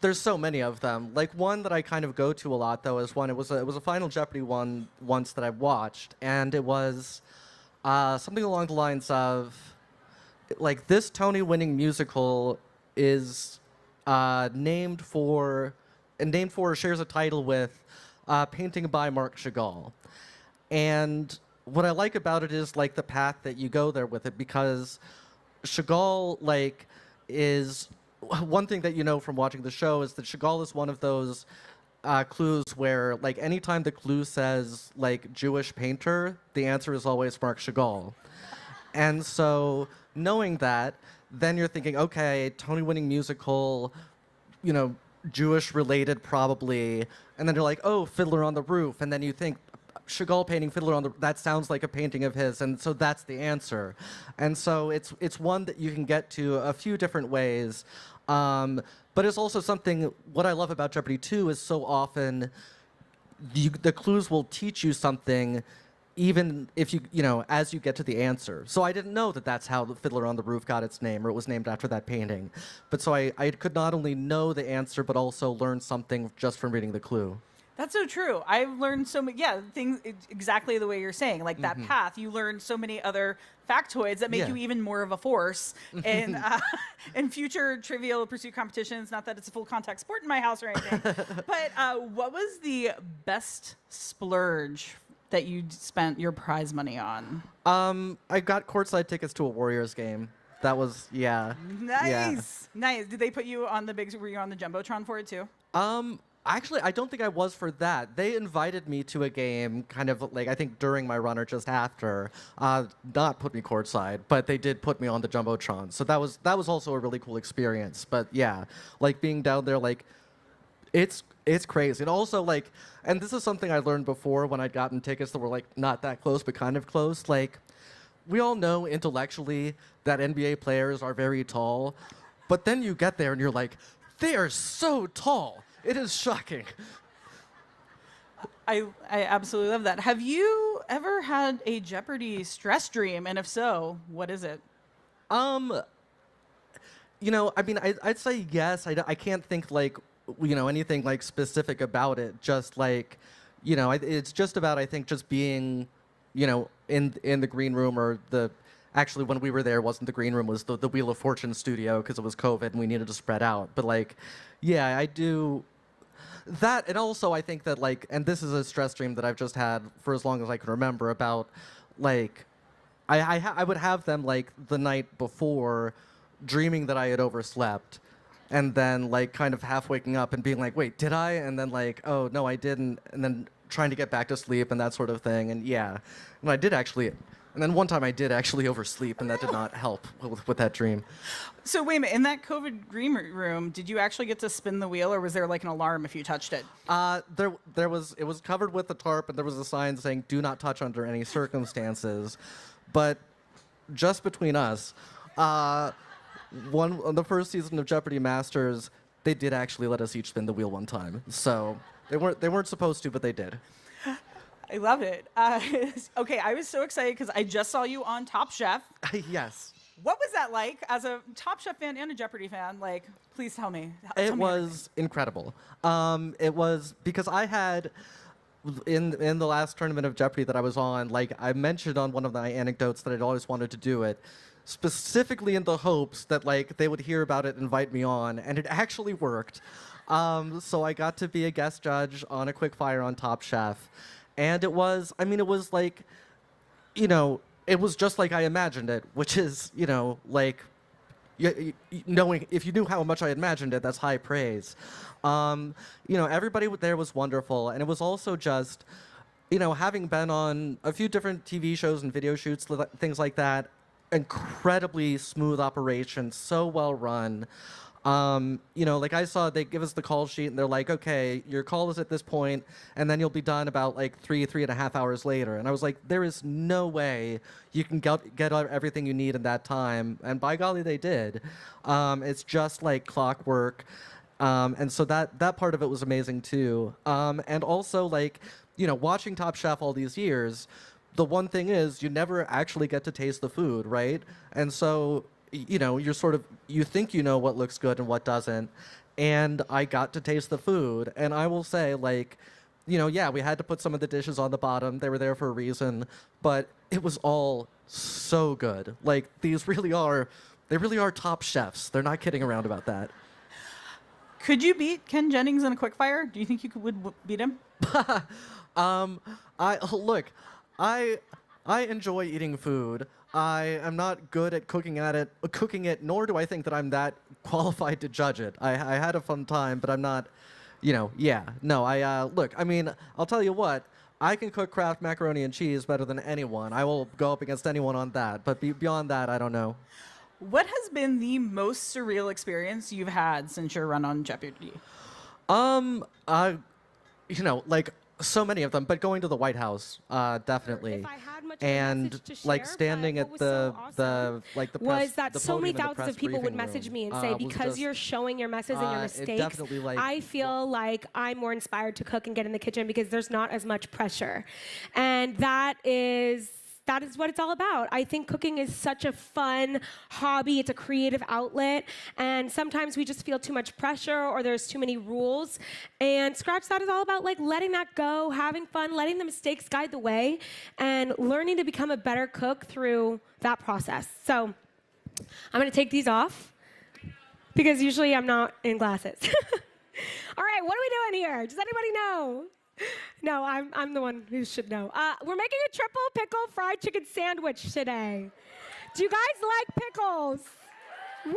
there's so many of them. Like one that I kind of go to a lot though is one. It was a Final Jeopardy one once that I watched, and it was something along the lines of like this Tony-winning musical is named for shares a title with painting by Marc Chagall, and what I like about it is like the path that you go there with it, because Chagall like is one thing that you know from watching the show is that Chagall is one of those clues where like anytime the clue says like Jewish painter, the answer is always Marc Chagall. And so knowing that, then you're thinking, okay, Tony-winning musical, you know, Jewish related probably, and then you're like, oh, Fiddler on the Roof, and then you think Chagall painting Fiddler on the Roof, that sounds like a painting of his, and so that's the answer. And so it's one that you can get to a few different ways, but it's also something, what I love about Jeopardy! Too is so often the clues will teach you something even if you know, as you get to the answer. So I didn't know that that's how the Fiddler on the Roof got its name, or it was named after that painting. But so I could not only know the answer, but also learn something just from reading the clue. That's so true. I've learned so many, things exactly the way you're saying. Like that path, you learn so many other factoids that make you even more of a force in future Trivial Pursuit competitions. Not that it's a full contact sport in my house or anything. But what was the best splurge that you spent your prize money on? I got courtside tickets to a Warriors game. That was, Nice. Yeah. Nice. Did they put you on were you on the Jumbotron for it too? Actually, I don't think I was for that. They invited me to a game kind of like, I think during my run or just after. Not put me courtside, but they did put me on the Jumbotron. So that was also a really cool experience. But yeah, like being down there, like it's crazy. And also like, and this is something I learned before when I'd gotten tickets that were like not that close, but kind of close. Like we all know intellectually that NBA players are very tall, but then you get there and you're like, they are so tall. It is shocking. I absolutely love that. Have you ever had a Jeopardy stress dream? And if so, what is it? You know, I mean, I'd say yes. I can't think like, you know, anything like specific about it. Just like, you know, it's just about, I think, just being, you know, in the green room or actually when we were there, wasn't the green room, was the Wheel of Fortune studio because it was COVID and we needed to spread out. But like, yeah, I do that. And also I think that like, and this is a stress dream that I've just had for as long as I can remember about like, I would have them like the night before dreaming that I had overslept. And then like kind of half waking up and being like, wait, did I? And then like, oh, no, I didn't. And then trying to get back to sleep and that sort of thing. And yeah, and I did actually, and then one time I did actually oversleep and that did not help with that dream. So wait a minute, in that COVID dream room, did you actually get to spin the wheel or was there like an alarm if you touched it? It was covered with a tarp and there was a sign saying, do not touch under any circumstances. But just between us, on the first season of Jeopardy Masters, they did actually let us each spin the wheel one time. So they weren't supposed to, but they did. I love it. Okay, I was so excited because I just saw you on Top Chef. Yes. What was that like as a Top Chef fan and a Jeopardy fan? Like, please tell me. It was incredible. It was because I had in the last tournament of Jeopardy that I was on, like I mentioned on one of my anecdotes that I'd always wanted to do it, specifically in the hopes that like they would hear about it and invite me on, and it actually worked. So I got to be a guest judge on a quick fire on Top Chef. And it was like, you know, it was just like I imagined it, which is, you know, like, knowing, if you knew how much I imagined it, that's high praise. You know, everybody there was wonderful. And it was also just, you know, having been on a few different TV shows and video shoots, things like that, incredibly smooth operation, so well run. You know, like I saw they give us the call sheet and they're like, okay, your call is at this point and then you'll be done about like 3.5 hours later. And I was like, there is no way you can get everything you need in that time. And by golly, they did. It's just like clockwork. And so that part of it was amazing too. And also like, you know, watching Top Chef all these years, the one thing is you never actually get to taste the food, right? And so, you know, you think you know what looks good and what doesn't. and I got to taste the food. And I will say, like, you know, yeah, we had to put some of the dishes on the bottom. They were there for a reason, but it was all so good. Like, they really are top chefs. They're not kidding around about that. Could you beat Ken Jennings in a quickfire? Do you think you would beat him? I enjoy eating food. I am not good at cooking it, nor do I think that I'm that qualified to judge it. I had a fun time, but I'm not, you know, I mean, I'll tell you what, I can cook Kraft macaroni and cheese better than anyone. I will go up against anyone on that, but beyond that, I don't know. What has been the most surreal experience you've had since your run on Jeopardy? You know, like, so many of them, but going to the White House, definitely. And like standing at the press, was that the so many podium in the thousands press of people would briefing message room, me and say, was because just, you're showing your messes and your mistakes, definitely, like, I feel like I'm more inspired to cook and get in the kitchen because there's not as much pressure. And that is what it's all about. I think cooking is such a fun hobby. It's a creative outlet. And sometimes we just feel too much pressure or there's too many rules. And Scratch That is all about like letting that go, having fun, letting the mistakes guide the way, and learning to become a better cook through that process. So I'm gonna take these off because usually I'm not in glasses. All right, what are we doing here? Does anybody know? No, I'm the one who should know. We're making a triple pickle fried chicken sandwich today. Do you guys like pickles? Woo!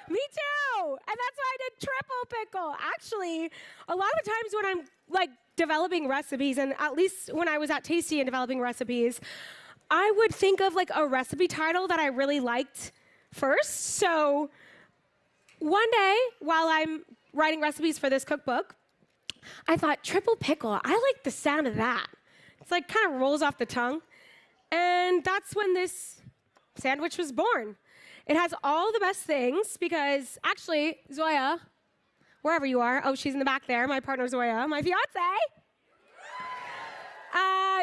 Me too! And that's why I did triple pickle. Actually, a lot of the times when I'm like developing recipes, and at least when I was at Tasty and developing recipes, I would think of like a recipe title that I really liked first. So one day, while I'm writing recipes for this cookbook, I thought, triple pickle, I like the sound of that. It's like kind of rolls off the tongue. And that's when this sandwich was born. It has all the best things because actually, Zoya, wherever you are, oh, she's in the back there, my partner Zoya, my fiance.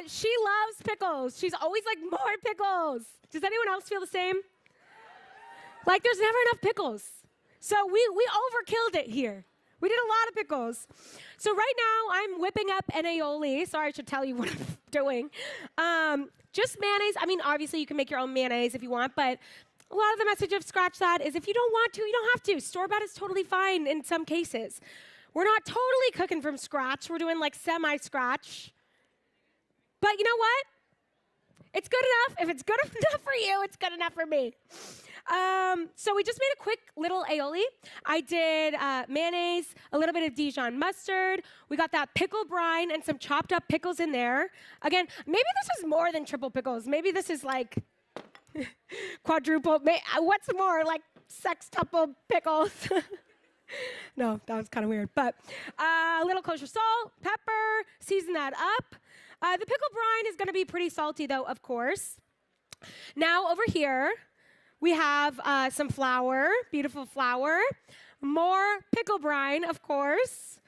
She loves pickles. She's always like, more pickles. Does anyone else feel the same? Like there's never enough pickles. So we overkilled it here. We did a lot of pickles. So right now, I'm whipping up an aioli. Sorry, I should tell you what I'm doing. Just mayonnaise. I mean, obviously, you can make your own mayonnaise if you want, but a lot of the message of Scratch That is if you don't want to, you don't have to. Store-bought is totally fine in some cases. We're not totally cooking from scratch. We're doing like semi-scratch. But you know what? It's good enough. If it's good enough for you, it's good enough for me. So we just made a quick little aioli. I did mayonnaise, a little bit of Dijon mustard. We got that pickle brine and some chopped up pickles in there. Again, maybe this is more than triple pickles. Maybe this is like quadruple. What's more, like sextuple pickles? No, that was kind of weird. But a little kosher salt, pepper, season that up. The pickle brine is going to be pretty salty, though, of course. Now, over here, we have some flour, beautiful flour. More pickle brine, of course,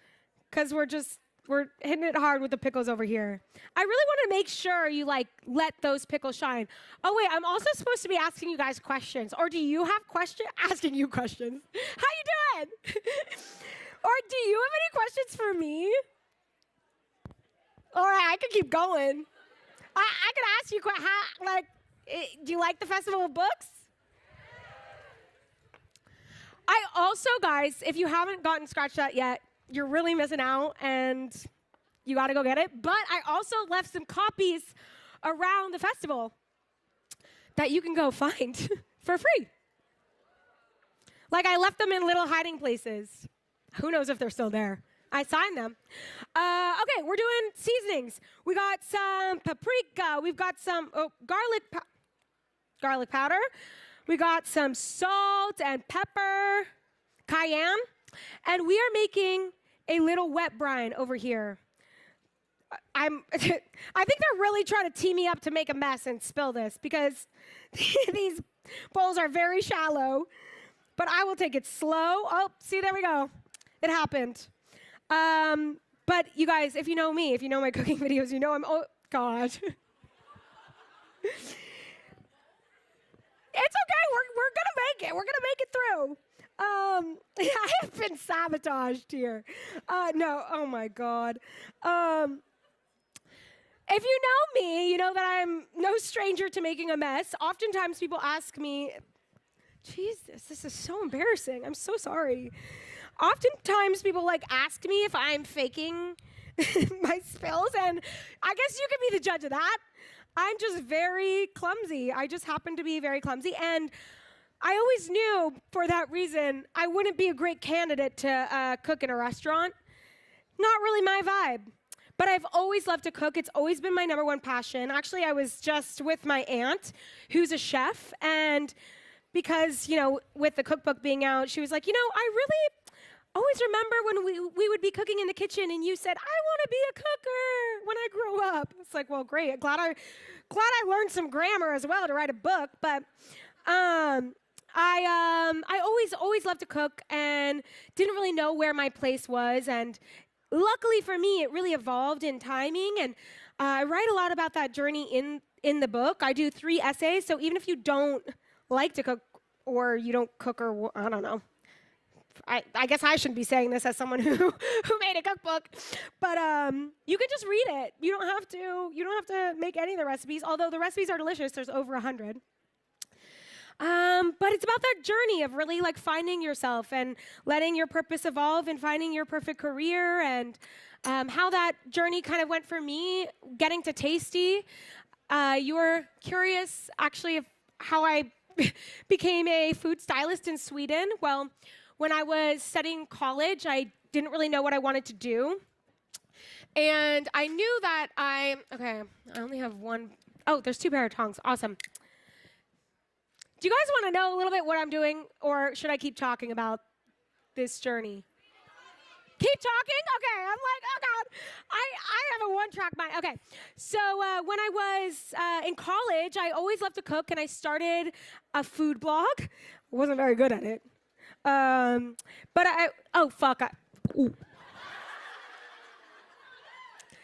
because we're hitting it hard with the pickles over here. I really want to make sure you, like, let those pickles shine. Oh, wait, I'm also supposed to be asking you guys questions. Or do you have questions? Asking you questions. How you doing? Or do you have any questions for me? All right, I can keep going. I could ask you, do you like the Festival of Books? I also, guys, if you haven't gotten Scratch That yet, you're really missing out, and you got to go get it. But I also left some copies around the festival that you can go find for free. Like, I left them in little hiding places. Who knows if they're still there? I signed them. Okay, we're doing seasonings. We got some paprika. We've got some garlic powder. We got some salt and pepper, cayenne. And we are making a little wet brine over here. I think they're really trying to tee me up to make a mess and spill this because these bowls are very shallow. But I will take it slow. Oh, see, there we go. It happened. But you guys, if you know me, if you know my cooking videos, you know oh, God. It's okay, we're gonna make it. We're gonna make it through. I have been sabotaged here. No, oh my God. If you know me, you know that I'm no stranger to making a mess. Oftentimes people ask me, Jesus, this is so embarrassing. I'm so sorry. Oftentimes people like ask me if I'm faking my spills, and I guess you can be the judge of that. I'm just very clumsy. I just happen to be very clumsy, and I always knew for that reason I wouldn't be a great candidate to cook in a restaurant. Not really my vibe. But I've always loved to cook. It's always been my number one passion. Actually, I was just with my aunt, who's a chef, and because, you know, with the cookbook being out, she was like, you know, I really always remember when we would be cooking in the kitchen and you said, I want to be a cooker when I grow up. It's like, well, great. Glad I learned some grammar as well to write a book. But I always loved to cook and didn't really know where my place was. And luckily for me, it really evolved in timing. And I write a lot about that journey in the book. I do 3 essays. So even if you don't like to cook or you don't cook or I don't know. I guess I shouldn't be saying this as someone who made a cookbook, but you can just read it. You don't have to make any of the recipes, although the recipes are delicious. There's over 100. But it's about that journey of really like finding yourself and letting your purpose evolve and finding your perfect career, and how that journey kind of went for me, getting to Tasty. You were curious actually of how I became a food stylist in Sweden. Well, when I was studying college, I didn't really know what I wanted to do. And I knew that I only have one. Oh, there's 2 pair of tongs. Awesome. Do you guys want to know a little bit what I'm doing, or should I keep talking about this journey? Keep talking? Okay, I'm like, oh God, I have a one-track mind. Okay, so when I was in college, I always loved to cook, and I started a food blog. I wasn't very good at it. But oh fuck. Ooh.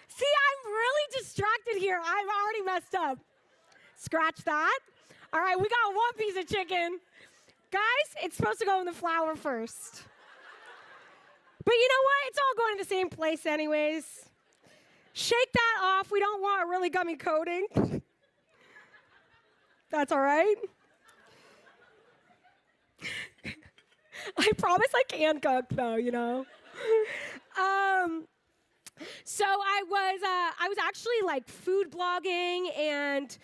See, I'm really distracted here. I've already messed up. Scratch that. All right, we got 1 piece of chicken. Guys, it's supposed to go in the flour first. But you know what? It's all going to the same place anyways. Shake that off. We don't want a really gummy coating. That's all right. I promise I can cook though, you know. So I was actually like food blogging and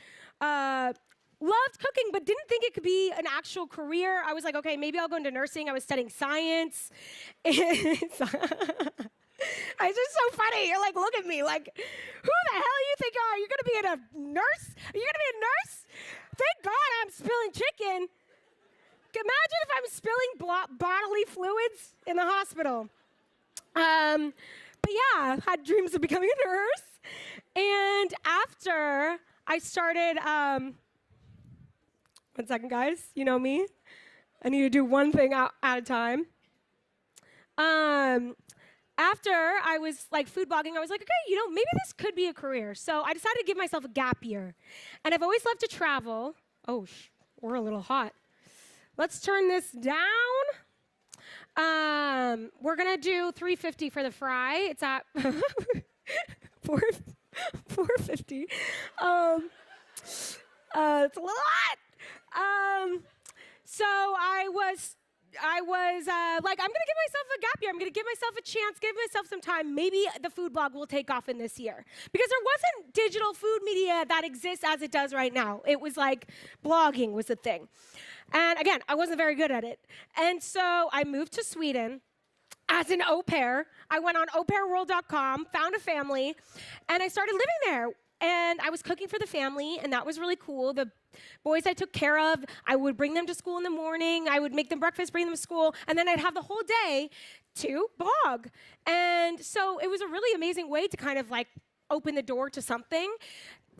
loved cooking, but didn't think it could be an actual career. I was like, okay, maybe I'll go into nursing. I was studying science. It's just so funny. You're like, look at me, like, who the hell you think you are? You're gonna be a nurse? Are you gonna be a nurse? Thank God I'm spilling chicken. Imagine if I'm spilling bodily fluids in the hospital. But yeah, had dreams of becoming a nurse. And after I started, 1 second, guys, you know me. I need to do one thing at a time. After I was like food blogging, I was like, okay, you know, maybe this could be a career. So I decided to give myself a gap year. And I've always loved to travel. Oh, we're a little hot. Let's turn this down. We're gonna do $3.50 for the fry. It's at $4.50. It's a little hot. So I was like, I'm gonna give myself a gap year. I'm gonna give myself a chance, give myself some time. Maybe the food blog will take off in this year. Because there wasn't digital food media that exists as it does right now. It was like blogging was the thing. And again, I wasn't very good at it. And so I moved to Sweden as an au pair. I went on aupairworld.com, found a family, and I started living there. And I was cooking for the family, and that was really cool. The boys I took care of, I would bring them to school in the morning. I would make them breakfast, bring them to school, and then I'd have the whole day to blog. And so it was a really amazing way to kind of like open the door to something.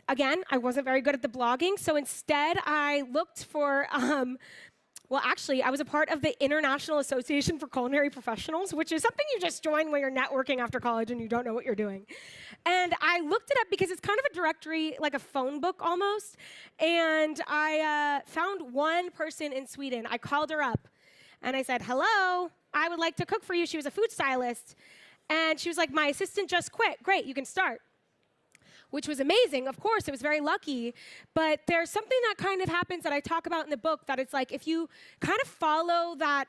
Again, I wasn't very good at the blogging, so instead I looked for, well, actually, I was a part of the International Association for Culinary Professionals, which is something you just join when you're networking after college and you don't know what you're doing. And I looked it up because it's kind of a directory, like a phone book almost, and I found one person in Sweden. I called her up, And I said, hello, I would like to cook for you. She was a food stylist. And she was like, my assistant just quit. Great, you can start. Which was amazing, of course, it was very lucky. But there's something that kind of happens that I talk about in the book that it's like if you kind of follow that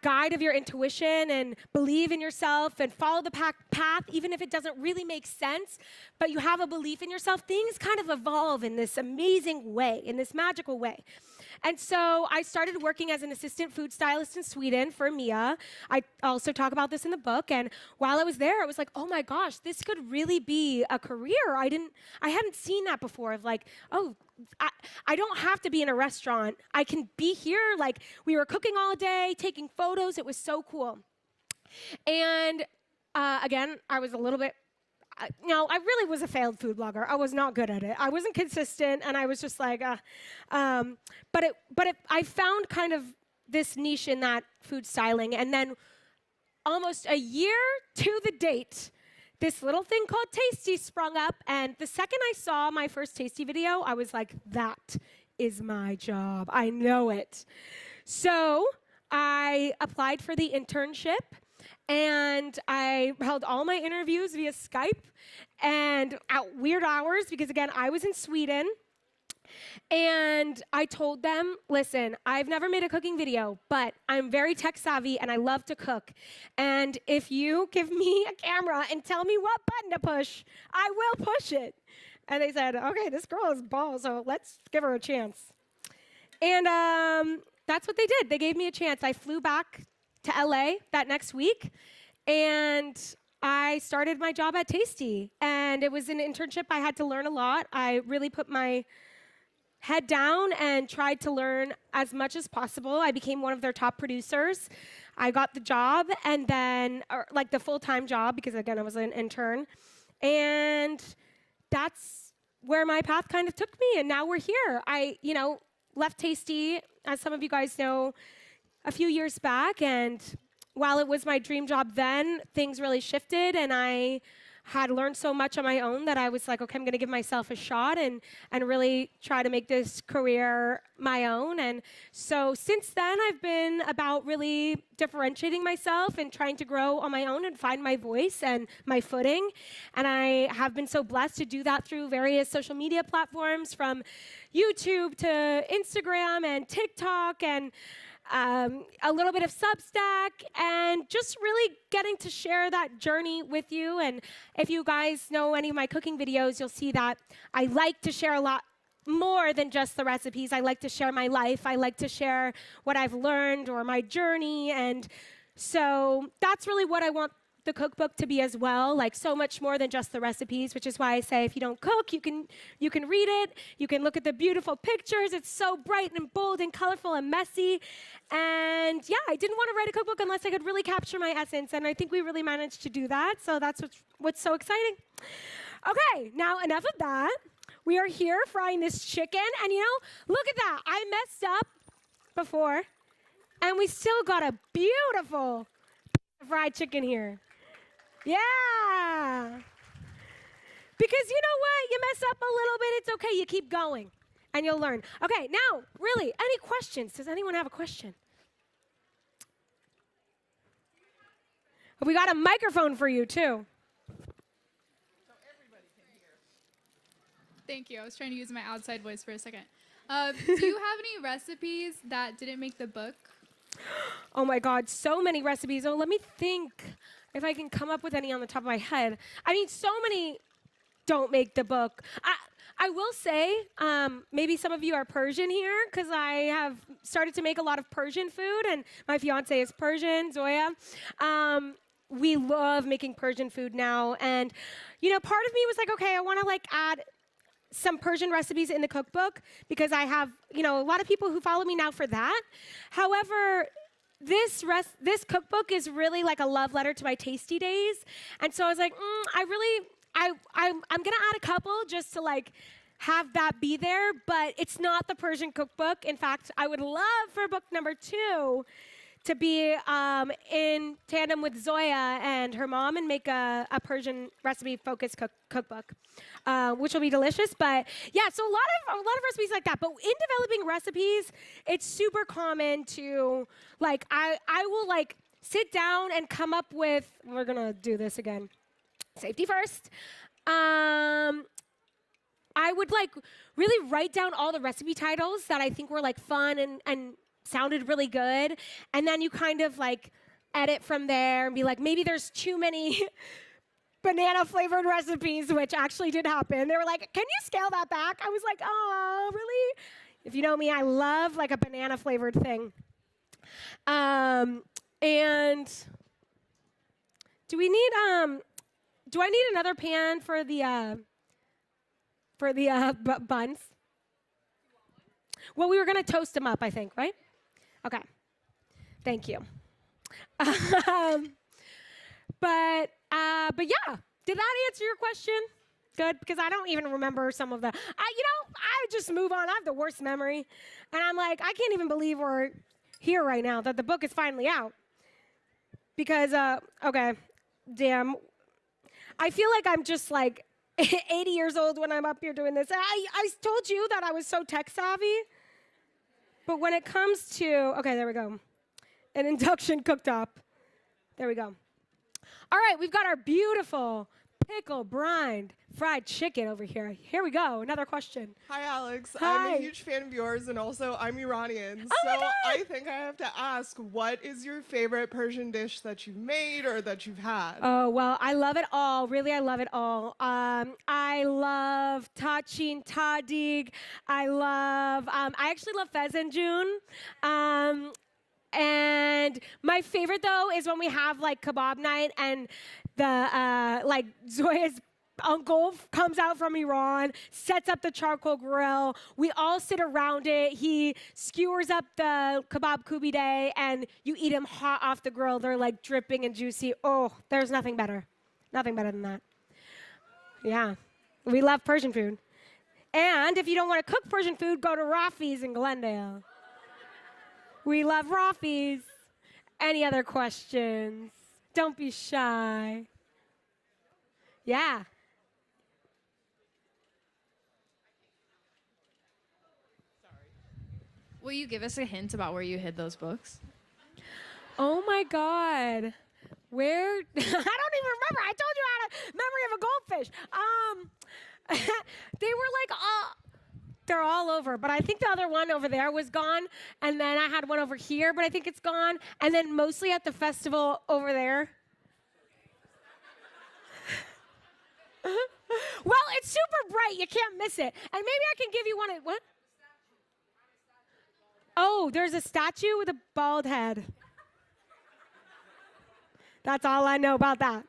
guide of your intuition and believe in yourself and follow the path, even if it doesn't really make sense, but you have a belief in yourself, things kind of evolve in this amazing way, in this magical way. And so I started working as an assistant food stylist in Sweden for Mia. I also talk about this in the book. And while I was there, I was like, oh my gosh, this could really be a career. I hadn't seen that before of like, oh, I don't have to be in a restaurant. I can be here. Like, we were cooking all day, taking photos. It was so cool. And again, I was a little bit, I really was a failed food blogger. I was not good at it. I wasn't consistent, and I was just like, I found kind of this niche in that food styling. And then almost a year to the date, this little thing called Tasty sprung up, and the second I saw my first Tasty video, I was like, that is my job. I know it. So I applied for the internship, and I held all my interviews via Skype and at weird hours because, again, I was in Sweden. And I told them, listen, I've never made a cooking video, but I'm very tech savvy and I love to cook. And if you give me a camera and tell me what button to push, I will push it. And they said, okay, this girl is balls, so let's give her a chance. And that's what they did. They gave me a chance. I flew back to L.A. that next week, and I started my job at Tasty. And it was an internship. I had to learn a lot. I really put my head down and tried to learn as much as possible. I became one of their top producers. I got the job, and then, like the full-time job, because again, I was an intern. And that's where my path kind of took me, and now we're here. I, left Tasty, as some of you guys know, a few years back, and while it was my dream job then, things really shifted, and I had learned so much on my own that I was like, okay, I'm going to give myself a shot and really try to make this career my own. And so since then, I've been about really differentiating myself and trying to grow on my own and find my voice and my footing. And I have been so blessed to do that through various social media platforms, from YouTube to Instagram and TikTok and a little bit of Substack, and just really getting to share that journey with you. And if you guys know any of my cooking videos, you'll see that I like to share a lot more than just the recipes. I like to share my life. I like to share what I've learned or my journey. And so that's really what I want the cookbook to be as well, like so much more than just the recipes, which is why I say if you don't cook, you can read it, you can look at the beautiful pictures. It's so bright and bold and colorful and messy. And yeah, I didn't want to write a cookbook unless I could really capture my essence, and I think we really managed to do that, so that's what's so exciting. Okay, now enough of that. We are here frying this chicken, and look at that. I messed up before, and we still got a beautiful fried chicken here. Yeah. Because you know what? You mess up a little bit, it's okay. You keep going, and you'll learn. Okay, now, really, any questions? Does anyone have a question? We got a microphone for you, too. Thank you. I was trying to use my outside voice for a second. Do you have any recipes that didn't make the book? Oh my God, so many recipes. Oh, let me think if I can come up with any on the top of my head. I mean, so many don't make the book. I will say, maybe some of you are Persian here, because I have started to make a lot of Persian food, and my fiance is Persian, Zoya. We love making Persian food now, and part of me was like, okay, I want to add some Persian recipes in the cookbook, because I have, a lot of people who follow me now for that. However, this cookbook is really like a love letter to my Tasty days. And so I was like, I'm going to add a couple just to have that be there, but it's not the Persian cookbook. In fact, I would love for book number 2 to be in tandem with Zoya and her mom and make a Persian recipe-focused cookbook, which will be delicious. But yeah, so a lot of recipes like that. But in developing recipes, it's super common to like I will like sit down and come up with. We're gonna do this again. Safety first. I would like really write down all the recipe titles that I think were like fun and sounded really good. And then you kind of like edit from there and be like, maybe there's too many banana flavored recipes, which actually did happen. They were like, can you scale that back? I was like, oh, really? If you know me, I love like a banana flavored thing. And do I need another pan for the buns? Well, we were gonna toast them up, I think, right? Okay. Thank you. But yeah, did that answer your question? Good, because I don't even remember some of the. I just move on. I have the worst memory, and I'm like, I can't even believe we're here right now. That the book is finally out. Because okay, damn. I feel like I'm just like 80 years old when I'm up here doing this. I told you that I was so tech savvy. But when it comes to, okay, there we go. An induction cooktop. There we go. All right, we've got our beautiful pickle brined fried chicken over here. Here we go, another question. Hi, Alex. Hi. I'm a huge fan of yours, and also I'm Iranian. Oh my so God. I think I have to ask, what is your favorite Persian dish that you've made or that you've had? Oh, well, I love it all. Really, I love it all. I love tachin tadig. I actually love pheasant and my favorite, though, is when we have, like, kebab night and the, Zoya's uncle comes out from Iran, sets up the charcoal grill. We all sit around it. He skewers up the kebab kubide, and you eat them hot off the grill. They're, like, dripping and juicy. Oh, there's nothing better. Nothing better than that. Yeah. We love Persian food. And if you don't want to cook Persian food, go to Rafi's in Glendale. We love Rafi's. Any other questions? Don't be shy. Yeah. Will you give us a hint about where you hid those books? Oh my God. Where? I don't even remember. I told you I had a memory of a goldfish. They were like, they're all over. But I think the other one over there was gone. And then I had one over here, but I think it's gone. And then mostly at the festival over there. Well, it's super bright. You can't miss it. And maybe I can give you one. What? Oh, there's a statue with a bald head. That's all I know about that.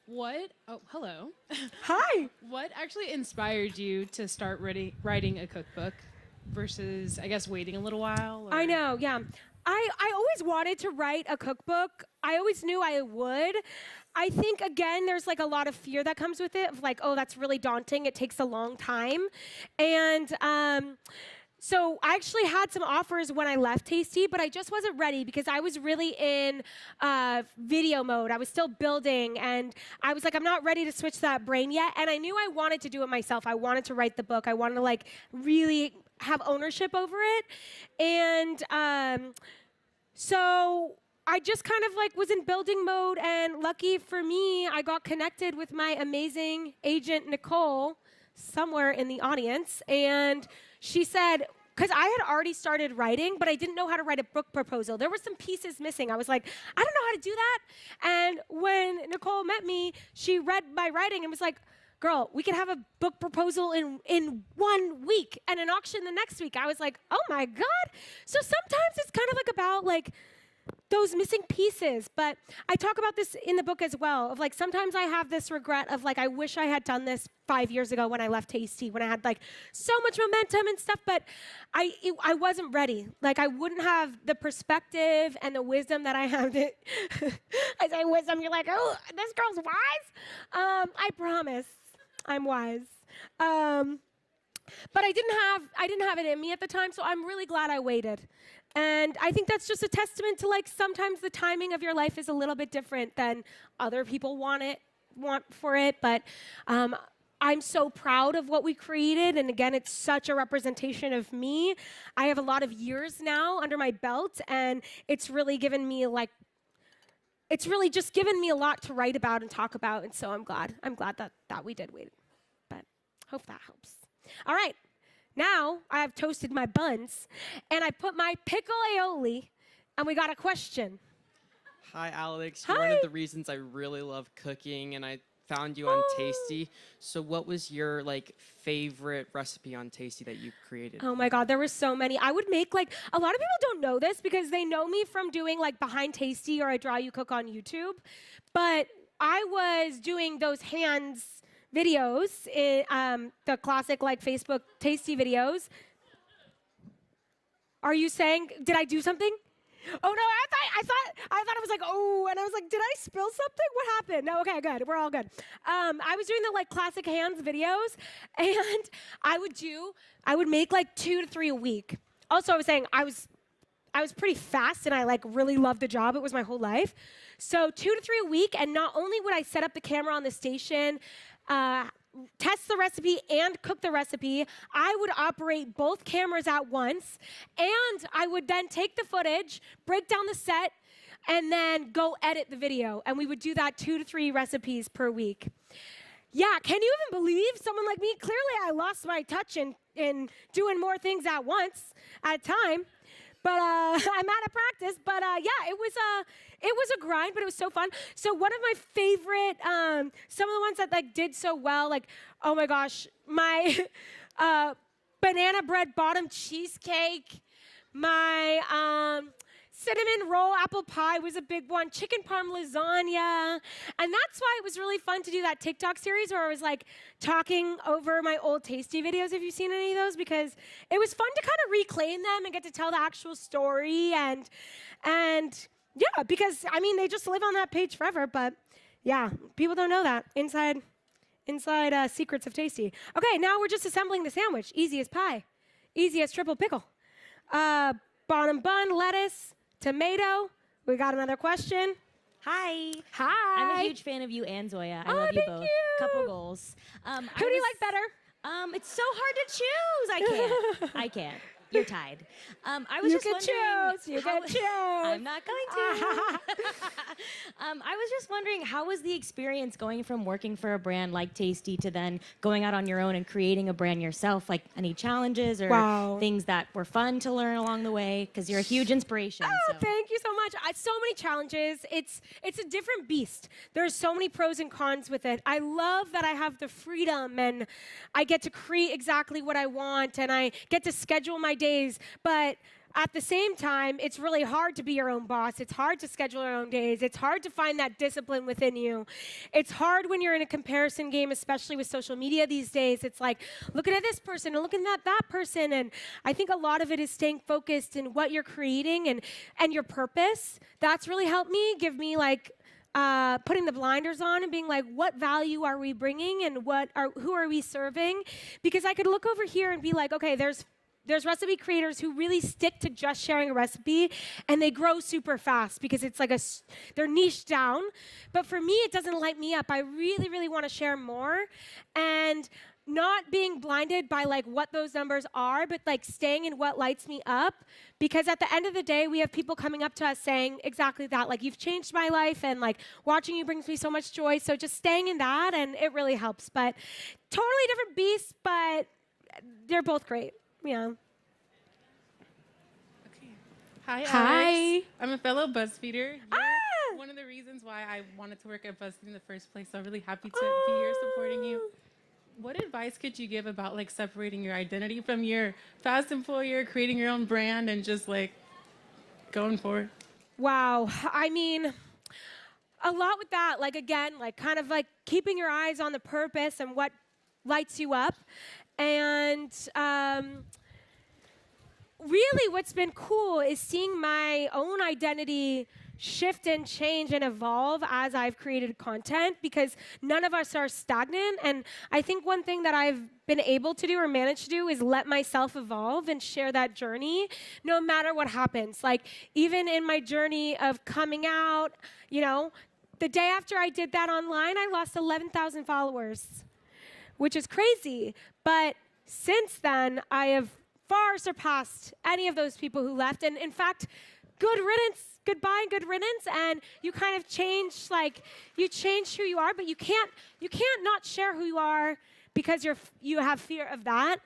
What? Oh, hello. Hi. What actually inspired you to start writing a cookbook versus, I guess, waiting a little while? Or? I know, yeah. I always wanted to write a cookbook. I always knew I would. I think, again, there's like a lot of fear that comes with it, of like, oh, that's really daunting. It takes a long time. And so I actually had some offers when I left Tasty, but I just wasn't ready because I was really in video mode. I was still building, and I was like, I'm not ready to switch that brain yet. And I knew I wanted to do it myself. I wanted to write the book. I wanted to like really have ownership over it. And so I just kind of like was in building mode, and lucky for me, I got connected with my amazing agent, Nicole, somewhere in the audience, and she said, because I had already started writing, but I didn't know how to write a book proposal. There were some pieces missing. I was like, I don't know how to do that. And when Nicole met me, she read my writing and was like, girl, we could have a book proposal in 1 week and an auction the next week. I was like, oh my God. So sometimes it's kind of like about like those missing pieces. But I talk about this in the book as well, of like sometimes I have this regret of like, I wish I had done this 5 years ago when I left Tasty, when I had like so much momentum and stuff, but I wasn't ready. Like I wouldn't have the perspective and the wisdom that I have. I say wisdom, you're like, oh, this girl's wise? I promise I'm wise. But I didn't have it in me at the time, so I'm really glad I waited. And I think that's just a testament to like sometimes the timing of your life is a little bit different than other people want for it. But I'm so proud of what we created, and again, it's such a representation of me. I have a lot of years now under my belt, and it's really given me it's really just given me a lot to write about and talk about, and so I'm glad that we did wait. But hope that helps. All right, now I have toasted my buns, and I put my pickle aioli, and we got a question. Hi, Alex. Hi. You're one of the reasons I really love cooking, and I found you on Tasty. So what was your favorite recipe on Tasty that you created? Oh my God, there were so many. I would make a lot of people don't know this because they know me from doing Behind Tasty or I Draw You Cook on YouTube. But I was doing those hands videos, the classic Facebook Tasty videos. Are you saying, did I do something? Oh no, I thought it was and I was like, did I spill something? What happened? No, okay, good. We're all good. I was doing the classic hands videos, and I would make 2 to 3 a week. Also, I was saying I was pretty fast, and I really loved the job. It was my whole life. So 2 to 3 a week, and not only would I set up the camera on the station, test the recipe and cook the recipe, I would operate both cameras at once, and I would then take the footage, break down the set, and then go edit the video. And we would do that 2 to 3 recipes per week. Yeah, can you even believe someone like me? Clearly, I lost my touch in doing more things at once, at a time. But I'm out of practice. But yeah, it was a grind, but it was so fun. So one of my favorite, some of the ones that did so well, oh my gosh, my banana bread bottom cheesecake, my cinnamon roll apple pie was a big one, chicken parm lasagna, and that's why it was really fun to do that TikTok series where I was talking over my old Tasty videos. Have you seen any of those? Because it was fun to kind of reclaim them and get to tell the actual story, and yeah, because they just live on that page forever. But yeah, people don't know that inside secrets of Tasty. Okay, now we're just assembling the sandwich. Easy as pie, easy as triple pickle. Bottom bun, lettuce, tomato. We got another question. Hi. Hi. I'm a huge fan of you and Zoya. I love you both. Couple goals. Who do you like better? It's so hard to choose. I can't. You're tied. I was just wondering. You can choose. I'm not going to. I was just wondering, how was the experience going from working for a brand like Tasty to then going out on your own and creating a brand yourself? Any challenges or things that were fun to learn along the way? Because you're a huge inspiration. Oh, thank you so much. So many challenges. It's a different beast. There's so many pros and cons with it. I love that I have the freedom and I get to create exactly what I want and I get to schedule my days, but at the same time, it's really hard to be your own boss. It's hard to schedule your own days. It's hard to find that discipline within you. It's hard when you're in a comparison game, especially with social media these days. It's looking at this person and looking at that person. And I think a lot of it is staying focused in what you're creating and your purpose. That's really helped me, give me putting the blinders on and being what value are we bringing and who are we serving? Because I could look over here and be okay, there's recipe creators who really stick to just sharing a recipe and they grow super fast because it's they're niched down. But for me, it doesn't light me up. I really, really want to share more and not being blinded by what those numbers are, but staying in what lights me up. Because at the end of the day, we have people coming up to us saying exactly that, you've changed my life and watching you brings me so much joy. So just staying in that, and it really helps. But totally different beasts, but they're both great. Yeah. Hi, Hi. Alex. I'm a fellow BuzzFeeder. You're one of the reasons why I wanted to work at BuzzFeed in the first place. So I'm really happy to be here supporting you. What advice could you give about separating your identity from your past employer, creating your own brand, and just going forward? Wow. A lot with that. Again, kind of keeping your eyes on the purpose and what lights you up. And really what's been cool is seeing my own identity shift and change and evolve as I've created content, because none of us are stagnant. And I think one thing that I've been able to do or managed to do is let myself evolve and share that journey no matter what happens. Like, even in my journey of coming out, you know, the day after I did that online, I lost 11,000 followers, which is crazy. But since then, I have far surpassed any of those people who left. And in fact, good riddance, goodbye and good riddance. And you kind of change, like, you change who you are, but you can't not share who you are because you have fear of that.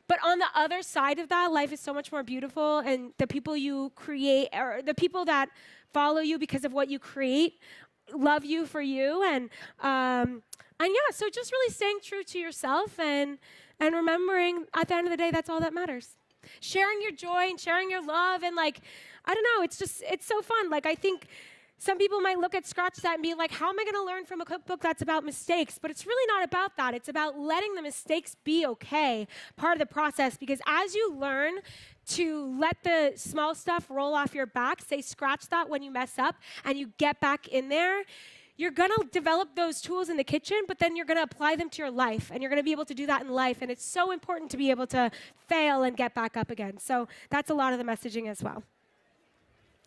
But on the other side of that, life is so much more beautiful, and the people you create, or the people that follow you because of what you create, love you for you. And yeah, so just really staying true to yourself and remembering at the end of the day, that's all that matters. Sharing your joy and sharing your love, and like, I don't know, it's so fun. Like, I think some people might look at Scratch That and be like, how am I gonna learn from a cookbook that's about mistakes? But it's really not about that. It's about letting the mistakes be okay, part of the process, because as you learn to let the small stuff roll off your back, say scratch that when you mess up, and you get back in there, you're gonna develop those tools in the kitchen, but then you're gonna apply them to your life, and you're gonna be able to do that in life. And it's so important to be able to fail and get back up again. So that's a lot of the messaging as well.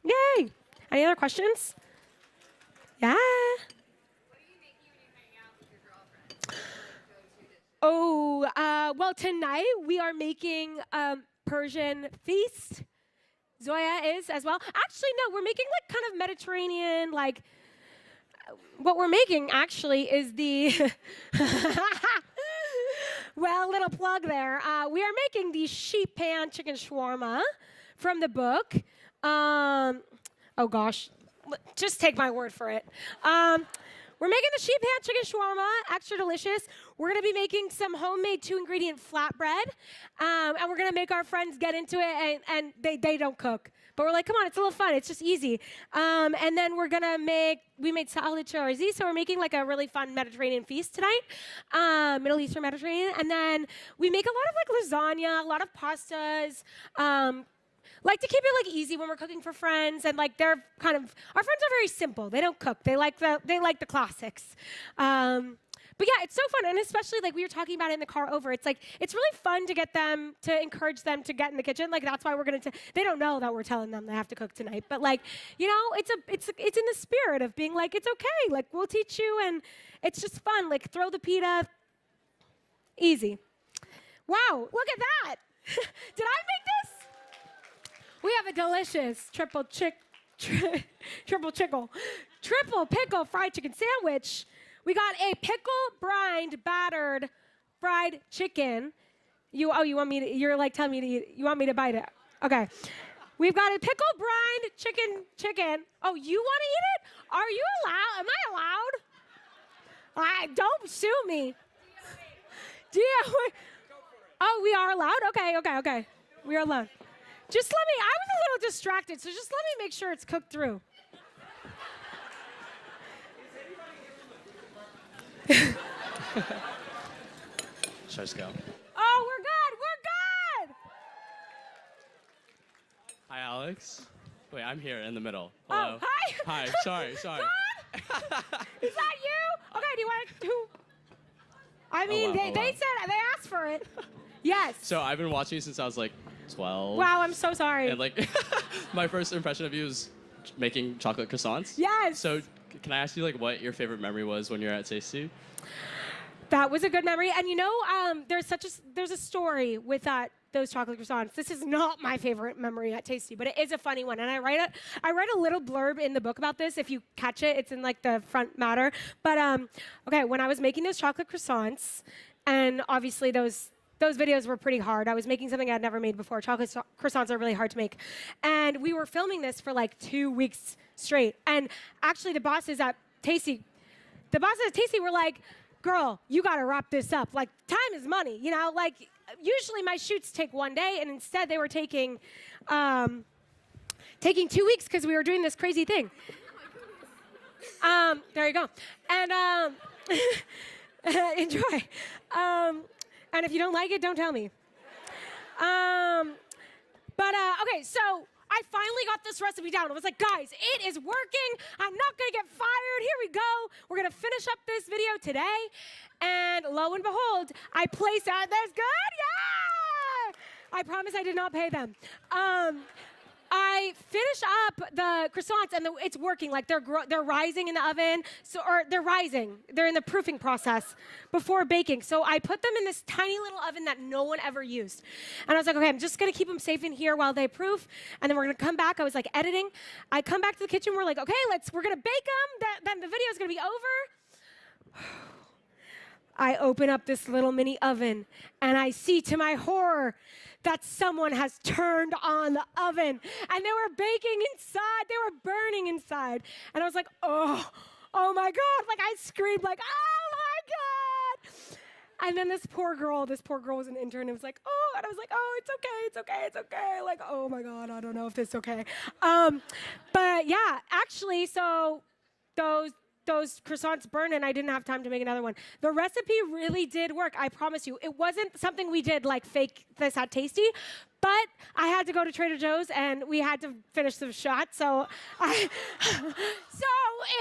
Yay! Any other questions? Yeah. Oh, well, tonight we are making Persian feast. Zoya is as well. Actually, no, we're making like kind of Mediterranean, like, what we're making actually is the, well, little plug there. We are making the sheep pan chicken shawarma from the book. Oh gosh, just take my word for it. We're making the sheep pan chicken shawarma, extra delicious. We're gonna be making some homemade 2-ingredient flatbread, and we're gonna make our friends get into it, and they don't cook. But we're like, come on, it's a little fun, it's just easy. And then we made salad charzi, so we're making like a really fun Mediterranean feast tonight, Middle Eastern Mediterranean. And then we make a lot of like lasagna, a lot of pastas, like to keep it like easy when we're cooking for friends, and like they're kind of, our friends are very simple. They don't cook. They like the classics. But yeah, it's so fun, and especially like we were talking about it in the car over. It's like it's really fun to get them, to encourage them to get in the kitchen. Like that's why we're gonna. They don't know that we're telling them they have to cook tonight, but like, you know, it's in the spirit of being like, it's okay. Like we'll teach you, and it's just fun. Like throw the pita. Easy. Wow, look at that. Did I make this? We have a delicious triple pickle fried chicken sandwich. We got a pickle brined battered fried chicken. You want me to, you're like telling me to eat, you want me to bite it. Okay. We've got a pickle brined chicken. Oh, you want to eat it? Are you allowed? Am I allowed? Don't sue me. Oh, we are allowed? Okay. We are allowed. Just let me, I was a little distracted, so just let me make sure it's cooked through. Should I just go? Oh, we're good. Hi, Alex. Wait, I'm here in the middle. Hello. Oh, hi. Hi, sorry. Is that you? Okay, do you want to? I mean, wow, they said, they asked for it. Yes. So I've been watching you since I was like 12. Wow, I'm so sorry. And like, my first impression of you was making chocolate croissants. Yes. So can I ask you like what your favorite memory was when you were at Tasty? That was a good memory. And you know, there's a story with those chocolate croissants. This is not my favorite memory at Tasty, but it is a funny one. And I write a little blurb in the book about this. If you catch it, it's in like the front matter. But okay, when I was making those chocolate croissants, and obviously those videos were pretty hard. I was making something I'd never made before. Chocolate croissants are really hard to make. And we were filming this for like 2 weeks straight. And actually the bosses at Tasty were like, girl, you gotta wrap this up. Like, time is money, you know? Like, usually my shoots take 1 day, and instead they were taking 2 weeks because we were doing this crazy thing. There you go. And enjoy. And if you don't like it, don't tell me. Okay, so I finally got this recipe down. I was like, guys, it is working. I'm not gonna get fired. Here we go. We're gonna finish up this video today. And lo and behold, I placed out. That's good, yeah! I promise I did not pay them. I finish up the croissants and it's working. Like they're rising in the oven, or they're rising. They're in the proofing process before baking. So I put them in this tiny little oven that no one ever used. And I was like, okay, I'm just gonna keep them safe in here while they proof, and then we're gonna come back. I was like editing. I come back to the kitchen. We're like, okay, we're gonna bake them. Then the video's gonna be over. I open up this little mini oven and I see to my horror that someone has turned on the oven and they were baking inside. They were burning inside. And I was like, oh my God. Like I screamed like, oh my God. And then this poor girl was an intern and was like, oh, and I was like, oh, it's okay. Like, oh my God, I don't know if this is okay. But yeah, actually, so those croissants burned and I didn't have time to make another one. The recipe really did work, I promise you. It wasn't something we did like fake this at Tasty, but I had to go to Trader Joe's and we had to finish the shot. So in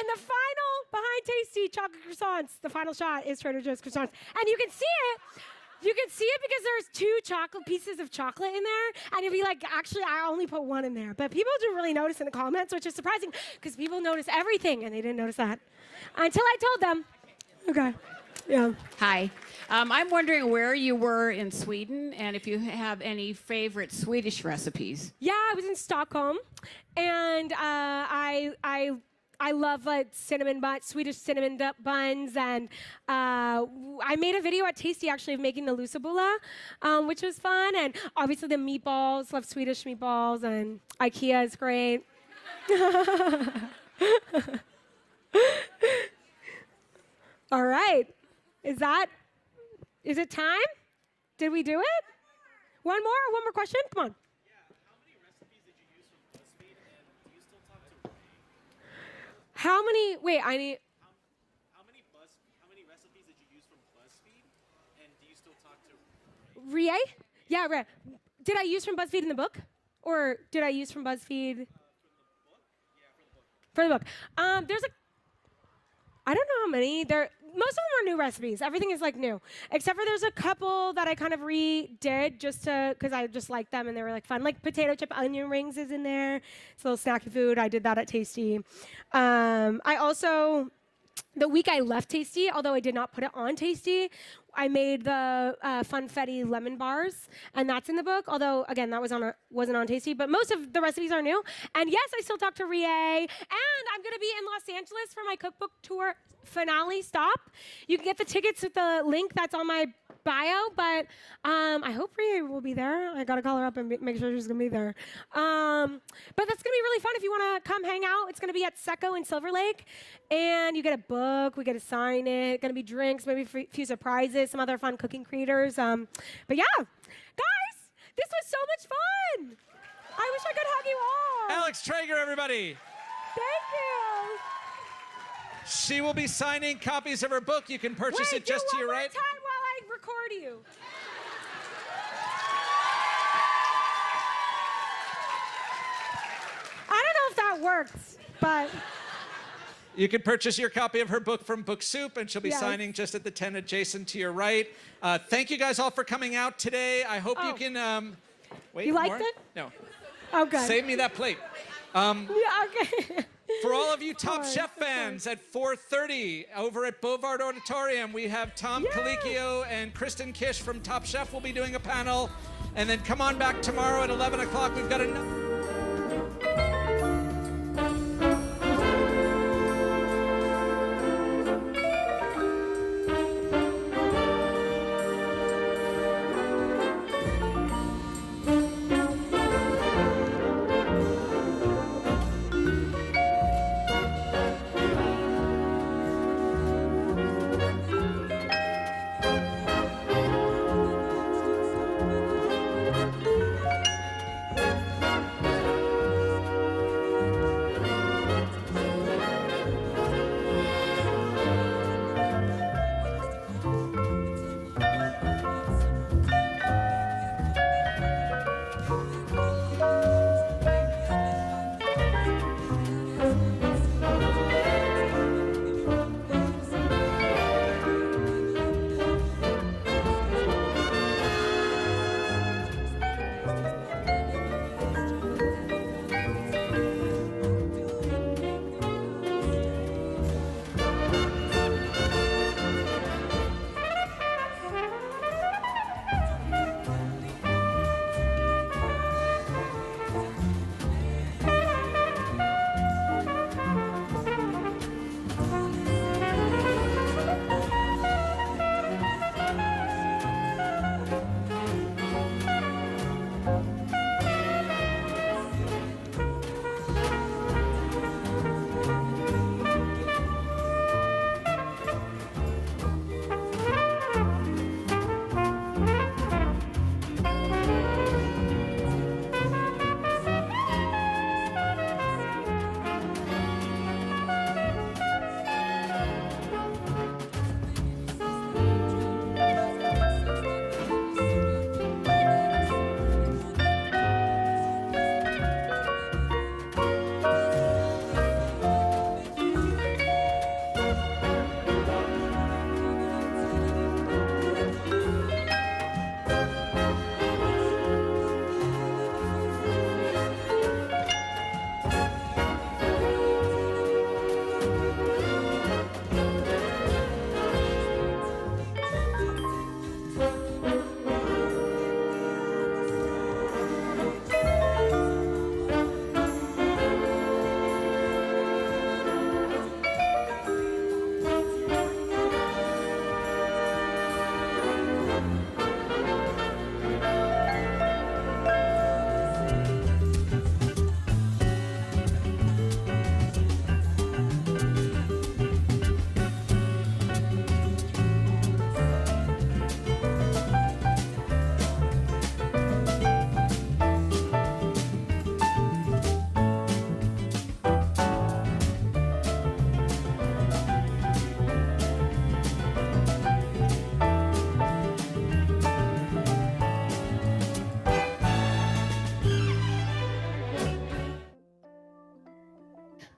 the final behind Tasty chocolate croissants, the final shot is Trader Joe's croissants. And you can see it. You can see it because there's 2 pieces of chocolate in there, and you'll be like, actually, I only put 1 in there. But people do really notice in the comments, which is surprising because people notice everything, and they didn't notice that until I told them. Okay, yeah. Hi. I'm wondering where you were in Sweden and if you have any favorite Swedish recipes. Yeah, I was in Stockholm, and I love Swedish cinnamon buns, and I made a video at Tasty actually of making the lussebula, which was fun, and obviously the meatballs, love Swedish meatballs, and IKEA is great. All right, is it time? Did we do it? One more question? Come on. How many recipes did you use from BuzzFeed? And do you still talk to Rie? Yeah, Rie. Did I use from BuzzFeed in the book? Or did I use from BuzzFeed? For the book. I don't know how many. Most of them are new recipes. Everything is like new. Except for there's a couple that I kind of redid because I just liked them and they were like fun. Like potato chip onion rings is in there. It's a little snacky food. I did that at Tasty. I also, the week I left Tasty, although I did not put it on Tasty, I made the funfetti lemon bars, and that's in the book. Although again, that wasn't on Tasty, but most of the recipes are new. And yes, I still talk to Rie, and I'm gonna be in Los Angeles for my cookbook tour finale stop. You can get the tickets at the link that's on my bio, but I hope Rie will be there. I gotta call her up and make sure she's gonna be there. But that's gonna be really fun if you wanna come hang out. It's gonna be at Secco in Silver Lake, and you get a book, we get to sign it, gonna be drinks, maybe a few surprises, some other fun cooking creators. But yeah, guys, this was so much fun. I wish I could hug you all. Alex Traeger, everybody. Thank you. She will be signing copies of her book. You can purchase it just to your right. Wait, do one more time while I record you. I don't know if that works, but... You can purchase your copy of her book from Book Soup, and she'll be Yes. signing just at the tent adjacent to your right. Thank you guys all for coming out today. I hope you can... wait, You liked more? it? No. Oh, good. Save me that plate. Yeah, okay. For all of you Top Chef fans, at 4:30 over at Bovard Auditorium, we have Tom Colicchio and Kristen Kish from Top Chef will be doing a panel. And then come on back tomorrow at 11 o'clock. We've got a...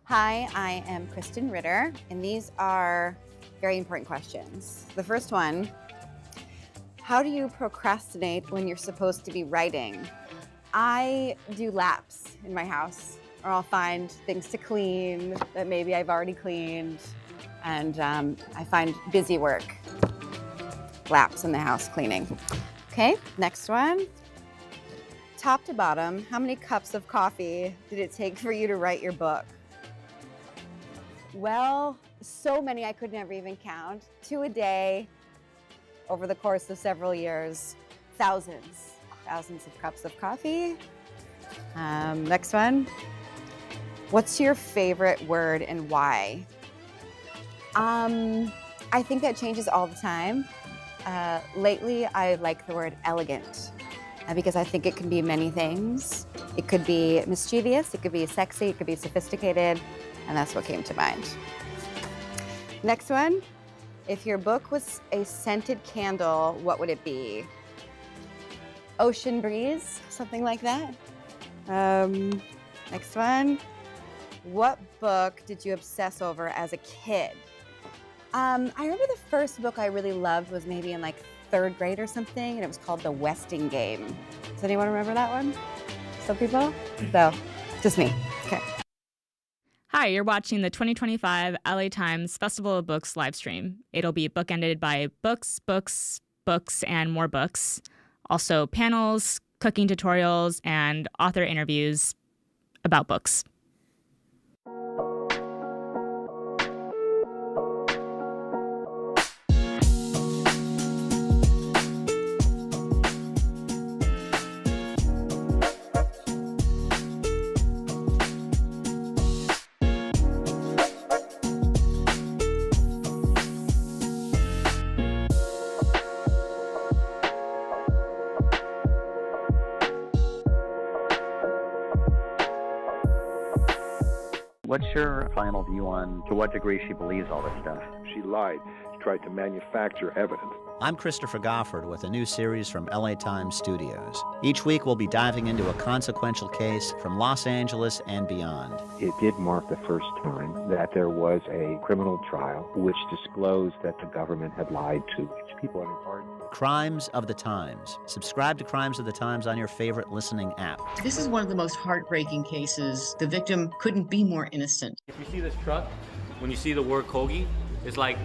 Hi, I am Kristen Ritter, and these are very important questions. The first one, how do you procrastinate when you're supposed to be writing? I do laps in my house, or I'll find things to clean that maybe I've already cleaned, and I find busy work, laps in the house cleaning. Okay, next one. Top to bottom, how many cups of coffee did it take for you to write your book? Well, so many I could never even count. 2 a day over the course of several years. Thousands of cups of coffee. Next one. What's your favorite word and why? I think that changes all the time. Lately, I like the word elegant. Because I think it can be many things. It could be mischievous, it could be sexy, it could be sophisticated, and that's what came to mind. Next one, if your book was a scented candle, what would it be? Ocean breeze, something like that. Next one, what book did you obsess over as a kid? I remember the first book I really loved was maybe in like 3rd grade or something, and it was called The Westing Game. Does anyone remember that one? Some people? No, just me. Okay. Hi, you're watching the 2025 LA Times Festival of Books live stream. It'll be bookended by books, books, books, and more books. Also panels, cooking tutorials, and author interviews about books. What's your final view on to what degree she believes all this stuff? She lied. She tried to manufacture evidence. I'm Christopher Goffard with a new series from LA Times Studios. Each week we'll be diving into a consequential case from Los Angeles and beyond. It did mark the first time that there was a criminal trial which disclosed that the government had lied to its people in part. Crimes of the Times. Subscribe to Crimes of the Times on your favorite listening app. This is one of the most heartbreaking cases. The victim couldn't be more innocent. If you see this truck, when you see the word Kogi, it's like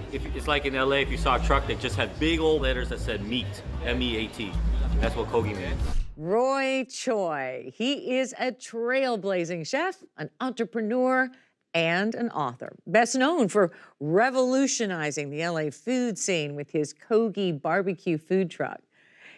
in LA if you saw a truck that just had big old letters that said meat, M-E-A-T. That's what Kogi means. Roy Choi. He is a trailblazing chef, an entrepreneur, and an author. Best known for revolutionizing the LA food scene with his Kogi barbecue food truck.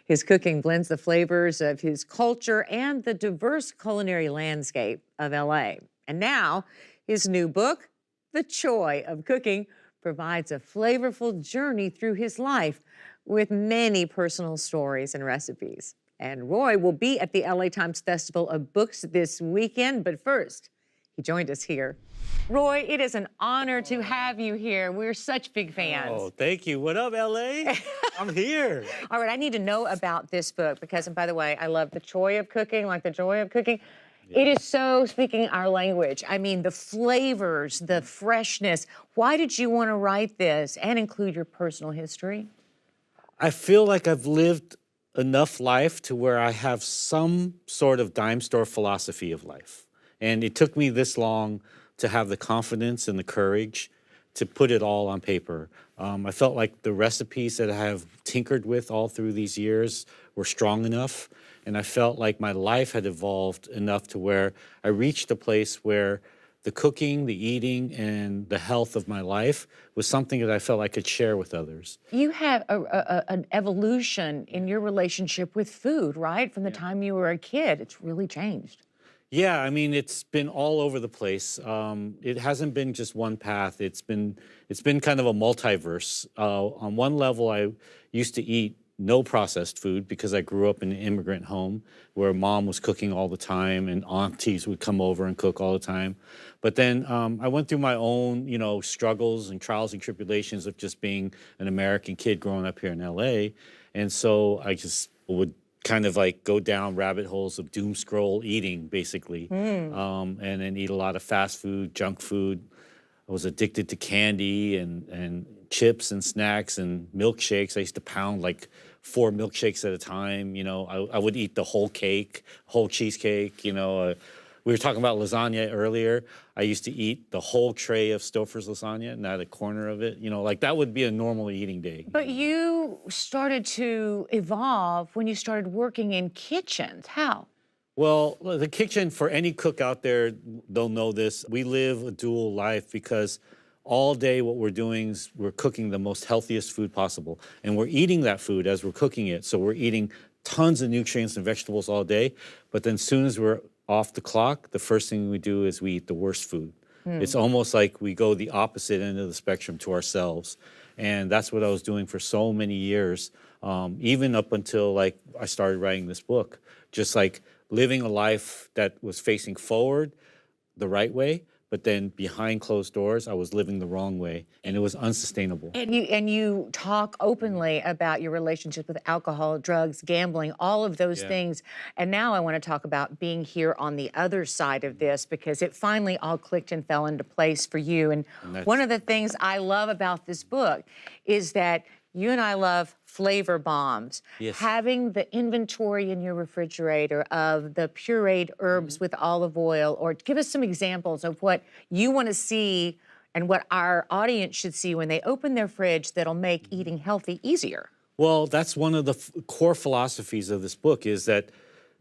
His cooking blends the flavors of his culture and the diverse culinary landscape of LA. And now, his new book, The Choi of Cooking, provides a flavorful journey through his life with many personal stories and recipes. And Roy will be at the LA Times Festival of Books this weekend, but first, he joined us here. Roy, it is an honor to have you here. We're such big fans. Oh, thank you. What up, LA? I'm here. All right, I need to know about this book because, and by the way, I love The Choi of Cooking, like the joy of cooking. Yeah. It is so speaking our language. I mean, the flavors, the freshness. Why did you want to write this and include your personal history? I feel like I've lived enough life to where I have some sort of dime store philosophy of life. And it took me this long to have the confidence and the courage to put it all on paper. I felt like the recipes that I have tinkered with all through these years were strong enough. And I felt like my life had evolved enough to where I reached a place where the cooking, the eating, and the health of my life was something that I felt I could share with others. You have an evolution in your relationship with food, right? From the time you were a kid, it's really changed. Yeah, I mean, it's been all over the place. It hasn't been just one path. It's been kind of a multiverse. On one level, I used to eat no processed food because I grew up in an immigrant home where mom was cooking all the time and aunties would come over and cook all the time. But then I went through my own, struggles and trials and tribulations of just being an American kid growing up here in LA. And so I just would kind of like go down rabbit holes of doom scroll eating, basically, and then eat a lot of fast food, junk food. I was addicted to candy and chips and snacks and milkshakes. I used to pound like 4 milkshakes at a time. You know, I would eat the whole cake, whole cheesecake. You know, we were talking about lasagna earlier. I used to eat the whole tray of Stouffer's lasagna, not a corner of it. You know, like that would be a normal eating day. But you started to evolve when you started working in kitchens. How? Well, the kitchen, for any cook out there, they'll know this. We live a dual life because all day what we're doing is we're cooking the most healthiest food possible. And we're eating that food as we're cooking it. So we're eating tons of nutrients and vegetables all day. But then as soon as we're off the clock, the first thing we do is we eat the worst food. It's almost like we go the opposite end of the spectrum to ourselves. And that's what I was doing for so many years, even up until like I started writing this book. Just like living a life that was facing forward the right way, but then behind closed doors, I was living the wrong way, and it was unsustainable. And you talk openly about your relationship with alcohol, drugs, gambling, all of those things. And now I want to talk about being here on the other side of this, because it finally all clicked and fell into place for you. And one of the things I love about this book is that you and I love flavor bombs. Yes. Having the inventory in your refrigerator of the pureed herbs with olive oil, or give us some examples of what you want to see and what our audience should see when they open their fridge that'll make eating healthy easier. Well, that's one of the core philosophies of this book, is that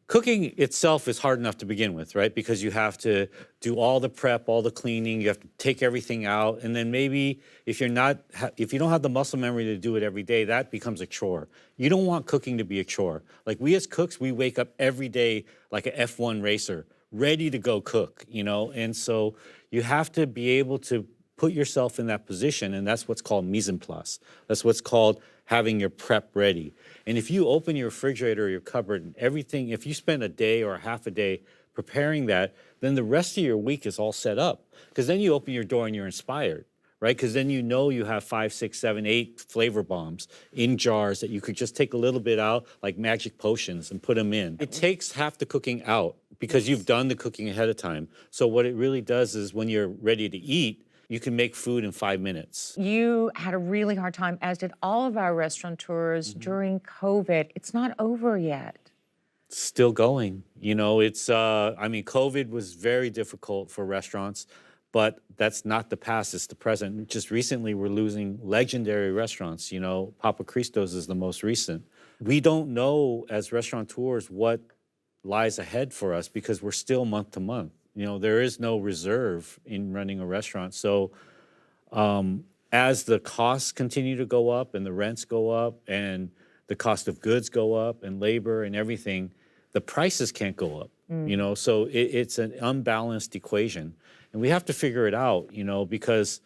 cooking itself is hard enough to begin with, right? Because you have to do all the prep, all the cleaning, you have to take everything out, and then maybe if you don't have the muscle memory to do it every day, that becomes a chore. You don't want cooking to be a chore. Like we as cooks, we wake up every day like an F1 racer, ready to go cook, you know? And so you have to be able to put yourself in that position, and that's what's called mise en place. That's what's called having your prep ready. And if you open your refrigerator or your cupboard and everything, if you spend a day or half a day preparing that, then the rest of your week is all set up. Because then you open your door and you're inspired, right? Because then you know you have 5, 6, 7, 8 flavor bombs in jars that you could just take a little bit out, like magic potions, and put them in. It takes half the cooking out because you've done the cooking ahead of time. So what it really does is when you're ready to eat, you can make food in 5 minutes. You had a really hard time, as did all of our restaurateurs during COVID. It's not over yet. Still going. You know, it's, I mean, COVID was very difficult for restaurants, but that's not the past, it's the present. Just recently, we're losing legendary restaurants. You know, Papa Cristo's is the most recent. We don't know as restaurateurs what lies ahead for us because we're still month to month. You know, there is no reserve in running a restaurant. So as the costs continue to go up and the rents go up and the cost of goods go up and labor and everything, the prices can't go up, you know? So it's an unbalanced equation. And we have to figure it out, you know, because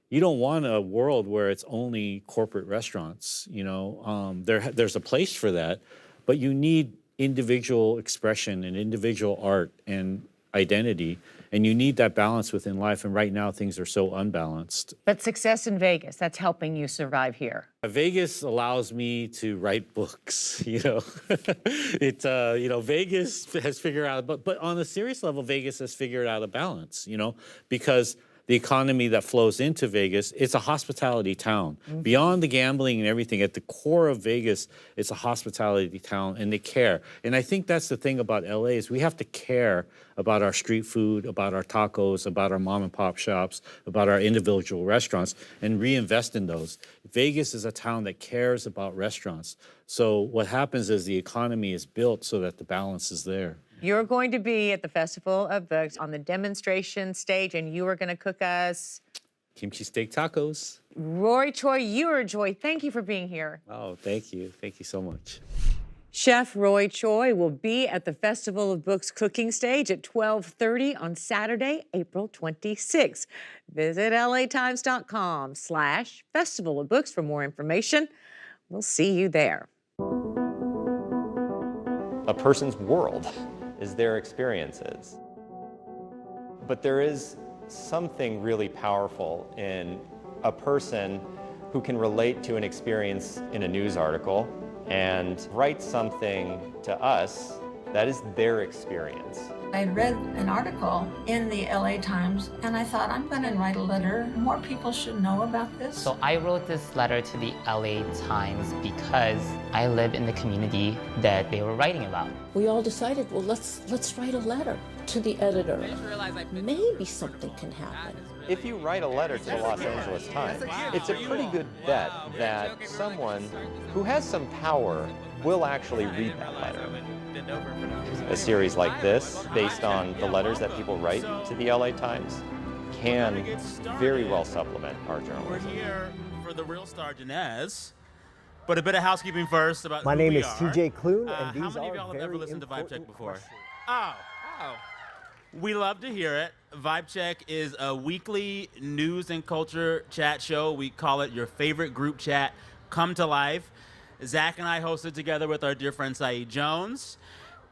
you don't want a world where it's only corporate restaurants, you know? There's a place for that, but you need individual expression and individual art and identity, and you need that balance within life, and right now things are so unbalanced. But success in Vegas, that's helping you survive here. Vegas allows me to write books, you know. You know, Vegas has figured out, but on a serious level, Vegas has figured out a balance, you know, because the economy that flows into Vegas, it's a hospitality town. Beyond the gambling and everything, at the core of Vegas, it's a hospitality town, and they care. And I think that's the thing about LA is we have to care about our street food, about our tacos, about our mom and pop shops, about our individual restaurants, and reinvest in those. Vegas is a town that cares about restaurants. So what happens is the economy is built so that the balance is there. You're going to be at the Festival of Books on the demonstration stage, and you are going to cook us kimchi steak tacos. Roy Choi, you are a joy. Thank you for being here. Oh, thank you. Thank you so much. Chef Roy Choi will be at the Festival of Books cooking stage at 12:30 on Saturday, April 26th. Visit latimes.com/Festival of Books for more information. We'll see you there. A person's world is their experiences. But there is something really powerful in a person who can relate to an experience in a news article and write something to us that is their experience. I read an article in the L.A. Times, and I thought, I'm going to write a letter. More people should know about this. So I wrote this letter to the L.A. Times because I live in the community that they were writing about. We all decided, well, let's write a letter to the editor. Maybe something can happen. If you write a letter to the Los Angeles Times, it's a pretty good bet that someone who has some power will actually read that letter. A series like this, based on the letters that people write to the LA Times, can very well supplement our journalism. We're here for the real star, Dinez. But a bit of housekeeping first about My who name we is are. TJ Kloon, and How these many are of y'all have ever very listened to Vibe Check important before? questions. Oh. We love to hear it. Vibe Check is a weekly news and culture chat show. We call it your favorite group chat come to life. Zach and I host it together with our dear friend Saeed Jones.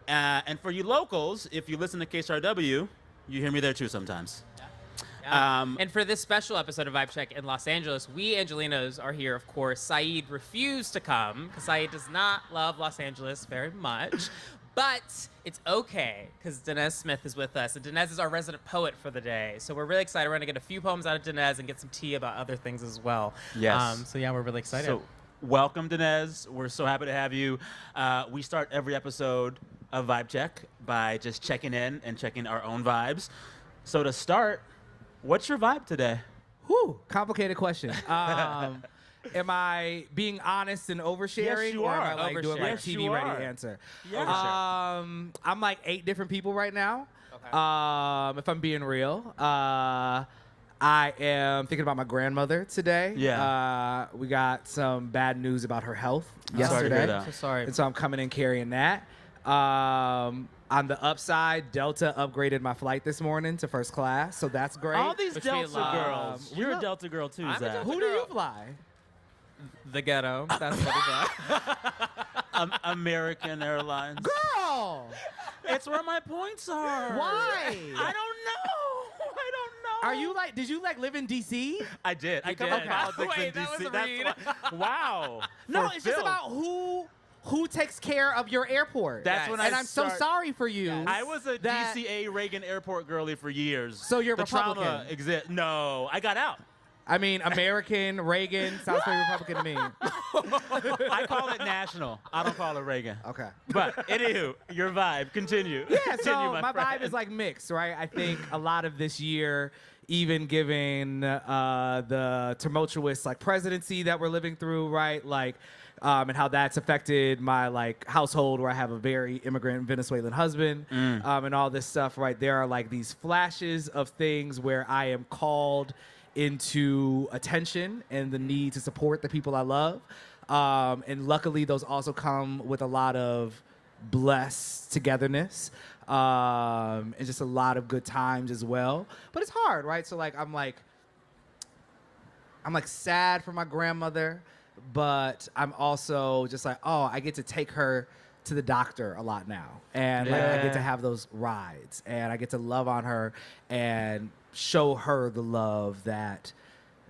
And for you locals, if you listen to KSRW, you hear me there too sometimes. And for this special episode of Vibe Check in Los Angeles, we Angelinos are here, of course. Saeed refused to come because Saeed does not love Los Angeles very much. But it's okay because Dinez Smith is with us. And Dinez is our resident poet for the day. So we're really excited. We're going to get a few poems out of Dinez and get some tea about other things as well. Yes. So yeah, we're really excited. So welcome, Dinez. We're so happy to have you. We start every episode of Vibe Check by just checking in and checking our own vibes. So to start, what's your vibe today? Whew, complicated question. Am I being honest and oversharing? Yes, you or are. am I like doing like Yes, you TV ready are. answer? Yes. I'm like 8 different people right now. Okay. If I'm being real. I am thinking about my grandmother today. Yeah. We got some bad news about her health I'm sorry to hear yesterday. that. So sorry. And so I'm coming in carrying that. On the upside, Delta upgraded my flight this morning to first class, so that's great. All these Delta girls. You're a Delta girl too, I'm a Zach. Delta Who do you fly? The ghetto. That's what it's like. American Airlines. Girl! It's where my points are. Why? I don't know. I don't know. Are you like, did you like live in DC? I did. I You cover did? politics Wait, in that was DC. a That's read. why. Wow. No, For it's just Phil. about who takes care of your airport. That's when and I I'm so start- sorry for you. I was a that- DCA Reagan Airport girly for years. So you're the trauma Republican? exists. No, I got out. I mean, American, Reagan, sounds very Republican to me. I call it national. I don't call it Reagan. Okay. But anywho, your vibe. Continue. Yeah, Continue, so my friend. vibe is like mixed, right? I think a lot of this year, even given the tumultuous like presidency that we're living through, right? Like, and how that's affected my like household where I have a very immigrant Venezuelan husband, and all this stuff, right? There are like these flashes of things where I am called into attention and the need to support the people I love. And luckily those also come with a lot of blessed togetherness, and just a lot of good times as well. But it's hard, right? So like I'm like sad for my grandmother, but I'm also just like, oh, I get to take her to the doctor a lot now. And like I get to have those rides and I get to love on her and show her the love that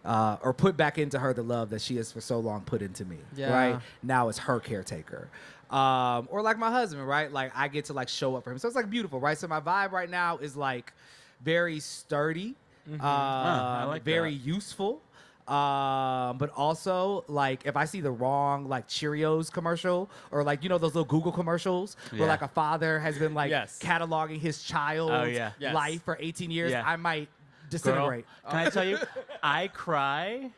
or put back into her the love that she has for so long put into me. Yeah. Right? Now it's her caretaker. Or like my husband, right? Like I get to like show up for him. So it's like beautiful, right? So my vibe right now is like very sturdy, I like very that. useful. But also like if I see the wrong like Cheerios commercial or like, you know, those little Google commercials where Yeah. like a father has been like Yes. cataloging his child's Oh, yeah. Yes. life for 18 years, Yeah. I might Girl, disintegrate. can I tell you, I cry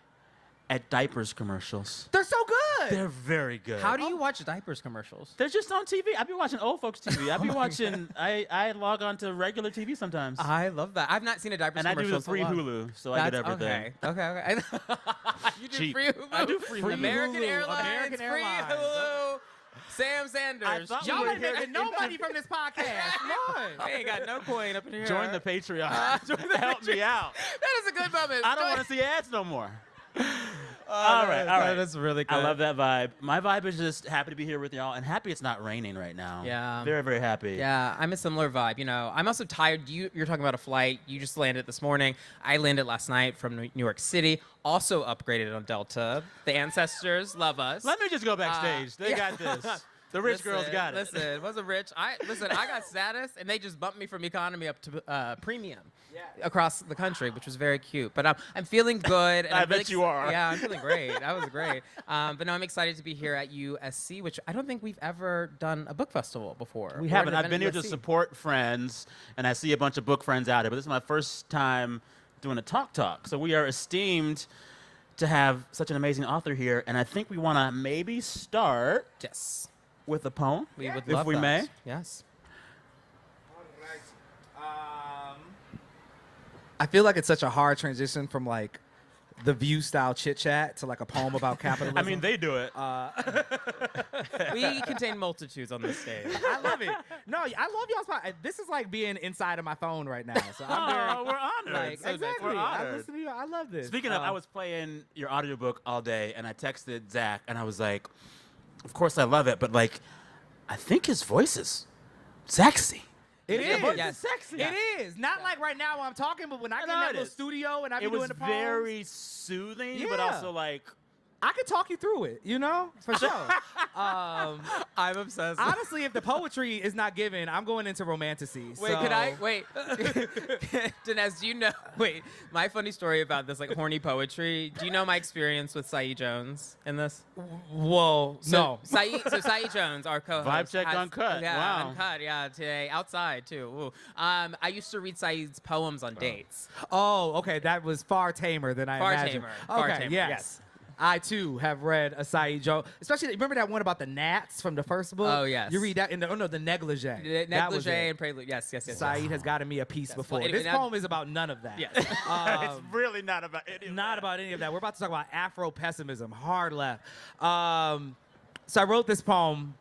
at diapers commercials. They're so good. They're very good. How do you watch diapers commercials? They're just on TV. I be watching old folks TV. I be watching. I log on to regular TV sometimes. I love that. I've not seen a diapers And I do commercial the free in so long. Hulu, so I get That's everything. Okay. You do Cheap. free Hulu? I do free Hulu. American Hulu. Airlines, American free Airlines. Hulu. Sam Sanders. thought we Y'all were ain't here making no money from this podcast. Lord. I ain't got no coin up in here. Join the Patreon. Join the Help me out. That is a good moment. I don't want to see ads no more. All right. That's really good. I love that vibe. My vibe is just happy to be here with y'all and happy it's not raining right now. Yeah. Very, very happy. Yeah, I'm a similar vibe. You know, I'm also tired. You're talking about a flight. You just landed this morning. I landed last night from New York City. Also upgraded on Delta. The ancestors love us. Let me just go backstage. They got this. The rich girls got it. Listen, wasn't rich. I got status, and they just bumped me from economy up to premium across the country, which was very cute. But I'm feeling good. And I I'm bet you are. Yeah, I'm feeling great. That was great. But no, I'm excited to be here at USC, which I don't think we've ever done a book festival before. We haven't. I've been here to support friends, and I see a bunch of book friends out here, but this is my first time doing a talk. So we are esteemed to have such an amazing author here, and I think we want to maybe start with a poem, We would if love we that. may. Yes. I feel like it's such a hard transition from like the View style chit chat to like a poem about capitalism. I mean, they do it. We contain multitudes on this stage. I love it. No, I love y'all's spot. This is like being inside of my phone right now. So I'm very, we're honored. like, So exactly. we're I honored. listen to you. I love this. Speaking of, I was playing your audiobook all day, and I texted Zach, and I was like, of course I love it, but like, I think his voice is sexy. It Your voice is. is sexy. It is. Not like right now while I'm talking, but when I get in No, that it little is. studio and I be It was doing the poems, very soothing, but Yeah. also like, I could talk you through it, you know, for sure. I'm obsessed. Honestly, if the poetry is not given, I'm going into romanticy. Wait, could I? Wait. Dinesh, do you know? Wait, my funny story about this, like, horny poetry. Do you know my experience with Saeed Jones in this? Whoa, no. Saeed Jones, our co-host. Vibe Check has- Uncut. Yeah, Wow. Uncut, yeah, today. Outside, too. Ooh. I used to read Saeed's poems on dates. Oh, okay. That was far tamer than I Far imagined. tamer. Okay, Far tamer, yes. I, too, have read a Saeed Jones. Especially, remember that one about the gnats from the first book? Oh, yes. You read that in the negligee. That was Negligee it. and Prelude. Yes. Saeed has gotten me a piece before. Well, This and poem is about none of that. Yes. it's really not about any of Not about any of that. We're about to talk about Afro-pessimism, hard left. So I wrote this poem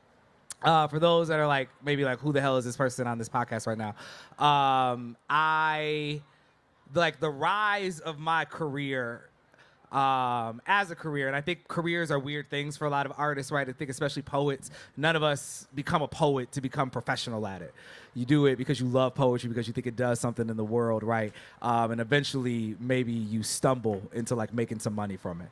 for those that are like, maybe like, who the hell is this person on this podcast right now? The rise of my career as a career, and I think careers are weird things for a lot of artists, right? I think especially poets. None of us become a poet to become professional at it. You do it because you love poetry, because you think it does something in the world, right? And eventually, maybe you stumble into like making some money from it.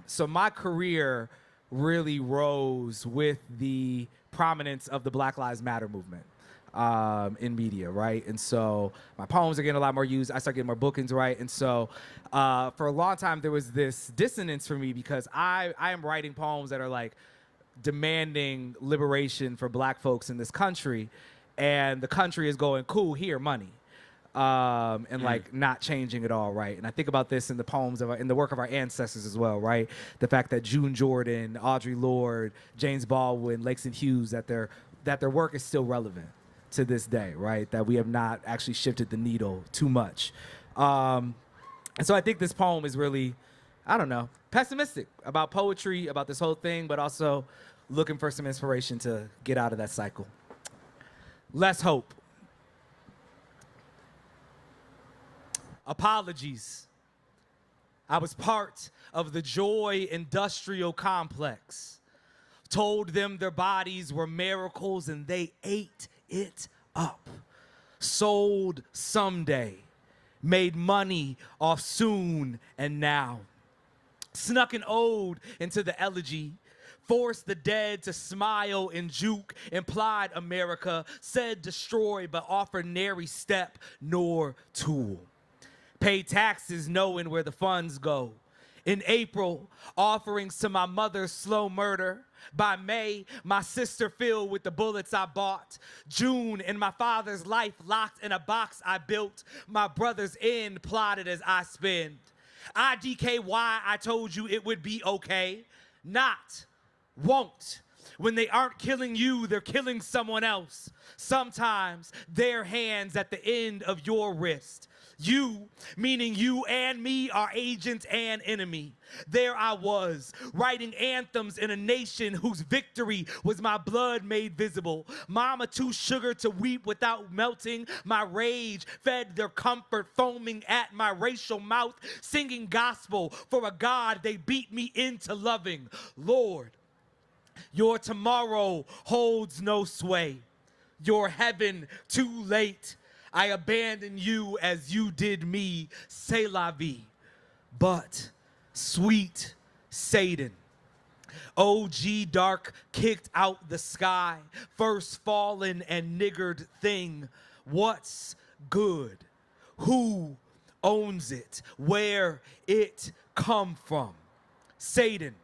So my career really rose with the prominence of the Black Lives Matter movement. In media, right? And so my poems are getting a lot more used. I start getting more bookings, right? And so for a long time, there was this dissonance for me because I am writing poems that are like demanding liberation for Black folks in this country. And the country is going, cool, here, money. And like not changing at all, right? And I think about this in the poems in the work of our ancestors as well, right? The fact that June Jordan, Audre Lorde, James Baldwin, Langston Hughes, that their work is still relevant to this day, right? That we have not actually shifted the needle too much. And so I think this poem is really, I don't know, pessimistic about poetry, about this whole thing, but also looking for some inspiration to get out of that cycle. Let's hope. Apologies. I was part of the Joy Industrial Complex. Told them their bodies were miracles and they ate it up. Sold someday. Made money off soon and now. Snuck an ode into the elegy. Forced the dead to smile and juke. Implied America. Said destroy but offered nary step nor tool. Paid taxes knowing where the funds go. In April, offerings to my mother's slow murder. By May, my sister filled with the bullets I bought. June, in my father's life locked in a box I built. My brother's end plotted as I spend. IDKY, I told you it would be okay. Not, won't. When they aren't killing you, they're killing someone else. Sometimes their hands at the end of your wrist. You, meaning you and me, are agent and enemy. There I was, writing anthems in a nation whose victory was my blood made visible. Mama too sugar to weep without melting. My rage fed their comfort, foaming at my racial mouth, singing gospel for a God they beat me into loving. Lord, your tomorrow holds no sway. Your heaven too late. I abandon you as you did me, c'est la vie. But, sweet Satan, OG Dark kicked out the sky, first fallen and niggered thing. What's good? Who owns it? Where it come from? Satan,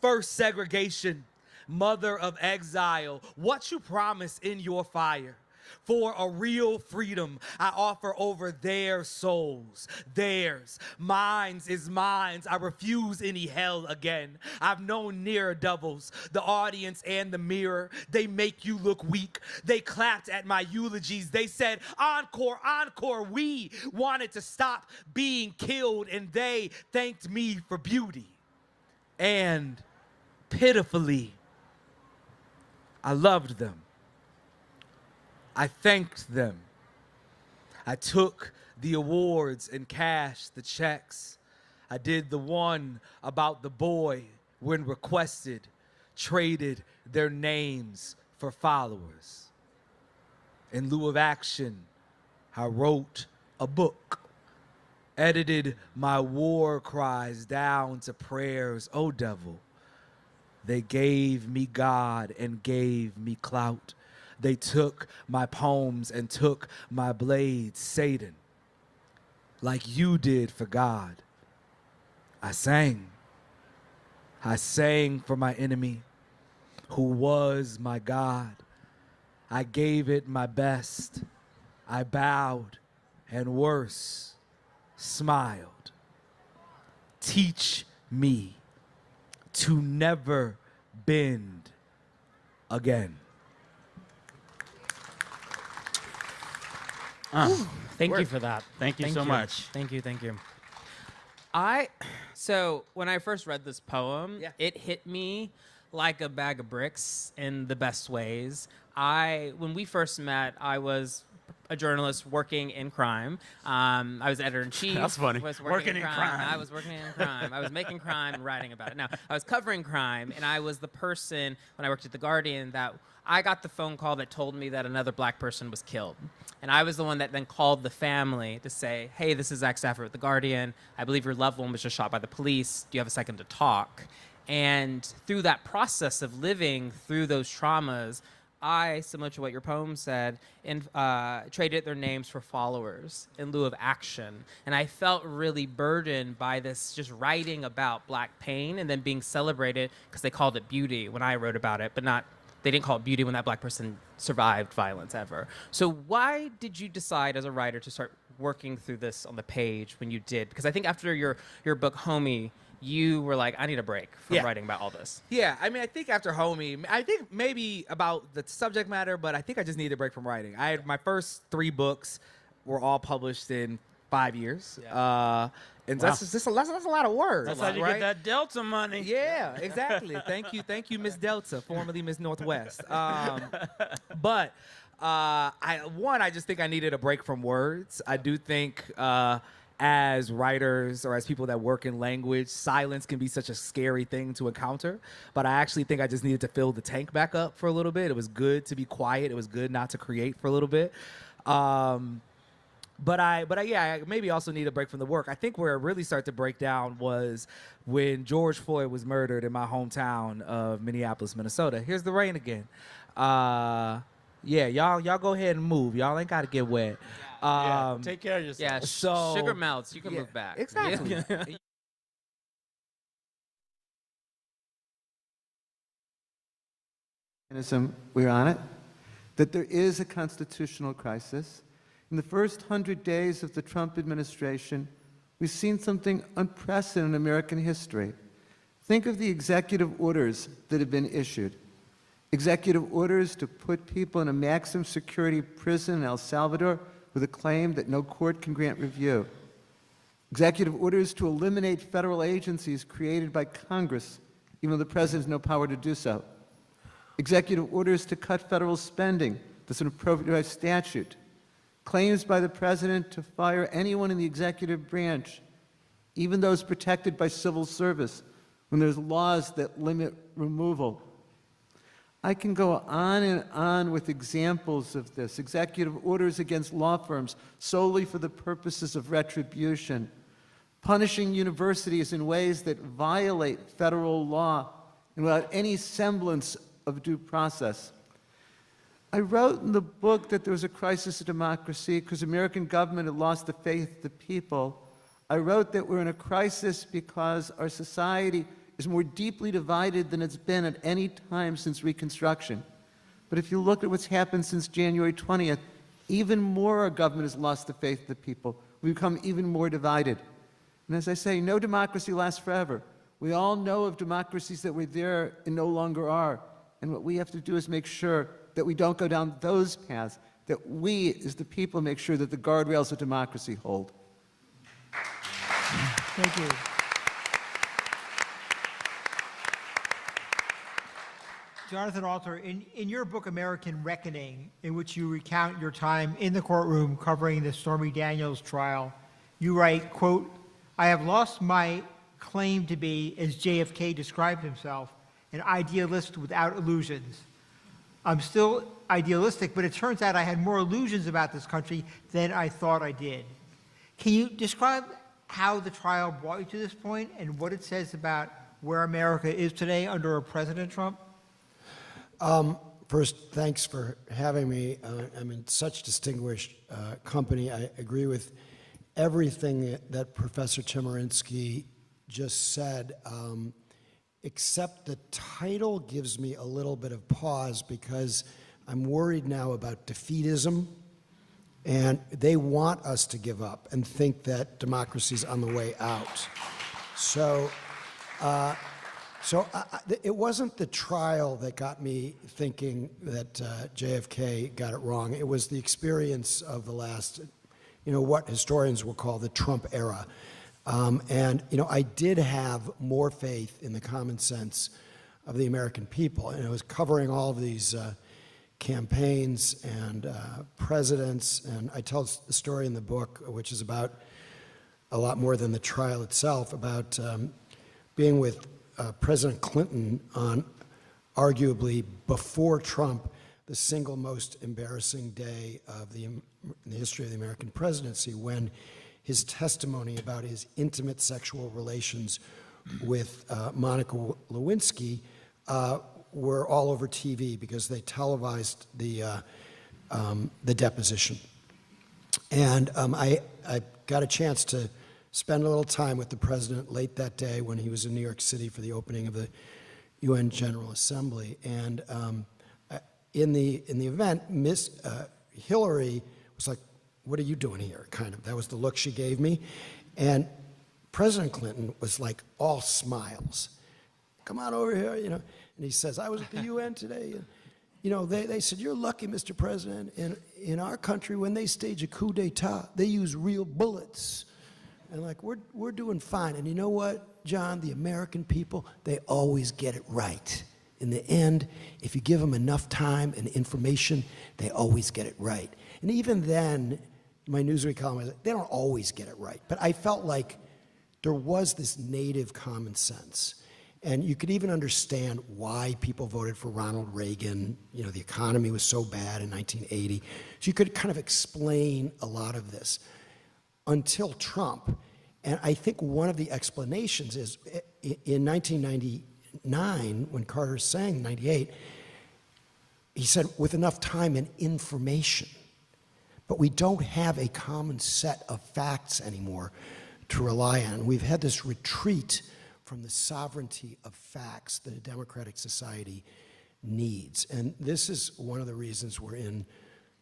first segregation, mother of exile, what you promise in your fire? For a real freedom I offer over their souls, theirs. Mine's is mine's. I refuse any hell again. I've known near devils, the audience and the mirror. They make you look weak. They clapped at my eulogies. They said, encore, encore. We wanted to stop being killed, and they thanked me for beauty. And pitifully, I loved them. I thanked them. I took the awards and cashed the checks. I did the one about the boy when requested, traded their names for followers. In lieu of action, I wrote a book, edited my war cries down to prayers. Oh, devil, they gave me God and gave me clout. They took my poems and took my blades, Satan, like you did for God. I sang. I sang for my enemy, who was my God. I gave it my best. I bowed and worse, smiled. Teach me to never bend again. Thank you for that. Thank you so much. Thank you. So when I first read this poem, it hit me like a bag of bricks in the best ways. When we first met, I was a journalist working in crime. I was editor-in-chief. That's funny. Working in crime. I was working in crime. I was making crime and writing about it. Now, I was covering crime, and I was the person, when I worked at The Guardian, that I got the phone call that told me that another black person was killed. And I was the one that then called the family to say, hey, this is Zach Stafford with The Guardian. I believe your loved one was just shot by the police. Do you have a second to talk? And through that process of living through those traumas, I, similar to what your poem said, traded their names for followers in lieu of action. And I felt really burdened by this, just writing about black pain and then being celebrated because they called it beauty when I wrote about it, but they didn't call it beauty when that black person survived violence ever. So why did you decide as a writer to start working through this on the page when you did? Because I think after your book, Homie, you were like, I need a break from writing about all this. Yeah, I mean, I think after Homie, I think maybe about the subject matter, but I think I just needed a break from writing. I had my first 3 books were all published in 5 years. And that's a lot of words. That's how you get that Delta money. Yeah, exactly. Thank you, Miss Delta, formerly Miss Northwest. But I just think I needed a break from words. I do think as writers or as people that work in language, silence can be such a scary thing to encounter. But I actually think I just needed to fill the tank back up for a little bit. It was good to be quiet. It was good not to create for a little bit. But I maybe also need a break from the work. I think where it really started to break down was when George Floyd was murdered in my hometown of Minneapolis, Minnesota. Here's the rain again. Y'all go ahead and move. Y'all ain't got to get wet. Take care of yourself. Yeah, so sugar melts. You can move back. Exactly. We're on it. That there is a constitutional crisis. In the first 100 days of the Trump administration, we've seen something unprecedented in American history. Think of the executive orders that have been issued. Executive orders to put people in a maximum security prison in El Salvador with a claim that no court can grant review. Executive orders to eliminate federal agencies created by Congress, even though the president has no power to do so. Executive orders to cut federal spending that's appropriated by statute. Claims by the president to fire anyone in the executive branch, even those protected by civil service, when there's laws that limit removal. I can go on and on with examples of this. Executive orders against law firms solely for the purposes of retribution. Punishing universities in ways that violate federal law and without any semblance of due process. I wrote in the book that there was a crisis of democracy because American government had lost the faith of the people. I wrote that we're in a crisis because our society is more deeply divided than it's been at any time since Reconstruction. But if you look at what's happened since January 20th, even more our government has lost the faith of the people. We've become even more divided. And as I say, no democracy lasts forever. We all know of democracies that were there and no longer are. And what we have to do is make sure that we don't go down those paths, that we, as the people, make sure that the guardrails of democracy hold. Thank you. Jonathan Alter, in your book, American Reckoning, in which you recount your time in the courtroom covering the Stormy Daniels trial, you write, quote, "I have lost my claim to be, as JFK described himself, an idealist without illusions. I'm still idealistic, but it turns out I had more illusions about this country than I thought I did." Can you describe how the trial brought you to this point and what it says about where America is today under President Trump? First, thanks for having me. I'm in such distinguished company. I agree with everything that Professor Chemerinsky just said, except the title gives me a little bit of pause because I'm worried now about defeatism, and they want us to give up and think that democracy's on the way out. It wasn't the trial that got me thinking that JFK got it wrong. It was the experience of the last, what historians will call the Trump era. I did have more faith in the common sense of the American people. And I was covering all of these campaigns and presidents. And I tell the story in the book, which is about a lot more than the trial itself, about being with President Clinton on arguably before Trump, the single most embarrassing day in the history of the American presidency, when his testimony about his intimate sexual relations with Monica Lewinsky were all over TV because they televised the deposition. And I got a chance to spend a little time with the president late that day when he was in New York City for the opening of the UN General Assembly. And in the event, Miss Hillary was like, "What are you doing here?" Kind of. That was the look she gave me. And President Clinton was like all smiles. "Come on over here, And he says, "I was at the UN today. And, they said, 'You're lucky, Mr. President. In our country, when they stage a coup d'etat, they use real bullets.' And we're doing fine. And you know what, John? The American people, they always get it right. In the end, if you give them enough time and information, they always get it right." And even then, my Newsweek column was like, they don't always get it right. But I felt like there was this native common sense. And you could even understand why people voted for Ronald Reagan. The economy was so bad in 1980. So you could kind of explain a lot of this. Until Trump. And I think one of the explanations is in 1999, when Carter sang 98, he said, with enough time and information. But we don't have a common set of facts anymore to rely on. We've had this retreat from the sovereignty of facts that a democratic society needs. And this is one of the reasons we're in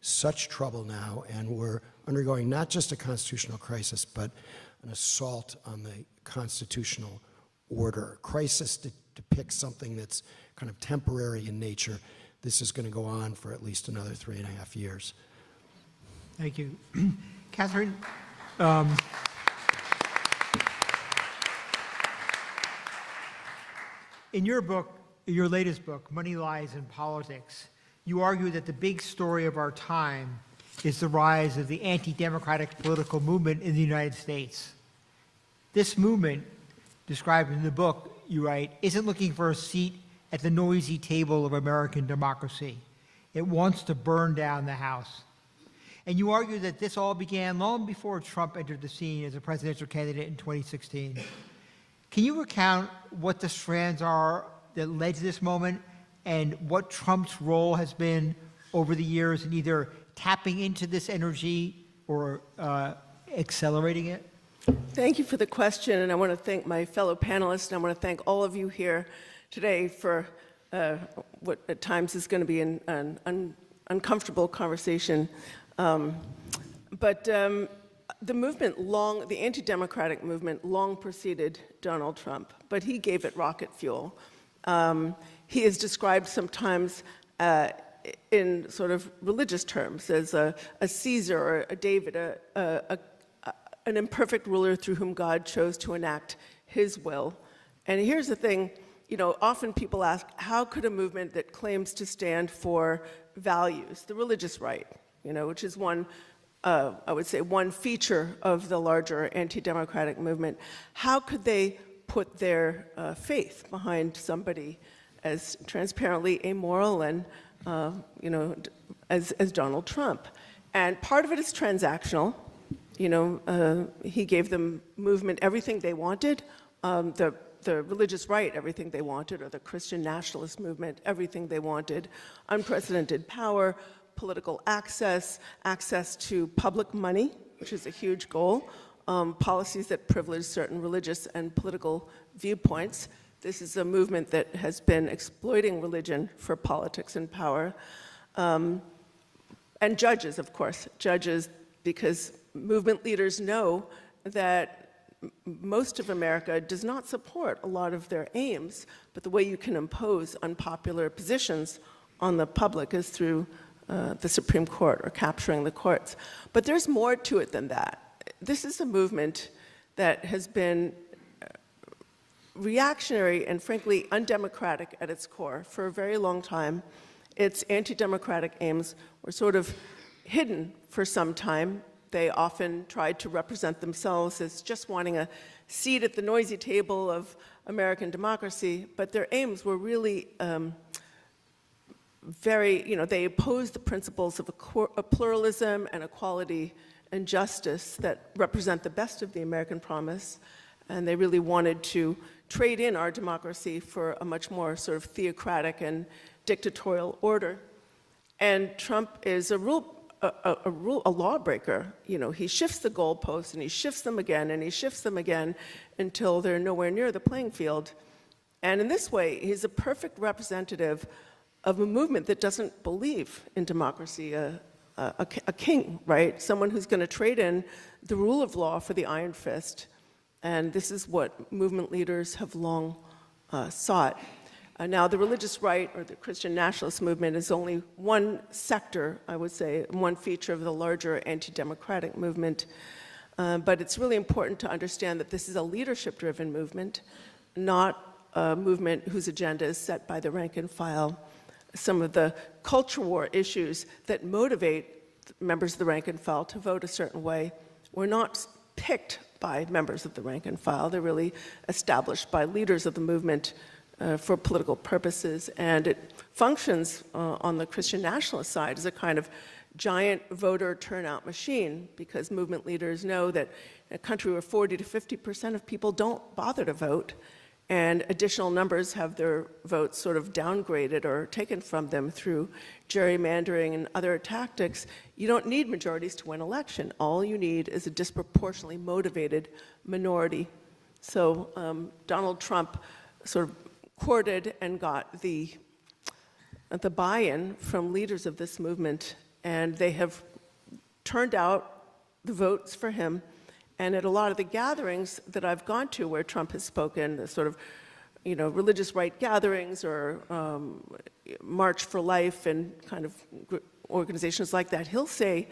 such trouble now, and we're undergoing not just a constitutional crisis, but an assault on the constitutional order. Crisis depicts something that's kind of temporary in nature. This is going to go on for at least another 3.5 years. Thank you. Catherine, in your book, your latest book, Money, Lies, and Politics, you argue that the big story of our time is the rise of the anti-democratic political movement in the United States. This movement, described in the book, you write, isn't looking for a seat at the noisy table of American democracy. It wants to burn down the House. And you argue that this all began long before Trump entered the scene as a presidential candidate in 2016. Can you recount what the strands are that led to this moment and what Trump's role has been over the years in either tapping into this energy or accelerating it? Thank you for the question, and I want to thank my fellow panelists, and I want to thank all of you here today for what at times is going to be an uncomfortable conversation. But the movement the anti-democratic movement long preceded Donald Trump, but he gave it rocket fuel. He is described sometimes in sort of religious terms as a Caesar or a David, an imperfect ruler through whom God chose to enact his will. And here's the thing, often people ask, how could a movement that claims to stand for values, the religious right, which is one, I would say, one feature of the larger anti-democratic movement, how could they put their faith behind somebody as transparently amoral and, as Donald Trump? And part of it is transactional. He gave the movement everything they wanted, the religious right everything they wanted, or the Christian nationalist movement everything they wanted, unprecedented power, political access to public money, which is a huge goal, policies that privilege certain religious and political viewpoints. This is a movement that has been exploiting religion for politics and power. And judges, of course, because movement leaders know that most of America does not support a lot of their aims, but the way you can impose unpopular positions on the public is through the Supreme Court or capturing the courts. But there's more to it than that. This is a movement that has been reactionary and frankly undemocratic at its core for a very long time. Its anti-democratic aims were sort of hidden for some time. They often tried to represent themselves as just wanting a seat at the noisy table of American democracy, but their aims were really they opposed the principles of a pluralism and equality and justice that represent the best of the American promise, and they really wanted to trade in our democracy for a much more sort of theocratic and dictatorial order. And Trump is a lawbreaker. He shifts the goalposts and he shifts them again and he shifts them again until they're nowhere near the playing field. And in this way, he's a perfect representative of a movement that doesn't believe in democracy, a king, right? Someone who's going to trade in the rule of law for the iron fist. And this is what movement leaders have long sought. Now, the religious right or the Christian nationalist movement is only one sector, I would say, one feature of the larger anti-democratic movement. But it's really important to understand that this is a leadership-driven movement, not a movement whose agenda is set by the rank and file. Some of the culture war issues that motivate members of the rank and file to vote a certain way were not picked by members of the rank and file. They're really established by leaders of the movement for political purposes, and it functions on the Christian nationalist side as a kind of giant voter turnout machine, because movement leaders know that in a country where 40 to 50% of people don't bother to vote, and additional numbers have their votes sort of downgraded or taken from them through gerrymandering and other tactics, you don't need majorities to win election. All you need is a disproportionately motivated minority. So Donald Trump sort of courted and got the buy-in from leaders of this movement, and they have turned out the votes for him. And at a lot of the gatherings that I've gone to where Trump has spoken, the sort of religious right gatherings or March for Life and kind of organizations like that, he'll say,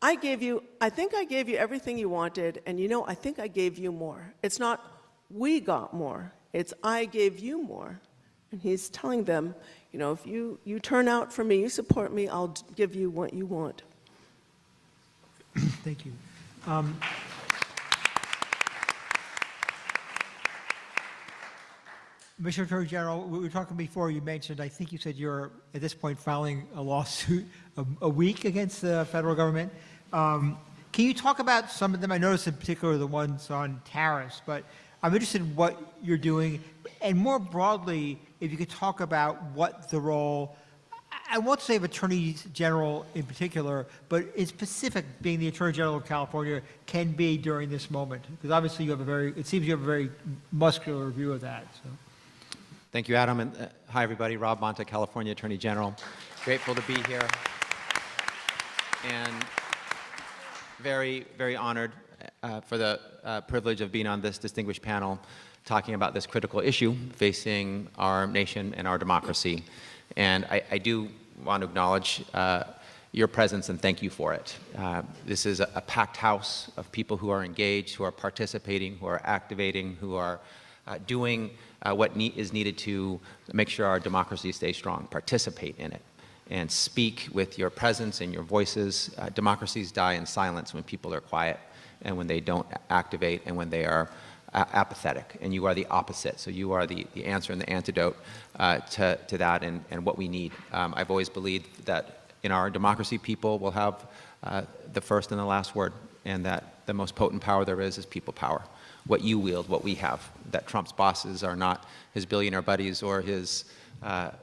I think I gave you everything you wanted, and I think I gave you more. It's not we got more, it's I gave you more. And he's telling them, if you turn out for me, you support me, I'll give you what you want. Thank you. Mr. Attorney General, we were talking before, you mentioned, I think you said you're, at this point, filing a lawsuit a week against the federal government. Can you talk about some of them? I noticed in particular the ones on tariffs, but I'm interested in what you're doing. And more broadly, if you could talk about what the role, I won't say of Attorney General in particular, but in specific, being the Attorney General of California, can be during this moment. Because obviously it seems you have a very muscular view of that. So. Thank you, Adam. And hi, everybody. Rob Bonta, California Attorney General. Grateful to be here. And very, very honored for the privilege of being on this distinguished panel talking about this critical issue facing our nation and our democracy. And I do want to acknowledge your presence and thank you for it. This is a packed house of people who are engaged, who are participating, who are activating, who are doing what is needed to make sure our democracy stays strong. Participate in it and speak with your presence and your voices. Democracies die in silence when people are quiet and when they don't activate and when they are apathetic. And you are the opposite. So you are the answer and the antidote to that and what we need. I've always believed that in our democracy, people will have the first and the last word, and that the most potent power there is people power. What you wield, what we have. That Trump's bosses are not his billionaire buddies or his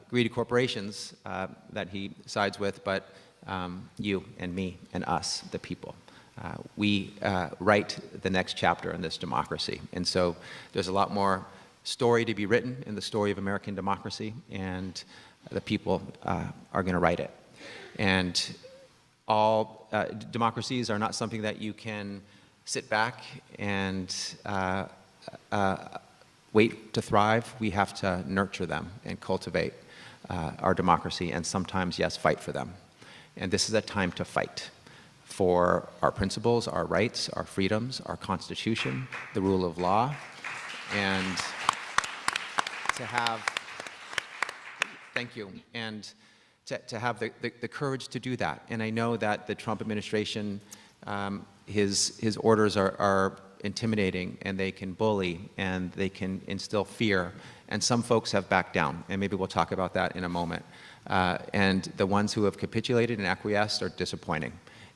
greedy corporations that he sides with, but you and me and us, the people. We write the next chapter in this democracy. And so there's a lot more story to be written in the story of American democracy, and the people are going to write it. And all democracies are not something that you can sit back and wait to thrive. We have to nurture them and cultivate our democracy, and sometimes, yes, fight for them. And this is a time to fight for our principles, our rights, our freedoms, our Constitution, the rule of law, and to have, thank you, and to have the courage to do that. And I know that the Trump administration, his orders are intimidating, and they can bully, and they can instill fear, and some folks have backed down, and maybe we'll talk about that in a moment. And the ones who have capitulated and acquiesced are disappointing,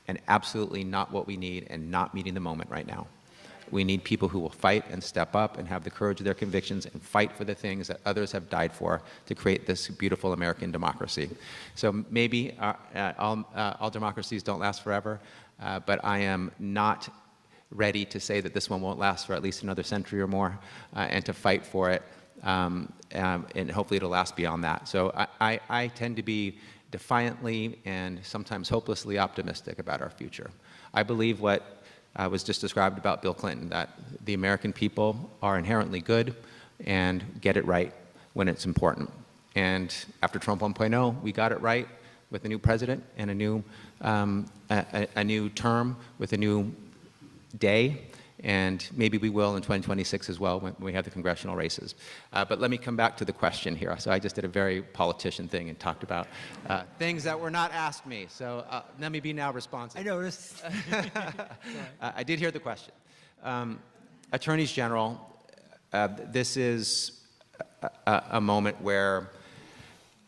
and absolutely not what we need, and not meeting the moment right now. We need people who will fight and step up and have the courage of their convictions and fight for the things that others have died for to create this beautiful American democracy. So maybe all democracies don't last forever, but I am not ready to say that this one won't last for at least another century or more, and to fight for it, and hopefully it'll last beyond that. So I tend to be defiantly and sometimes hopelessly optimistic about our future. I believe what was just described about Bill Clinton, that the American people are inherently good and get it right when it's important. And after Trump 1.0, we got it right with a new president and a new term with a new day, and maybe we will in 2026 as well when we have the congressional races. But let me come back to the question here. So I just did a very politician thing and talked about things that were not asked me. So let me be now responsive. I noticed. I did hear the question. Attorneys General, this is a moment where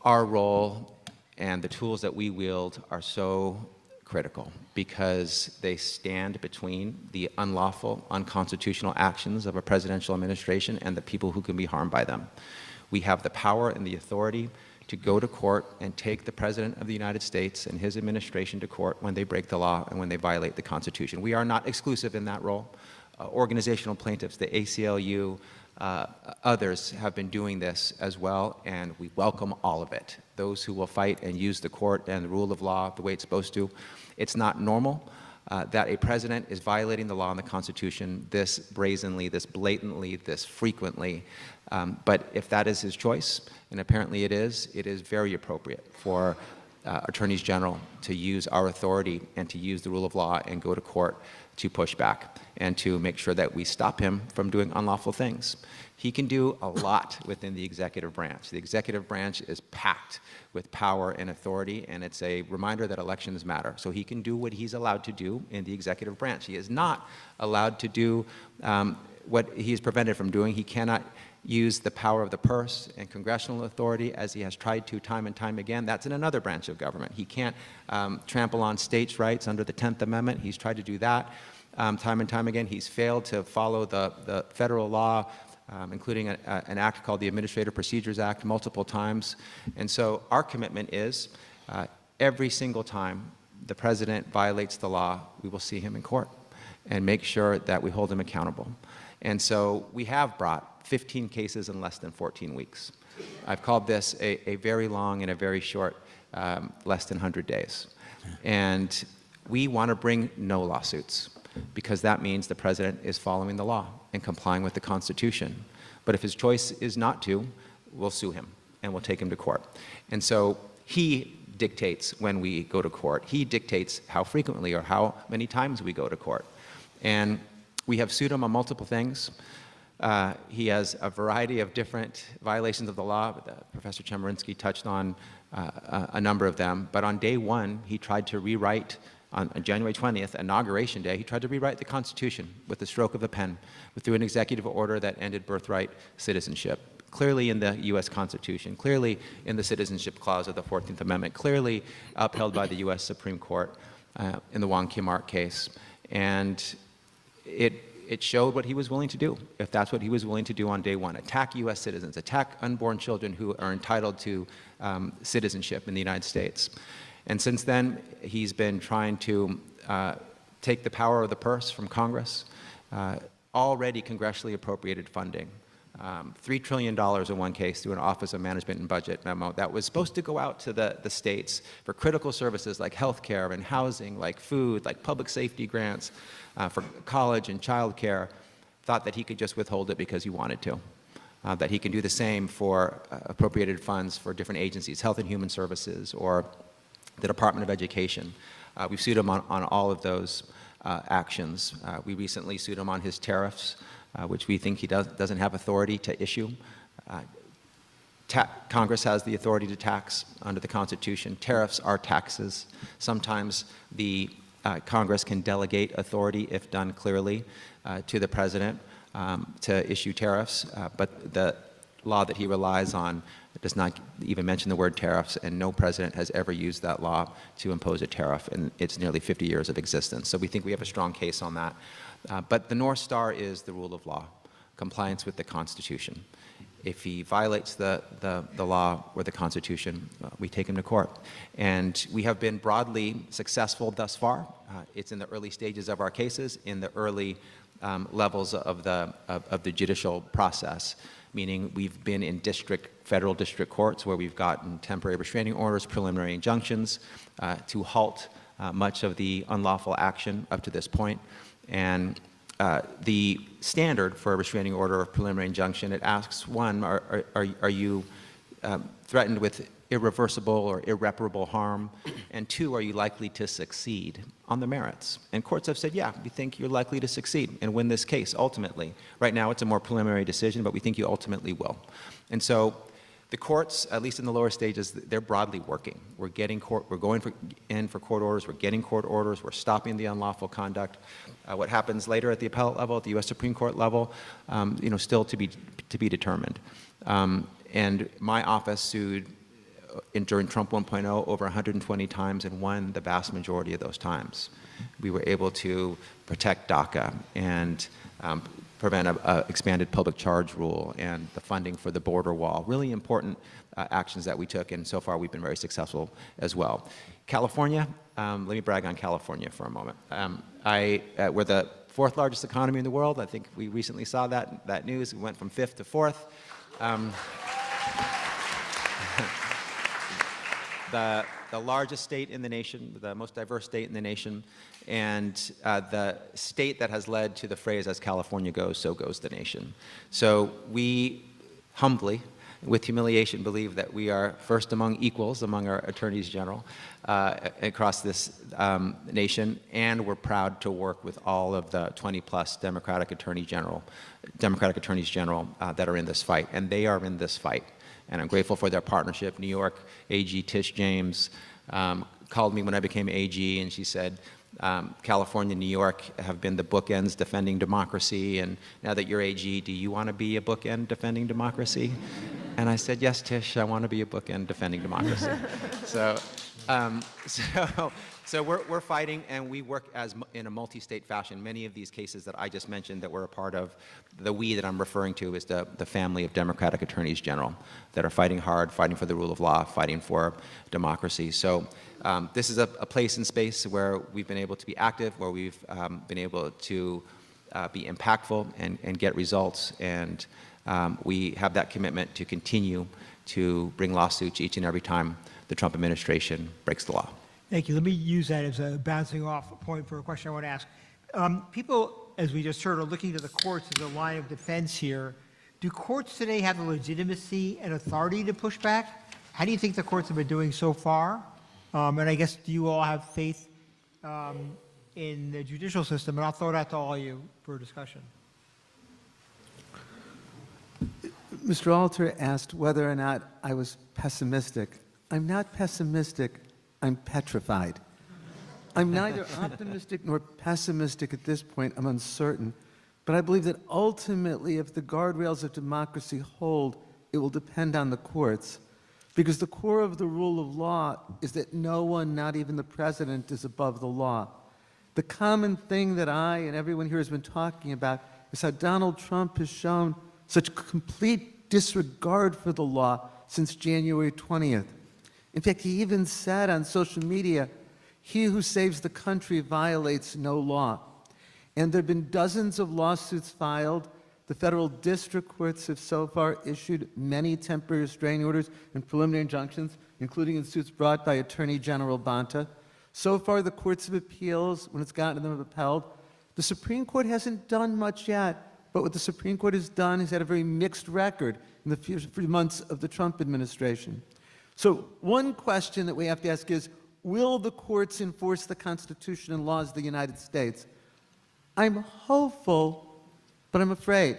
our role and the tools that we wield are so critical, because they stand between the unlawful, unconstitutional actions of a presidential administration and the people who can be harmed by them. We have the power and the authority to go to court and take the President of the United States and his administration to court when they break the law and when they violate the Constitution. We are not exclusive in that role. Organizational plaintiffs, the ACLU, others have been doing this as well, and we welcome all of it. Those who will fight and use the court and the rule of law the way it's supposed to. It's not normal that a president is violating the law and the Constitution this brazenly, this blatantly, this frequently. But if that is his choice, and apparently it is very appropriate for attorneys general to use our authority and to use the rule of law and go to court to push back and to make sure that we stop him from doing unlawful things. He can do a lot within the executive branch. The executive branch is packed with power and authority, and it's a reminder that elections matter. So he can do what he's allowed to do in the executive branch. He is not allowed to do what he is prevented from doing. He cannot use the power of the purse and congressional authority as he has tried to time and time again. That's in another branch of government. He can't trample on states' rights under the 10th Amendment. He's tried to do that time and time again. He's failed to follow the federal law, including an act called the Administrative Procedures Act, multiple times. And so our commitment is every single time the president violates the law, we will see him in court and make sure that we hold him accountable. And so we have brought 15 cases in less than 14 weeks. I've called this a very long and a very short, less than 100 days. And we want to bring no lawsuits, because that means the president is following the law and complying with the Constitution. But if his choice is not to, we'll sue him and we'll take him to court. And so he dictates when we go to court. He dictates how frequently or how many times we go to court. And we have sued him on multiple things. He has a variety of different violations of the law. Professor Chemerinsky touched on a number of them. But on day one, he tried to rewrite, on January 20th, Inauguration Day, he tried to rewrite the Constitution with the stroke of a pen, through an executive order that ended birthright citizenship. Clearly in the U.S. Constitution, clearly in the Citizenship Clause of the 14th Amendment, clearly upheld by the U.S. Supreme Court in the Wong Kim Ark case. And it showed what he was willing to do, if that's what he was willing to do on day one. Attack U.S. citizens, attack unborn children who are entitled to citizenship in the United States. And since then, he's been trying to take the power of the purse from Congress, already congressionally appropriated funding, $3 trillion in one case through an Office of Management and Budget memo that was supposed to go out to the states for critical services like health care and housing, like food, like public safety grants, for college and child care, thought that he could just withhold it because he wanted to. That he can do the same for appropriated funds for different agencies, Health and Human Services, or the Department of Education. We've sued him on all of those actions. We recently sued him on his tariffs, which we think he doesn't have authority to issue. Congress has the authority to tax under the Constitution. Tariffs are taxes. Sometimes the Congress can delegate authority, if done clearly, to the president to issue tariffs, but the law that he relies on does not even mention the word tariffs, and no president has ever used that law to impose a tariff in its nearly 50 years of existence. So we think we have a strong case on that. But the North Star is the rule of law, compliance with the Constitution. If he violates the law or the Constitution, we take him to court. And we have been broadly successful thus far. It's in the early stages of our cases, in the early levels of the judicial process, meaning we've been in federal district courts where we've gotten temporary restraining orders, preliminary injunctions to halt much of the unlawful action up to this point. And the standard for a restraining order or preliminary injunction, it asks, one, are you threatened with irreversible or irreparable harm? And two, are you likely to succeed on the merits? And courts have said, yeah, we think you're likely to succeed and win this case ultimately. Right now it's a more preliminary decision, but we think you ultimately will. And so the courts, at least in the lower stages, they're broadly working. We're going in for court orders, we're getting court orders, we're stopping the unlawful conduct. What happens later at the appellate level, at the U.S. Supreme Court level, still to be determined. And my office sued during Trump 1.0 over 120 times and won the vast majority of those times. We were able to protect DACA and prevent an expanded public charge rule and the funding for the border wall. Really important actions that we took, and so far we've been very successful as well. California, let me brag on California for a moment. We're the fourth largest economy in the world. I think we recently saw that news. We went from fifth to fourth. The largest state in the nation, the most diverse state in the nation, and the state that has led to the phrase, as California goes, so goes the nation. So we humbly with humiliation, believe that we are first among equals among our attorneys general across this nation, and we're proud to work with all of the 20-plus Democratic attorneys general that are in this fight, and they are in this fight. And I'm grateful for their partnership. New York AG Tish James called me when I became AG, and she said, California and New York have been the bookends defending democracy, and now that you're AG, do you want to be a bookend defending democracy? And I said, yes, Tish, I want to be a bookend defending democracy. So we're fighting, and we work in a multi-state fashion. Many of these cases that I just mentioned that we're a part of, the we that I'm referring to is the family of Democratic attorneys general that are fighting hard, fighting for the rule of law, fighting for democracy. So this is a place and space where we've been able to be active, where we've been able to be impactful and get results, and we have that commitment to continue to bring lawsuits each and every time the Trump administration breaks the law. Thank you. Let me use that as a bouncing off point for a question I want to ask. People, as we just heard, are looking to the courts as a line of defense here. Do courts today have the legitimacy and authority to push back? How do you think the courts have been doing so far? And I guess, do you all have faith in the judicial system? And I'll throw that to all of you for discussion. Mr. Alter asked whether or not I was pessimistic. I'm not pessimistic. I'm petrified. I'm neither optimistic nor pessimistic at this point. I'm uncertain. But I believe that ultimately, if the guardrails of democracy hold, it will depend on the courts. Because the core of the rule of law is that no one, not even the president, is above the law. The common thing that I and everyone here has been talking about is how Donald Trump has shown such complete disregard for the law since January 20th. In fact, he even said on social media, "He who saves the country violates no law." And there have been dozens of lawsuits filed. The federal district courts have so far issued many temporary restraining orders and preliminary injunctions, including in suits brought by Attorney General Bonta. So far, the courts of appeals, when it's gotten them upheld, the Supreme Court hasn't done much yet, but what the Supreme Court has done has had a very mixed record in the few months of the Trump administration. So one question that we have to ask is, will the courts enforce the Constitution and laws of the United States? I'm hopeful, but I'm afraid.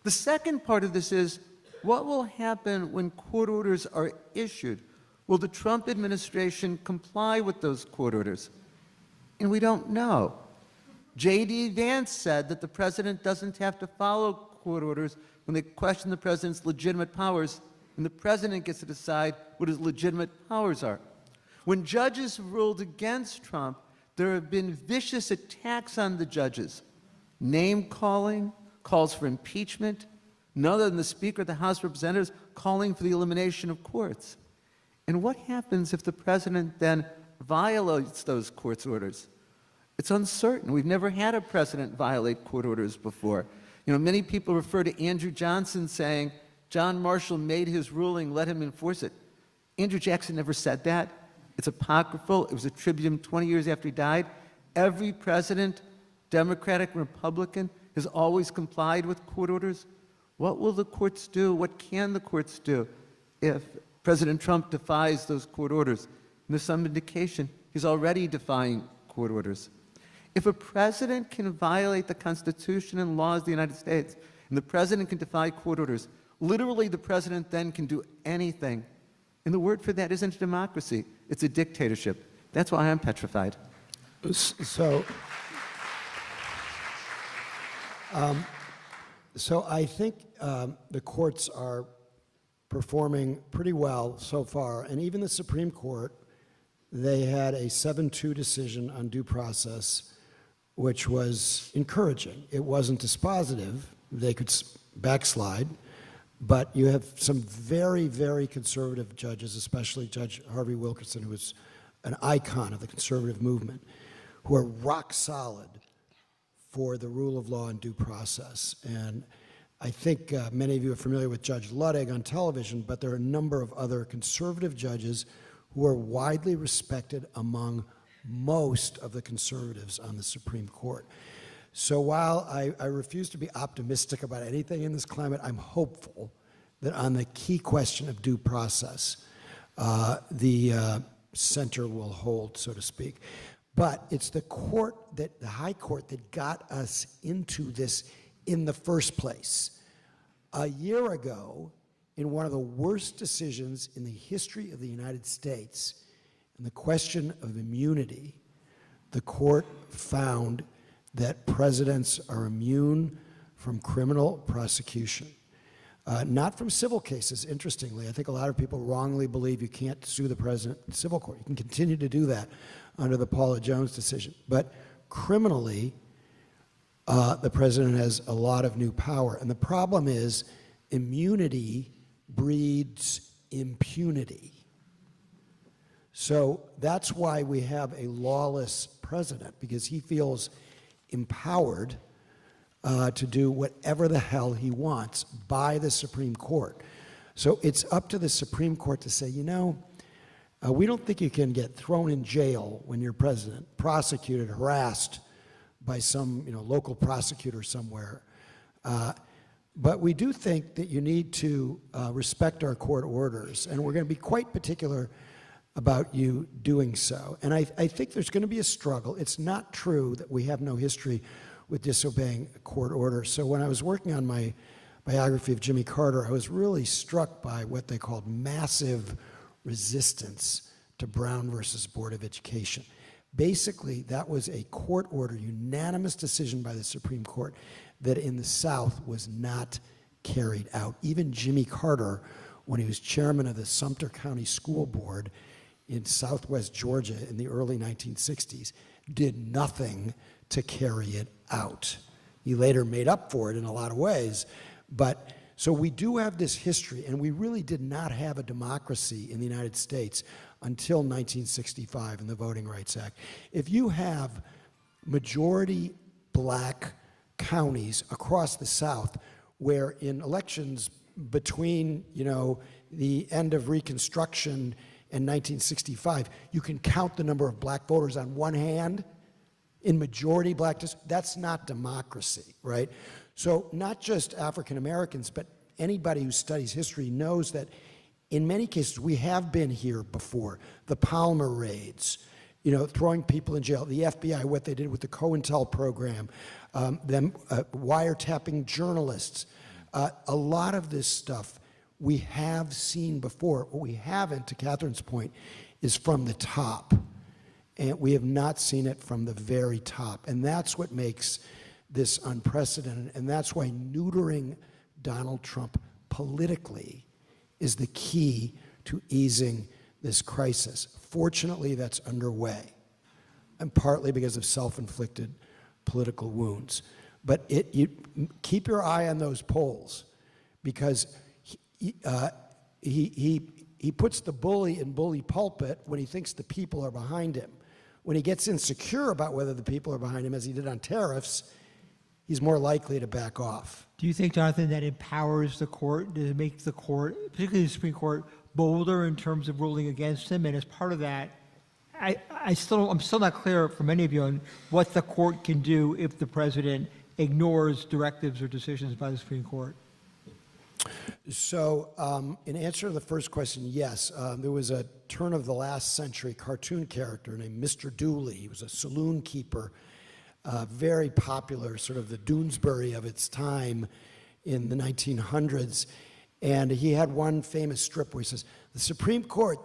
The second part of this is, what will happen when court orders are issued? Will the Trump administration comply with those court orders? And we don't know. J.D. Vance said that the president doesn't have to follow court orders when they question the president's legitimate powers, and the president gets to decide what his legitimate powers are. When judges ruled against Trump, there have been vicious attacks on the judges. Name-calling, calls for impeachment, none other than the Speaker of the House of Representatives calling for the elimination of courts. And what happens if the president then violates those court orders? It's uncertain. We've never had a president violate court orders before. You know, many people refer to Andrew Johnson saying, John Marshall made his ruling, let him enforce it. Andrew Jackson never said that. It's apocryphal. It was attributed to him 20 years after he died. Every president, Democratic, Republican, has always complied with court orders. What will the courts do? What can the courts do if President Trump defies those court orders? And there's some indication he's already defying court orders. If a president can violate the Constitution and laws of the United States, and the president can defy court orders, literally the president then can do anything. And the word for that isn't democracy, it's a dictatorship. That's why I'm petrified. So I think the courts are performing pretty well so far, and even the Supreme Court, they had a 7-2 decision on due process, which was encouraging. It wasn't dispositive. They could backslide, but you have some very, very conservative judges, especially Judge Harvey Wilkerson, who is an icon of the conservative movement, who are rock solid for the rule of law and due process. And I think many of you are familiar with Judge Ludwig on television, but there are a number of other conservative judges who are widely respected among most of the conservatives on the Supreme Court. So while I refuse to be optimistic about anything in this climate, I'm hopeful that on the key question of due process, the center will hold, so to speak. But it's the high court that got us into this in the first place. A year ago, in one of the worst decisions in the history of the United States, in the question of immunity, the court found that presidents are immune from criminal prosecution. Not from civil cases, interestingly. I think a lot of people wrongly believe you can't sue the president in civil court. You can continue to do that under the Paula Jones decision. But criminally, the president has a lot of new power. And the problem is immunity breeds impunity. So that's why we have a lawless president, because he feels empowered to do whatever the hell he wants by the Supreme Court. So it's up to the Supreme Court to say, you know, we don't think you can get thrown in jail when you're president, prosecuted, harassed by some local prosecutor somewhere. But we do think that you need to respect our court orders, and we're going to be quite particular about you doing so. And I think there's going to be a struggle. It's not true that we have no history with disobeying a court order. So when I was working on my biography of Jimmy Carter, I was really struck by what they called massive resistance to Brown versus Board of Education. Basically, that was a court order, unanimous decision by the Supreme Court, that in the South was not carried out. Even Jimmy Carter, when he was chairman of the Sumter County School Board in Southwest Georgia in the early 1960s, did nothing to carry it out. He later made up for it in a lot of ways, but so we do have this history, and we really did not have a democracy in the United States until 1965 in the Voting Rights Act. If you have majority black counties across the South where in elections between, the end of Reconstruction and 1965, you can count the number of black voters on one hand in majority black districts, that's not democracy, right? So not just African Americans, but anybody who studies history knows that in many cases we have been here before. The Palmer raids, throwing people in jail, the FBI, what they did with the COINTEL program, them wiretapping journalists. A lot of this stuff we have seen before. What we haven't, to Catherine's point, is from the top. And we have not seen it from the very top. And that's what makes this unprecedented. And that's why neutering Donald Trump politically is the key to easing this crisis. Fortunately, that's underway, and partly because of self-inflicted political wounds. But you keep your eye on those polls, because he puts the bully in bully pulpit when he thinks the people are behind him. When he gets insecure about whether the people are behind him, as he did on tariffs, he's more likely to back off. Do you think, Jonathan, that empowers the court, does it make the court, particularly the Supreme Court, bolder in terms of ruling against him? And as part of that, I'm still not clear for many of you on what the court can do if the president ignores directives or decisions by the Supreme Court. So in answer to the first question, yes. There was a turn of the last century cartoon character named Mr. Dooley. He was a saloon keeper, very popular, sort of the Doonesbury of its time in the 1900s. And he had one famous strip where he says, the Supreme Court,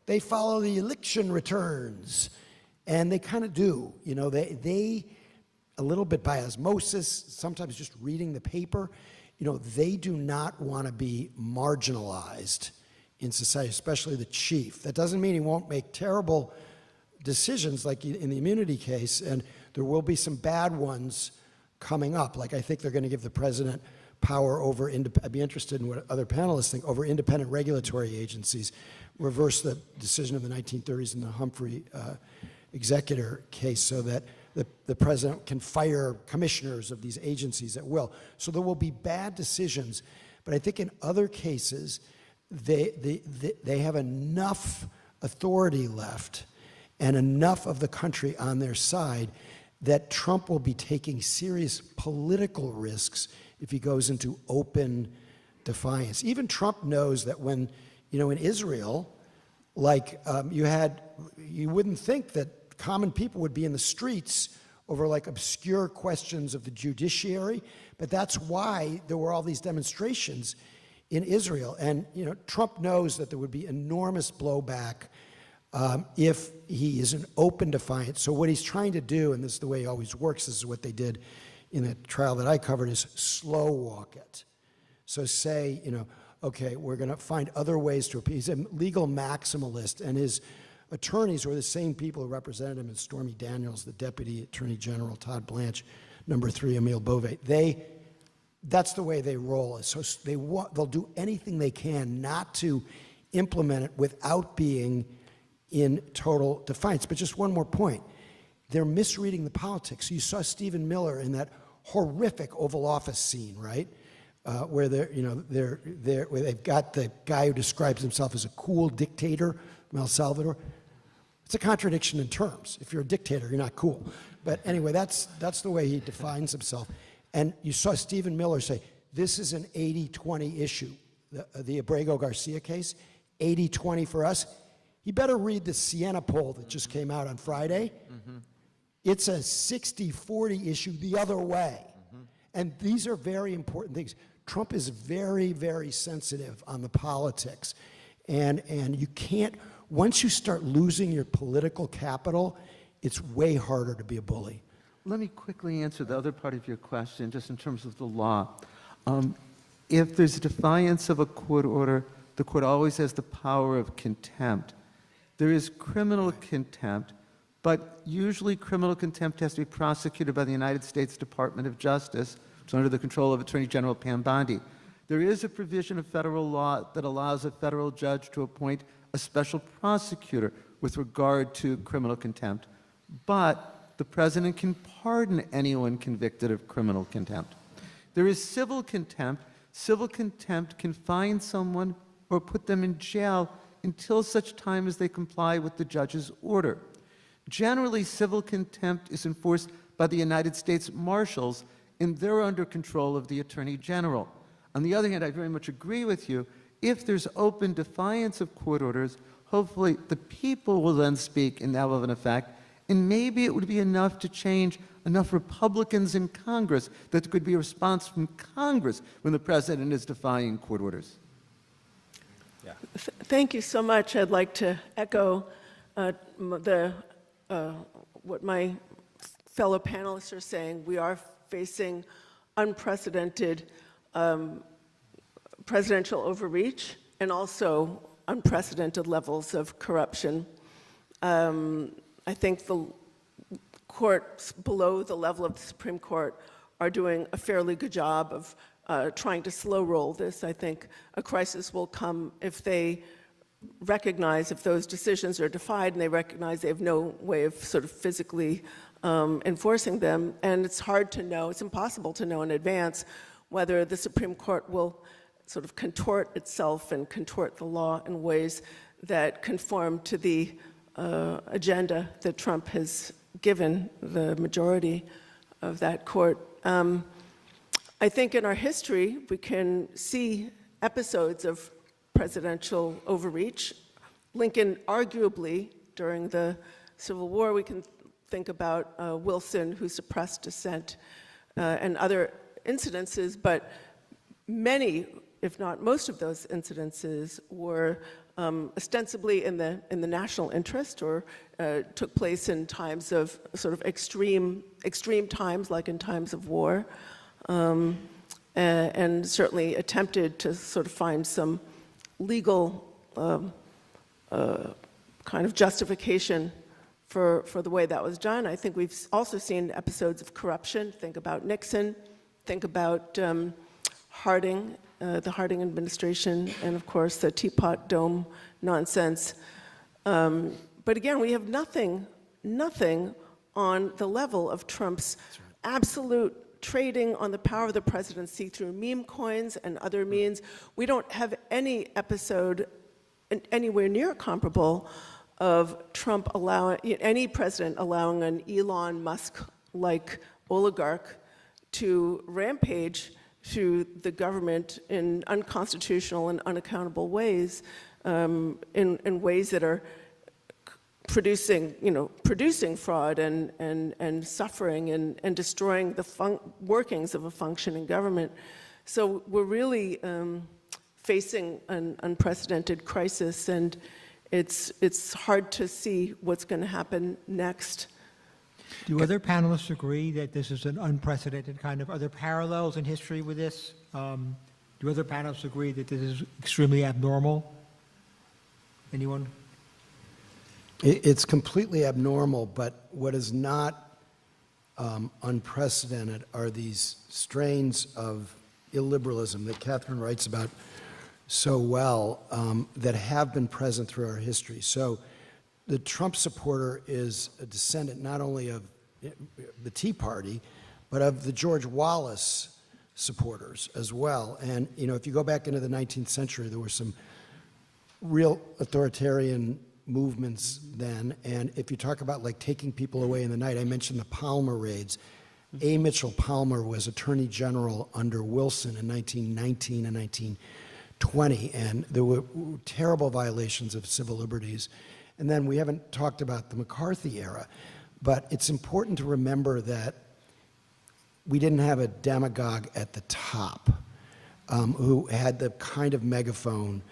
they follow the election returns. And they kind of do. They, a little bit by osmosis, sometimes just reading the paper, they do not want to be marginalized in society, especially the chief. That doesn't mean he won't make terrible decisions like in the immunity case, and there will be some bad ones coming up. Like I think they're going to give the president power over, I'd be interested in what other panelists think, over independent regulatory agencies, reverse the decision of the 1930s in the Humphrey executor case so that the president can fire commissioners of these agencies at will. So there will be bad decisions, but I think in other cases, they have enough authority left and enough of the country on their side that Trump will be taking serious political risks if he goes into open defiance. Even Trump knows that when, in Israel, you wouldn't think that common people would be in the streets over obscure questions of the judiciary, but that's why there were all these demonstrations in Israel. And, Trump knows that there would be enormous blowback if he is an open defiance. So what he's trying to do, and this is the way he always works, this is what they did in the trial that I covered, is slow walk it. So say, okay, we're going to find other ways to appeal. He's a legal maximalist, and his attorneys were the same people who represented him as Stormy Daniels, the Deputy Attorney General, Todd Blanche, number 3, Emile Beauvais. That's the way they roll. So they'll do anything they can not to implement it without being in total defiance. But just one more point. They're misreading the politics. You saw Stephen Miller in that horrific Oval Office scene, right? Where where they've got the guy who describes himself as a cool dictator from El Salvador. It's a contradiction in terms. If you're a dictator, you're not cool. But anyway, that's the way he defines himself. And you saw Stephen Miller say, this is an 80-20 issue, the Abrego Garcia case, 80-20 for us. He better read the Siena poll that just came out on Friday. Mm-hmm. It's a 60-40 issue the other way. Mm-hmm. And these are very important things. Trump is very, very sensitive on the politics. And you can't, once you start losing your political capital, it's way harder to be a bully. Let me quickly answer the other part of your question, just in terms of the law. If there's a defiance of a court order, the court always has the power of contempt. There is criminal contempt, but usually criminal contempt has to be prosecuted by the United States Department of Justice. It's under the control of Attorney General Pam Bondi. There is a provision of federal law that allows a federal judge to appoint a special prosecutor with regard to criminal contempt, but the president can pardon anyone convicted of criminal contempt. There is civil contempt. Civil contempt can fine someone or put them in jail until such time as they comply with the judge's order. Generally, civil contempt is enforced by the United States Marshals, and they're under control of the Attorney General. On the other hand, I very much agree with you. If there's open defiance of court orders, hopefully the people will then speak in that relevant effect, and maybe it would be enough to change enough Republicans in Congress that there could be a response from Congress when the president is defying court orders. Yeah. Thank you so much. I'd like to echo what my fellow panelists are saying. We are facing unprecedented presidential overreach and also unprecedented levels of corruption. I think the courts below the level of the Supreme Court are doing a fairly good job of trying to slow roll this. I think a crisis will come if they recognize, if those decisions are defied and they recognize they have no way of sort of physically enforcing them. And it's hard to know, it's impossible to know in advance whether the Supreme Court will sort of contort itself and contort the law in ways that conform to the agenda that Trump has given the majority of that court. I think in our history, we can see episodes of presidential overreach. Lincoln, arguably, during the Civil War, we can think about Wilson, who suppressed dissent, and other incidences, but many, if not most of those incidences were ostensibly in the national interest, or took place in times of sort of extreme times, like in times of war, and certainly attempted to sort of find some legal kind of justification for the way that was done. I think we've also seen episodes of corruption. Think about Nixon, think about Harding, the Harding administration, and of course the Teapot Dome nonsense. But again, we have nothing on the level of Trump's absolute trading on the power of the presidency through meme coins and other means. We don't have any episode anywhere near comparable of Trump allowing, any president allowing an Elon Musk-like oligarch to rampage through the government in unconstitutional and unaccountable ways, in ways that are producing fraud and suffering and destroying the workings of a functioning government. So we're really facing an unprecedented crisis, and it's hard to see what's going to happen next. Do other panelists agree that this is an unprecedented kind of, are there parallels in history with this? Do other panelists agree that this is extremely abnormal? Anyone? It's completely abnormal, but what is not unprecedented are these strains of illiberalism that Catherine writes about so well, that have been present through our history. So the Trump supporter is a descendant not only of the Tea Party, but of the George Wallace supporters as well. And if you go back into the 19th century, there were some real authoritarian movements then. And if you talk about like taking people away in the night, I mentioned the Palmer raids. A. Mitchell Palmer was Attorney General under Wilson in 1919 and 1920, and there were terrible violations of civil liberties. And then we haven't talked about the McCarthy era, but it's important to remember that we didn't have a demagogue at the top who had the kind of megaphone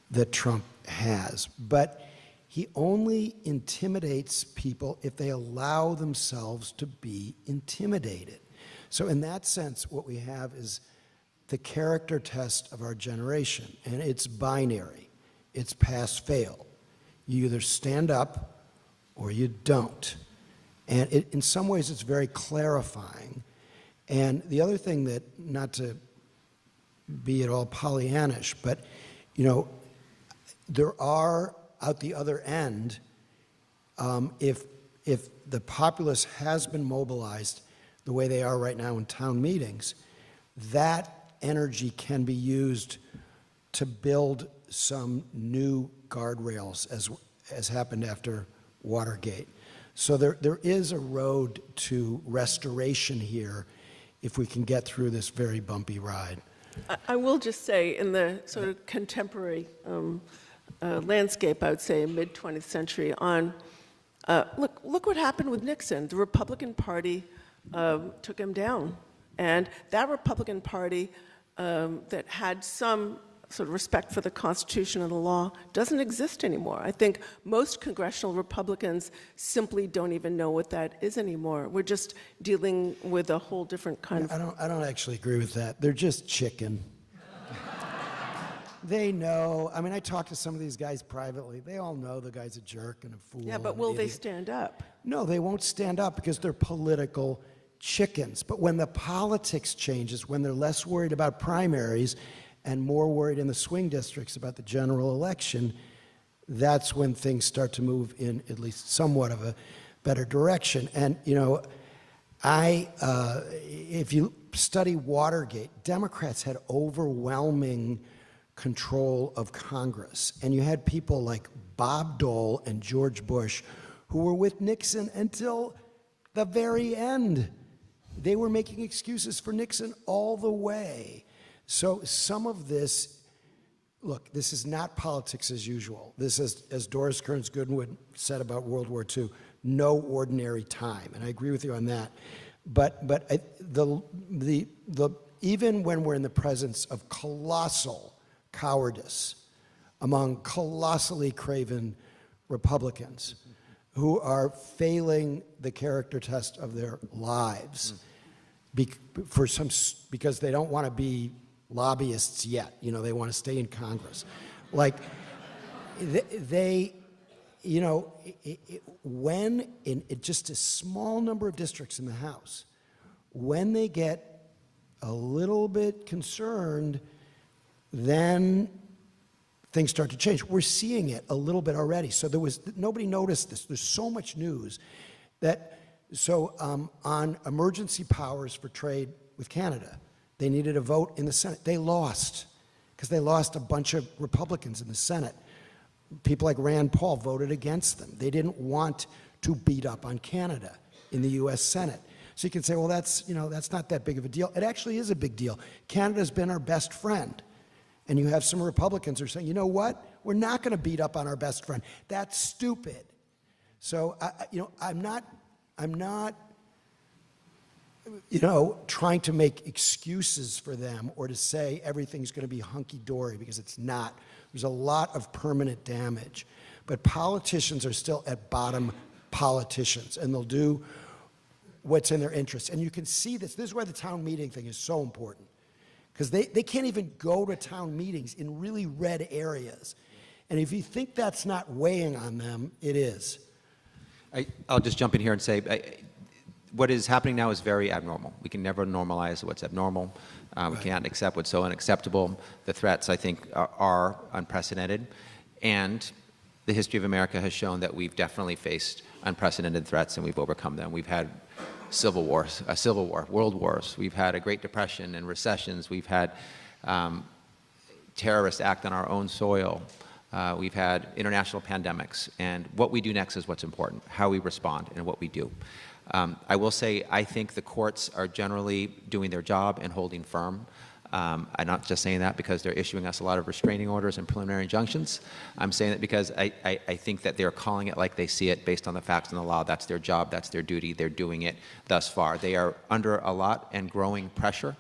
that Trump has. But he only intimidates people if they allow themselves to be intimidated. So in that sense, what we have is the character test of our generation, and it's binary. It's pass-fail. You either stand up or you don't. And in some ways, it's very clarifying. And the other thing that, not to be at all Pollyannish, but there are, out the other end, if the populace has been mobilized the way they are right now in town meetings, that energy can be used to build some new guardrails, as happened after Watergate. So there is a road to restoration here if we can get through this very bumpy ride. I will just say, in the sort of contemporary landscape, I would say, mid-20th century on, look what happened with Nixon. The Republican Party took him down. And that Republican Party that had some sort of respect for the Constitution and the law doesn't exist anymore. I think most congressional Republicans simply don't even know what that is anymore. We're just dealing with a whole different kind of... I don't actually agree with that. They're just chicken. They know. I mean, I talk to some of these guys privately. They all know the guy's a jerk and a fool. Yeah, but will they stand up? No, they won't stand up because they're political chickens. But when the politics changes, when they're less worried about primaries and more worried in the swing districts about the general election, that's when things start to move in at least somewhat of a better direction. And, if you study Watergate, Democrats had overwhelming control of Congress. And you had people like Bob Dole and George Bush who were with Nixon until the very end. They were making excuses for Nixon all the way. So some of this, look, this is not politics as usual. This is, as Doris Kearns Goodwin said about World War II, no ordinary time. And I agree with you on that. But even when we're in the presence of colossal cowardice among colossally craven Republicans who are failing the character test of their lives because they don't want to be lobbyists yet. They want to stay in Congress. Like, when in just a small number of districts in the House, when they get a little bit concerned, then things start to change. We're seeing it a little bit already. So nobody noticed this. There's so much news that, on emergency powers for trade with Canada, they needed a vote in the Senate. They lost, because they lost a bunch of Republicans in the Senate. People like Rand Paul voted against them. They didn't want to beat up on Canada in the US Senate. So you can say, well, that's not that big of a deal. It actually is a big deal. Canada's been our best friend. And you have some Republicans who are saying, you know what? We're not going to beat up on our best friend. That's stupid. So, I'm not trying to make excuses for them or to say everything's going to be hunky-dory, because it's not. There's a lot of permanent damage. But politicians are still at bottom politicians, and they'll do what's in their interest. And you can see this. This is why the town meeting thing is so important, because they can't even go to town meetings in really red areas. And if you think that's not weighing on them, it is. I'll just jump in here and say, what is happening now is very abnormal. We can never normalize what's abnormal. We can't accept what's so unacceptable. The threats, I think, are unprecedented. And the history of America has shown that we've definitely faced unprecedented threats and we've overcome them. We've had civil war, world wars. We've had a Great Depression and recessions. We've had terrorists act on our own soil. We've had international pandemics. And what we do next is what's important, how we respond and what we do. I will say, I think the courts are generally doing their job and holding firm. I'm not just saying that because they're issuing us a lot of restraining orders and preliminary injunctions. I'm saying that because I think that they're calling it like they see it based on the facts and the law. That's their job, that's their duty, they're doing it thus far. They are under a lot and growing pressure,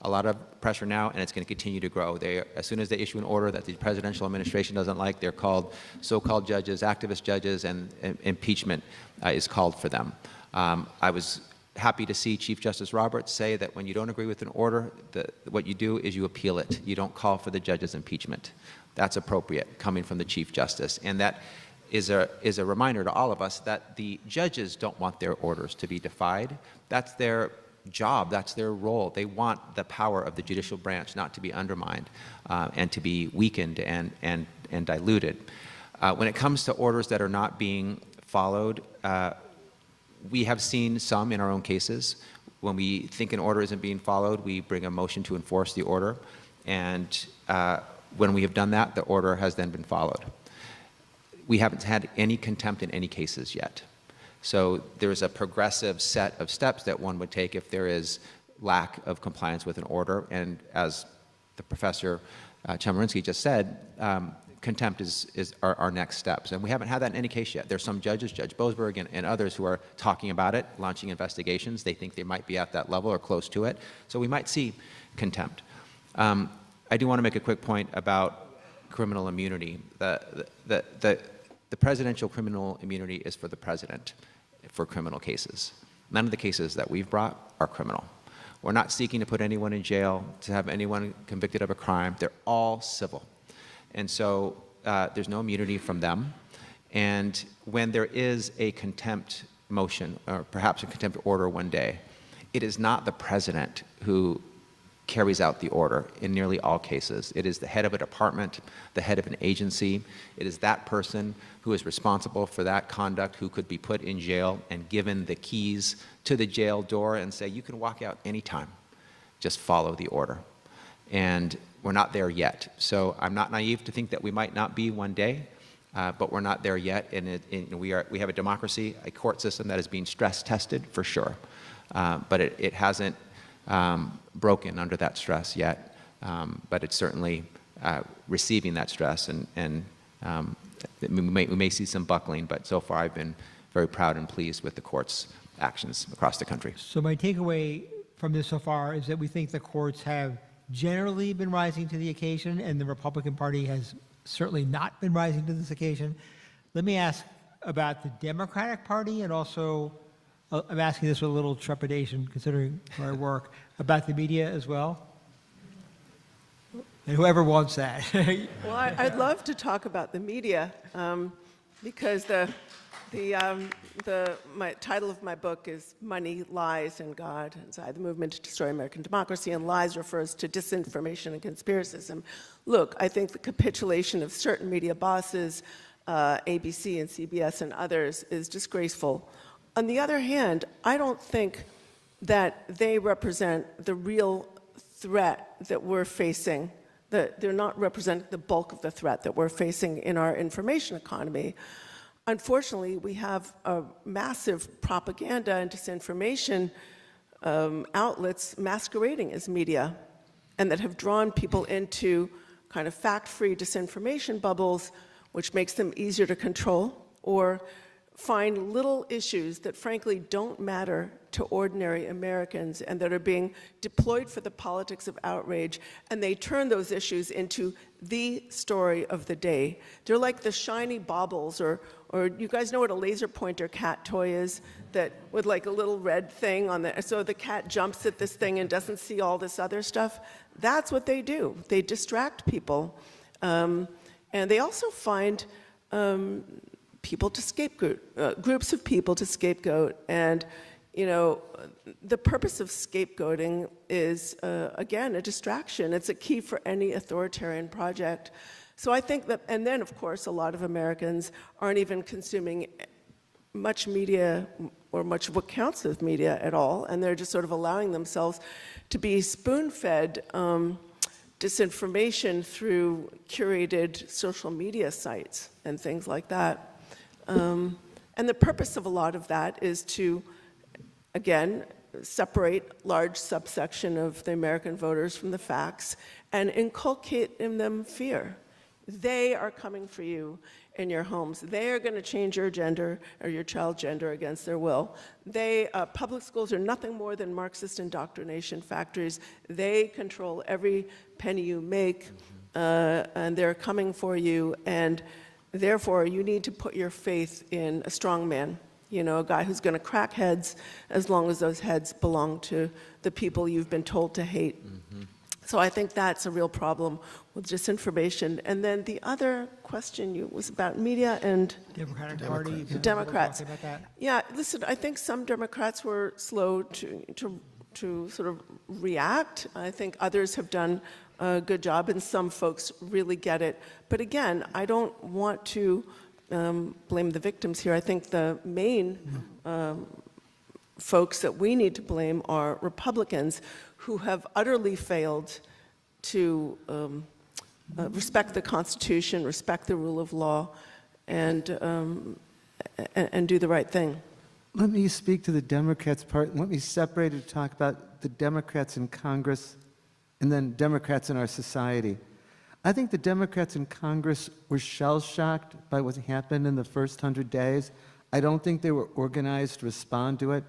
a lot of pressure now, and it's going to continue to grow. As soon as they issue an order that the presidential administration doesn't like, they're called so-called judges, activist judges, and impeachment is called for them. I was happy to see Chief Justice Roberts say that when you don't agree with an order, what you do is you appeal it. You don't call for the judge's impeachment. That's appropriate, coming from the Chief Justice. And that is a reminder to all of us that the judges don't want their orders to be defied. That's their job, that's their role. They want the power of the judicial branch not to be undermined and to be weakened and diluted. When it comes to orders that are not being followed, we have seen some in our own cases. When we think an order isn't being followed, we bring a motion to enforce the order. And when we have done that, the order has then been followed. We haven't had any contempt in any cases yet. So there's a progressive set of steps that one would take if there is lack of compliance with an order. And as the Professor Chemerinsky just said, contempt is our next steps. And we haven't had that in any case yet. There's some judges, Judge Boasberg and others, who are talking about it, launching investigations. They think they might be at that level or close to it. So we might see contempt. I do want to make a quick point about criminal immunity. The presidential criminal immunity is for the president for criminal cases. None of the cases that we've brought are criminal. We're not seeking to put anyone in jail, to have anyone convicted of a crime. They're all civil. And so there's no immunity from them. And when there is a contempt motion, or perhaps a contempt order one day, it is not the president who carries out the order in nearly all cases. It is the head of a department, the head of an agency. It is that person who is responsible for that conduct who could be put in jail and given the keys to the jail door and say, you can walk out anytime. Just follow the order. And we're not there yet. So I'm not naive to think that we might not be one day, but we're not there yet. And we have a democracy, a court system that is being stress tested for sure. But it hasn't broken under that stress yet. But it's certainly receiving that stress. And we may see some buckling, but so far I've been very proud and pleased with the court's actions across the country. So my takeaway from this so far is that we think the courts have generally been rising to the occasion, and the Republican Party has certainly not been rising to this occasion. Let me ask about the Democratic Party, and also, I'm asking this with a little trepidation considering where I work, about the media as well. And whoever wants that. Well, I'd love to talk about the media because my title of my book is Money, Lies, and God, Inside the Movement to Destroy American Democracy, and lies refers to disinformation and conspiracism. Look, I think the capitulation of certain media bosses, ABC and CBS and others, is disgraceful. On the other hand, I don't think that they represent the real threat that we're facing. They're not representing the bulk of the threat that we're facing in our information economy. Unfortunately, we have a massive propaganda and disinformation outlets masquerading as media and that have drawn people into kind of fact-free disinformation bubbles, which makes them easier to control, or find little issues that frankly don't matter to ordinary Americans and that are being deployed for the politics of outrage, and they turn those issues into the story of the day. They're like the shiny baubles, or you guys know what a laser pointer cat toy is, that with like a little red thing on the, so the cat jumps at this thing and doesn't see all this other stuff. That's what they do. They distract people. And they also find people to scapegoat, groups of people to scapegoat. And, you know, the purpose of scapegoating is, again, a distraction. It's a key for any authoritarian project. So I think that, and then, of course, a lot of Americans aren't even consuming much media or much of what counts as media at all, and they're just sort of allowing themselves to be spoon-fed disinformation through curated social media sites and things like that. And the purpose of a lot of that is to, again, separate large subsection of the American voters from the facts and inculcate in them fear. They are coming for you in your homes. They are going to change your gender or your child's gender against their will. Public schools are nothing more than Marxist indoctrination factories. They control every penny you make, and they're coming for you, and therefore you need to put your faith in a strong man, you know, a guy who's going to crack heads as long as those heads belong to the people you've been told to hate. So I think that's a real problem with disinformation. And then the other question was about media and Democratic Party. Democrats. About that. Yeah, listen, I think some Democrats were slow to sort of react. I think others have done a good job, and some folks really get it. But again, I don't want to blame the victims here. I think the main folks that we need to blame are Republicans who have utterly failed to respect the Constitution, respect the rule of law, and do the right thing. Let me speak to the Democrats part. Let me separate it to talk about the Democrats in Congress and then Democrats in our society. I think the Democrats in Congress were shell-shocked by what happened in the first 100 days. I don't think they were organized to respond to it.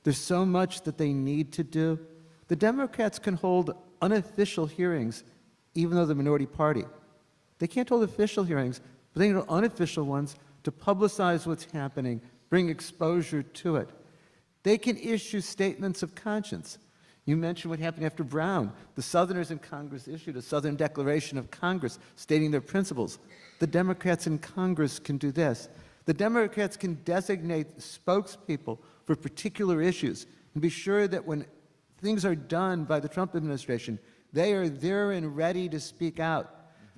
There's so much that they need to do. The Democrats can hold unofficial hearings, even though they're the minority party. They can't hold official hearings, but they can hold unofficial ones to publicize what's happening, bring exposure to it. They can issue statements of conscience. You mentioned what happened after Brown. The Southerners in Congress issued a Southern Declaration of Congress stating their principles. The Democrats in Congress can do this. The Democrats can designate spokespeople for particular issues and be sure that when things are done by the Trump administration, they are there and ready to speak out.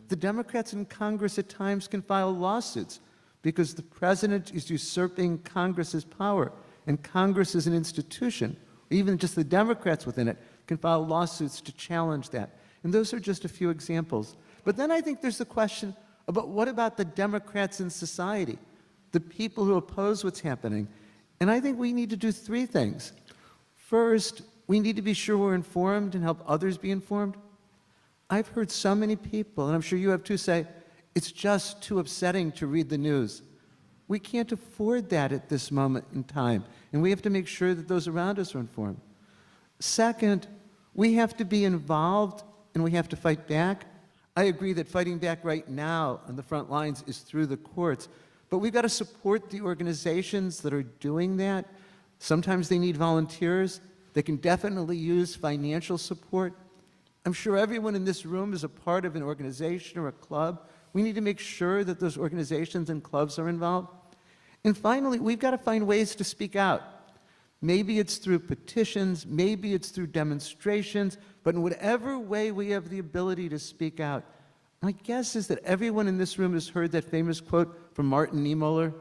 The Democrats in Congress at times can file lawsuits because the president is usurping Congress's power, and Congress is an institution. Even just the Democrats within it can file lawsuits to challenge that. And those are just a few examples. But then I think there's the question about what about the Democrats in society, the people who oppose what's happening? And I think we need to do three things. First, we need to be sure we're informed and help others be informed. I've heard so many people, and I'm sure you have too, say, it's just too upsetting to read the news. We can't afford that at this moment in time, and we have to make sure that those around us are informed. Second, we have to be involved and we have to fight back. I agree that fighting back right now on the front lines is through the courts, but we've got to support the organizations that are doing that. Sometimes they need volunteers. They can definitely use financial support. I'm sure everyone in this room is a part of an organization or a club. We need to make sure that those organizations and clubs are involved. And finally, we've got to find ways to speak out. Maybe it's through petitions, maybe it's through demonstrations, but in whatever way we have the ability to speak out. My guess is that everyone in this room has heard that famous quote from Martin Niemöller,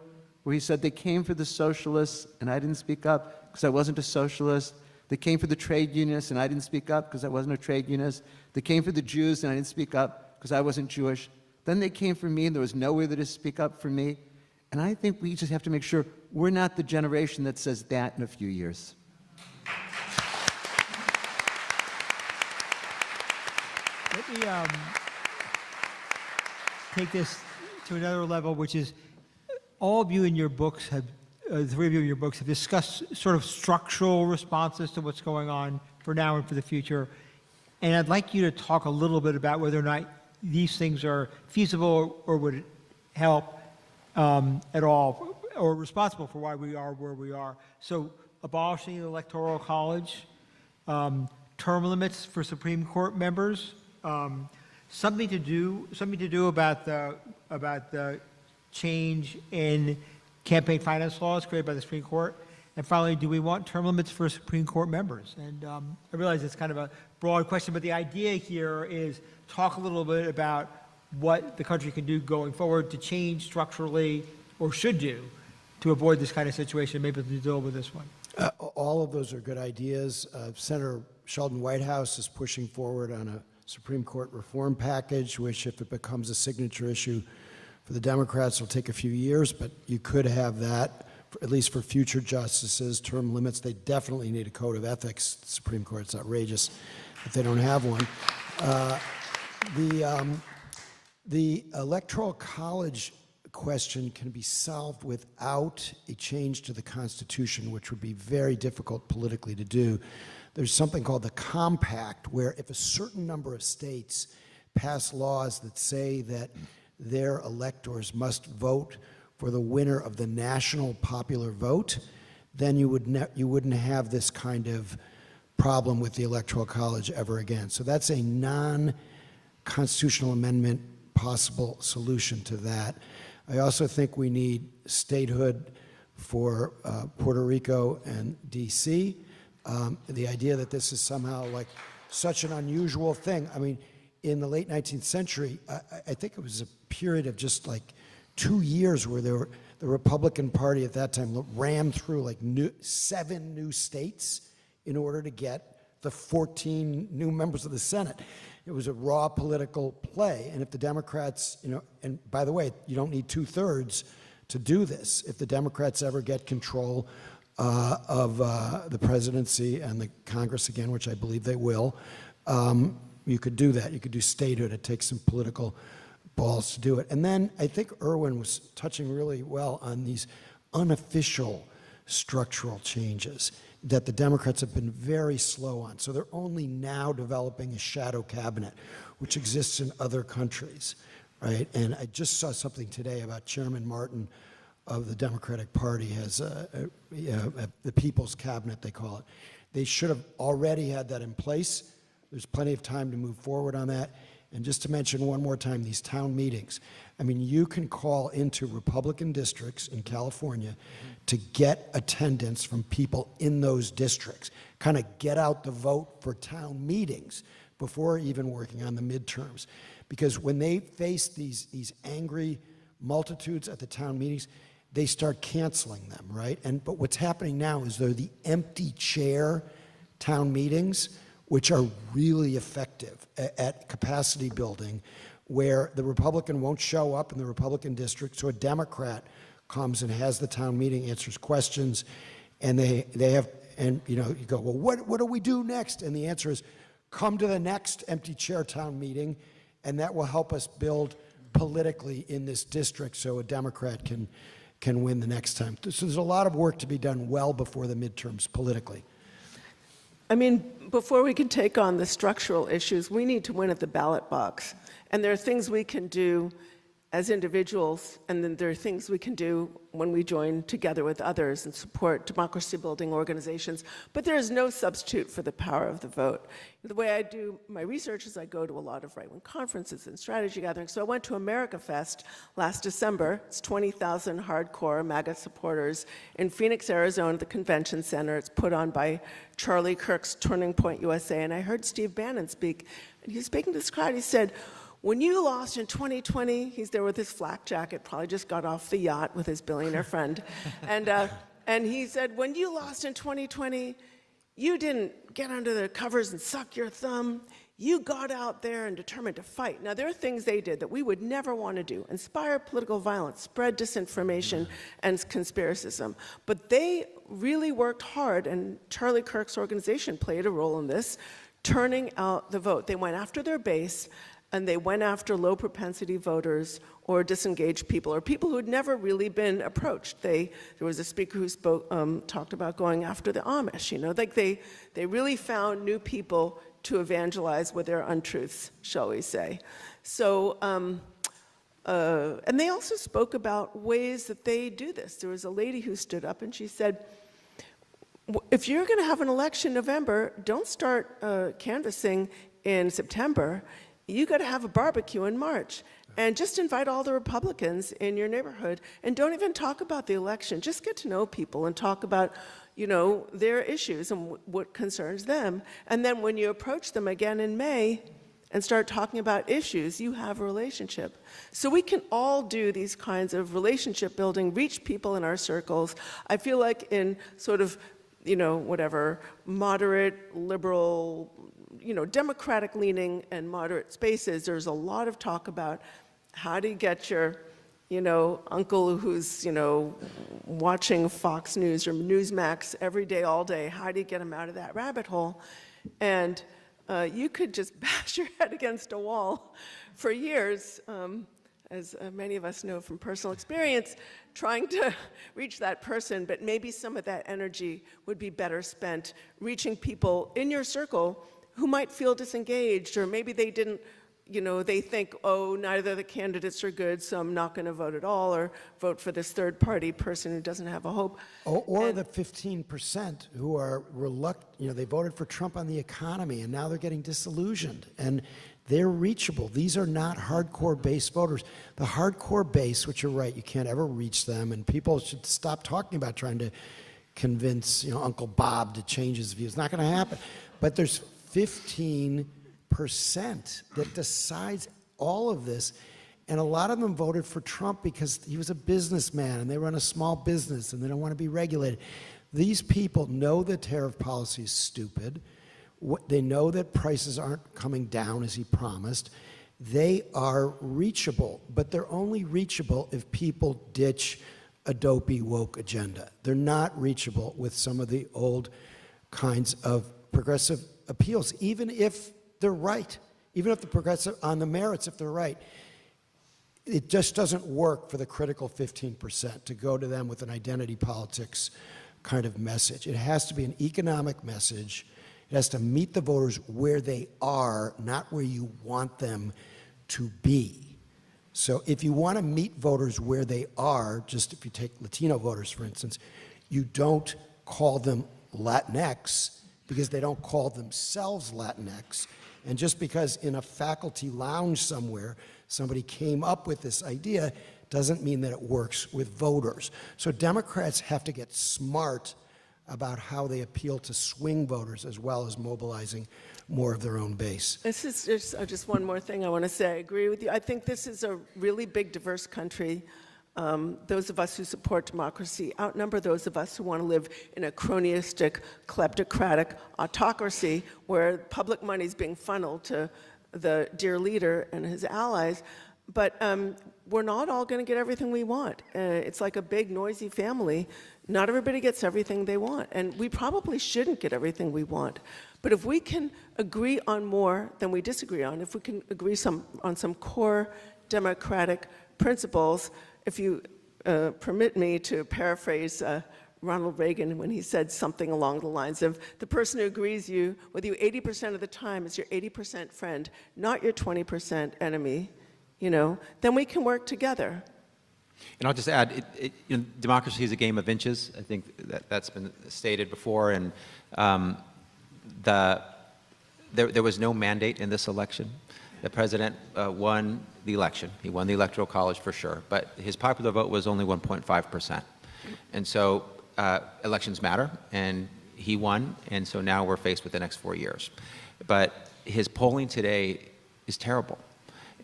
where he said, they came for the socialists and I didn't speak up because I wasn't a socialist. They came for the trade unionists and I didn't speak up because I wasn't a trade unionist. They came for the Jews and I didn't speak up because I wasn't Jewish. Then they came for me and there was nowhere to speak up for me. And I think we just have to make sure we're not the generation that says that in a few years. me take this to another level, which is all of you in your books have, the three of you in your books have discussed sort of structural responses to what's going on for now and for the future. And I'd like you to talk a little bit about whether or not these things are feasible or would help at all, or responsible for why we are where we are. So abolishing the Electoral College, term limits for Supreme Court members, something to do about the change in campaign finance laws created by the Supreme Court, and finally, do we want term limits for Supreme Court members? And I realize it's kind of a broad question, but the idea here is talk a little bit about what the country can do going forward to change structurally, or should do, to avoid this kind of situation, maybe to deal with this one. All of those are good ideas. Senator Sheldon Whitehouse is pushing forward on a Supreme Court reform package, which, if it becomes a signature issue for the Democrats, will take a few years, but you could have that, at least for future justices, term limits. They definitely need a code of ethics. The Supreme Court's outrageous if they don't have one. The Electoral College question can be solved without a change to the Constitution, which would be very difficult politically to do. There's something called the Compact, where if a certain number of states pass laws that say that their electors must vote for the winner of the national popular vote, then you wouldn't have this kind of problem with the Electoral College ever again. So that's a non-constitutional amendment possible solution to that. I also think we need statehood for Puerto Rico and D.C. The idea that this is somehow like such an unusual thing. I mean, in the late 19th century, I think it was a period of just like 2 years where the Republican Party at that time rammed through like 7 new states in order to get the 14 new members of the Senate. It was a raw political play. And if the Democrats, and by the way, you don't need 2/3 to do this. If the Democrats ever get control of the presidency and the Congress again, which I believe they will, you could do that. You could do statehood. It takes some political balls to do it. And then I think Erwin was touching really well on these unofficial structural changes that the Democrats have been very slow on. So they're only now developing a shadow cabinet, which exists in other countries, right? And I just saw something today about Chairman Martin of the Democratic Party has the People's Cabinet, they call it. They should have already had that in place. There's plenty of time to move forward on that. And just to mention one more time, these town meetings. I mean, you can call into Republican districts in California to get attendance from people in those districts, kind of get out the vote for town meetings before even working on the midterms. Because when they face these angry multitudes at the town meetings, they start canceling them, right? But what's happening now is they're the empty chair town meetings, which are really effective at capacity building, where the Republican won't show up in the Republican district, so a Democrat comes and has the town meeting, answers questions, and they have, and you go, well, what do we do next? And the answer is, come to the next empty chair town meeting, and that will help us build politically in this district so a Democrat can win the next time. So there's a lot of work to be done well before the midterms politically. I mean, before we can take on the structural issues, we need to win at the ballot box. And there are things we can do as individuals, and then there are things we can do when we join together with others and support democracy-building organizations. But there is no substitute for the power of the vote. The way I do my research is I go to a lot of right-wing conferences and strategy gatherings. So I went to America Fest last December. It's 20,000 hardcore MAGA supporters in Phoenix, Arizona, the convention center. It's put on by Charlie Kirk's Turning Point USA. And I heard Steve Bannon speak. And he was speaking to this crowd. He said, when you lost in 2020, he's there with his flak jacket, probably just got off the yacht with his billionaire friend. And he said, when you lost in 2020, you didn't get under the covers and suck your thumb. You got out there and determined to fight. Now, there are things they did that we would never want to do. Inspire political violence, spread disinformation and conspiracism. But they really worked hard, and Charlie Kirk's organization played a role in this, turning out the vote. They went after their base, and they went after low propensity voters or disengaged people or people who had never really been approached. There was a speaker who talked about going after the Amish. Like they really found new people to evangelize with their untruths, shall we say. So, and they also spoke about ways that they do this. There was a lady who stood up and she said, if you're going to have an election in November, don't start canvassing in September. You got to have a barbecue in March. And just invite all the Republicans in your neighborhood and don't even talk about the election. Just get to know people and talk about, their issues and what concerns them. And then when you approach them again in May and start talking about issues, you have a relationship. So we can all do these kinds of relationship building, reach people in our circles. I feel like in sort of, whatever, moderate, liberal, democratic leaning and moderate spaces, there's a lot of talk about how do you get your, uncle who's, watching Fox News or Newsmax every day, all day, how do you get him out of that rabbit hole? And you could just bash your head against a wall for years, as many of us know from personal experience, trying to reach that person, but maybe some of that energy would be better spent reaching people in your circle who might feel disengaged, or maybe they didn't, they think, oh, neither of the candidates are good, so I'm not going to vote at all, or vote for this third-party person who doesn't have a hope. Or the 15% who are reluctant, they voted for Trump on the economy, and now they're getting disillusioned, and they're reachable. These are not hardcore base voters. The hardcore base, which you're right, you can't ever reach them, and people should stop talking about trying to convince, Uncle Bob to change his views. It's not going to happen. But there's 15% that decides all of this. And a lot of them voted for Trump because he was a businessman and they run a small business and they don't want to be regulated. These people know that tariff policy is stupid. They know that prices aren't coming down as he promised. They are reachable, but they're only reachable if people ditch a dopey woke agenda. They're not reachable with some of the old kinds of progressive appeals, even if they're right, even if the progressive, on the merits, if they're right. It just doesn't work for the critical 15% to go to them with an identity politics kind of message. It has to be an economic message. It has to meet the voters where they are, not where you want them to be. So if you want to meet voters where they are, just if you take Latino voters, for instance, you don't call them Latinx because they don't call themselves Latinx. And just because in a faculty lounge somewhere somebody came up with this idea doesn't mean that it works with voters. So Democrats have to get smart about how they appeal to swing voters as well as mobilizing more of their own base. This is just one more thing I want to say. I agree with you. I think this is a really big, diverse country. Those of us who support democracy outnumber those of us who want to live in a cronyistic, kleptocratic autocracy where public money is being funneled to the dear leader and his allies. But we're not all going to get everything we want. It's like a big, noisy family. Not everybody gets everything they want. And we probably shouldn't get everything we want. But if we can agree on more than we disagree on, if we can agree on some core democratic principles, if you permit me to paraphrase Ronald Reagan when he said something along the lines of, the person who agrees with you 80% of the time is your 80% friend, not your 20% enemy, then we can work together. And I'll just add, democracy is a game of inches. I think that's been stated before. And there was no mandate in this election. The president won the election. He won the Electoral College for sure, but his popular vote was only 1.5%. And so elections matter, and he won, and so now we're faced with the next 4 years. But his polling today is terrible.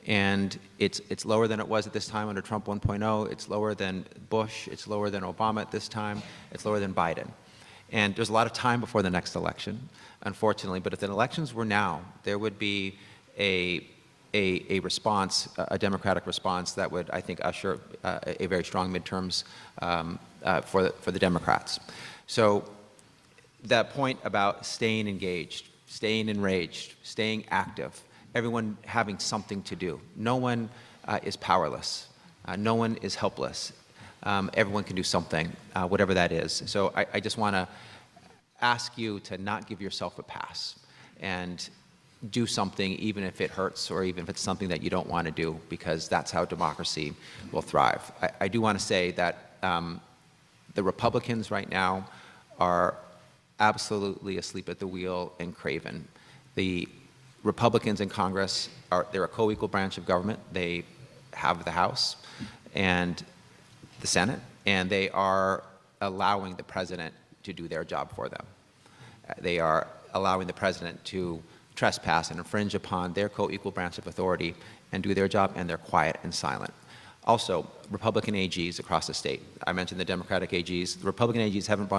And it's lower than it was at this time under Trump 1.0. It's lower than Bush. It's lower than Obama at this time. It's lower than Biden. And there's a lot of time before the next election, unfortunately. But if the elections were now, there would be a response, a democratic response that would, I think, usher a very strong midterms for the Democrats. So that point about staying engaged, staying enraged, staying active, everyone having something to do. No one is powerless. No one is helpless. Everyone can do something, whatever that is. So I just want to ask you to not give yourself a pass and do something even if it hurts or even if it's something that you don't want to do, because that's how democracy will thrive. I do want to say that the Republicans right now are absolutely asleep at the wheel and craven. The Republicans in Congress, they're a co-equal branch of government. They have the House and the Senate, and they are allowing the president to do their job for them. They are allowing the president to trespass and infringe upon their co-equal branch of authority and do their job, and they're quiet and silent. Also, Republican AGs across the state. I mentioned the Democratic AGs. The Republican AGs haven't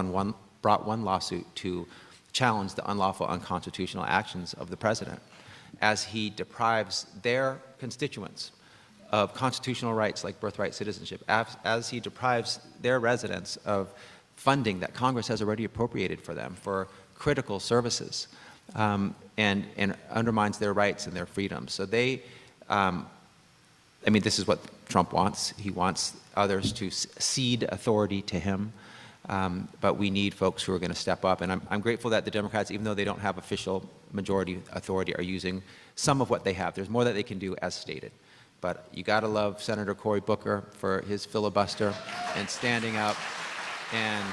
brought one lawsuit to challenge the unlawful, unconstitutional actions of the president as he deprives their constituents of constitutional rights like birthright citizenship, as he deprives their residents of funding that Congress has already appropriated for them for critical services, and undermines their rights and their freedoms. So they, I mean, this is what Trump wants. He wants others to cede authority to him, but we need folks who are going to step up. And I'm grateful that the Democrats, even though they don't have official majority authority, are using some of what they have. There's more that they can do as stated. But you got to love Senator Cory Booker for his filibuster and standing up and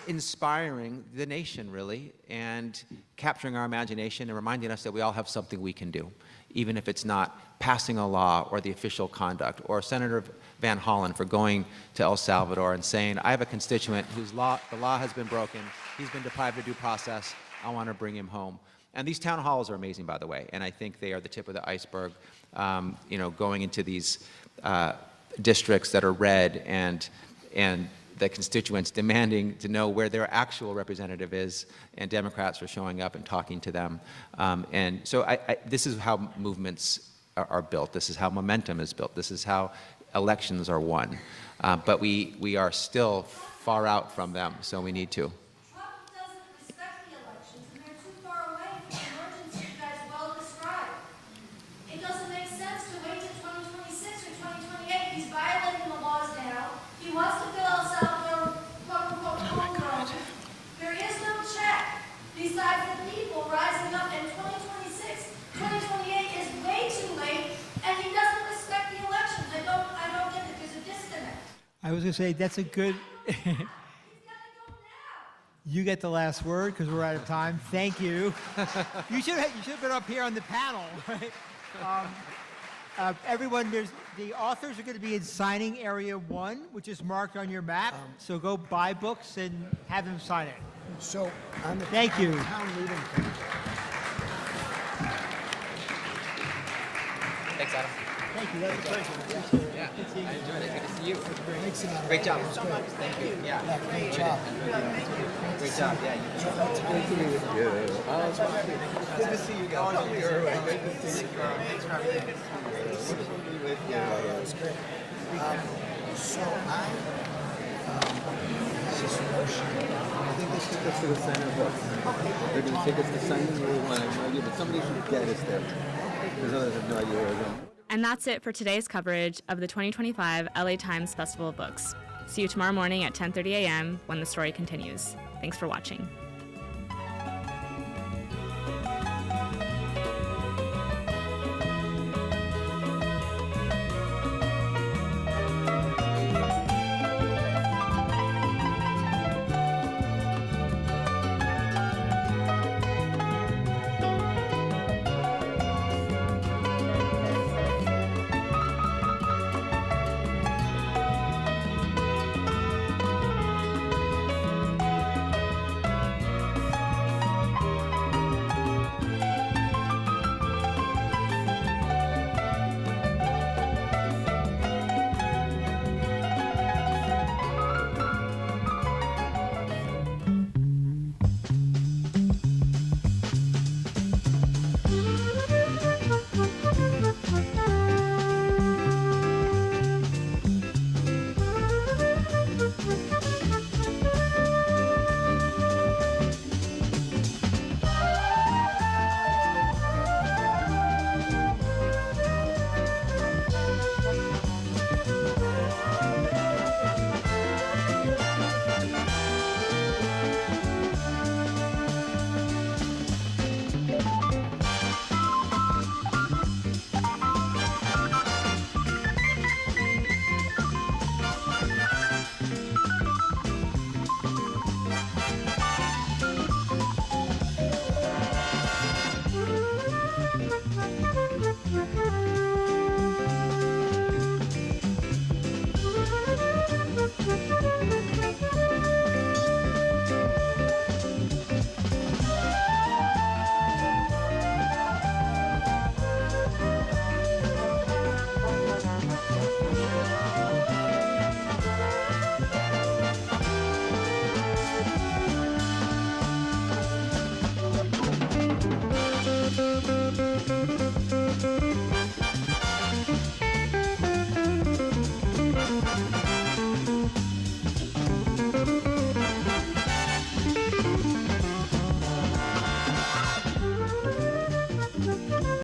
inspiring the nation, really, and capturing our imagination and reminding us that we all have something we can do, even if it's not passing a law or the official conduct, or Senator Van Hollen for going to El Salvador and saying, I have a constituent whose the law has been broken, he's been deprived of due process, I want to bring him home. And these town halls are amazing, by the way, and I think they are the tip of the iceberg, you know, going into these districts that are red and the constituents demanding to know where their actual representative is, and Democrats are showing up and talking to them. And so this is how movements are built. This is how momentum is built. This is how elections are won. But we are still far out from them, so we need to. I was going to say, that's a good... You get the last word because we're out of time. Thank you. You should have been up here on the panel, right? Everyone, the authors are going to be in signing area 1, which is marked on your map. So go buy books and have them sign it. So, on the Thank you. town meeting thing, Thanks, Adam. Thank you. That's a pleasure. Yeah, I enjoyed it. Good to see you. Thanks, Adam. Great job. That was great. Thank you. Yeah. Great job. Great job. Yeah. Great to meet you. Good to see you guys. Good to see you. Thanks for having me. Yeah, it was great. So I just I think they took us to the center of books. They're going to take us to signing room 1. I have no idea, but somebody should get us there. Because others have no idea where we're going. And that's it for today's coverage of the 2025 LA Times Festival of Books. See you tomorrow morning at 10:30 a.m. when the story continues. Thanks for watching.